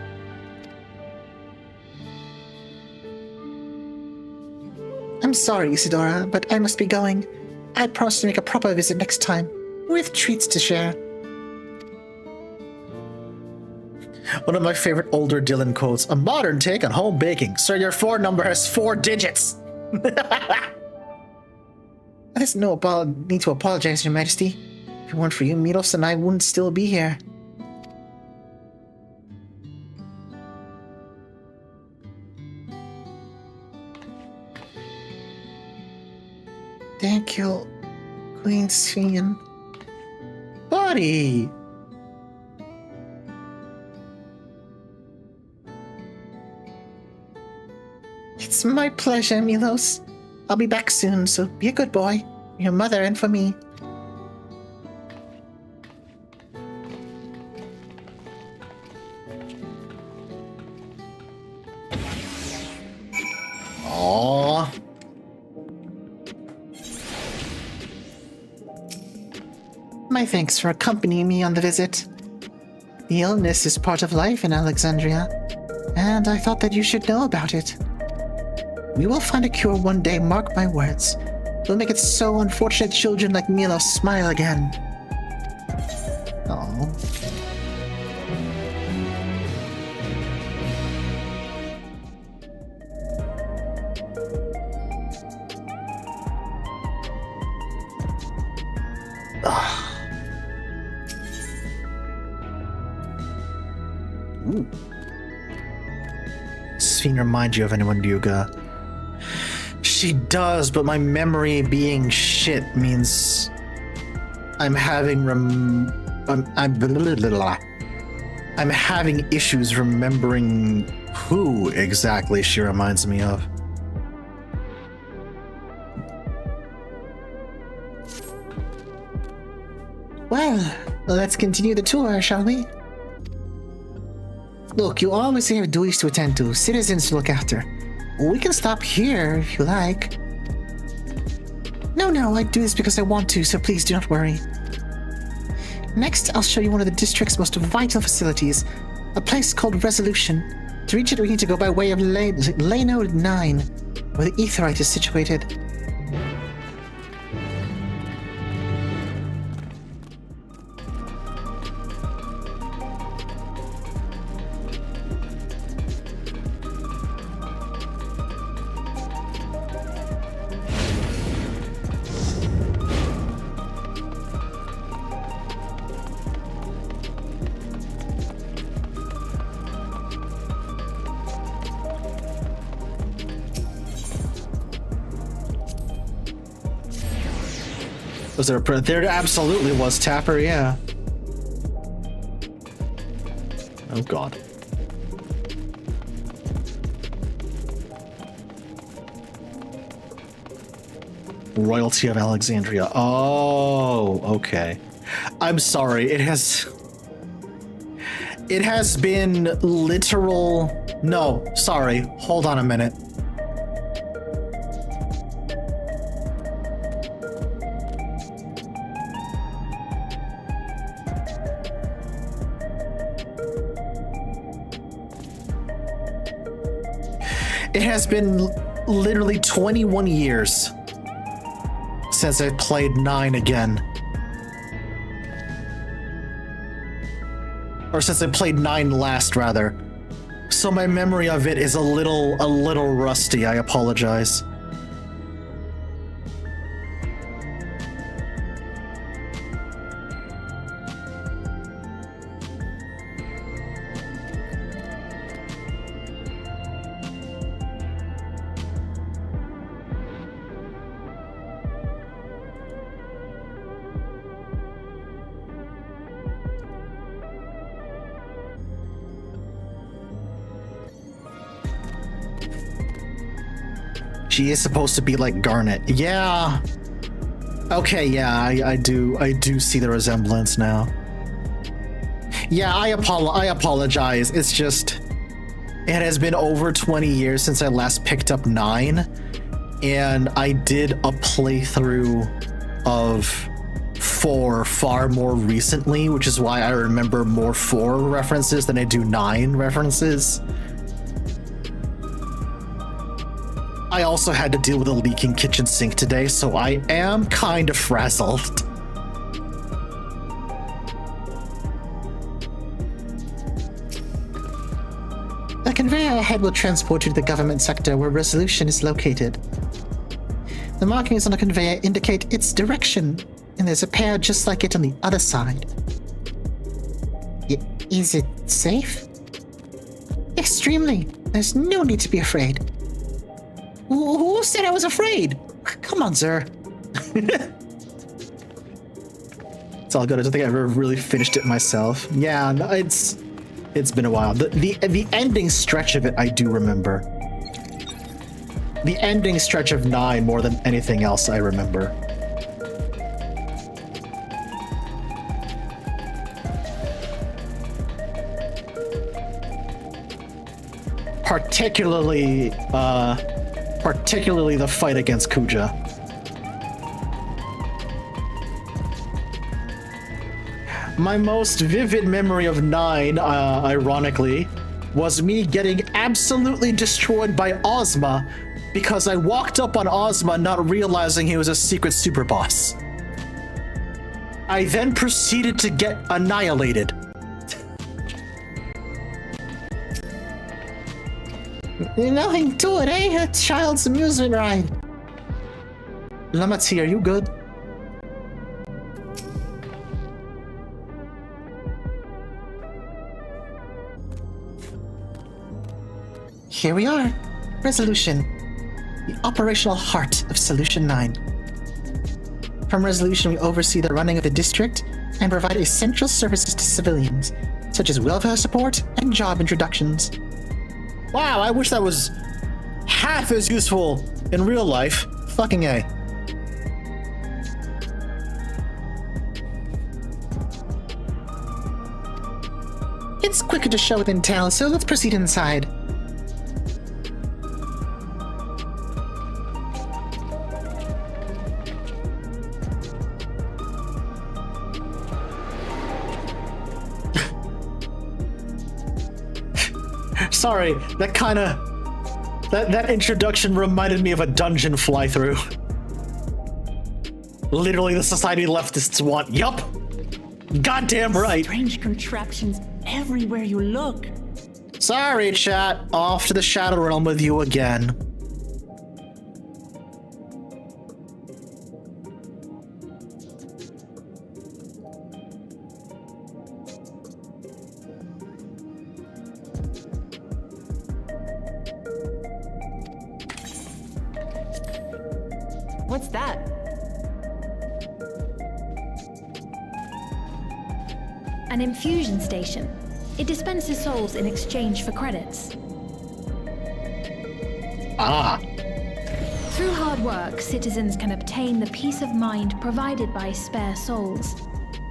I'm sorry, Isadora, but I must be going. I promise to make a proper visit next time, with treats to share. One of my favorite older Dylan quotes, a modern take on home baking. Sir, your phone number has 4 digits. There's no need to apologize, Your Majesty. If it weren't for you, Milos and I wouldn't still be here. Thank you, Queen Sphene. Buddy! It's my pleasure, Milos. I'll be back soon, so be a good boy. For your mother and for me. Aww. My thanks for accompanying me on the visit. The illness is part of life in Alexandria, and I thought that you should know about it. We will find a cure one day, mark my words. We'll make it so unfortunate children like Milos smile again. Oh. Ooh. Sphene remind you of anyone, Ryuga.
She does, but my memory being shit means I'm having I'm having issues remembering who exactly she reminds me of.
Well, let's continue the tour, shall we? Look, you always have duties to attend to, citizens to look after. We can stop here if you like. No, I do this because I want to, so please do not worry. Next, I'll show you one of the district's most vital facilities, a place called Resolution. To reach it, we need to go by way of Lano 9, where the Aetheryte is situated.
Was there a print? There absolutely was, Tapper, yeah. Oh god. Royalty of Alexandria. Oh, okay. I'm sorry, it has been literal... No, sorry, hold on a minute. It has been literally 21 years since I played 9 again. Or since I played 9 last, rather. So my memory of it is a little rusty, I apologize. She is supposed to be like Garnet. Yeah. Okay, yeah, I do see the resemblance now. Yeah, I apologize. It's just it has been over 20 years since I last picked up 9, and I did a playthrough of 4 far more recently, which is why I remember more 4 references than I do 9 references. I also had to deal with a leaking kitchen sink today, so I am kind of frazzled.
The conveyor ahead will transport you to the government sector where Resolution is located. The markings on the conveyor indicate its direction, and there's a pair just like it on the other side. Is it safe? Extremely. There's no need to be afraid. Who said I was afraid? Come on, sir. It's all good. I don't think I ever really finished it myself. Yeah, it's been a while. The ending stretch of it, I do remember. The ending stretch of 9 more than anything else I remember. Particularly the fight against Kuja. My most vivid memory of 9, ironically, was me getting absolutely destroyed by Ozma because I walked up on Ozma not realizing he was a secret super boss. I then proceeded to get annihilated. Nothing to it, eh? A child's amusement ride.
Lamatsi, are you good?
Here we are. Resolution. the operational heart of Solution 9. From Resolution, we oversee the running of the district and provide essential services to civilians, such as welfare support and job introductions.
Wow, I wish that was half as useful in real life. Fucking A.
It's quicker to show than tell, so let's proceed inside.
Sorry, that introduction reminded me of a dungeon fly-through. Literally the society leftists want. Yup! Goddamn right!
Strange contraptions everywhere you look.
Sorry, chat. Off to the Shadow Realm with you again.
What's that?
An infusion station. It dispenses souls in exchange for credits.
Ah.
Through hard work, citizens can obtain the peace of mind provided by spare souls.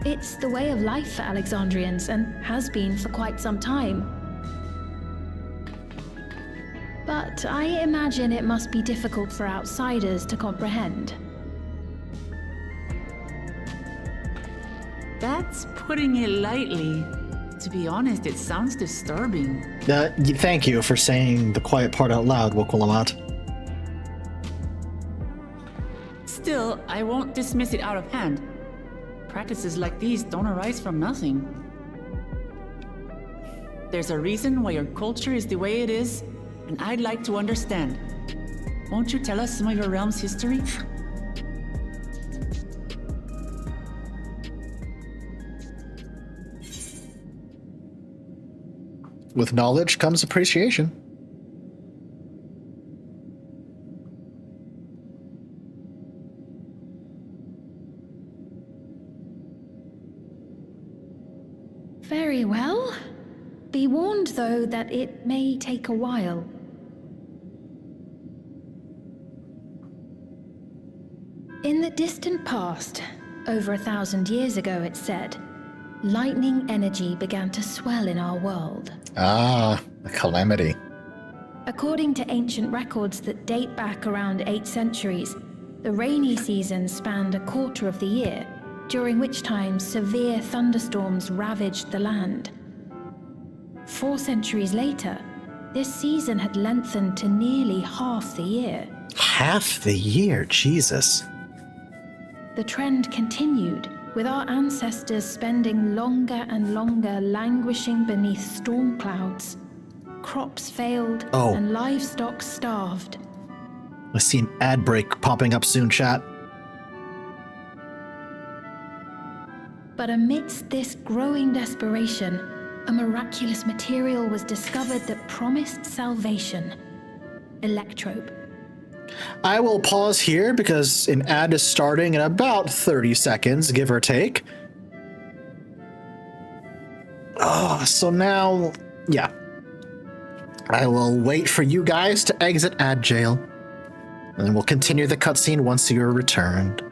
It's the way of life for Alexandrians and has been for quite some time. But I imagine it must be difficult for outsiders to comprehend.
That's putting it lightly. To be honest, it sounds disturbing.
Thank you for saying the quiet part out loud, Wokulamat.
Still, I won't dismiss it out of hand. Practices like these don't arise from nothing. There's a reason why your culture is the way it is, and I'd like to understand. Won't you tell us some of your realm's history?
With knowledge comes appreciation.
Very well. Be warned, though, that it may take a while. In the distant past, over 1,000 years ago, it's said, lightning energy began to swell in our world.
Ah, a calamity.
According to ancient records that date back around 8 centuries, the rainy season spanned a quarter of the year, during which time severe thunderstorms ravaged the land. 4 centuries later, this season had lengthened to nearly half the year.
Half the year, Jesus.
The trend continued, with our ancestors spending longer and longer languishing beneath storm clouds. Crops failed, and livestock starved.
I see an ad break popping up soon, chat.
But amidst this growing desperation, a miraculous material was discovered that promised salvation. Electrope.
I will pause here because an ad is starting in about 30 seconds, give or take. So now, yeah. I will wait for you guys to exit ad jail, and then we'll continue the cutscene once you're returned.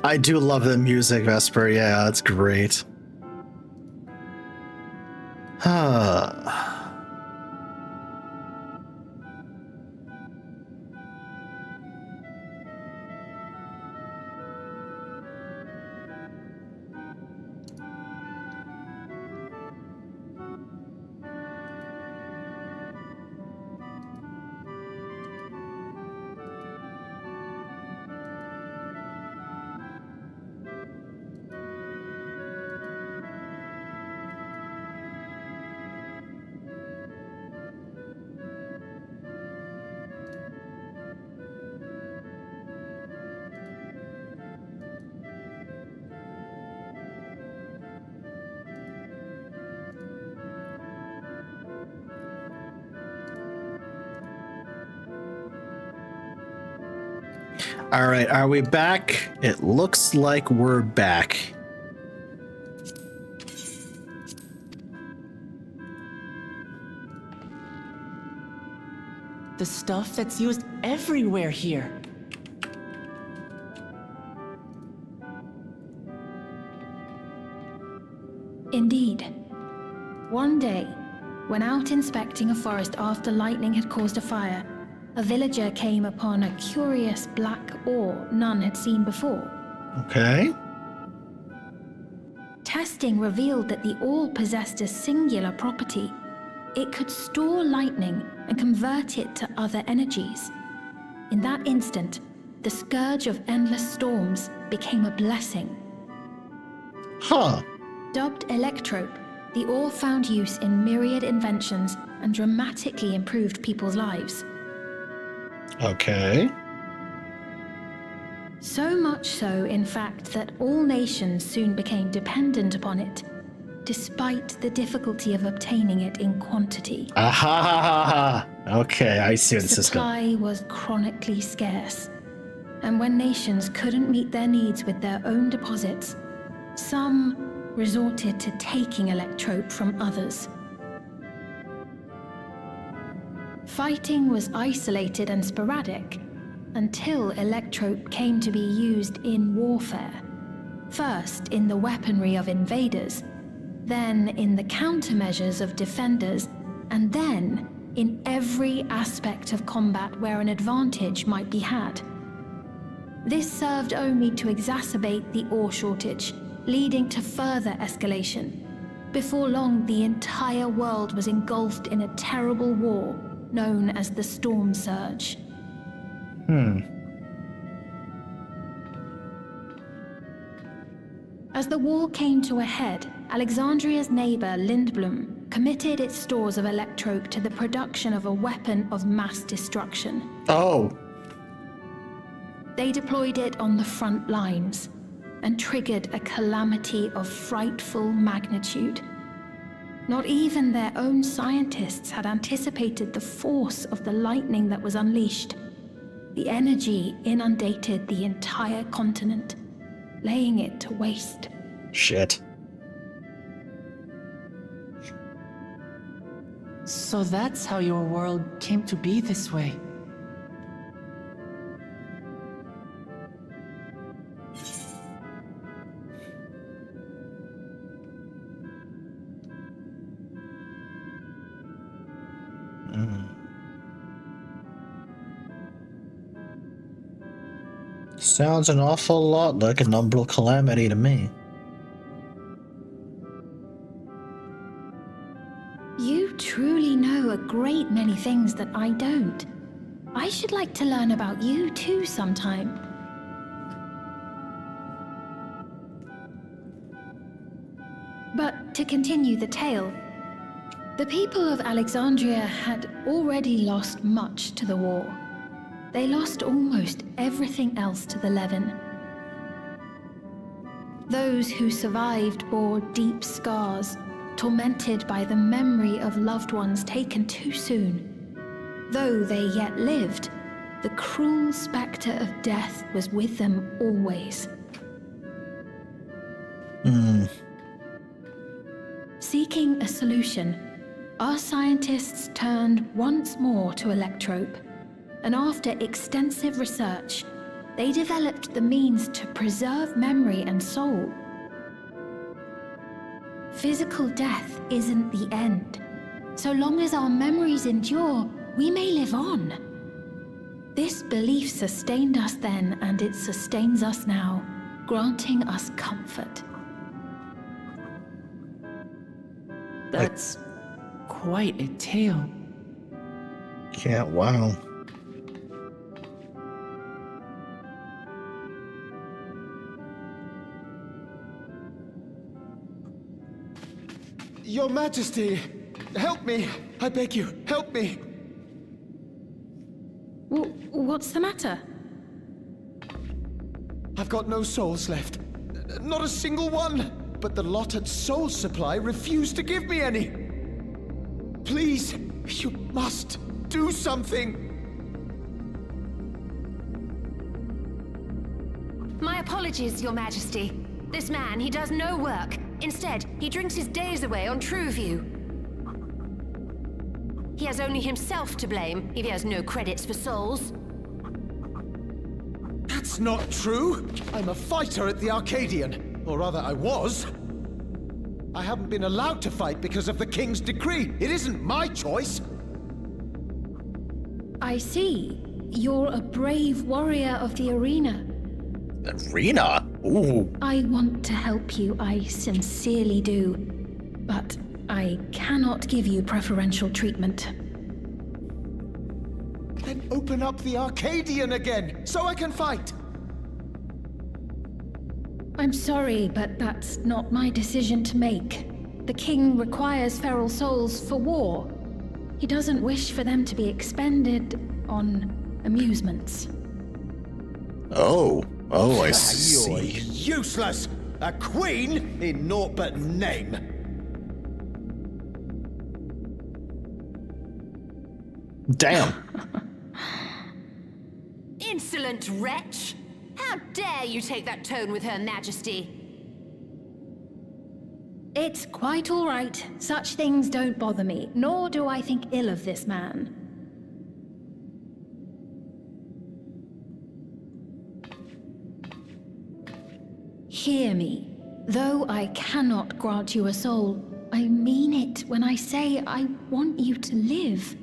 I do love the music, Vesper. Yeah, it's great. All right, are we back? It looks like we're back.
The stuff that's used everywhere here.
Indeed. One day, when out inspecting a forest after lightning had caused a fire, a villager came upon a curious black ore none had seen before.
Okay.
Testing revealed that the ore possessed a singular property. It could store lightning and convert it to other energies. In that instant, the scourge of endless storms became a blessing.
Huh.
Dubbed Electrope, the ore found use in myriad inventions and dramatically improved people's lives.
Okay.
So much so, in fact, that all nations soon became dependent upon it, despite the difficulty of obtaining it in quantity.
Aha! Okay, I see where this is going.
Supply was chronically scarce, and when nations couldn't meet their needs with their own deposits, some resorted to taking Electrope from others. Fighting was isolated and sporadic until Electrope came to be used in warfare. First in the weaponry of invaders, then in the countermeasures of defenders, and then in every aspect of combat where an advantage might be had. This served only to exacerbate the ore shortage, leading to further escalation. Before long, the entire world was engulfed in a terrible war known as the Storm Surge. As the war came to a head, Alexandria's neighbor Lindblum committed its stores of Electrope to the production of a weapon of mass destruction.
Oh.
They deployed it on the front lines and triggered a calamity of frightful magnitude. Not even their own scientists had anticipated the force of the lightning that was unleashed. The energy inundated the entire continent, laying it to waste.
Shit.
So that's how your world came to be this way.
Sounds an awful lot like an umbral calamity to me.
You truly know a great many things that I don't. I should like to learn about you too sometime. But to continue the tale, the people of Alexandria had already lost much to the war. They lost almost everything else to the Levin. Those who survived bore deep scars, tormented by the memory of loved ones taken too soon. Though they yet lived, the cruel specter of death was with them always. Seeking a solution, our scientists turned once more to Electrope, and after extensive research, they developed the means to preserve memory and soul. Physical death isn't the end. So long as our memories endure, we may live on. This belief sustained us then, and it sustains us now, granting us comfort.
That's quite a tale.
Yeah, wow.
Your Majesty, help me! I beg you, help me!
What's the matter?
I've got no souls left. Not a single one! But the lot at Soul Supply refused to give me any! Please, you must do something!
My apologies, Your Majesty. This man, he does no work. Instead, he drinks his days away on Trueview. He has only himself to blame if he has no credits for souls.
That's not true! I'm a fighter at the Arcadian. Or rather, I was. I haven't been allowed to fight because of the King's decree. It isn't my choice.
I see. You're a brave warrior of the arena.
Arena? Ooh.
I want to help you, I sincerely do. But I cannot give you preferential treatment.
Then open up the Arcadian again, so I can fight!
I'm sorry, but that's not my decision to make. The king requires feral souls for war. He doesn't wish for them to be expended on amusements.
Oh, I
You're
see.
useless! A queen in naught but name!
Damn.
Insolent wretch! How dare you take that tone with Her Majesty?
It's quite all right. Such things don't bother me, nor do I think ill of this man. Hear me. Though I cannot grant you a soul, I mean it when I say I want you to live.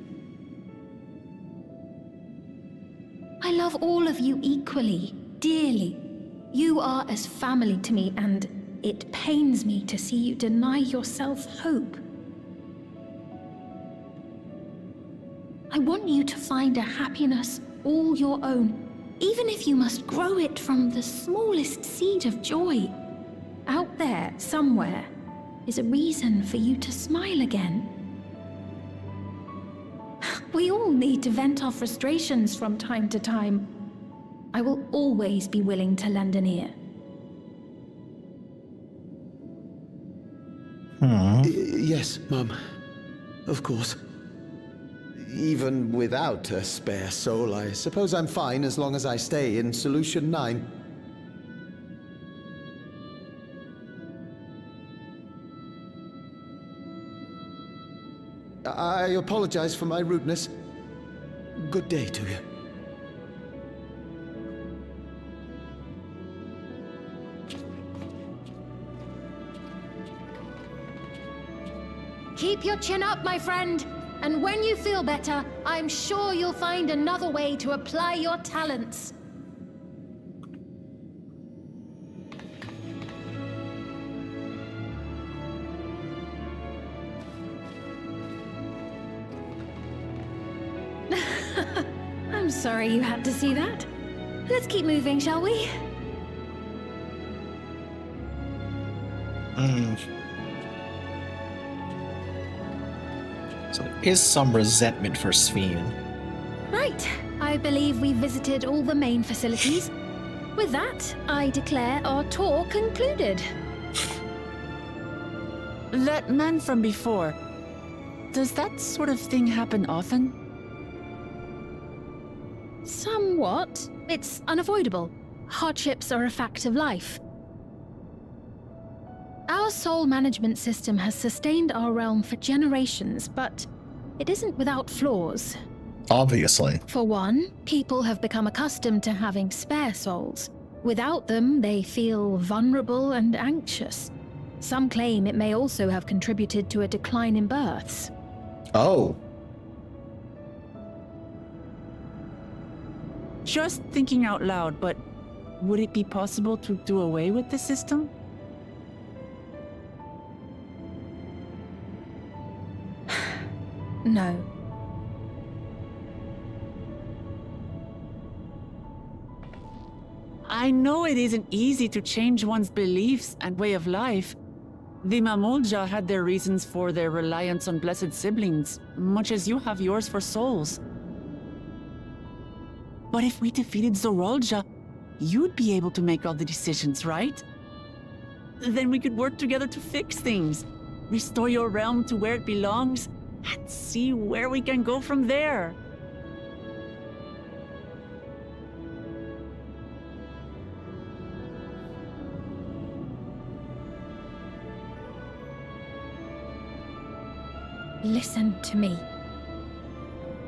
I love all of you equally, dearly. You are as family to me, and it pains me to see you deny yourself hope. I want you to find a happiness all your own, even if you must grow it from the smallest seed of joy. Out there, somewhere, is a reason for you to smile again. We all need to vent our frustrations from time to time. I will always be willing to lend an ear.
Yes, Mum. Of course. Even without a spare soul, I suppose I'm fine as long as I stay in Solution 9. I apologize for my rudeness. Good day to you.
Keep your chin up, my friend. And when you feel better, I'm sure you'll find another way to apply your talents. I'm sorry you had to see that. Let's keep moving, shall we?
So there is some resentment for Sphene.
Right. I believe we visited all the main facilities. With that, I declare our tour concluded.
That man from before, does that sort of thing happen often?
Somewhat. It's unavoidable. Hardships are a fact of life. Our soul management system has sustained our realm for generations, but it isn't without flaws.
Obviously.
For one, people have become accustomed to having spare souls. Without them, they feel vulnerable and anxious. Some claim it may also have contributed to a decline in births.
Oh.
Just thinking out loud, but would it be possible to do away with the system?
No.
I know it isn't easy to change one's beliefs and way of life. The Mamolja had their reasons for their reliance on blessed siblings, much as you have yours for souls. But if we defeated Zoralja, you'd be able to make all the decisions, right? Then we could work together to fix things, restore your realm to where it belongs, and see where we can go from there.
Listen to me.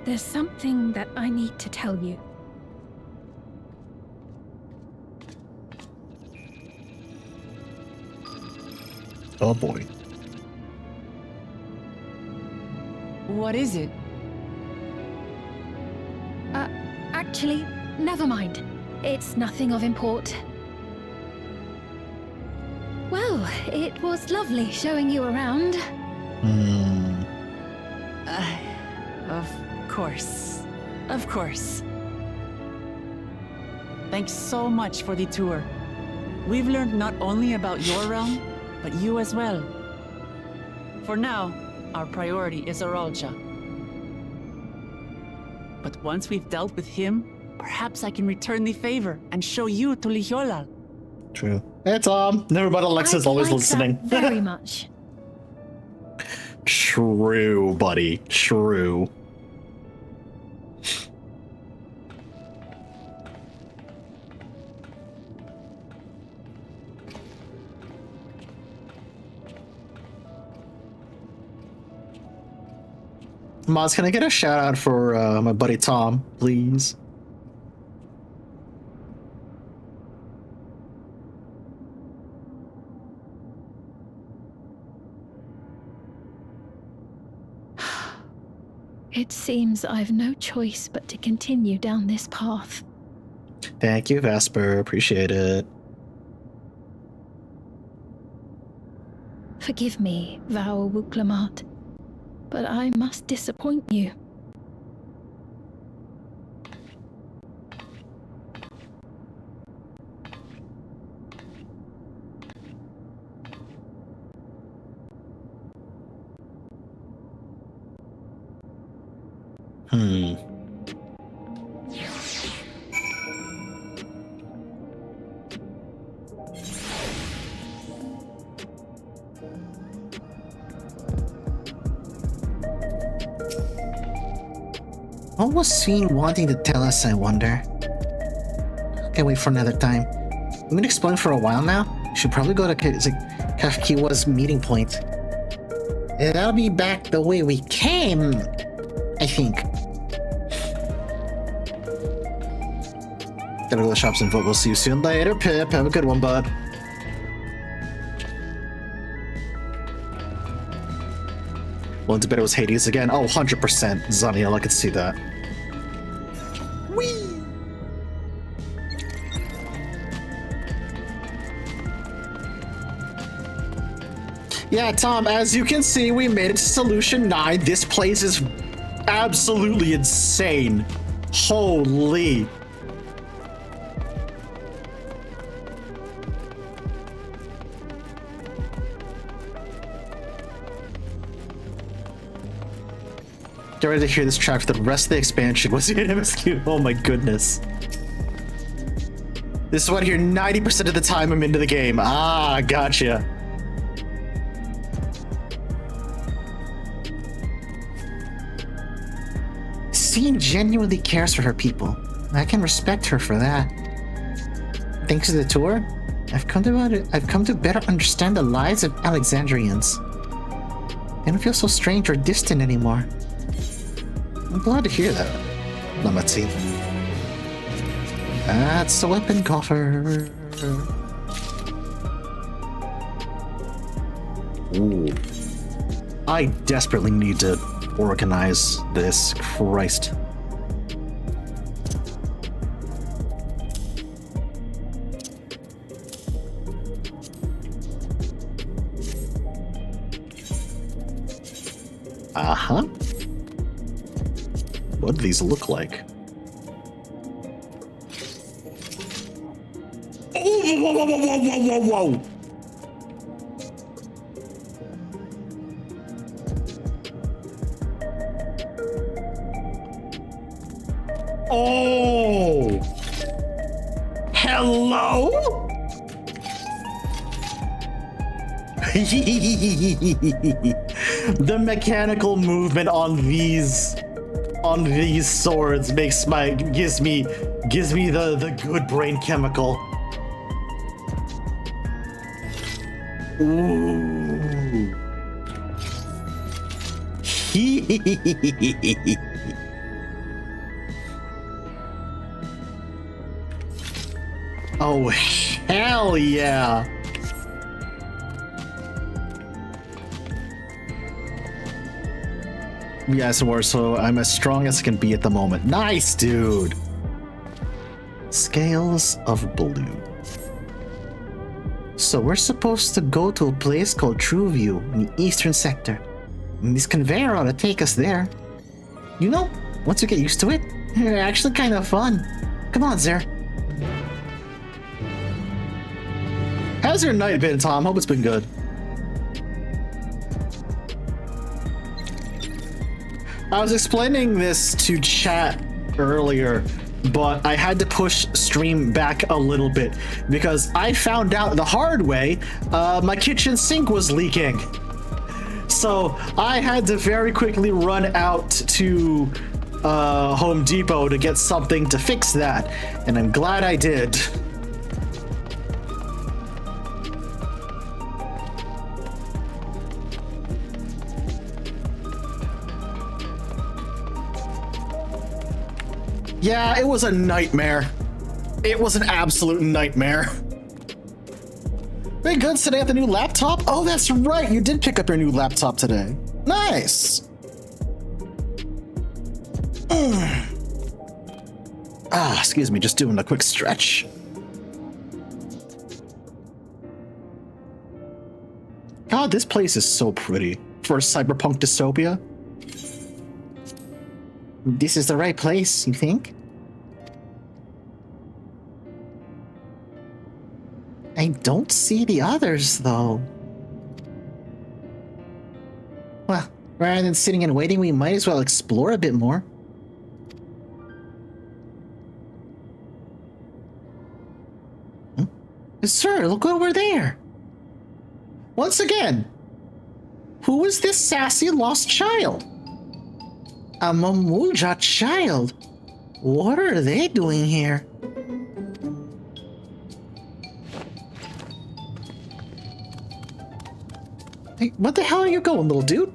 There's something that I need to tell you.
Oh boy.
What is it?
Actually, never mind. It's nothing of import. Well, it was lovely showing you around.
Of course. Of course. Thanks so much for the tour. We've learned not only about your realm, but you as well. For now, our priority is Zoralja. But once we've dealt with him, perhaps I can return the favor and show you to Lihiolal.
True. Hey, Tom. Never mind, Alexa's always
like
listening.
That very much.
True, buddy. True. Moz, can I get a shout out for my buddy Tom, please?
It seems I've no choice but to continue down this path.
Thank you, Vesper. Appreciate it.
Forgive me, Val Wuklamat, but I must disappoint you.
What was Seen wanting to tell us, I wonder? Can't wait for another time. We've been exploring for a while now. Should probably go to Kafkiwa's meeting point. And I'll be back the way we came, I think.
Gotta go to the shops and vote. We'll see you soon later, Pip. Have a good one, bud. Well, into bed it was Hades again. Oh, 100%. Zaniel, I could see that. Whee! Yeah, Tom, as you can see, we made it to Solution 9. This place is absolutely insane. Holy. Get ready to hear this track for the rest of the expansion. What's the MSQ? Oh my goodness. This is what I hear 90% of the time I'm into the game. Ah, gotcha.
Seen genuinely cares for her people. I can respect her for that. Thanks to the tour, I've come to better understand the lives of Alexandrians. They don't feel so strange or distant anymore. I'm glad to hear that.
Namati. That's a weapon coffer. Ooh. I desperately need to organize this. Christ. Uh-huh. What do these look like? Oh, whoa, whoa, whoa, whoa, whoa, whoa, whoa! Oh! Hello? The mechanical movement on these swords gives me the good brain chemical. Ooh. Oh, hell yeah. Yes, so I'm as strong as I can be at the moment. Nice, dude. Scales of Blue. So we're supposed to go to a place called True View in the eastern sector. And this conveyor ought to take us there. You know, once we get used to it, it's actually kind of fun. Come on, Zer. How's your night been, Tom? Hope it's been good. I was explaining this to chat earlier, but I had to push stream back a little bit because I found out the hard way my kitchen sink was leaking. So I had to very quickly run out to Home Depot to get something to fix that, and I'm glad I did. Yeah, it was a nightmare. It was an absolute nightmare. Been good today at the new laptop? Oh, that's right. You did pick up your new laptop today. Nice. Excuse me, just doing a quick stretch. God, this place is so pretty for a cyberpunk dystopia. This is the right place, you think? I don't see the others, though. Well, rather than sitting and waiting, we might as well explore a bit more. Sir, look over there. Once again, who is this sassy lost child? A Mamuja child? What are they doing here? Hey, what the hell are you going, little dude?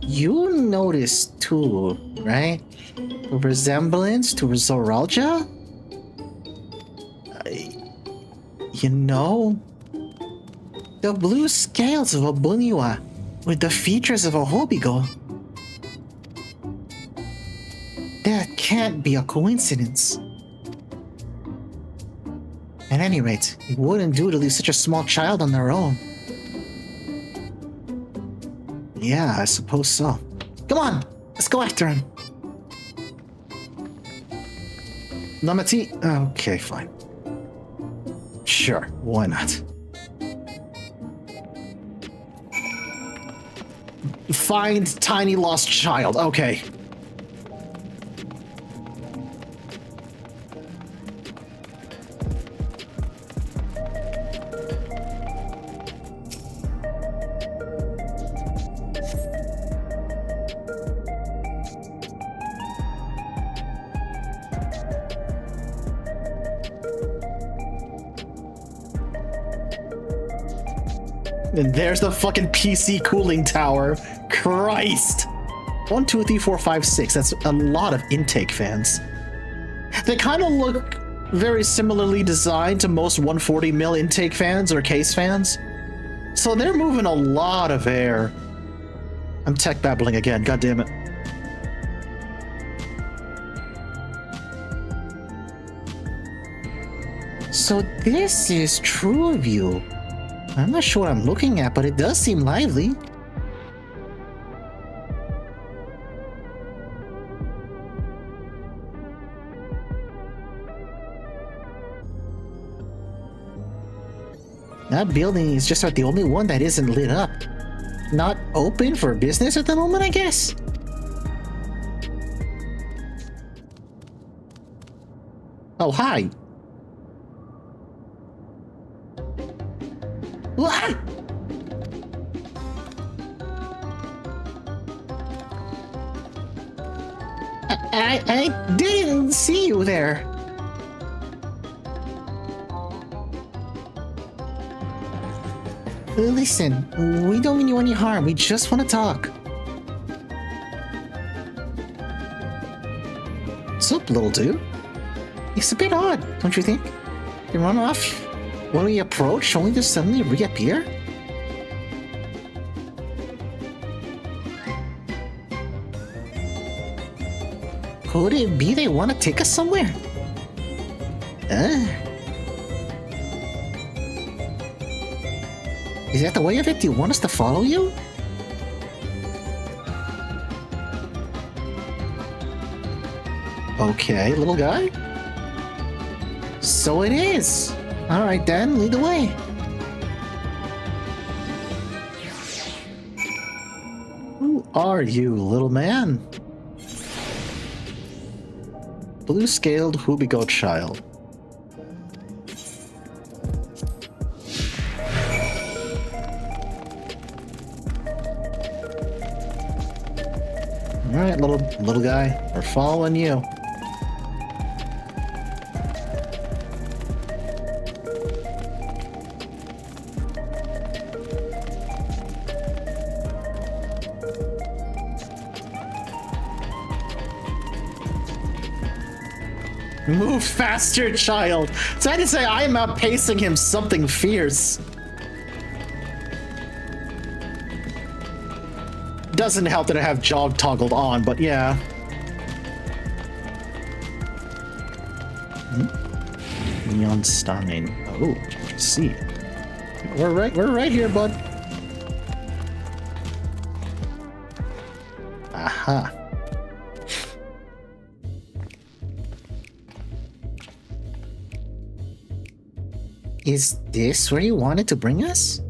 You noticed too, right? A resemblance to Zoralja? You know, the blue scales of a Bunyiwa with the features of a Hobigo. That can't be a coincidence. At any rate, it wouldn't do to leave such a small child on their own. Yeah, I suppose so. Come on, let's go after him. Namati? Okay, fine. Sure, why not? Find tiny lost child, okay. And there's the fucking PC cooling tower. Christ. 1, 2, 3, 4, 5, 6. That's a lot of intake fans. They kind of look very similarly designed to most 140mm intake fans or case fans. So they're moving a lot of air. I'm tech babbling again, god damn it.
So this is true of you. I'm not sure what I'm looking at, but it does seem lively. That building is just about the only one that isn't lit up. Not open for business at the moment, I guess. Oh, hi. What? I didn't see you there. Listen, we don't mean you any harm. We just want to talk. What's up, little dude? It's a bit odd, don't you think? They run off when we approach, only to suddenly reappear? Could it be they want to take us somewhere? Is that the way of it? Do you want us to follow you? Okay, little guy. So it is. All right, then, lead the way.
Who are you, little man? Blue-scaled Hubigo child. All right, little guy, we're following you. Move faster, child. So I had to say I am outpacing him something fierce. Doesn't help that I have jog toggled on, but yeah. Neon Stein. Oh, I see. We're right here, bud. Aha.
Is this where you wanted to bring us?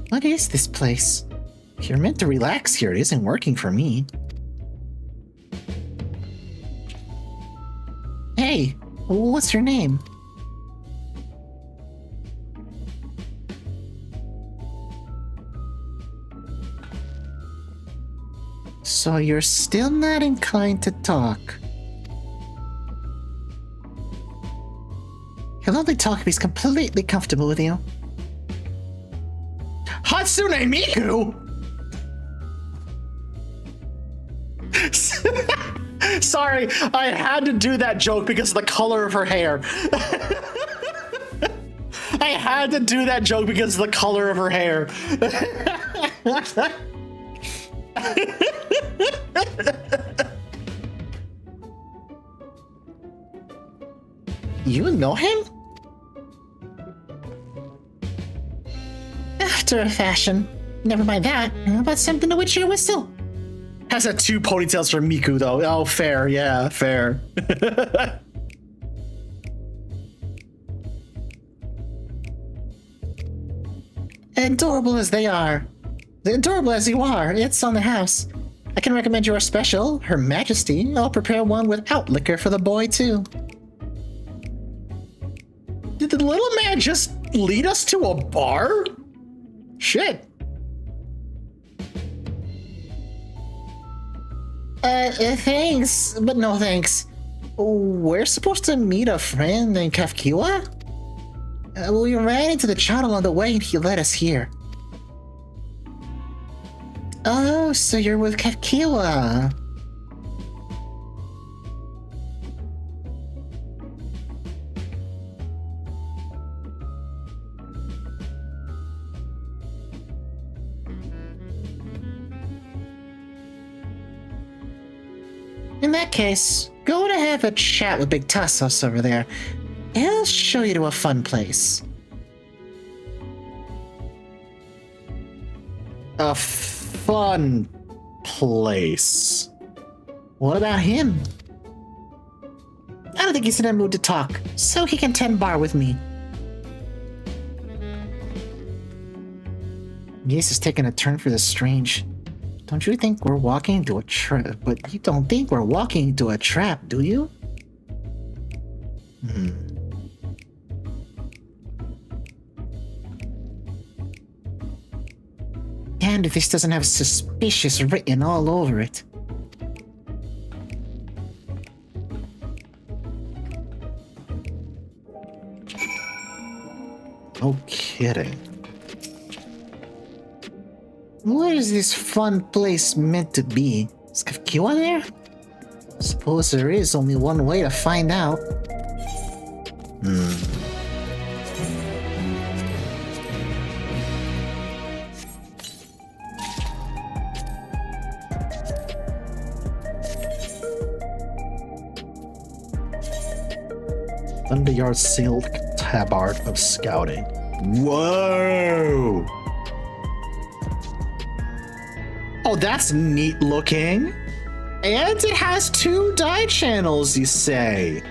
What is this place? If you're meant to relax here, it isn't working for me. Hey, what's your name? So you're still not inclined to talk. He'll only talk if he's completely comfortable with you.
Hatsune Miku? Sorry, I had to do that joke because of the color of her hair. I had to do that joke because of the color of her hair.
You know him? After a fashion. Never mind that. How about something to witch your whistle?
Has had 2 ponytails for Miku, though. Oh, fair. Yeah, fair.
Adorable as they are. Adorable as you are. It's on the house. I can recommend you a special, Her Majesty. I'll prepare one without liquor for the boy, too.
Did the little man just lead us to a bar? Shit.
Thanks, but no thanks. We're supposed to meet a friend named Kafkiwa? We ran into the channel on the way and he led us here. Oh, so you're with Kafkiwa. In that case, go to have a chat with Big Tassos over there. He'll show you to a fun place.
A fun place.
What about him? I don't think he's in a mood to talk, so he can tend bar with me. This is taking a turn for the strange. Don't you think we're walking into a trap? But you don't think we're walking into a trap, do you? And this doesn't have suspicious written all over it.
No kidding.
What is this fun place meant to be? Is Kafkiwa there? Suppose there is only one way to find out.
Thunderyard Silk Tabard of Scouting. Whoa! Oh, that's neat looking. And it has 2 die channels, you say?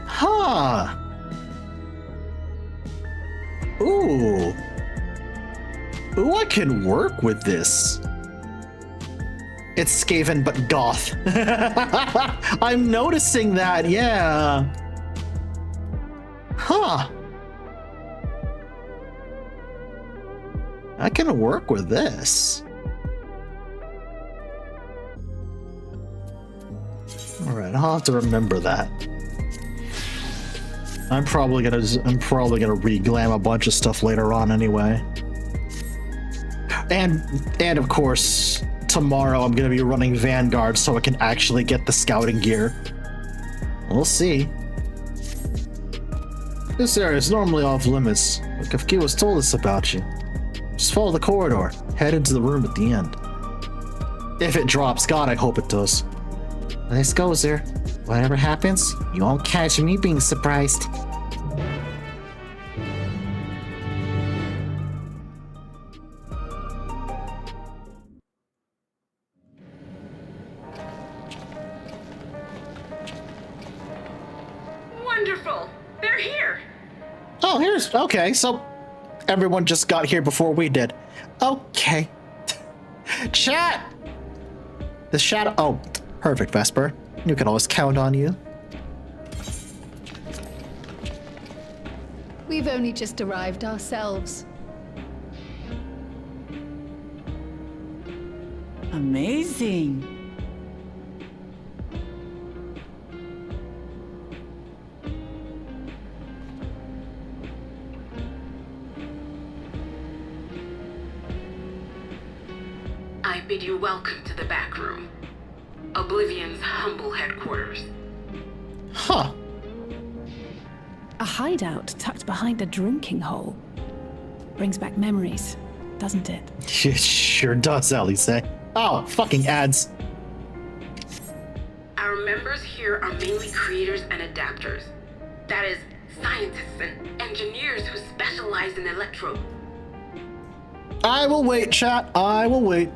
Huh. Ooh. Ooh, I can work with this. It's Skaven, but goth. I'm noticing that, yeah. Huh. I can work with this. Alright, I'll have to remember that. I'm probably gonna re-glam a bunch of stuff later on anyway. And of course, tomorrow I'm gonna be running Vanguard so I can actually get the scouting gear. We'll see. This area is normally off limits, but Kafkiwa's told us about you. Just follow the corridor, head into the room at the end. If it drops, God, I hope it does.
Let's go, sir. Whatever happens, you won't catch me being surprised.
Wonderful! They're here!
Oh, here's... Okay, so everyone just got here before we did. Okay. Chat! The shadow... Oh, perfect, Vesper. You can always count on you.
We've only just arrived ourselves.
Amazing.
I bid you welcome to the back room. Oblivion's humble headquarters.
Huh.
A hideout tucked behind a drinking hole. Brings back memories, doesn't it?
It sure does, Elise. Oh, fucking ads.
Our members here are mainly creators and adapters. That is, scientists and engineers who specialize in electro.
I will wait, chat. I will wait.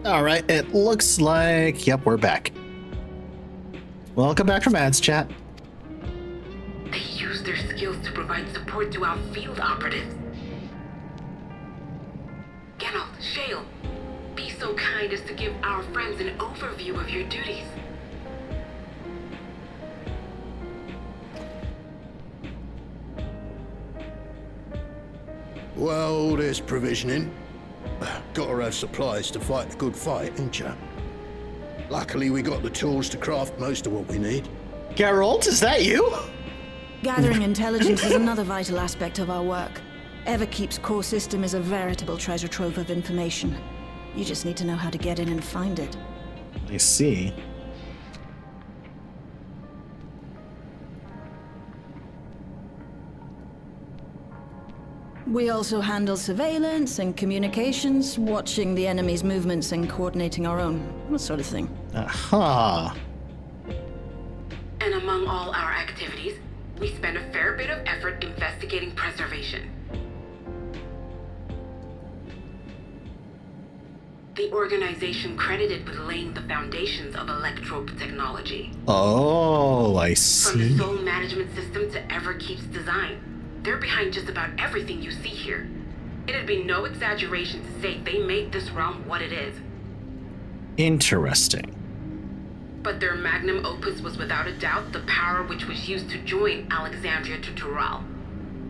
All right, it looks like, yep, we're back. Welcome back from ads, chat.
They use their skills to provide support to our field operatives. Geralt, Shale, be so kind as to give our friends an overview of your duties.
Well, there's provisioning. Gotta have supplies to fight a good fight, ain't ya? Luckily, we got the tools to craft most of what we need.
Geralt, is that you?
Gathering intelligence is another vital aspect of our work. Everkeep's core system is a veritable treasure trove of information. You just need to know how to get in and find it.
I see.
We also handle surveillance and communications, watching the enemy's movements and coordinating our own, that sort of thing.
Aha.
And among all our activities, we spend a fair bit of effort investigating preservation. The organization credited with laying the foundations of electrope technology.
Oh, I
From
see.
the soul management system to Everkeep's design, they're behind just about everything you see here. It'd be no exaggeration to say they made this realm what it is.
Interesting.
But their magnum opus was without a doubt the power which was used to join Alexandria to Tural.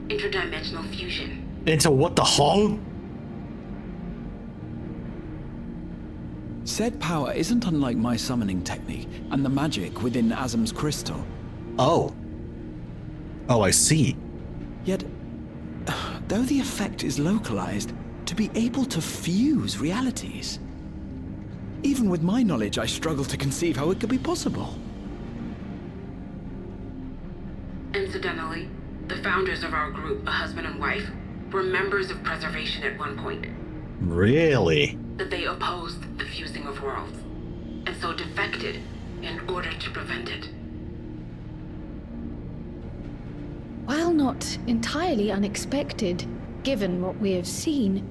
Interdimensional fusion.
Into what the hell?
Said power isn't unlike my summoning technique and the magic within Azam's crystal.
Oh. Oh, I see.
Yet, though the effect is localized, to be able to fuse realities. Even with my knowledge, I struggle to conceive how it could be possible.
Incidentally, the founders of our group, a husband and wife, were members of Preservation at one point.
Really?
That they opposed the fusing of worlds, and so defected in order to prevent it.
While not entirely unexpected, given what we have seen,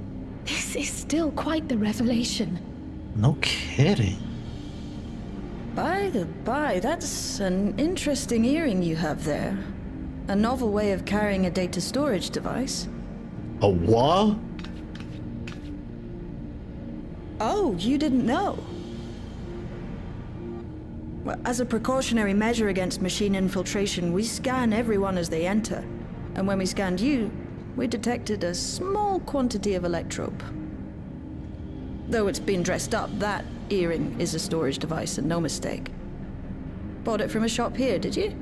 this is still quite the revelation.
No kidding.
By the by, that's an interesting earring you have there. A novel way of carrying a data storage device.
A what?
Oh, you didn't know? Well, as a precautionary measure against machine infiltration, we scan everyone as they enter. And when we scanned you, we detected a small quantity of electrope. Though it's been dressed up, that earring is a storage device and no mistake. Bought it from a shop here, did you?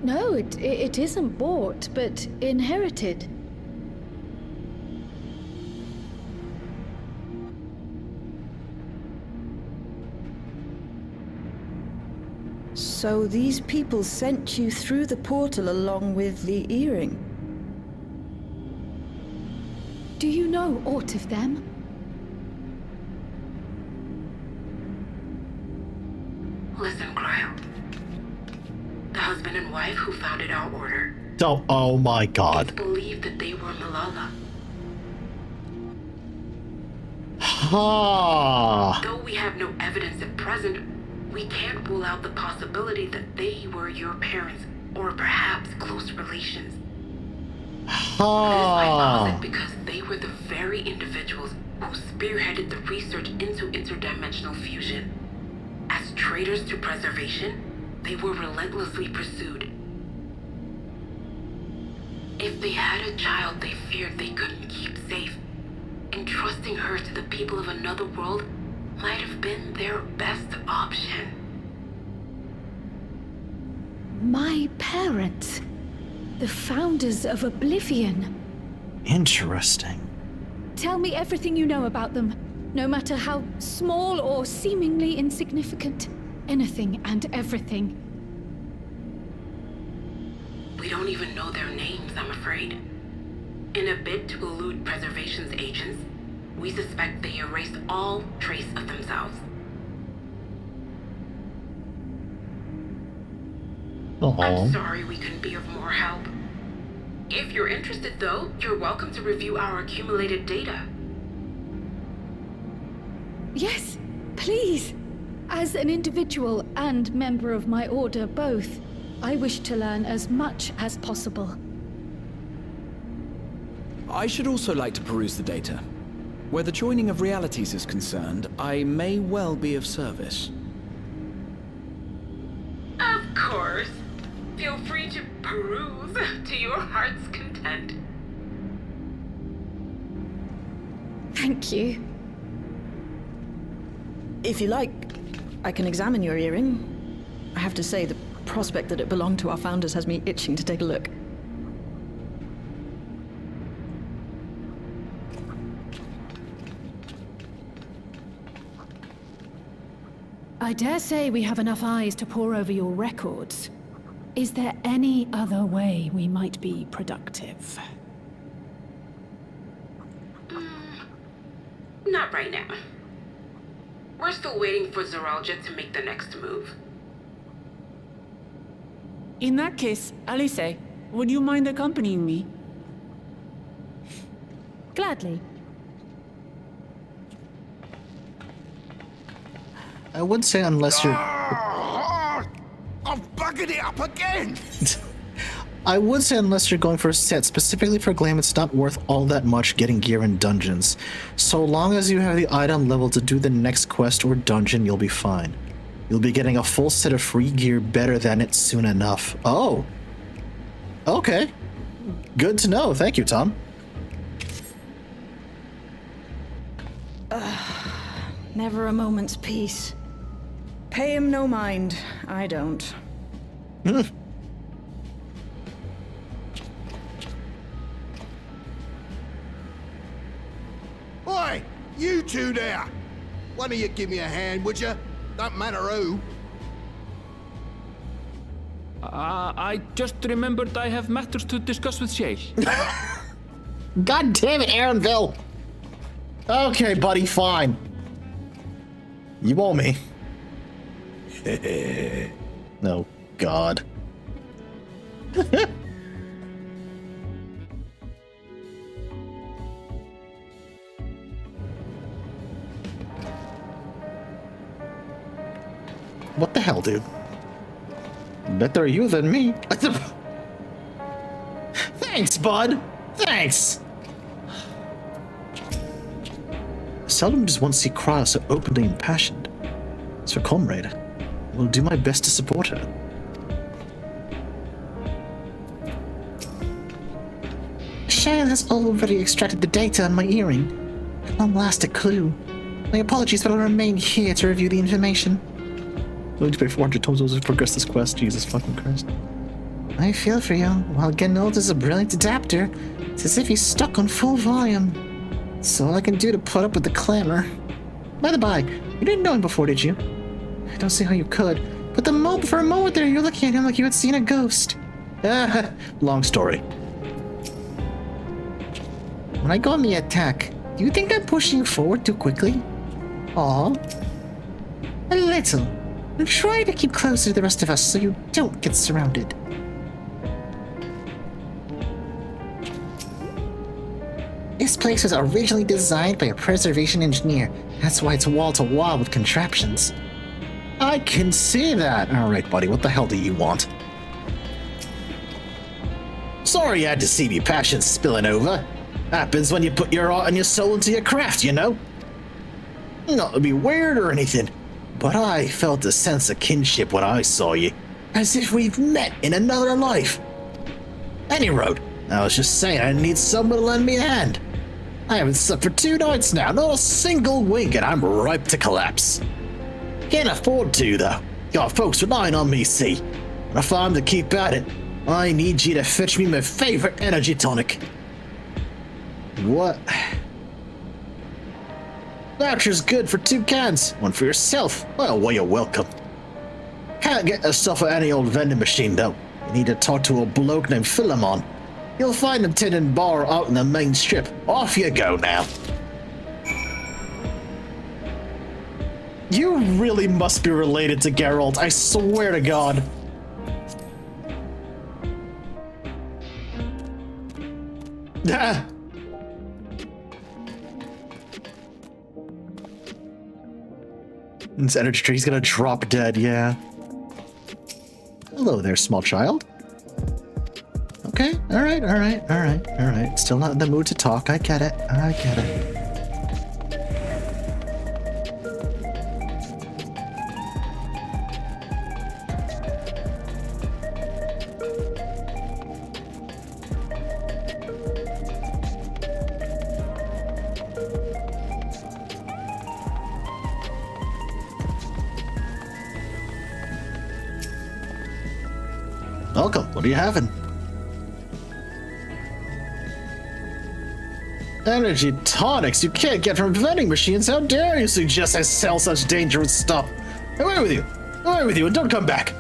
No, it isn't bought, but inherited.
So these people sent you through the portal along with the earring?
Do you know aught of them?
Listen, Cryle. The husband and wife who founded our order.
Oh my god.
Believed that they were Malala.
Ha!
Though we have no evidence at present, we can't rule out the possibility that they were your parents, or perhaps close relations.
Ha!
Because they were the very individuals who spearheaded the research into interdimensional fusion. As traitors to preservation, they were relentlessly pursued. If they had a child they feared they couldn't keep safe, entrusting her to the people of another world might have been their best option.
My parents, the founders of Oblivion.
Interesting.
Tell me everything you know about them, no matter how small or seemingly insignificant. Anything and everything.
We don't even know their names, I'm afraid. In a bid to elude Preservation's agents, we suspect they erased all trace of themselves. I'm sorry we couldn't be of more help. If you're interested, though, you're welcome to review our accumulated data.
Yes, please. As an individual and member of my order both, I wish to learn as much as possible.
I should also like to peruse the data. Where the joining of realities is concerned, I may well be of service.
Of course. Feel free to peruse to your heart's content.
Thank you.
If you like, I can examine your earring. I have to say, the prospect that it belonged to our founders has me itching to take a look.
I dare say we have enough eyes to pore over your records. Is there any other way we might be productive?
Not right now. We're still waiting for Zoralja to make the next move.
In that case, Alice, would you mind accompanying me?
Gladly.
I would say unless you're...
I've buggered it up again!
I would say unless you're going for a set, specifically for Glam, it's not worth all that much getting gear in dungeons. So long as you have the item level to do the next quest or dungeon, you'll be fine. You'll be getting a full set of free gear better than it soon enough. Oh. Okay. Good to know. Thank you, Tom.
Never a moment's peace. Pay him no mind. I don't.
Oi! You two there! One of you give me a hand, would you? Don't matter who.
I just remembered I have matters to discuss with Shay.
God damn it, Aaronville! Okay, buddy, fine. You owe me. No, God. What the hell, dude? Better you than me. Thanks, bud. Thanks. Seldom does one see Cryo so openly impassioned. As for comrade, I will do my best to support her.
Shale has already extracted the data on my earring. At long last a clue. My apologies, but I'll remain here to review the information.
Willing to pay 400 totals to progress this quest? Jesus fucking Christ.
I feel for you. While Genold is a brilliant adapter, it's as if he's stuck on full volume. That's all I can do to put up with the clamor. By the by, you didn't know him before, did you? I don't see how you could. But for a moment there, you're looking at him like you had seen a ghost.
Long story.
When I go on the attack, do you think I'm pushing you forward too quickly? Aw. A little. And try to keep closer to the rest of us so you don't get surrounded. This place was originally designed by a preservation engineer. That's why it's wall-to-wall with contraptions.
I can see that. Alright, buddy, what the hell do you want? Sorry you had to see me passion spilling over. Happens when you put your heart and your soul into your craft, you know? Not to be weird or anything, but I felt a sense of kinship when I saw you. As if we've met in another life. Any road, I was just saying I need someone to lend me a hand. I haven't slept for 2 nights now, not a single wink, and I'm ripe to collapse. Can't afford to, though. Got folks relying on me, see. And if I'm to keep at it, I need you to fetch me my favorite energy tonic. What? Voucher's good for 2 cans. One for yourself. Well, you're welcome. Can't get yourself at any old vending machine, though. You need to talk to a bloke named Philemon. You'll find him tending bar out in the main strip. Off you go now. You really must be related to Geralt, I swear to God. This energy tree, he's gonna drop dead, yeah. Hello there, small child. Okay, alright. Still not in the mood to talk, I get it. Welcome, what are you having? Energy tonics you can't get from vending machines. How dare you suggest I sell such dangerous stuff? Away with you, and don't come back.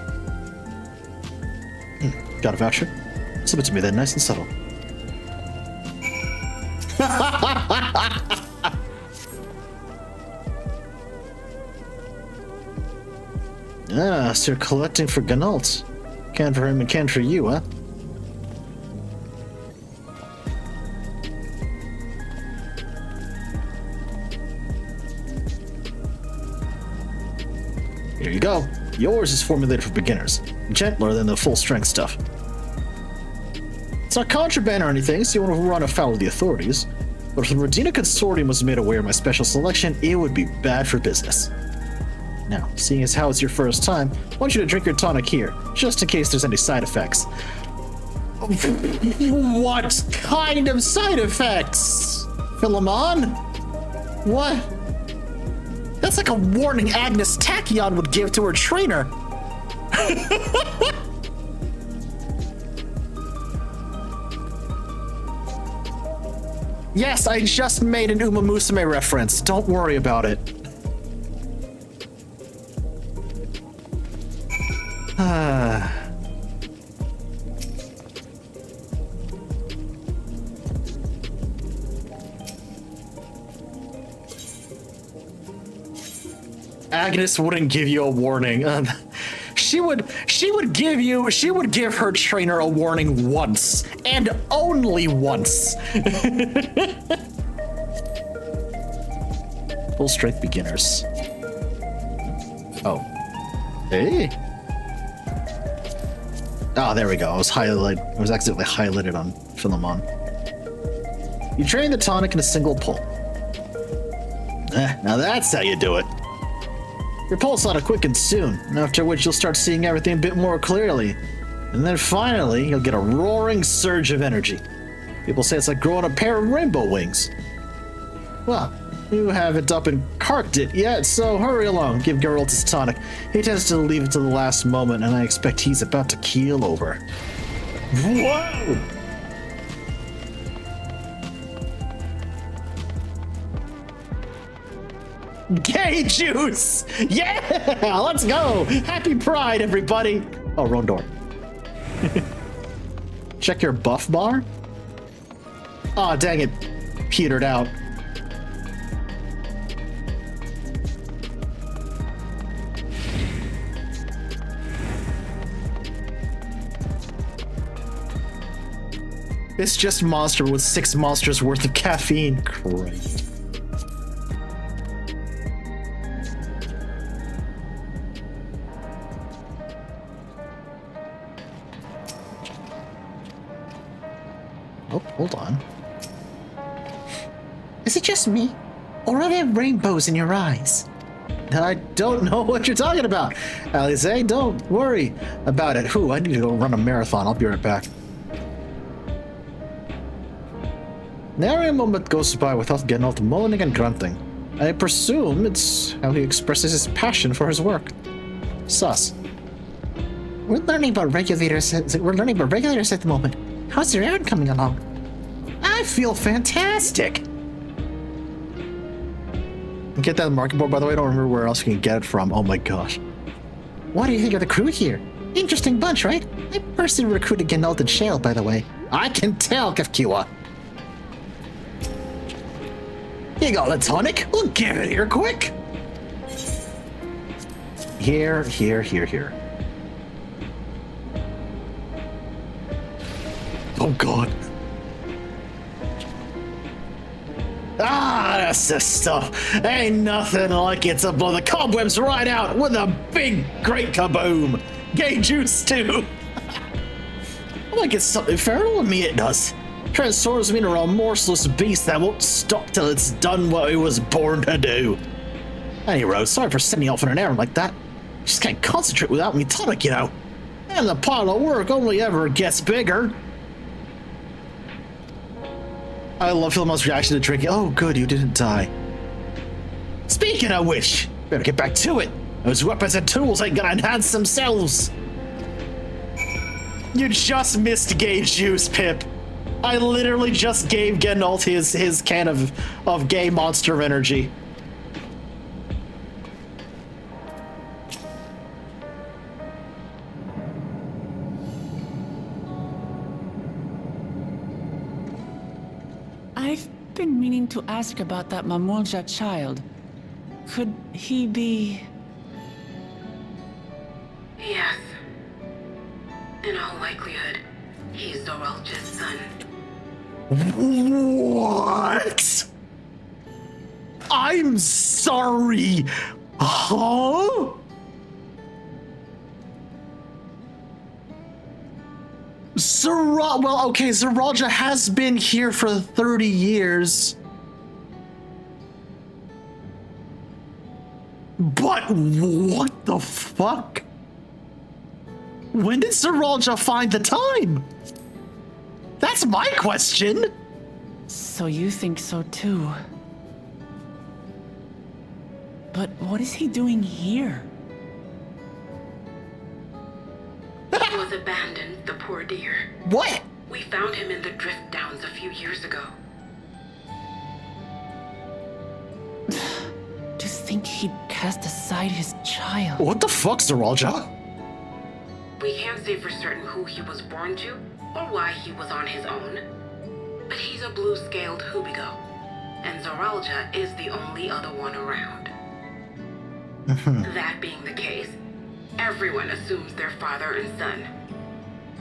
Got a voucher? Slip it to me then, nice and subtle. Ah, so you're collecting for Gnault. Can for him and can for you, huh? Here you go. Yours is formulated for beginners. Gentler than the full-strength stuff. It's not contraband or anything, so you won't run afoul of the authorities. But if the Rodina Consortium was made aware of my special selection, it would be bad for business. Now, seeing as how it's your first time, I want you to drink your tonic here, just in case there's any side effects. What kind of side effects? Philemon? What? That's like a warning Agnes Tachyon would give to her trainer. Yes, I just made an Uma Musume reference. Don't worry about it. Agnes wouldn't give you a warning. She would give her trainer a warning once, and only once. Full strength beginners. Oh. Hey. Oh, there we go. I was accidentally highlighted on Philemon. You drain the tonic in a single pull. Now that's how you do it. Your pulse ought to quicken soon, after which you'll start seeing everything a bit more clearly. And then finally, you'll get a roaring surge of energy. People say it's like growing a pair of rainbow wings. Well, you haven't up and carked it yet, so hurry along, give Geralt his tonic. He tends to leave it to the last moment, and I expect he's about to keel over. Whoa! Gay juice! Yeah! Let's go! Happy Pride, everybody! Oh, wrong door. Check your buff bar? Aw, oh, dang it. Petered out. It's just Monster with 6 monsters worth of caffeine. Great. Oh, hold on. Is it just me? Or are there rainbows in your eyes? I don't know what you're talking about. Alize, don't worry about it. Whew, I need to go run a marathon. I'll be right back. Nary a moment goes by without Geralt moaning and grunting. I presume it's how he expresses his passion for his work. Sus. We're learning about regulators at the moment. How's your errand coming along? I feel fantastic. Get that market board, by the way. I don't remember where else you can get it from. Oh my gosh. What do you think of the crew here? Interesting bunch, right? I personally recruited Geralt and Shale, by the way. I can tell, Kafkiwa. Here you go, the tonic. We'll get it here quick. Here. Oh god. Ah, Bless this stuff. Ain't nothing like it to blow the cobwebs right out with a big, great kaboom. Gay juice, too. Like it's something feral in me, it does. Transforms me into a remorseless beast that won't stop till it's done what it was born to do. Anyway, sorry for sending you off on an errand like that. Just can't concentrate without me tonic, you know. And the pile of work only ever gets bigger. I love Philemon's reaction to drinking. Oh, good, you didn't die. Speaking of which, better get back to it. Those weapons and tools ain't gonna enhance themselves. You just missed gay juice, Pip. I literally just gave Gandalf his can of gay monster energy.
I've been meaning to ask about that Mamulja child. Could he be...
Yes. In all likelihood, he's Doralja's son.
What? I'm sorry. Huh? Well, okay, Zoralja has been here for 30 years. But what the fuck? When did Zoralja find the time? That's my question.
So you think so too. But what is he doing here?
He was abandoned, the poor dear.
What?
We found him in the Drift Downs a few years ago.
To think he'd cast aside his child.
What the fuck, Zoralja?
We can't say for certain who he was born to, or why he was on his own. But he's a blue-scaled Hubigo, and Zoralja is the only other one around. That being the case, everyone assumes they're father and son.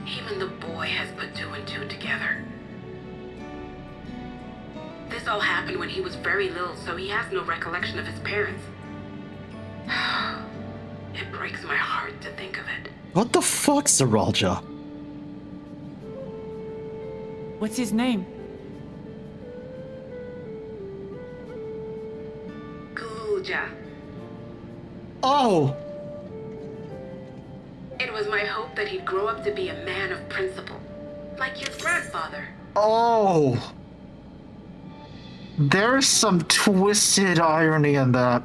Even the boy has put two and two together. This all happened when he was very little, so he has no recollection of his parents. It breaks my heart to think of it.
What the fuck, Zoralja?
What's his name?
Gulja.
Oh!
It was my hope that he'd grow up to be a man of principle, like his grandfather.
Oh! There's some twisted irony in that.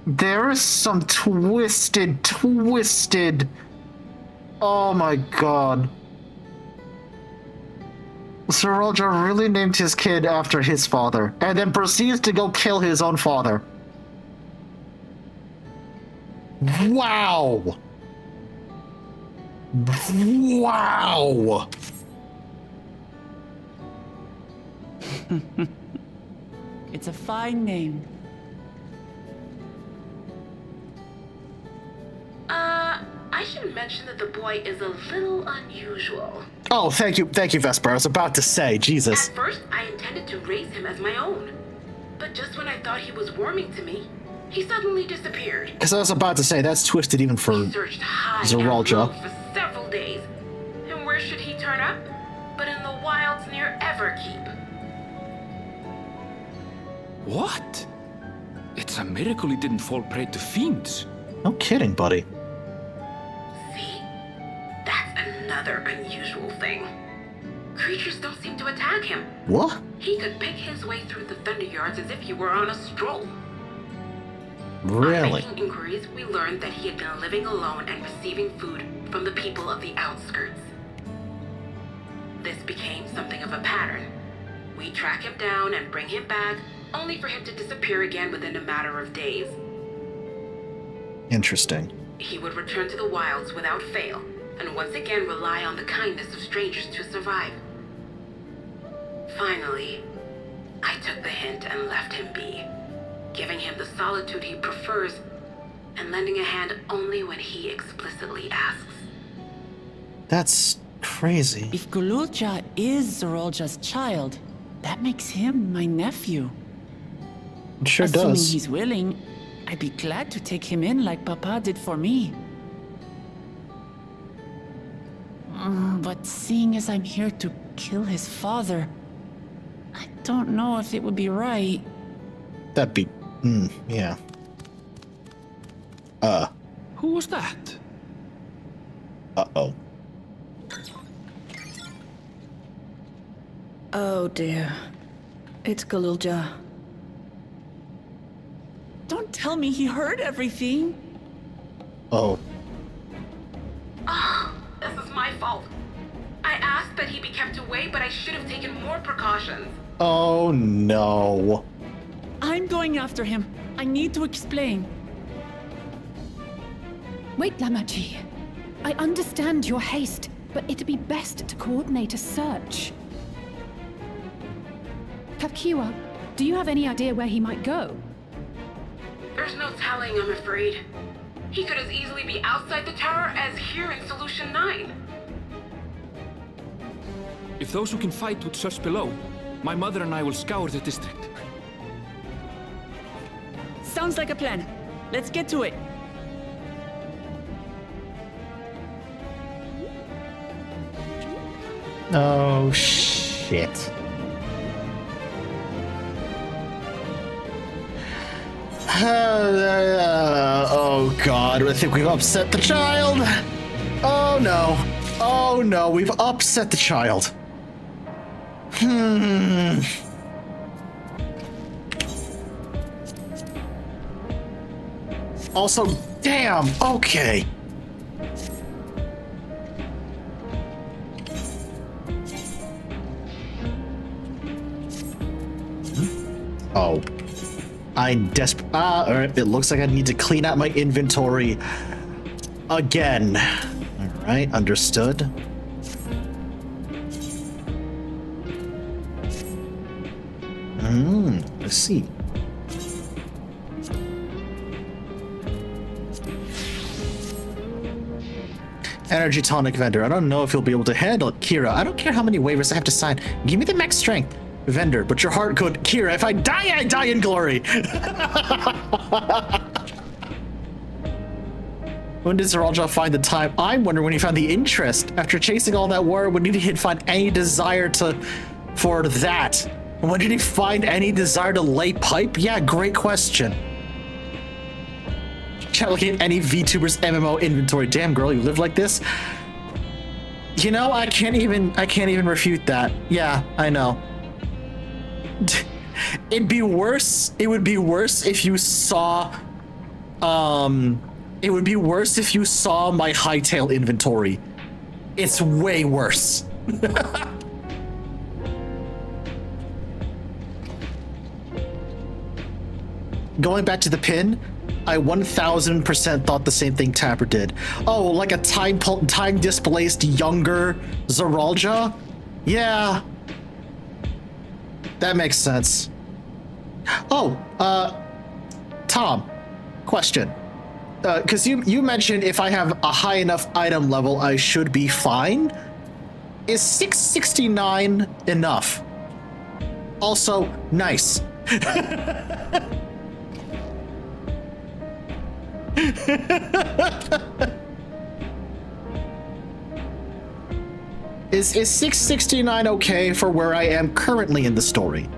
There is some twisted... Oh my god. Zoralja really named his kid after his father, and then proceeds to go kill his own father. Wow! Wow!
It's a fine name.
I should mention that the boy is a little unusual.
Oh, thank you, Vesper. I was about to say, Jesus.
At first, I intended to raise him as my own. But just when I thought he was warming to me, he suddenly disappeared.
Because I was about to say, that's twisted even for
We searched high
Zoralja.
and low for several days. And where should he turn up? But in the wilds near Everkeep.
What? It's a miracle he didn't fall prey to fiends.
No kidding, buddy.
Another unusual thing. Creatures don't seem to attack him.
What?
He could pick his way through the Thunderyards as if he were on a stroll.
Really?
On making inquiries, we learned that he had been living alone and receiving food from the people of the outskirts. This became something of a pattern. We track him down and bring him back, only for him to disappear again within a matter of days.
Interesting.
He would return to the wilds without fail, and once again rely on the kindness of strangers to survive. Finally, I took the hint and left him be, giving him the solitude he prefers, and lending a hand only when he explicitly asks.
That's crazy.
If Gululja is Zoralja's child, That makes him my nephew.
It sure
Assuming
does.
he's willing, I'd be glad to take him in like Papa did for me. But seeing as I'm here to kill his father, I don't know if it would be right.
That'd be, yeah.
Who was that?
Uh-oh.
Oh dear. It's Galulja.
Don't tell me he heard everything.
Oh.
This is my fault. I asked that he be kept away, but I should have taken more precautions.
Oh no.
I'm going after him. I need to explain.
Wait, Lamaji. I understand your haste, but it'd be best to coordinate a search. Kapkiwa, do you have any idea where he might go?
There's no telling, I'm afraid. He could as easily be outside the tower as here in Solution 9.
If those who can fight would search below, my mother and I will scour the district.
Sounds like a plan. Let's get to it.
Oh, shit. Oh god, I think we've upset the child. Oh no. Oh no, we've upset the child. Also, damn, okay. Oh. Alright, it looks like I need to clean out my inventory again. Alright, understood. Let's see. Energy tonic vendor. I don't know if you'll be able to handle it. Kira, I don't care how many waivers I have to sign. Give me the max strength. Vendor, but your heart could. Kira, if I die in glory. When did Zeralja find the time? I'm wondering when he found the interest. After chasing all that war, when did he find any desire for that? When did he find any desire to lay pipe? Yeah, great question. Can't look at any VTuber's MMO inventory. Damn girl, you live like this? You know, I can't even refute that. Yeah, I know. It'd be worse. It would be worse if you saw it would be worse if you saw my hightail inventory. It's way worse. Going back to the pin, I 1000% thought the same thing Tapper did. Oh, like a time displaced younger Zeralja? Yeah. That makes sense. Oh, Tom, question. Because you mentioned if I have a high enough item level, I should be fine. Is 669 enough? Also, nice. Is 669 okay for where I am currently in the story?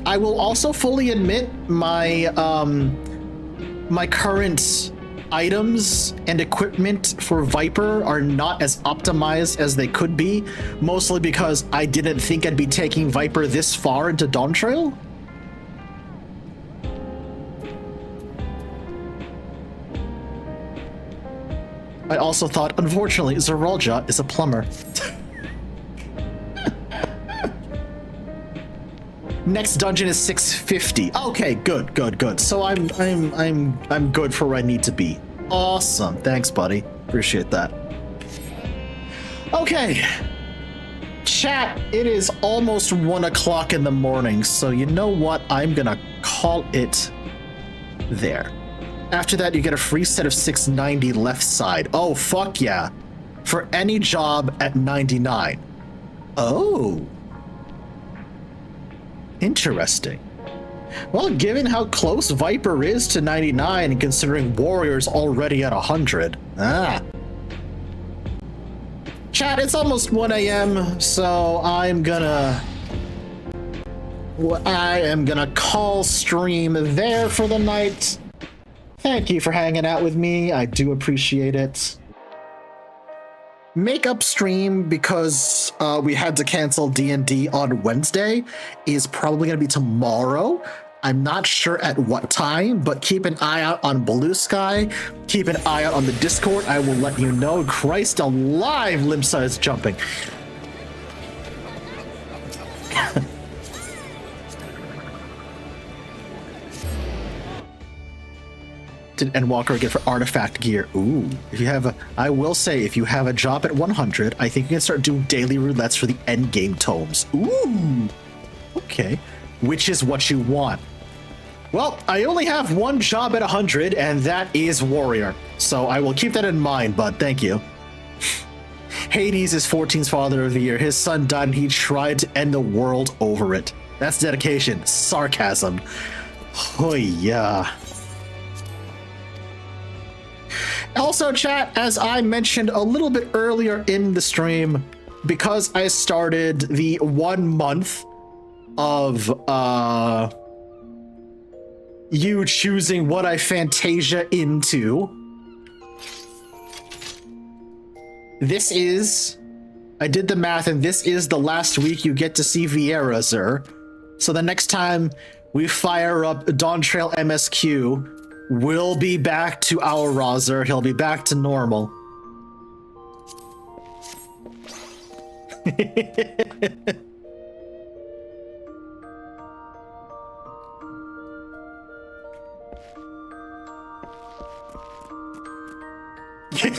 I will also fully admit my my current items and equipment for Viper are not as optimized as they could be, mostly because I didn't think I'd be taking Viper this far into Dawntrail. I also thought, unfortunately, Zeralja is a plumber. Next dungeon is 650. Okay, good. So I'm good for where I need to be. Awesome. Thanks, buddy. Appreciate that. Okay. Chat, it is almost 1 o'clock in the morning, so you know what? I'm gonna call it there. After that, you get a free set of 690 left side. Oh, fuck yeah. For any job at 99. Oh. Interesting. Well, given how close Viper is to 99 and considering Warrior's already at 100. Chat, it's almost 1 a.m., so I am gonna call stream there for the night. Thank you for hanging out with me. I do appreciate it. Makeup stream, because we had to cancel D&D on Wednesday, is probably going to be tomorrow. I'm not sure at what time, but keep an eye out on Blue Sky. Keep an eye out on the Discord. I will let you know. Christ alive, limb size jumping. Did Endwalker get for artifact gear? Ooh, if you have I will say, if you have a job at 100, I think you can start doing daily roulettes for the end game tomes. Ooh, okay. Which is what you want. Well, I only have one job at 100, and that is Warrior. So I will keep that in mind, bud. Thank you. Hades is 14's father of the year. His son died, and he tried to end the world over it. That's dedication. Sarcasm. Oh, yeah. Also, chat, as I mentioned a little bit earlier in the stream, because I started the 1 month of you choosing what I Fantasia into, I did the math, and this is the last week you get to see Vieira, sir. So the next time we fire up Dawntrail MSQ, we'll be back to our Razer. He'll be back to normal.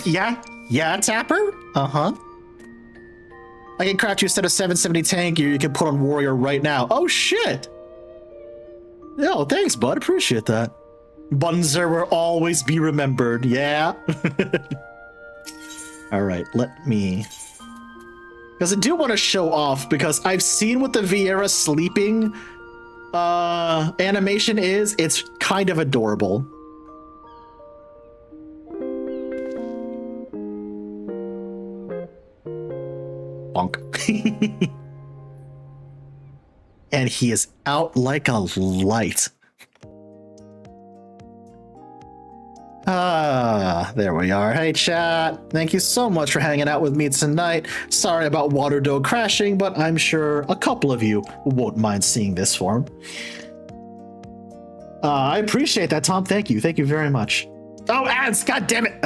Yeah, Tapper? Uh-huh. I can craft you a set of 770 tank gear you can put on Warrior right now. Oh, shit! Yo, thanks, bud. Appreciate that. Bunzer will always be remembered, yeah? Alright, let me... Because I do want to show off, because I've seen what the Vieira sleeping animation is. It's kind of adorable. Bonk. And he is out like a light. There we are. Hey, chat. Thank you so much for hanging out with me tonight. Sorry about Waterdoe crashing, but I'm sure a couple of you won't mind seeing this form. I appreciate that, Tom. Thank you. Thank you very much. Oh, ads! God damn it!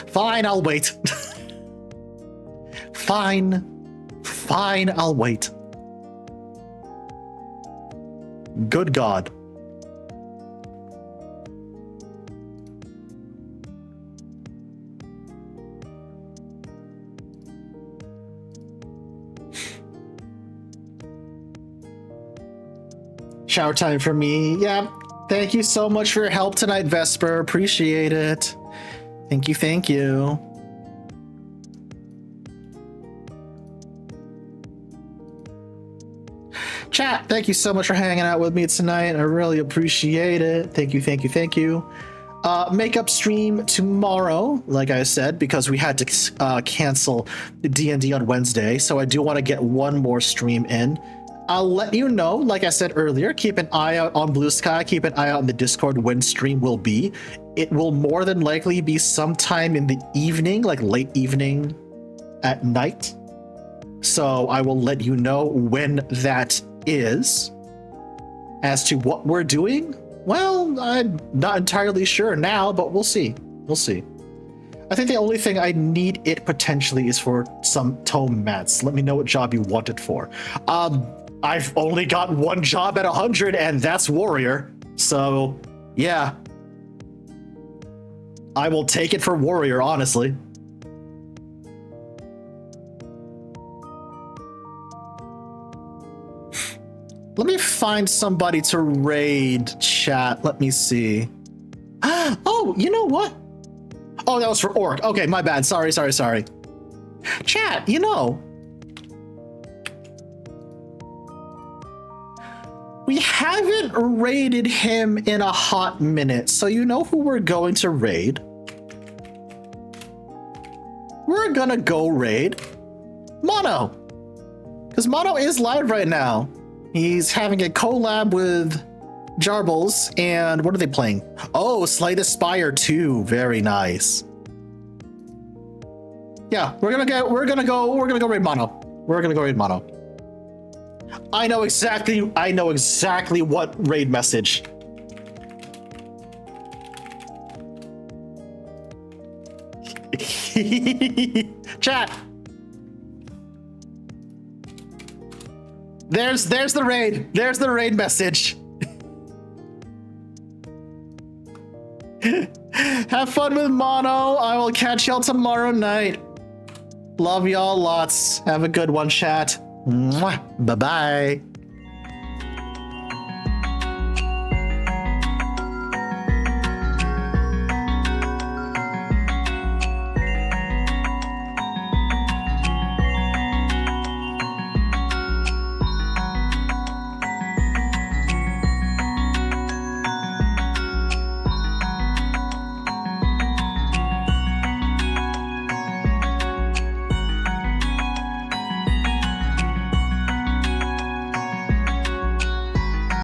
Fine, I'll wait. Fine, I'll wait. Good God. Shower time for me. Yeah. Thank you so much for your help tonight, Vesper. Appreciate it. Thank you. Chat, thank you so much for hanging out with me tonight. I really appreciate it. Thank you. Makeup stream tomorrow, like I said, because we had to cancel D&D on Wednesday, so I do want to get one more stream in. I'll let you know, like I said earlier, keep an eye out on Blue Sky, keep an eye out on the Discord when stream will be. It will more than likely be sometime in the evening, like late evening at night. So I will let you know when that is. As to what we're doing, well, I'm not entirely sure now, but we'll see. I think the only thing I need it potentially is for some tome mats. Let me know what job you want it for. I've only got one job at 100, and that's Warrior. So, yeah. I will take it for Warrior, honestly. Let me find somebody to raid, chat. Let me see. Oh, you know what? Oh, that was for Orc. Okay, my bad. Sorry. Chat, you know, we haven't raided him in a hot minute, so you know who we're going to raid? We're gonna go raid Mono. Because Mono is live right now. He's having a collab with Jarbles, and what are they playing? Oh, Slay the Spire 2. Very nice. Yeah, we're gonna go raid Mono. We're gonna go raid Mono. I know exactly what raid message. Chat. There's the raid. There's the raid message. Have fun with Mono. I will catch y'all tomorrow night. Love y'all lots. Have a good one, chat. Bye-bye.